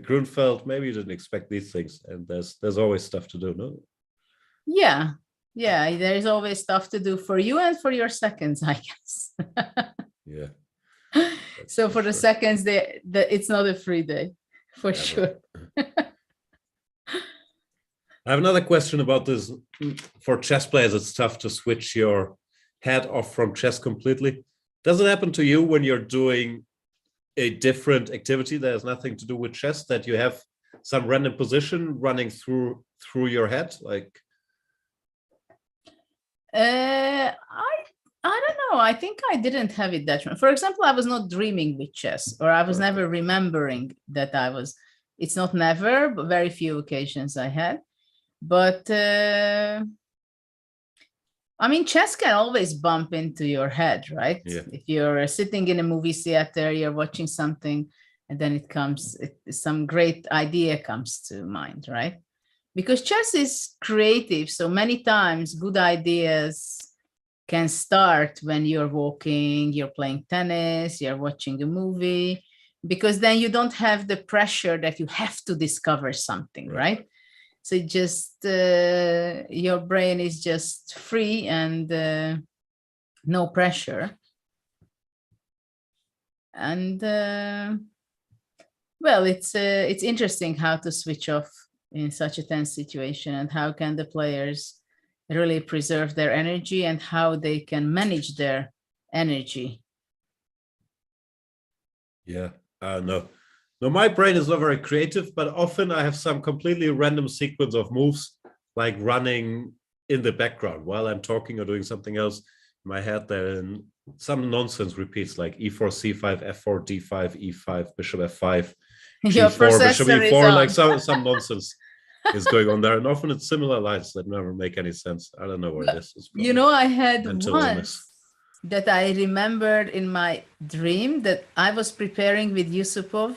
Speaker 16: Greenfield. Maybe you didn't expect these things, and there's always stuff to do. No.
Speaker 13: Yeah, there is always stuff to do for you and for your seconds, I guess.
Speaker 16: Yeah.
Speaker 13: So for the seconds, it's not a free day, for sure.
Speaker 16: I have another question about this. For chess players, it's tough to switch your head off from chess completely. Does it happen to you when you're doing a different activity that has nothing to do with chess, that you have some random position running through your head? Like,
Speaker 13: I don't know. I think I didn't have it that much. For example, I was not dreaming with chess, or I was never remembering that I was. It's not never, but very few occasions I had. But I mean, chess can always bump into your head, right?
Speaker 16: Yeah.
Speaker 13: If you're sitting in a movie theater, you're watching something, and then some great idea comes to mind, right? Because chess is creative, so many times good ideas can start when you're walking, you're playing tennis, you're watching a movie, because then you don't have the pressure that you have to discover something, right? So just your brain is just free and no pressure. And well, it's interesting how to switch off in such a tense situation, and how can the players really preserve their energy and how they can manage their energy.
Speaker 16: Yeah, no, my brain is not very creative, but often I have some completely random sequence of moves, like running in the background while I'm talking or doing something else in my head. Then some nonsense repeats, like e4, c5, f4, d5, e5, bishop f5, g4, bishop e4, like some nonsense is going on there. And often it's similar lines that never make any sense. I don't know where this is.
Speaker 13: You know, I had
Speaker 16: mental
Speaker 13: once
Speaker 16: illness
Speaker 13: that I remembered in my dream that I was preparing with Yusupov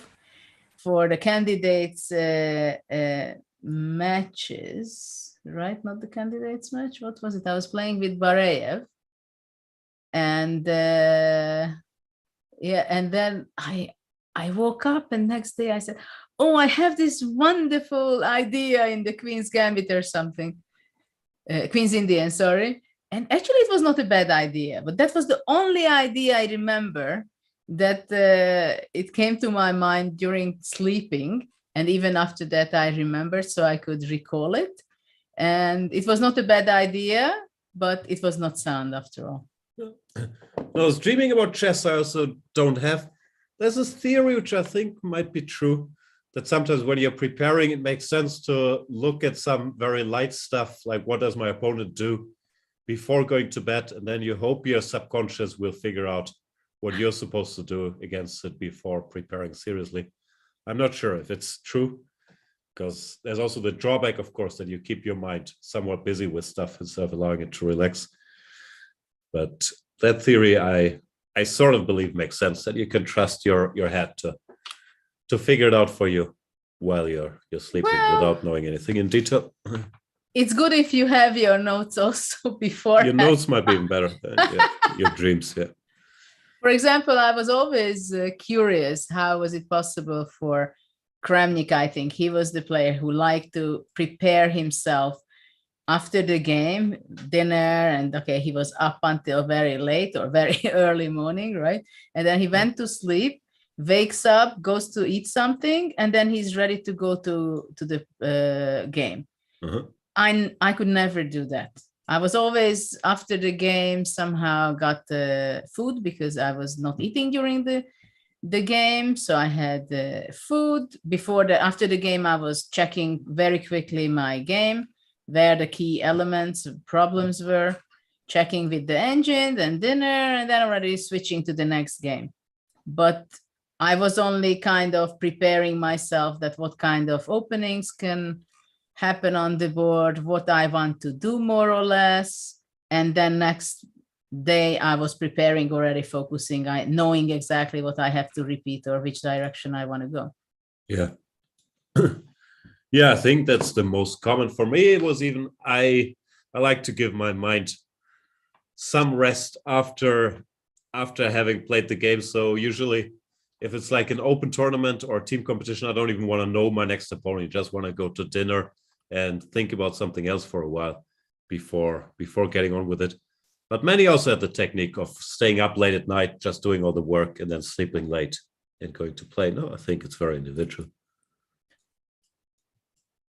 Speaker 13: for the candidates matches, right? Not the candidates match. What was it? I was playing with Bareyev, and yeah, and then I woke up, and next day I said, "Oh, I have this wonderful idea in the Queen's Gambit or something, Queen's Indian, sorry." And actually, it was not a bad idea, but that was the only idea I remember that it came to my mind during sleeping. And even after that, I remembered, so I could recall it. And it was not a bad idea, but it was not sound after all.
Speaker 16: I was dreaming about chess. I also don't have. There's this theory which I think might be true, that sometimes when you're preparing, it makes sense to look at some very light stuff, like what does my opponent do before going to bed, and then you hope your subconscious will figure out what you're supposed to do against it before preparing seriously. I'm not sure if it's true, because there's also the drawback, of course, that you keep your mind somewhat busy with stuff instead of allowing it to relax. But that theory, I sort of believe makes sense, that you can trust your head to figure it out for you while you're sleeping, without knowing anything in detail.
Speaker 13: It's good if you have your notes also before.
Speaker 16: Your notes might be even better than your dreams, yeah.
Speaker 13: For example, I was always curious, how was it possible for Kramnik? I think he was the player who liked to prepare himself after the game, dinner, and okay, he was up until very late or very early morning, right? And then he went to sleep, wakes up, goes to eat something, and then he's ready to go to the game. I could never do that. I was always after the game somehow got food because I was not eating during the game. So I had food after the game. I was checking very quickly my game, where the key elements, problems were, checking with the engine, then dinner, and then already switching to the next game. But I was only kind of preparing myself that what kind of openings can happen on the board, what I want to do more or less. And then next day I was preparing already, focusing, knowing exactly what I have to repeat or which direction I want to go.
Speaker 16: Yeah. Yeah, I think that's the most common for me. It was even, I like to give my mind some rest after having played the game. So usually if it's like an open tournament or team competition, I don't even want to know my next opponent. I just want to go to dinner and think about something else for a while before getting on with it. But many also have the technique of staying up late at night, just doing all the work and then sleeping late and going to play. No, I think it's very individual.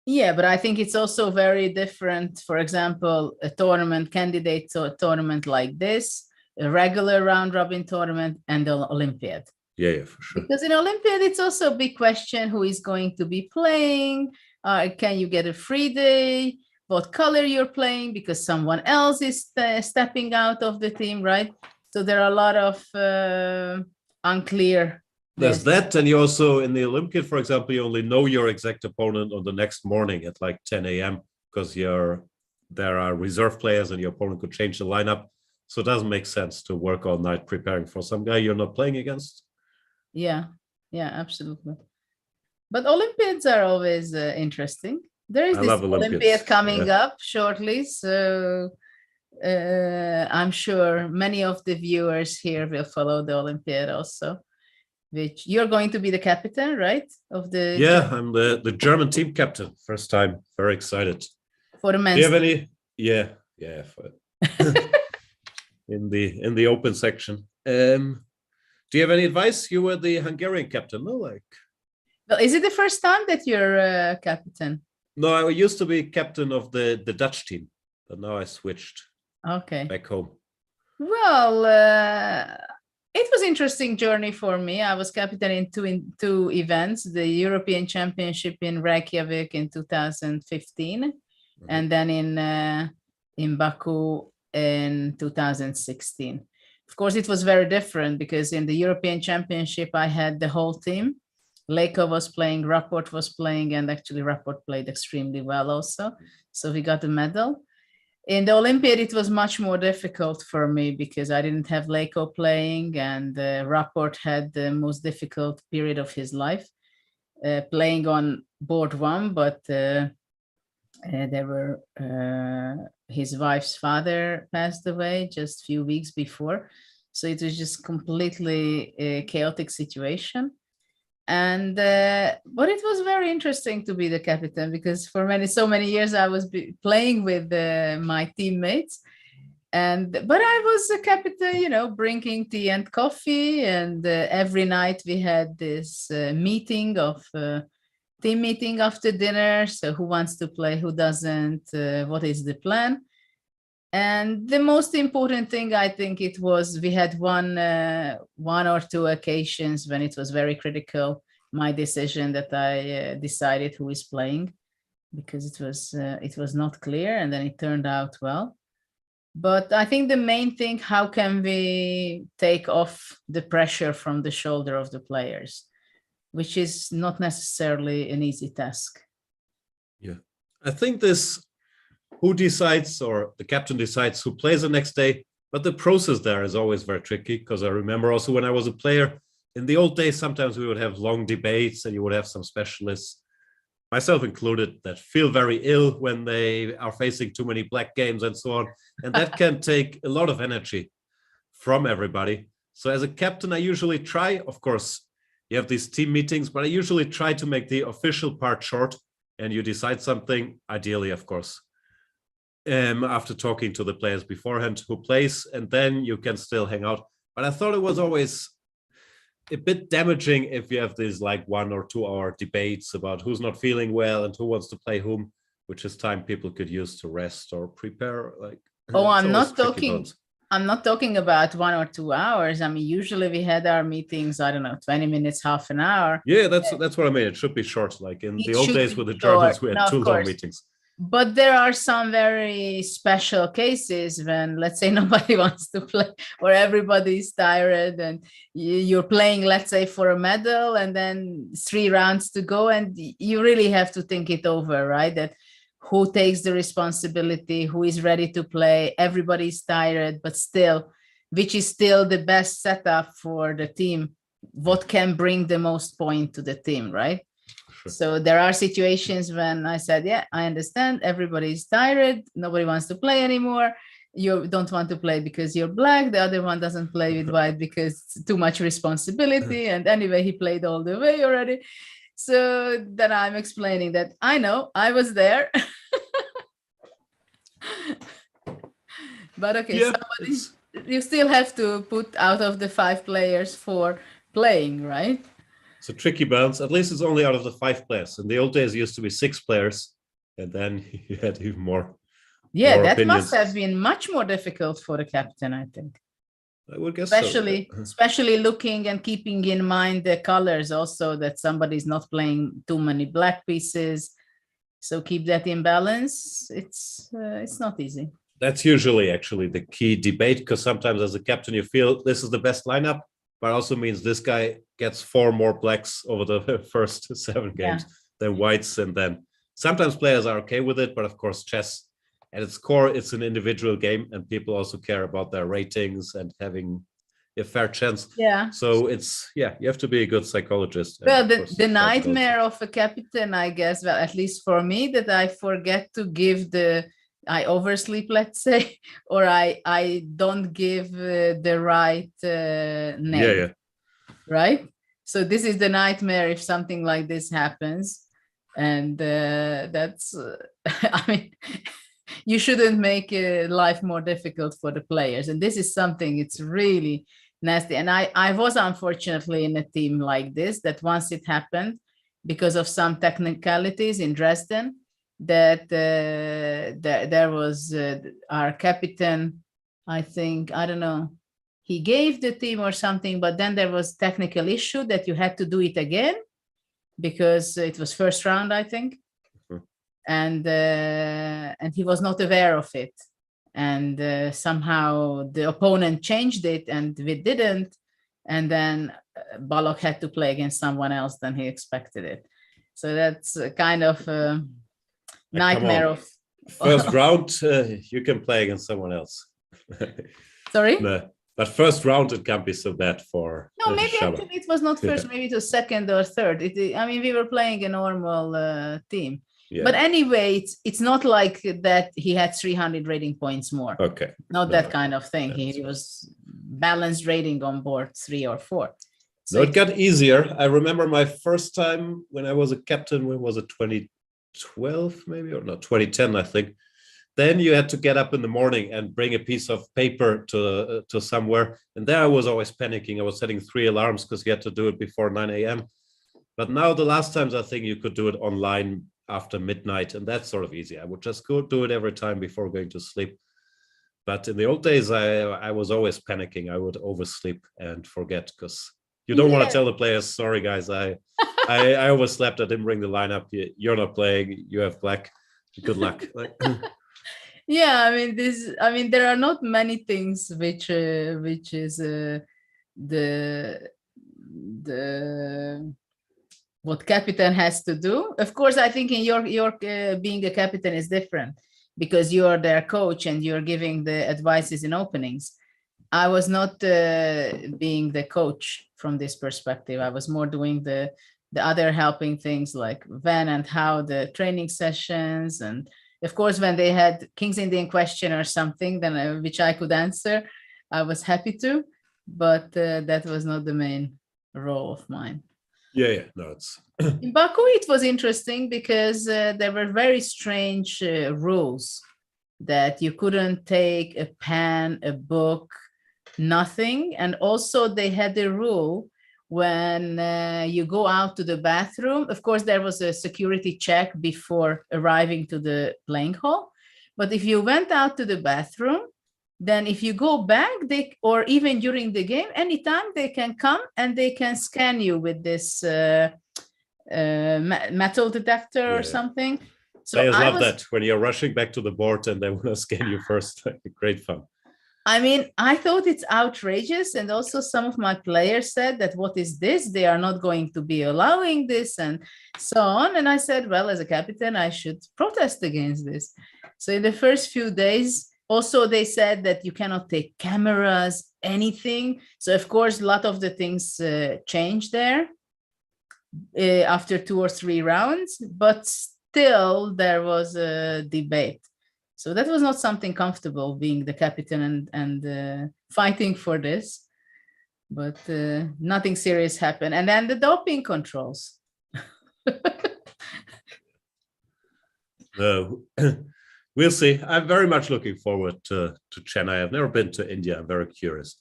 Speaker 13: Yeah, but I think it's also very different. For example, a tournament candidate to a tournament like this, a regular round robin tournament, and the Olympiad.
Speaker 16: Yeah, for sure.
Speaker 13: Because in Olympiad, it's also a big question who is going to be playing. Can you get a free day? What color you're playing? Because someone else is stepping out of the team, right? So there are a lot of unclear.
Speaker 16: There's that, and you also, in the Olympiad, for example, you only know your exact opponent on the next morning at like 10 a.m. because there are reserve players and your opponent could change the lineup. So it doesn't make sense to work all night preparing for some guy you're not playing against.
Speaker 13: Yeah, absolutely. But Olympiads are always interesting. There is this Olympiad coming up shortly, so I'm sure many of the viewers here will follow the Olympiad also. Which you're going to be the captain, right? Of the
Speaker 16: I'm the German team captain. First time, very excited.
Speaker 13: For the men's.
Speaker 16: Do you have any? Yeah. in the open section. Do you have any advice? You were the Hungarian captain, no?
Speaker 13: Well, is it the first time that you're captain?
Speaker 16: No, I used to be captain of the Dutch team, but now I switched.
Speaker 13: Okay.
Speaker 16: Back home.
Speaker 13: Well, it was an interesting journey for me. I was captain in two events, the European Championship in Reykjavik in 2015, and then in Baku in 2016. Of course, it was very different because in the European Championship, I had the whole team. Leko was playing, Rapport was playing, and actually Rapport played extremely well also. So we got the medal. In the Olympiad, it was much more difficult for me because I didn't have Leko playing, and Rapport had the most difficult period of his life playing on board one, but his wife's father passed away just a few weeks before. So it was just completely a chaotic situation. And but it was very interesting to be the captain because for so many years I was playing with my teammates, but I was a captain, bringing tea and coffee, and every night we had this team meeting after dinner. So who wants to play, who doesn't, what is the plan? And the most important thing, I think it was, we had one or two occasions when it was very critical, my decision that I decided who is playing, because it was not clear, and then it turned out well. But I think the main thing, how can we take off the pressure from the shoulder of the players, which is not necessarily an easy task.
Speaker 16: Yeah, I think who decides, or the captain decides who plays the next day, but the process there is always very tricky, because I remember also when I was a player in the old days, sometimes we would have long debates and you would have some specialists, myself included, that feel very ill when they are facing too many black games and so on. And that can take a lot of energy from everybody. So as a captain, I usually try, of course, you have these team meetings, but I usually try to make the official part short, and you decide something, ideally, of course, after talking to the players beforehand who plays, and then you can still hang out. But I thought it was always a bit damaging if you have these like 1 or 2 hour debates about who's not feeling well and who wants to play whom, which is time people could use to rest or prepare. Like,
Speaker 13: oh, I'm not talking about 1 or 2 hours. I mean, usually we had our meetings, I don't know, 20 minutes, half an hour.
Speaker 16: Yeah, that's what I mean. It should be short. Like in the old days with the journals, we had 2 long meetings.
Speaker 13: But there are some very special cases when, let's say, nobody wants to play or everybody's tired and you're playing, let's say, for a medal and then 3 rounds to go. And you really have to think it over, right? That who takes the responsibility, who is ready to play, everybody's tired, but still, which is still the best setup for the team, what can bring the most point to the team, right? Sure. So there are situations when I said, yeah, I understand, everybody's tired, nobody wants to play anymore. You don't want to play because you're black, the other one doesn't play with white because it's too much responsibility, and anyway, he played all the way already. So then I'm explaining that I know, I was there. But okay, yeah, you still have to put out of the 5 players 4 playing, right?
Speaker 16: It's a tricky balance. At least it's only out of the 5 players. In the old days, it used to be 6 players, and then you had even more.
Speaker 13: Yeah,
Speaker 16: more
Speaker 13: that
Speaker 16: opinions.
Speaker 13: must have been much more difficult for the captain, I think.
Speaker 16: I would guess
Speaker 13: especially looking and keeping in mind the colors also, that somebody's not playing too many black pieces. So keep that in balance. It's not easy.
Speaker 16: That's usually actually the key debate, because sometimes as a captain, you feel this is the best lineup, but also means this guy gets 4 more blacks over the first 7 games than whites. And then sometimes players are okay with it, but of course, chess at its core, it's an individual game, and people also care about their ratings and having a fair chance.
Speaker 13: Yeah.
Speaker 16: So it's, you have to be a good psychologist.
Speaker 13: Well, the nightmare of a captain, I guess, well, at least for me, that I forget to give I oversleep, let's say, or I don't give the right name.
Speaker 16: Yeah.
Speaker 13: Right? So this is the nightmare if something like this happens. And that's, I mean, you shouldn't make life more difficult for the players. And this is something, it's really nasty. And I was unfortunately in a team like this, that once it happened, because of some technicalities in Dresden, that there was our captain, I think, I don't know, he gave the team or something, but then there was technical issue that you had to do it again because it was first round, I think. And he was not aware of it. And somehow the opponent changed it and we didn't. And then Balogh had to play against someone else than he expected it. So that's a kind of nightmare of
Speaker 16: first round. You can play against someone else.
Speaker 13: Sorry?
Speaker 16: No, but first round, it can't be so bad for
Speaker 13: no, maybe
Speaker 16: Shabba.
Speaker 13: Actually it was not first, maybe it was second or third. I mean, we were playing a normal team. Yeah. But anyway, it's not like that he had 300 rating points more.
Speaker 16: Okay.
Speaker 13: Not that kind of thing. He was balanced rating on board 3 or 4. So
Speaker 16: no, it got easier. I remember my first time when I was a captain, when was it, 2012 maybe, or not, 2010, I think. Then you had to get up in the morning and bring a piece of paper to somewhere. And there I was always panicking. I was setting 3 alarms because you had to do it before 9 a.m. But now the last times I think you could do it online after midnight, and that's sort of easy. I would just go do it every time before going to sleep. But in the old days, I was always panicking. I would oversleep and forget, because you don't want to tell the players, sorry guys, I overslept, I didn't bring the lineup. You're not playing, you have black, good luck.
Speaker 13: Yeah, I mean there are not many things which is the what captain has to do. Of course, I think in your being a captain is different because you're their coach and you're giving the advices in openings. I was not being the coach from this perspective. I was more doing the other helping things like when and how the training sessions. And of course, when they had King's Indian question or something, then which I could answer, I was happy to, but that was not the main role of mine.
Speaker 16: Yeah, no, it's
Speaker 13: in Baku it was interesting because there were very strange rules that you couldn't take a pen, a book, nothing. And also they had a rule when you go out to the bathroom. Of course, there was a security check before arriving to the playing hall. But if you went out to the bathroom, then if you go back, or even during the game, anytime they can come and they can scan you with this metal detector or something. So
Speaker 16: Players love that when you're rushing back to the board and they want to scan you first. Great fun.
Speaker 13: I mean, I thought it's outrageous. And also some of my players said that, what is this? They are not going to be allowing this and so on. And I said, well, as a captain, I should protest against this. So in the first few days, also they said that you cannot take cameras, anything. So of course, a lot of the things changed there after 2 or 3 rounds, but still there was a debate. So that was not something comfortable, being the captain and fighting for this, but nothing serious happened. And then the doping controls.
Speaker 16: We'll see. I'm very much looking forward to Chennai. I've never been to India. I'm very curious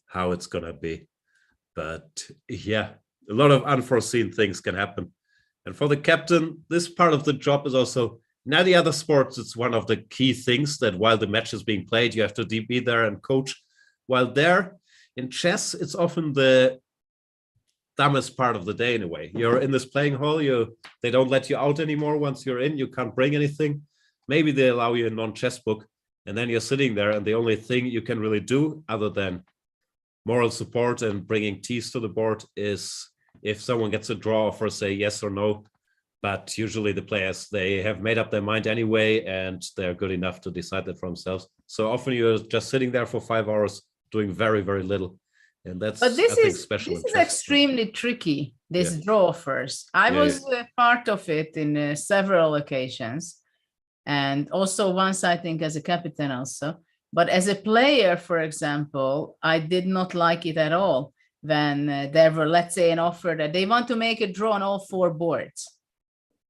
Speaker 16: how it's going to be. But yeah, a lot of unforeseen things can happen. And for the captain, this part of the job is also, now the other sports, it's one of the key things that while the match is being played, you have to be there and coach. While there, in chess, it's often the dumbest part of the day in a way. You're in this playing hall, they don't let you out anymore. Once you're in, you can't bring anything. Maybe they allow you a non-chess book, and then you're sitting there, and the only thing you can really do other than moral support and bringing teas to the board is if someone gets a draw for, say, yes or no. But usually the players, they have made up their mind anyway, and they're good enough to decide that for themselves. So often you're just sitting there for 5 hours doing very, very little. And that's,
Speaker 13: but this
Speaker 16: I think,
Speaker 13: is
Speaker 16: special.
Speaker 13: This is extremely tricky, this draw first. I was part of it in several occasions. And also once, I think, as a captain also. But as a player, for example, I did not like it at all when there were, let's say, an offer that they want to make a draw on all 4 boards.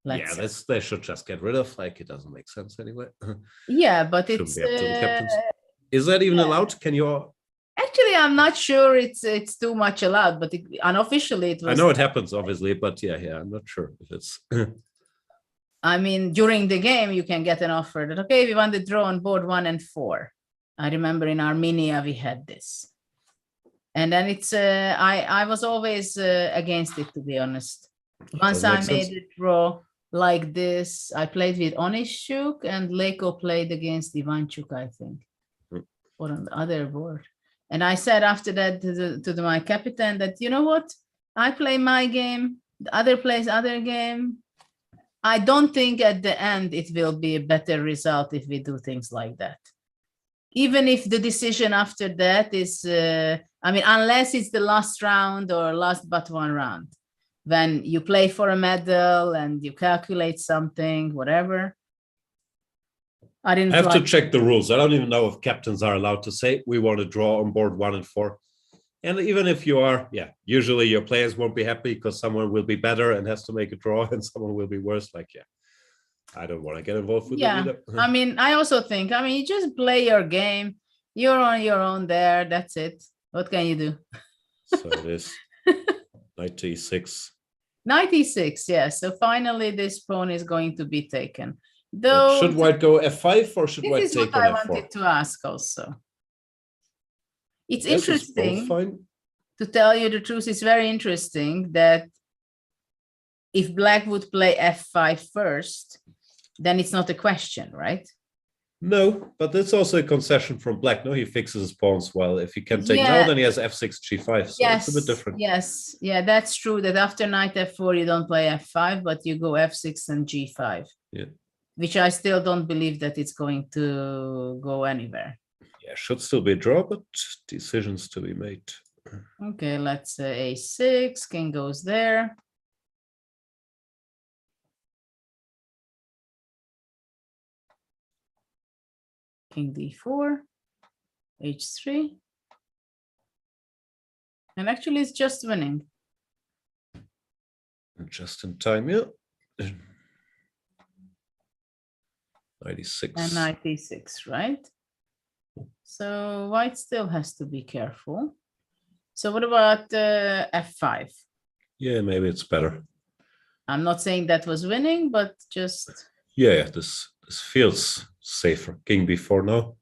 Speaker 16: They should just get rid of, like, it doesn't make sense anyway.
Speaker 13: Yeah, but it's
Speaker 16: be up to the captains. Is that even allowed? Can you?
Speaker 13: Actually, I'm not sure it's too much allowed, but unofficially it was.
Speaker 16: I know it happens, obviously, but yeah, I'm not sure if it's.
Speaker 13: I mean, during the game, you can get an offer that, okay, we want to draw on board 1 and 4. I remember in Armenia, we had this. And then it's, I was always against it, to be honest. Once I made a draw like this, I played with Onishuk and Leko played against Ivanchuk, I think, or on the other board. And I said after that to my captain that, you know what, I play my game, the other plays other game. I don't think at the end it will be a better result if we do things like that. Even if the decision after that is, I mean, unless it's the last round or last but 1 round, when you play for a medal and you calculate something, whatever. I have
Speaker 16: to check the rules. I don't even know if captains are allowed to say, we want to draw on board 1 and 4. And even if you are, usually your players won't be happy because someone will be better and has to make a draw and someone will be worse. Like, I don't want to get involved with them either.
Speaker 13: I mean, I also think, I mean, you just play your game. You're on your own there. That's it. What can you do?
Speaker 16: So it is 96.
Speaker 13: 96, yes. So finally, this pawn is going to be taken. Though,
Speaker 16: should white go f5 or should white take on f4? This is what I
Speaker 13: wanted to ask also. It's interesting, to tell you the truth, it's very interesting that if black would play f5 first, then it's not a question, right?
Speaker 16: No, but that's also a concession from black. No, he fixes his pawns well. If he can take now, then he has f6, g5. So it's a bit different.
Speaker 13: Yes, that's true that after knight f4, you don't play f5, but you go f6 and g5.
Speaker 16: Yeah.
Speaker 13: Which I still don't believe that it's going to go anywhere.
Speaker 16: Yeah, should still be a draw, but decisions to be made.
Speaker 13: Okay, let's say a6, king goes there. King d4, h3. And actually it's just winning.
Speaker 16: Just in time, yeah. 96.
Speaker 13: And knight e6, right? So white still has to be careful. So what about f5?
Speaker 16: Yeah, maybe it's better.
Speaker 13: I'm not saying that was winning, but just...
Speaker 16: Yeah, this feels safer. King b4 now.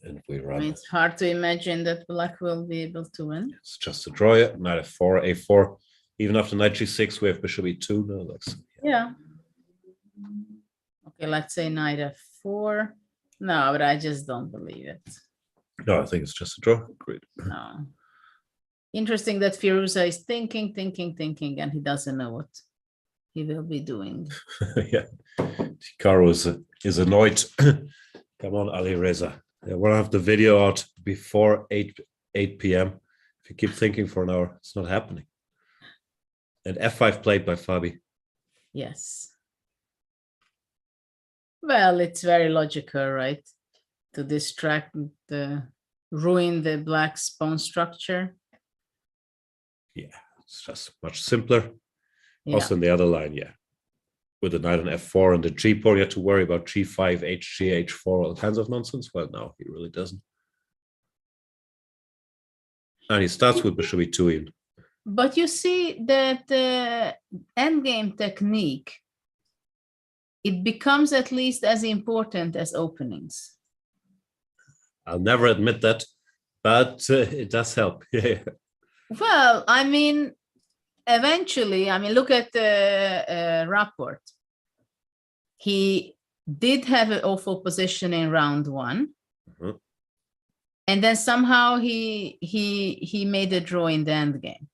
Speaker 16: And we run.
Speaker 13: I mean, it's hard to imagine that black will be able to win.
Speaker 16: It's just a draw. Yeah. Knight f4, a4. Even after knight g6, we have bishop e2 now.
Speaker 13: Yeah. Okay, let's say knight f4. No, but I just don't believe it.
Speaker 16: No, I think it's just a draw. Great.
Speaker 13: No. Interesting that Firuza is thinking, and he doesn't know what he will be doing.
Speaker 16: Yeah. Hikaru is annoyed. Come on, Alireza. I want to have the video out before 8 p.m. If you keep thinking for an hour, it's not happening. And f5 played by Fabi.
Speaker 13: Yes. Well, it's very logical, right? To distract ruin the black's pawn structure.
Speaker 16: Yeah, it's just much simpler.
Speaker 13: Yeah.
Speaker 16: Also in the other line, yeah. With the knight on f4 and the g pawn, you have to worry about g5, hg, h4, all kinds of nonsense. Well, no, he really doesn't. And he starts with bishop e2 in.
Speaker 13: But you see that endgame technique, it becomes at least as important as openings.
Speaker 16: I'll never admit that, but it does help. Yeah.
Speaker 13: Well, I mean, eventually, I mean, look at Rapport. He did have an awful position in round one.
Speaker 16: Mm-hmm.
Speaker 13: And then somehow he made a draw in the end game.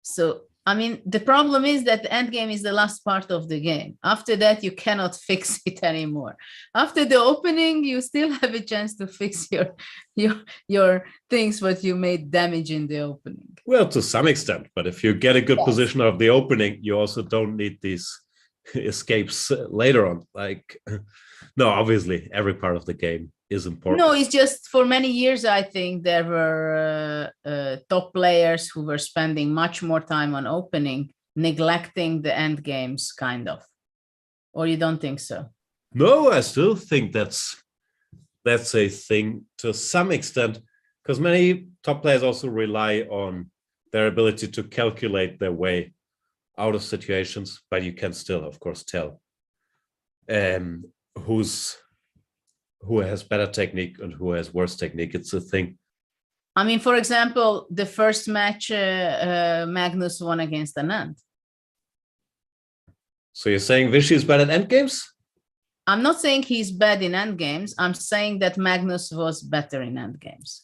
Speaker 13: So, I mean, the problem is that the end game is the last part of the game. After that, you cannot fix it anymore. After the opening, you still have a chance to fix your things, but you made damage in the opening.
Speaker 16: Well, to some extent, but if you get a good position of the opening, you also don't need these escapes later on. Like, no, obviously, every part of the game is important.
Speaker 13: No, it's just for many years, I think there were top players who were spending much more time on opening, neglecting the end games, kind of. Or you don't think so?
Speaker 16: No, I still think that's a thing to some extent, because many top players also rely on their ability to calculate their way out of situations, but you can still, of course, tell who has better technique and who has worse technique. It's a thing.
Speaker 13: I mean, for example, the first match Magnus won against Anand.
Speaker 16: So you're saying Vishy is bad at endgames?
Speaker 13: I'm not saying he's bad in endgames. I'm saying that Magnus was better in endgames.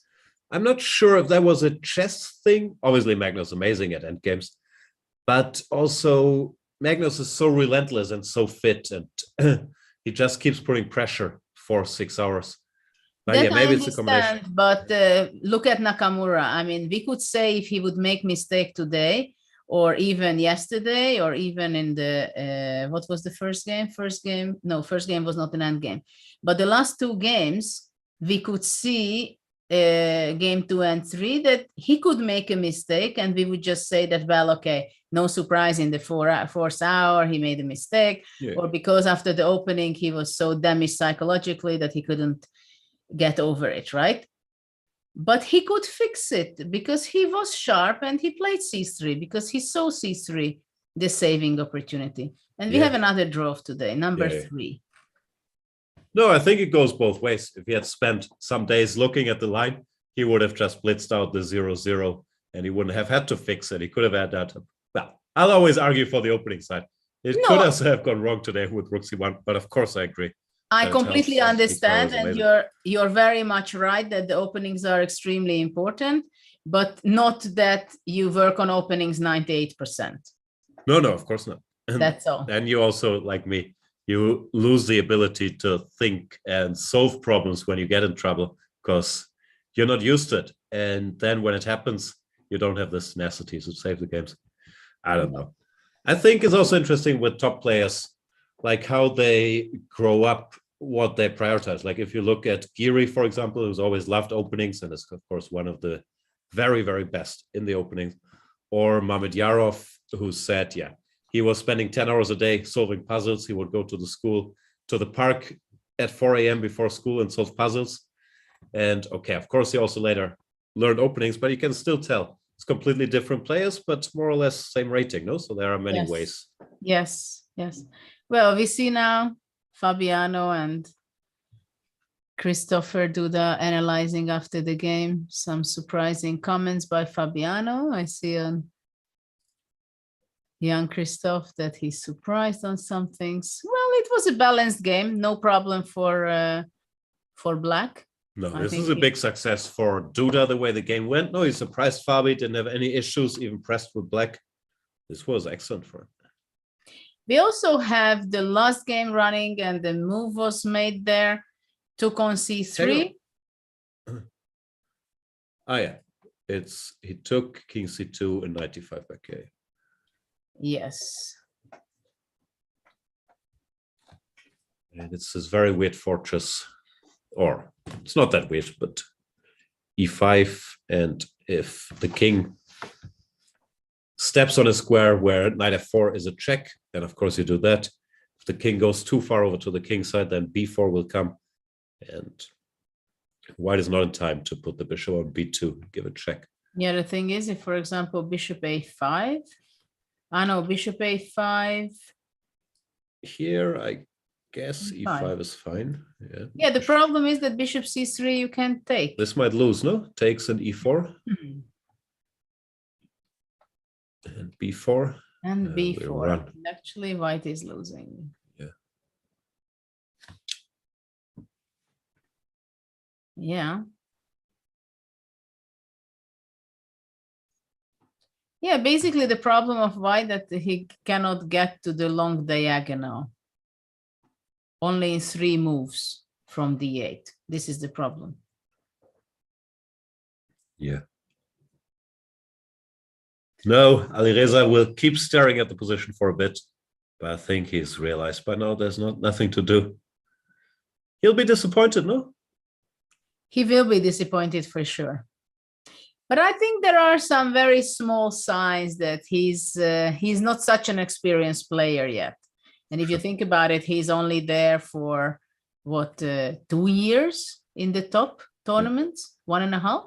Speaker 16: I'm not sure if that was a chess thing. Obviously, Magnus is amazing at endgames, but also Magnus is so relentless and so fit, and he just keeps putting pressure for 6 hours. But
Speaker 13: that
Speaker 16: yeah, maybe
Speaker 13: I
Speaker 16: it's a combination.
Speaker 13: But look at Nakamura. I mean, we could say if he would make mistake today, or even yesterday, or even in the what was the first game? First game was not an end game. But the last two games, we could see game 2 and 3 that he could make a mistake, and we would just say that, well, okay, no surprise, in the fourth hour he made a mistake, or because after the opening he was so damaged psychologically that he couldn't get over it, right? But he could fix it because he was sharp and he played c3 because he saw c3 the saving opportunity. And we have another draw today, number 3.
Speaker 16: No, I think it goes both ways. If he had spent some days looking at the line, he would have just blitzed out the 0-0 and he wouldn't have had to fix it. He could have had that. Well, I'll always argue for the opening side. It could also have gone wrong today with Rook C1, but of course I agree.
Speaker 13: I completely understand, and you're very much right that the openings are extremely important, but not that you work on openings 98%.
Speaker 16: No, of course not.
Speaker 13: That's all.
Speaker 16: And you also, like me, you lose the ability to think and solve problems when you get in trouble because you're not used to it. And then when it happens, you don't have the tenacity to save the games. I don't know. I think it's also interesting with top players, like how they grow up, what they prioritize. Like if you look at Giri, for example, who's always loved openings and is, of course, one of the very, very best in the opening. Or Mamedyarov, who said, yeah, he was spending 10 hours a day solving puzzles. He would go to the park at 4 a.m. before school and solve puzzles. And okay, of course, he also later learned openings, but you can still tell it's completely different players, but more or less same rating, no? So there are many ways.
Speaker 13: Yes, yes. Well, we see now Fabiano and Christopher Duda analyzing after the game. Some surprising comments by Fabiano. I see on Jan-Krzysztof that he's surprised on some things. Well, it was a balanced game. No problem for Black.
Speaker 16: No, this is a big success for Duda, the way the game went. No, he surprised Fabi, didn't have any issues, even pressed with Black. This was excellent for him.
Speaker 13: We also have the last game running, and the move was made there. Took on c3.
Speaker 16: Ah, yeah. He took king c2 and 95 back A.
Speaker 13: Yes.
Speaker 16: And it's this very weird fortress. Or it's not that weird, but e5, and if the king steps on a square where knight f4 is a check, then of course you do that. If the king goes too far over to the king side, then b4 will come, and white is not in time to put the bishop on b2, give a check.
Speaker 13: Yeah, the thing is, if, for example, bishop a5, bishop a5.
Speaker 16: Here, I guess e5 is fine.
Speaker 13: Yeah, the problem is that bishop c3 you can't take.
Speaker 16: This might lose, no? Takes an e4. And b4.
Speaker 13: And b4. Actually, white is losing.
Speaker 16: Yeah.
Speaker 13: Yeah. Yeah, basically the problem of white that he cannot get to the long diagonal. Only in 3 moves from d8. This is the problem.
Speaker 16: Yeah. No, Alireza will keep staring at the position for a bit, but I think he's realized by now there's nothing to do. He'll be disappointed, no?
Speaker 13: He will be disappointed for sure. But I think there are some very small signs that he's not such an experienced player yet. And if you think about it, he's only there for what, 2 years in the top tournaments, 1.5.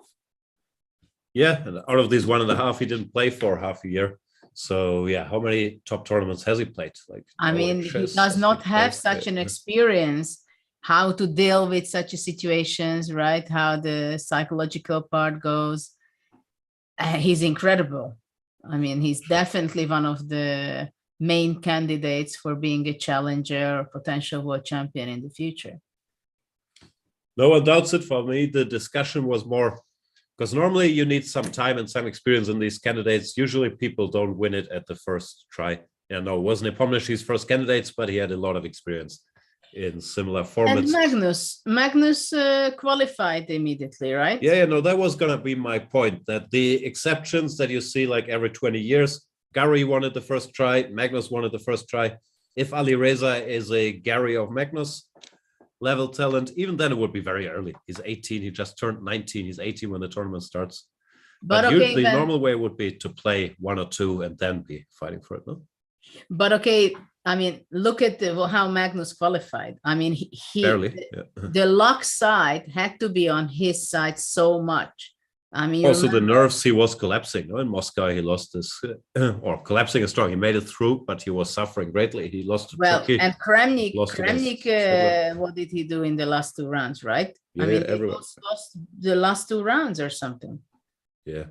Speaker 16: Yeah, and out of these 1.5, he didn't play for half a year. So yeah, how many top tournaments has he played? Like,
Speaker 13: I mean, he does not have such an experience how to deal with such situations, right? How the psychological part goes. He's incredible. I mean, he's definitely one of the main candidates for being a challenger or potential world champion in the future.
Speaker 16: No one doubts it. For me, the discussion was more because normally you need some time and some experience in these candidates. Usually people don't win it at the first try. Yeah, no, it wasn't Nepomniachtchi's first candidates, but he had a lot of experience in similar formats.
Speaker 13: And Magnus qualified immediately, right?
Speaker 16: Yeah, no, that was going to be my point, that the exceptions that you see like every 20 years, Gary won it the first try, Magnus won it the first try. If Alireza is a Gary of Magnus level talent, even then it would be very early. He's 18, he just turned 19, he's 18 when the tournament starts. But okay, the normal way would be to play 1 or 2 and then be fighting for it, no?
Speaker 13: But okay, I mean, look at how Magnus qualified. I mean, the luck side had to be on his side so much. I mean,
Speaker 16: also the nerves, he was collapsing. In Moscow, he lost this, or collapsing is strong. He made it through, but he was suffering greatly. He lost to Turkey.
Speaker 13: And Kramnik, what did he do in the last 2 rounds, right?
Speaker 16: Yeah,
Speaker 13: I mean, he lost the last 2 rounds or something.
Speaker 16: Yeah.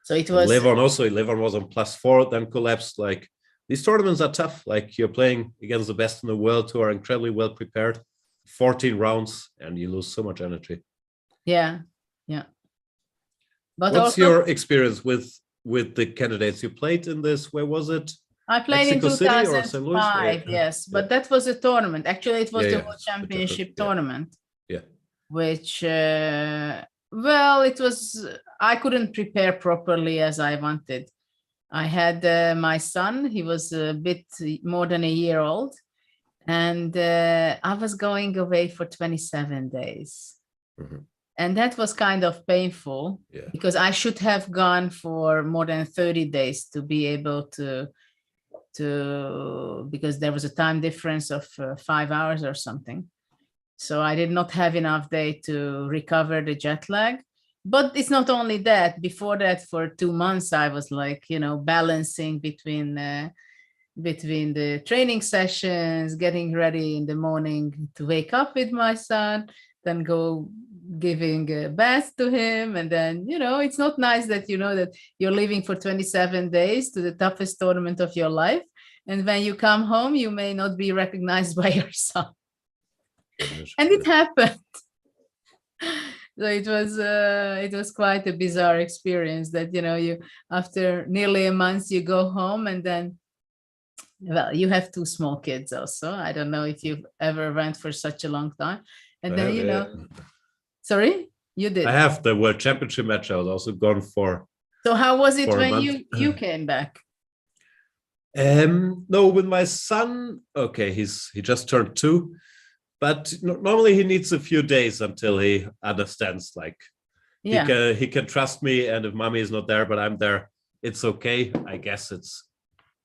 Speaker 13: So it was...
Speaker 16: Levon was on +4, then collapsed. Like, these tournaments are tough. Like, you're playing against the best in the world who are incredibly well prepared. 14 rounds, and you lose so much energy.
Speaker 13: Yeah, yeah. But
Speaker 16: what's your experience with the candidates you played in this? Where was it?
Speaker 13: I played in 2005, yes, but that was a tournament. Actually, it was the World Championship tournament.
Speaker 16: Yeah.
Speaker 13: Which, well, it was, I couldn't prepare properly as I wanted. I had my son, he was a bit more than a year old, and I was going away for 27 days.
Speaker 16: Mm-hmm.
Speaker 13: And that was kind of painful because I should have gone for more than 30 days to be able to because there was a time difference of 5 hours or something. So I did not have enough day to recover the jet lag. But it's not only that. Before that, for 2 months, I was like, balancing between the training sessions, getting ready in the morning to wake up with my son, then go giving a bath to him. And then, it's not nice that that you're leaving for 27 days to the toughest tournament of your life. And when you come home, you may not be recognized by your son. And it happened. So it was quite a bizarre experience that, you after nearly a month, you go home and then, well, you have 2 small kids also. I don't know if you've ever went for such a long time. And then, sorry, you did.
Speaker 16: I have the World Championship match. I was also gone for.
Speaker 13: So how was it when you came back?
Speaker 16: No, with my son, okay, he just turned 2, but normally he needs a few days until he understands, like, he can trust me, and if mommy is not there, but I'm there, it's okay. I guess it's,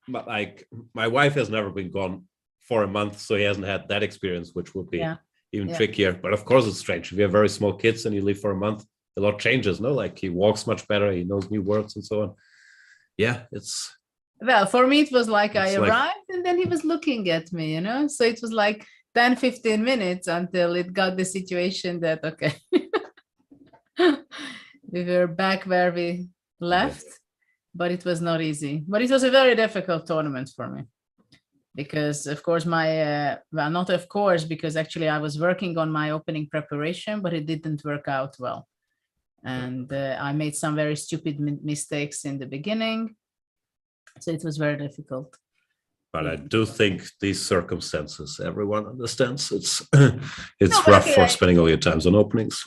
Speaker 16: but like, my wife has never been gone for a month, so he hasn't had that experience, which would be even trickier. But of course, it's strange. If you have very small kids and you leave for a month, a lot changes, no? Like, he walks much better, he knows new words and so on. Yeah, it's...
Speaker 13: Well, for me, it was like I arrived and then he was looking at me, So it was like 10, 15 minutes until it got the situation that, okay, we were back where we left, but it was not easy. But it was a very difficult tournament for me because, of course, well, not of course, because actually I was working on my opening preparation, but it didn't work out well. And I made some very stupid mistakes in the beginning. So it was very difficult.
Speaker 16: But I do think these circumstances, everyone understands. It's rough for spending all your times on openings.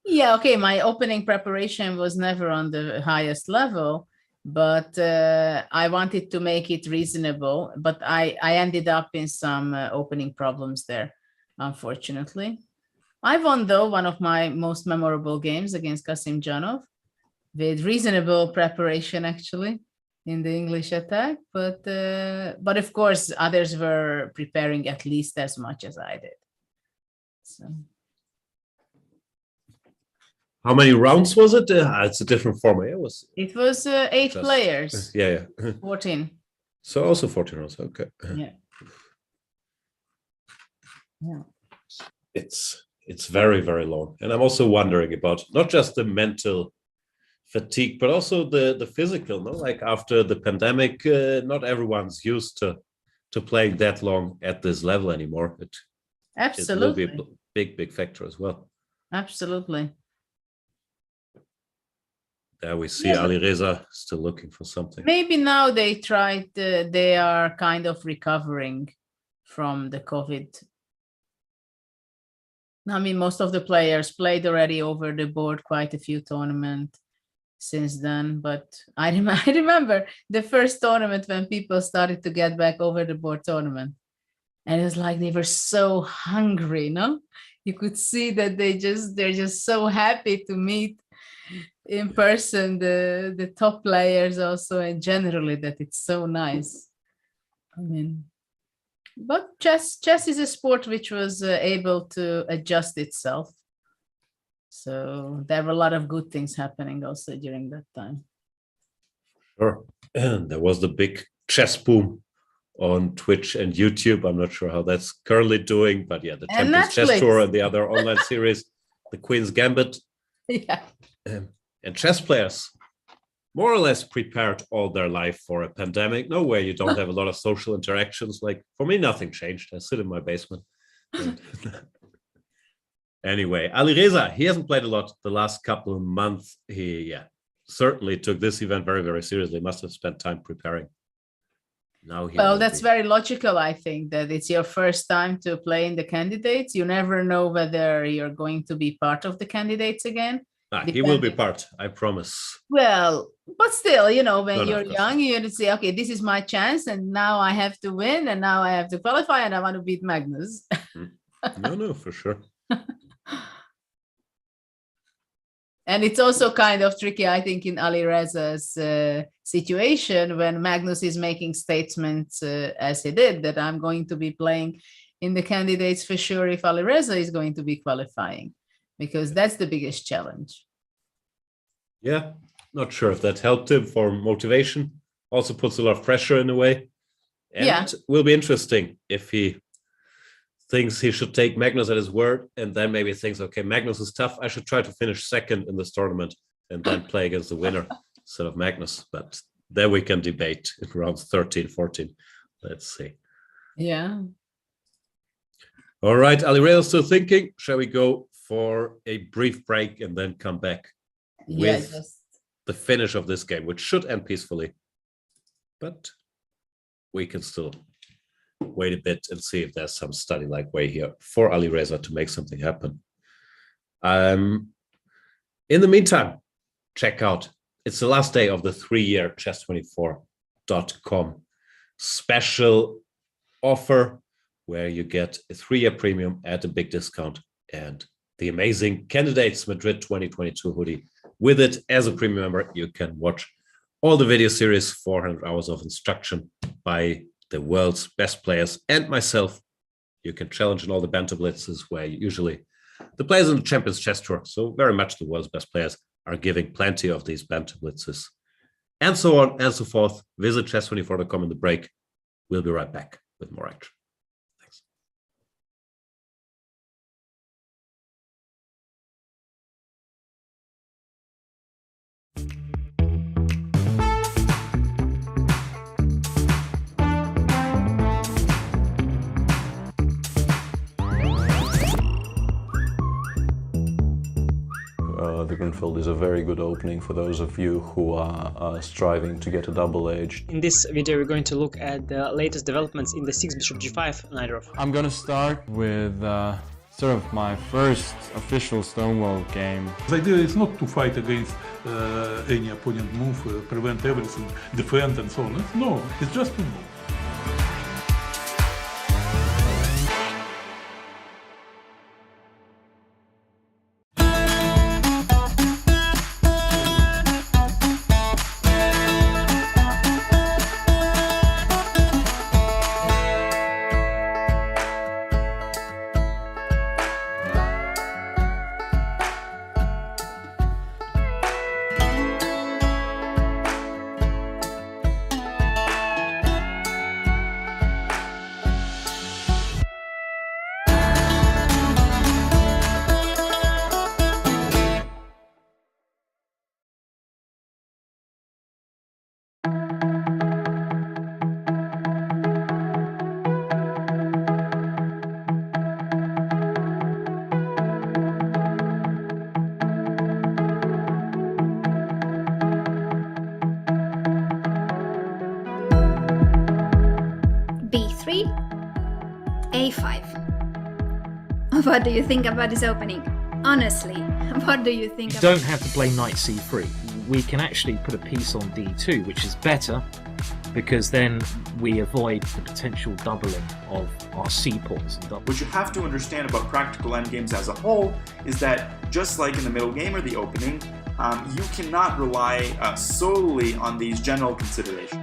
Speaker 13: Yeah, okay. My opening preparation was never on the highest level, but I wanted to make it reasonable. But I ended up in some opening problems there, unfortunately. I won, though, one of my most memorable games against Kasimdzhanov with reasonable preparation, actually, in the English attack, but of course others were preparing at least as much as I did. So,
Speaker 16: how many rounds was it? It's a different format.
Speaker 13: It was 8 players. 14.
Speaker 16: So also 14 rounds. Okay.
Speaker 13: Yeah.
Speaker 16: It's very, very long, and I'm also wondering about not just the mental fatigue, but also the physical, no? Like, after the pandemic, not everyone's used to playing that long at this level anymore.
Speaker 13: Absolutely.
Speaker 16: It will be a big factor as well.
Speaker 13: Absolutely.
Speaker 16: There we see Alireza still looking for something.
Speaker 13: Maybe now they are kind of recovering from the COVID. I mean, most of the players played already over the board quite a few tournaments since then, but I remember the first tournament when people started to get back over the board tournament, and it was like they were so hungry, no? You could see that they're just so happy to meet in person the top players also, and generally that it's so nice. I mean, but chess is a sport which was able to adjust itself. So there were a lot of good things happening also during that time.
Speaker 16: Sure. And there was the big chess boom on Twitch and YouTube. I'm not sure how that's currently doing, but yeah, the Champions Chess Tour and the other online series, the Queen's Gambit.
Speaker 13: Yeah.
Speaker 16: And chess players more or less prepared all their life for a pandemic. No way you don't have a lot of social interactions. Like, for me, nothing changed. I sit in my basement. Anyway, Alireza, he hasn't played a lot the last couple of months. He certainly took this event very, very seriously. Must have spent time preparing. Now
Speaker 13: that's very logical, I think, that it's your first time to play in the candidates. You never know whether you're going to be part of the candidates again.
Speaker 16: He will be part, I promise.
Speaker 13: Well, but still, when you're young, you say, okay, this is my chance, and now I have to win, and now I have to qualify, and I want to beat Magnus.
Speaker 16: No, for sure.
Speaker 13: And it's also kind of tricky, I think, in Alireza's situation when Magnus is making statements as he did, that I'm going to be playing in the candidates for sure if Alireza is going to be qualifying, because that's the biggest challenge.
Speaker 16: Yeah, not sure if that helped him for motivation. Also puts a lot of pressure in a way. And it will be interesting if he thinks he should take Magnus at his word and then maybe thinks, okay, Magnus is tough. I should try to finish second in this tournament and then play against the winner instead of Magnus. But then we can debate in rounds 13, 14. Let's see.
Speaker 13: Yeah.
Speaker 16: All right, Alireza still thinking. Shall we go for a brief break and then come back with the finish of this game, which should end peacefully? But we can still wait a bit and see if there's some study-like way here for Alireza to make something happen. In the meantime, check out, it's the last day of the 3-year chess24.com special offer where you get a 3-year premium at a big discount and the amazing Candidates Madrid 2022 hoodie. With it, as a premium member, you can watch all the video series, 400 hours of instruction by the world's best players and myself. You can challenge in all the banter blitzes where usually the players in the Champions Chess Tour, so very much the world's best players, are giving plenty of these banter blitzes. And so on and so forth. Visit chess24.com in the break. We'll be right back with more action. Thanks.
Speaker 1: The Greenfield is a very good opening for those of you who are striving to get a double-edged.
Speaker 17: In this video we're going to look at the latest developments in the 6 bishop g5 Najdorf.
Speaker 3: I'm going to start with sort of my first official Stonewall game.
Speaker 4: The idea is not to fight against any opponent move, prevent everything, defend and so on. No, it's just to move.
Speaker 5: A5. What do you think about this opening? Honestly, what do you think?
Speaker 6: You don't have to play knight c3. We can actually put a piece on d2, which is better because then we avoid the potential doubling of our c-pawns.
Speaker 7: What you have to understand about practical endgames as a whole is that just like in the middle game or the opening, you cannot rely solely on these general considerations.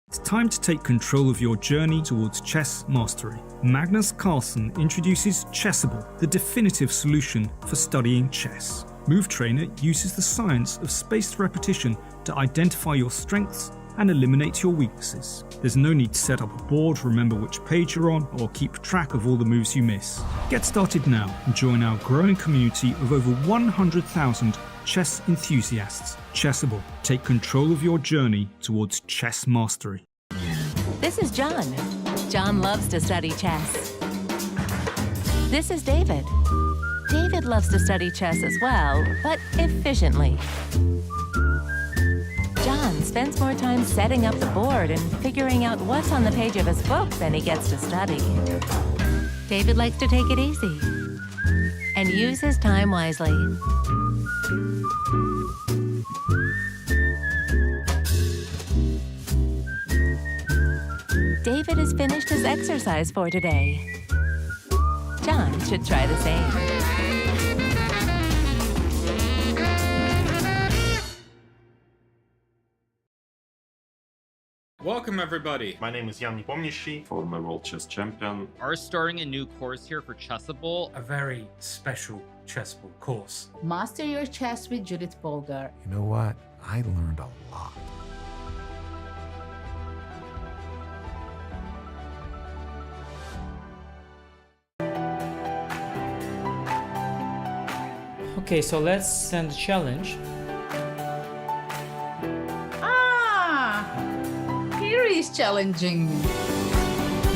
Speaker 8: It's time to take control of your journey towards chess mastery. Magnus Carlsen introduces Chessable, the definitive solution for studying chess. Move Trainer uses the science of spaced repetition to identify your strengths and eliminate your weaknesses. There's no need to set up a board, remember which page you're on, or keep track of all the moves you miss. Get started now and join our growing community of over 100,000 chess enthusiasts. Chessable. Take control of your journey towards chess mastery.
Speaker 9: This is John. John loves to study chess. This is David. David loves to study chess as well, but efficiently. John spends more time setting up the board and figuring out what's on the page of his book than he gets to study. David likes to take it easy and use his time wisely. David has finished his exercise for today. John, should try the same.
Speaker 10: Welcome, everybody.
Speaker 11: My name is Jan-Krzysztof, former world chess champion.
Speaker 10: Are starting a new course here for Chessable.
Speaker 12: A very special Chessable course.
Speaker 13: Master your chess with Judit Polgar.
Speaker 14: You know what? I learned a lot.
Speaker 2: Okay, so let's send a challenge.
Speaker 13: Here is challenging me.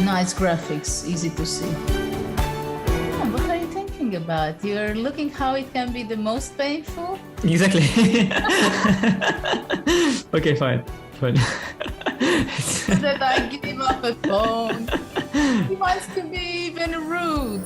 Speaker 13: Nice graphics, easy to see. Oh, what are you thinking about? You're looking how it can be the most painful?
Speaker 2: Exactly. Okay, fine.
Speaker 13: That I give up a phone. He wants to be even rude.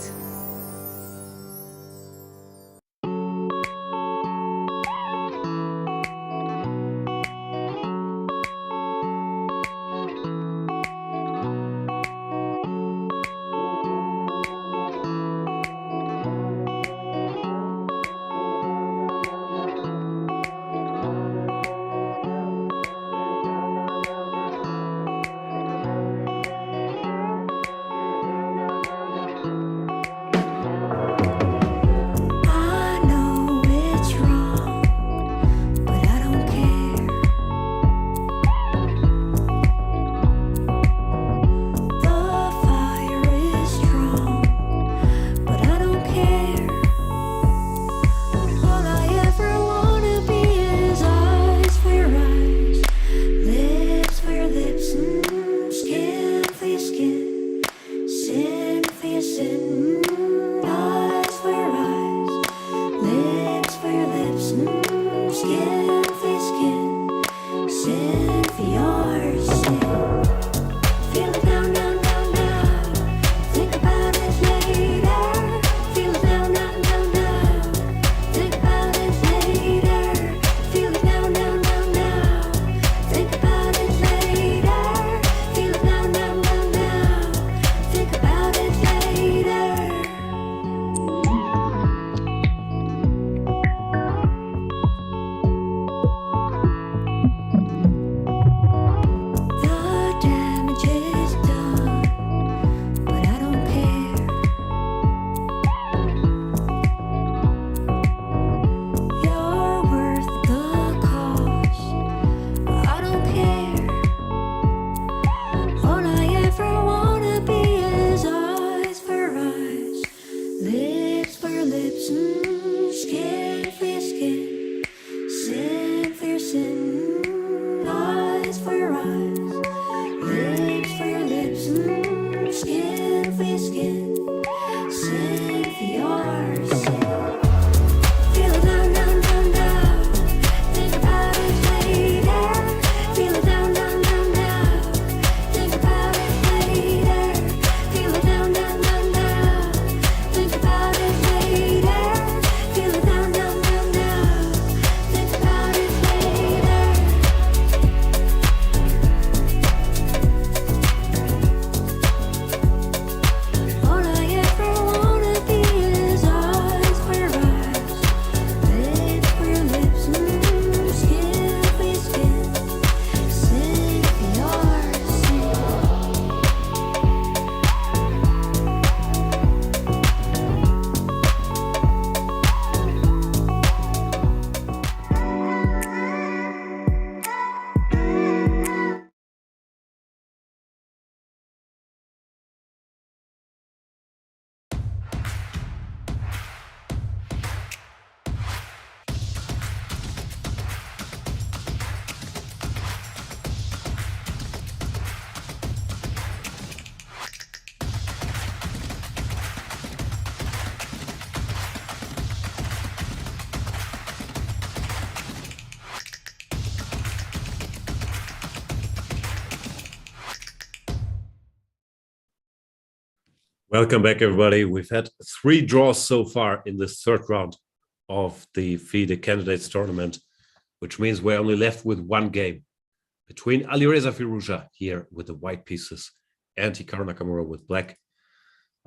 Speaker 16: Welcome back, everybody. We've had 3 draws so far in this third round of the FIDE Candidates Tournament, which means we're only left with 1 game between Alireza here with the white pieces and Hikaru with black.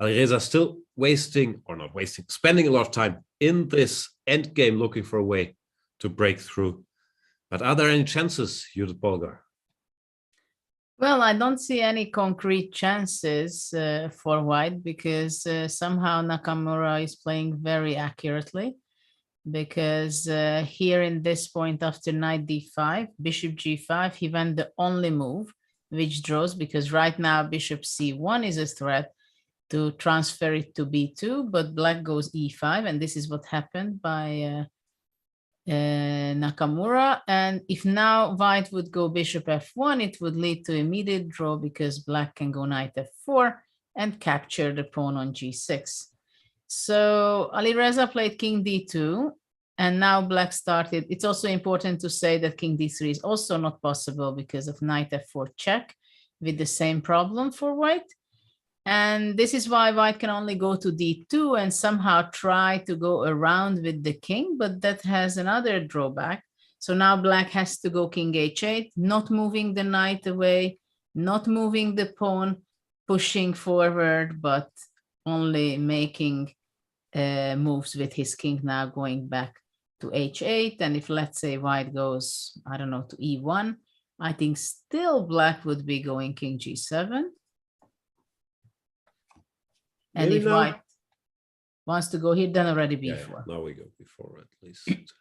Speaker 16: Alireza still spending a lot of time in this endgame looking for a way to break through. But are there any chances, Judit Polgar?
Speaker 13: Well, I don't see any concrete chances for white because somehow Nakamura is playing very accurately. Because here in this point after knight d5, bishop g5, he went the only move which draws, because right now bishop c1 is a threat to transfer it to b2, but black goes e5, and this is what happened by Nakamura. And if now white would go bishop f1, it would lead to immediate draw because black can go knight f4 and capture the pawn on g6. So Alireza played king d2, and now black started. It's also important to say that king d3 is also not possible because of knight f4 check with the same problem for white. And this is why white can only go to d2 and somehow try to go around with the king, but that has another drawback. So now black has to go king h8, not moving the knight away, not moving the pawn, pushing forward, but only making moves with his king now going back to h8. And if let's say white goes, I don't know, to e1, I think still black would be going king g7. And
Speaker 16: Maybe
Speaker 13: if
Speaker 16: now.
Speaker 13: white wants to go here, then already b4.
Speaker 16: Now we go b4 at least.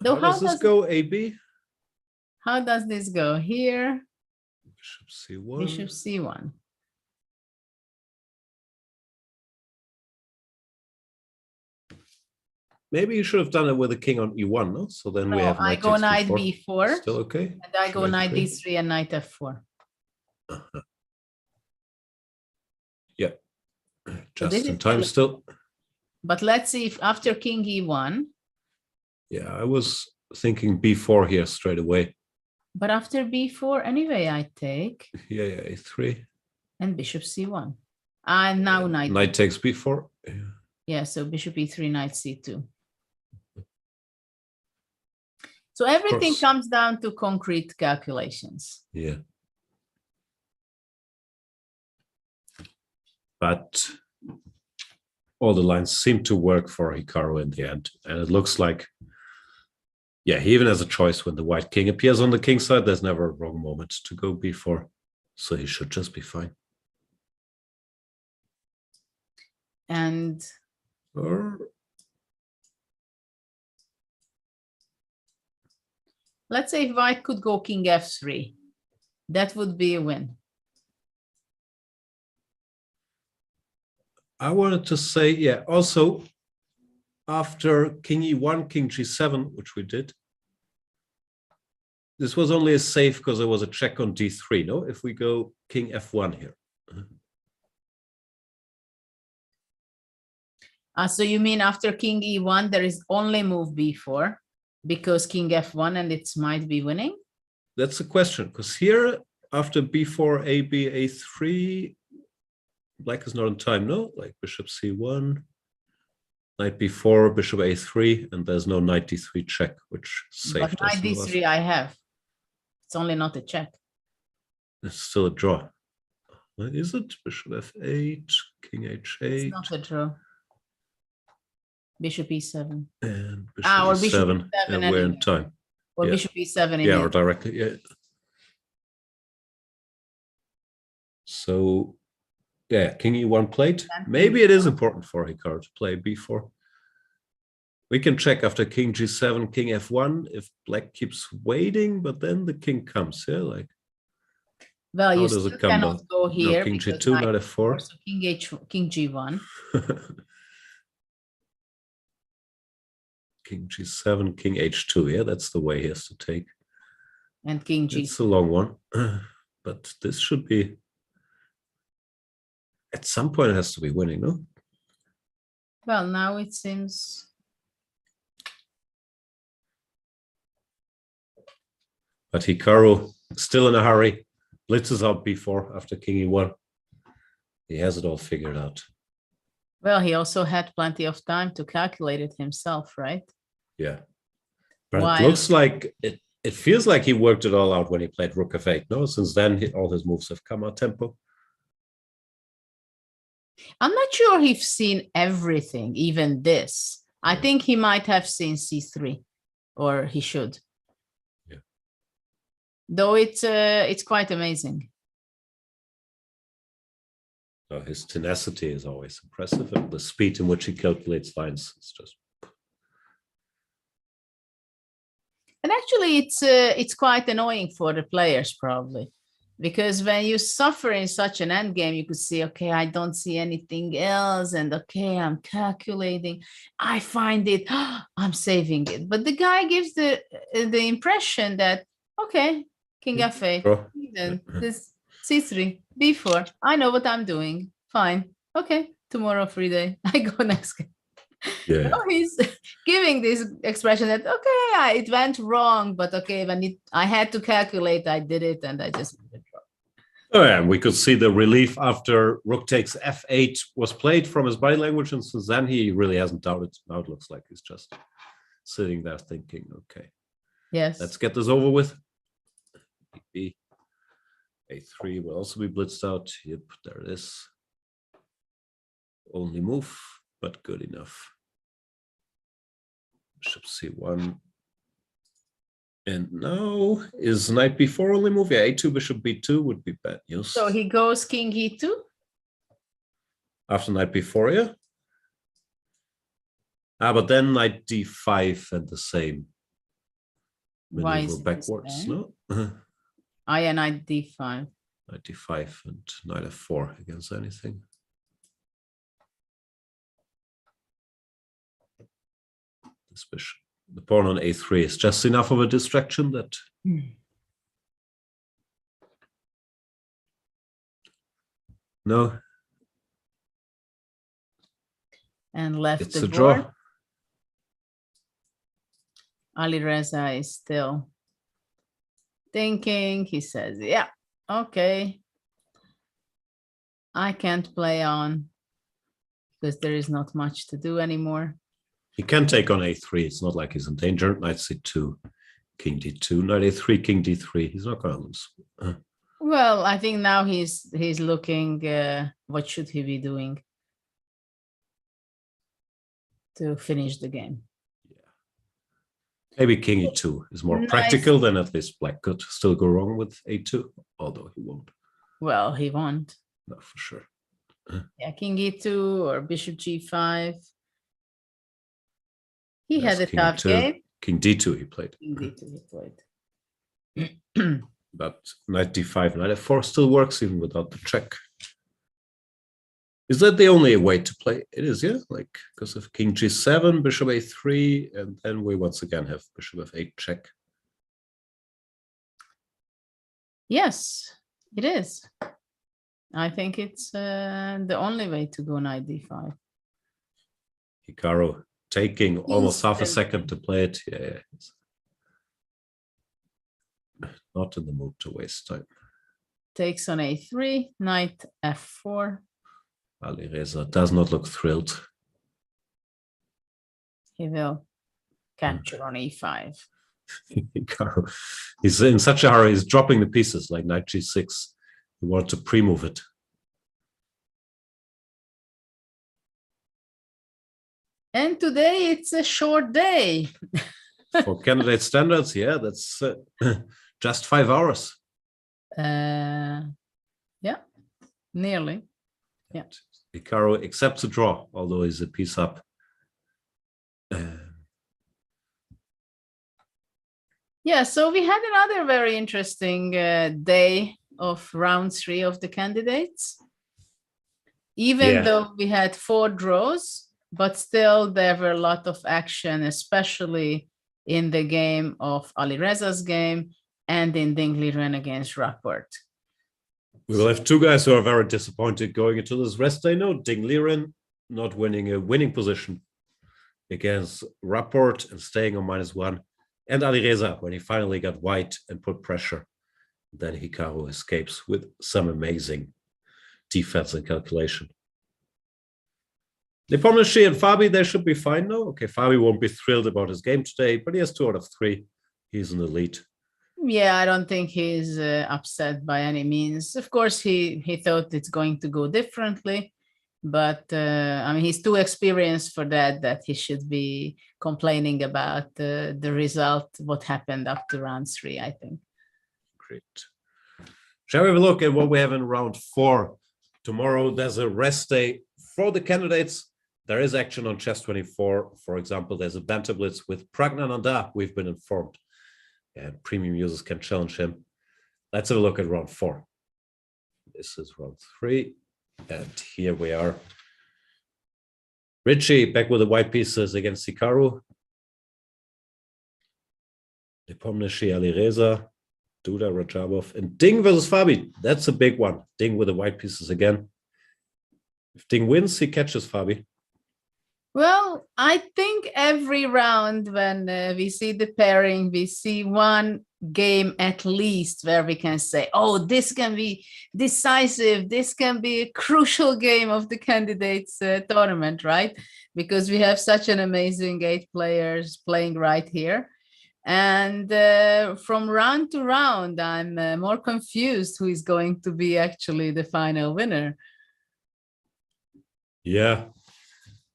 Speaker 13: Though
Speaker 16: how does this go, AB?
Speaker 13: How does this go here?
Speaker 16: Bishop c1.
Speaker 13: Bishop c1.
Speaker 16: Maybe you should have done it with the king on e1, no? So then we have
Speaker 13: I go knight b4.
Speaker 16: Still okay?
Speaker 13: And I go knight d3 and knight f4.
Speaker 16: Yeah, just in time still.
Speaker 13: But let's see if after king e1.
Speaker 16: Yeah, I was thinking b4 here straight away.
Speaker 13: But after b4, anyway, I take.
Speaker 16: Yeah, a3.
Speaker 13: And bishop c1. And now knight.
Speaker 16: Knight takes b4.
Speaker 13: Yeah, so bishop e3, knight c2. So everything comes down to concrete calculations.
Speaker 16: Yeah. But all the lines seem to work for Hikaru in the end. And it looks like, yeah, he even has a choice when the white king appears on the king side. There's never a wrong moment to go b4. So he should just be fine.
Speaker 13: And let's say if white could go king f3, that would be a win.
Speaker 16: I wanted to say, yeah, also after king e1, king g7, which we did, this was only a safe because there was a check on d3, no? If we go king f1 here.
Speaker 13: So you mean after king e1, there is only move b4 because king f1 and it might be winning?
Speaker 16: That's the question, because here after b4, a, b, a3, black is not in time, no? Like bishop c1, knight b4, bishop a3, and there's no knight d3 check, which saved us.
Speaker 13: But knight d3 I have. It's only not a check.
Speaker 16: It's still a draw. What is it? Bishop f8, king h8.
Speaker 13: It's not a draw. Bishop e7.
Speaker 16: And bishop e7, and we're in time.
Speaker 13: Or bishop e7.
Speaker 16: Yeah, or directly, yeah. So, yeah, king e1 played. Maybe it is important for Hikaru to play b4. We can check after king g7, king f1, if black keeps waiting, but then the king comes, yeah, like.
Speaker 13: Well, you still cannot go here.
Speaker 16: No, king g2, not f4.
Speaker 13: So king g1.
Speaker 16: King g7, king h2, yeah, that's the way he has to take.
Speaker 13: And king g.
Speaker 16: It's a long one, but this should be. At some point, it has to be winning, no?
Speaker 13: Well, now it seems.
Speaker 16: But Hikaru, still in a hurry, blitzes out b4 after king e1. He has it all figured out.
Speaker 13: Well, he also had plenty of time to calculate it himself, right?
Speaker 16: Yeah. But it looks like, it feels like he worked it all out when he played rook f8, no? Since then, all his moves have come out tempo.
Speaker 13: I'm not sure he's seen everything, even this. I think he might have seen c3, or he should.
Speaker 16: Yeah.
Speaker 13: Though it's quite amazing.
Speaker 16: His tenacity is always impressive, and the speed in which he calculates lines is just.
Speaker 13: And actually, it's quite annoying for the players probably, because when you suffer in such an end game, you could see, okay, I don't see anything else, and okay, I'm calculating. I find it, I'm saving it. But the guy gives the impression that, okay, King F8, then this c3, b4. I know what I'm doing. Fine. Okay, tomorrow free day. I go next game.
Speaker 16: Yeah.
Speaker 13: No, he's giving this expression that, okay, it went wrong, but okay, when I had to calculate, I did it, and I just made it wrong.
Speaker 16: Oh yeah, we could see the relief after rook takes f8 was played from his body language, and since then he really hasn't doubted. Now it looks like he's just sitting there thinking, okay,
Speaker 13: yes,
Speaker 16: let's get this over with. B, a3 will also be blitzed out. Yep, there it is. Only move, but good enough. Bishop c1. And now is knight b4 only move? Yeah, a2, bishop b2 would be bad news.
Speaker 13: So he goes king e2?
Speaker 16: After knight b4, yeah. But then knight d5 and the same.
Speaker 13: Why is
Speaker 16: go backwards, no?
Speaker 13: Yeah, knight d5.
Speaker 16: Knight d5 and knight f4 against anything. This bishop, the pawn on a3 is just enough of a distraction that no.
Speaker 13: And left
Speaker 16: It's
Speaker 13: the
Speaker 16: a
Speaker 13: board.
Speaker 16: draw.
Speaker 13: Alireza is still thinking. He says, yeah, okay, I can't play on because there is not much to do anymore.
Speaker 16: He can take on a3. It's not like he's in danger. Knight c2, king d2, knight a3, king d3. He's not going to lose.
Speaker 13: Well, I think now he's looking, what should he be doing to finish the game?
Speaker 16: Maybe king e2 is more practical, than at least black could still go wrong with a2, although he won't.
Speaker 13: Well, he won't.
Speaker 16: No, for sure.
Speaker 13: Yeah, king e2 or bishop g5. He had a tough game.
Speaker 16: King d2 he played.
Speaker 13: King d2 he played.
Speaker 16: But knight d5, knight f4 still works even without the check. Is that the only way to play? It is, yeah, like because of king g7, bishop a3, and then we once again have bishop f8 check.
Speaker 13: Yes, it is. I think it's the only way to go knight d5.
Speaker 16: Hikaru taking almost half a second to play it. Yeah. Not in the mood to waste time.
Speaker 13: Takes on a3, knight f4.
Speaker 16: Alireza does not look thrilled.
Speaker 13: He will capture on e5.
Speaker 16: Hikaru, he's in such a hurry, he's dropping the pieces like knight g6. He wanted to pre-move it.
Speaker 13: And today it's a short day.
Speaker 16: For candidate standards, yeah, that's just 5 hours.
Speaker 13: Yeah, nearly. Yeah.
Speaker 16: Hikaru accepts a draw, although he's a piece up.
Speaker 13: Yeah, so we had another very interesting day of round 3 of the candidates. Even though we had 4 draws, but still there were a lot of action, especially in the game of Alireza's game and in Ding Liren against Rapport.
Speaker 16: We will have 2 guys who are very disappointed going into this rest day. No, Ding Liren not winning a winning position against Rapport and staying on -1. And Alireza, when he finally got white and put pressure, then Hikaru escapes with some amazing defense and calculation. Nepomniachtchi and Fabi, they should be fine now. Okay, Fabi won't be thrilled about his game today, but he has 2 out of 3. He's in the lead.
Speaker 13: Yeah, I don't think he's upset by any means. Of course, he thought it's going to go differently, But I mean, he's too experienced for that he should be complaining about the result, what happened up to round 3, I think.
Speaker 16: Great. Shall we have a look at what we have in round 4? Tomorrow, there's a rest day for the candidates. There is action on Chess24. For example, there's a banter blitz with Praggnanandhaa, we've been informed. And premium users can challenge him. Let's have a look at round 4. This is round 3. And here we are. Richie back with the white pieces against Hikaru. Nepomniachtchi, Alireza, Duda, Rajabov, and Ding versus Fabi. That's a big one. Ding with the white pieces again. If Ding wins, he catches Fabi.
Speaker 13: Well, I think every round when we see the pairing, we see one game at least where we can say, oh, this can be decisive. This can be a crucial game of the candidates tournament, right? Because we have such an amazing 8 players playing right here. And from round to round, I'm more confused who is going to be actually the final winner.
Speaker 16: Yeah.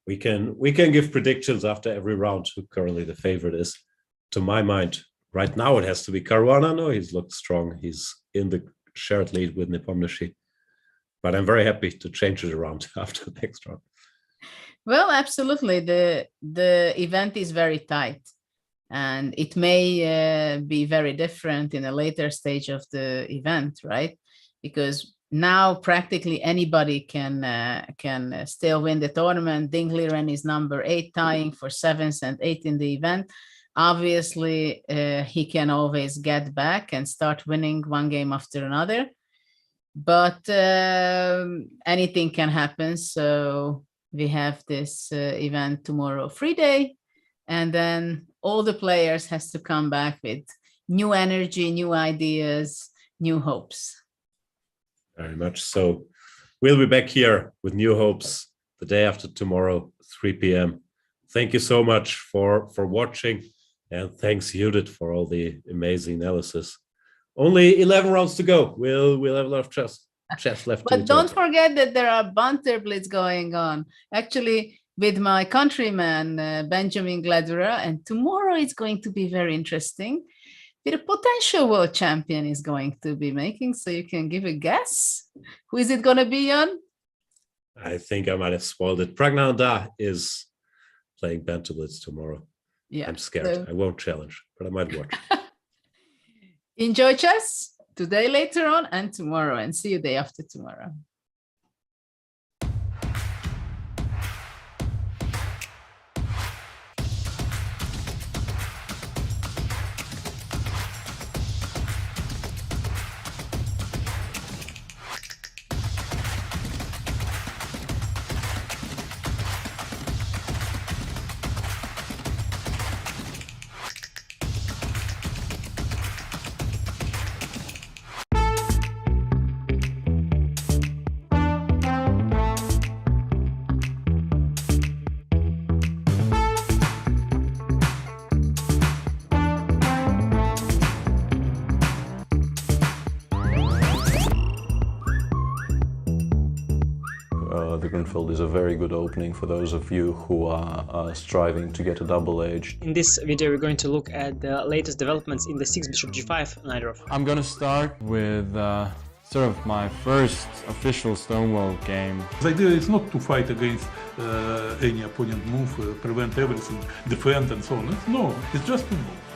Speaker 16: We can give predictions after every round who currently the favorite is. To my mind, right now it has to be Caruana. No, he's looked strong. He's in the shared lead with Nepomniachtchi. But I'm very happy to change it around after the next round.
Speaker 13: Well, absolutely. The event is very tight. And it may be very different in a later stage of the event, right? Because now practically anybody can still win the tournament. Ding Liren is number 8, tying for 7th and 8th in the event. Obviously, he can always get back and start winning one game after another. But anything can happen. So we have this event tomorrow, FIDE, and then all the players has to come back with new energy, new ideas, new hopes.
Speaker 16: Very much so. We'll be back here with new hopes the day after tomorrow, 3 p.m. Thank you so much for watching. And thanks, Judit, for all the amazing analysis. Only 11 rounds to go. We'll have a lot of chess left.
Speaker 13: But don't forget that there are banter blitz going on. Actually, with my countryman, Benjamin Gladura, and tomorrow it's going to be very interesting. The potential world champion is going to be making, so you can give a guess. Who is it going to be, Jan?
Speaker 16: I think I might have spoiled it. Praggnanandhaa is playing banter blitz tomorrow.
Speaker 13: Yeah,
Speaker 16: I'm scared. I won't challenge, but I might watch.
Speaker 13: Enjoy chess today, later on, and tomorrow, and see you day after tomorrow.
Speaker 1: The Greenfield is a very good opening for those of you who are striving to get a double edge.
Speaker 17: In this video, we're going to look at the latest developments in the 6 bishop g5 Najdorf.
Speaker 3: I'm gonna start with sort of my first official Stonewall game.
Speaker 4: The idea is not to fight against any opponent move, prevent everything, defend and so on. No, it's just to move.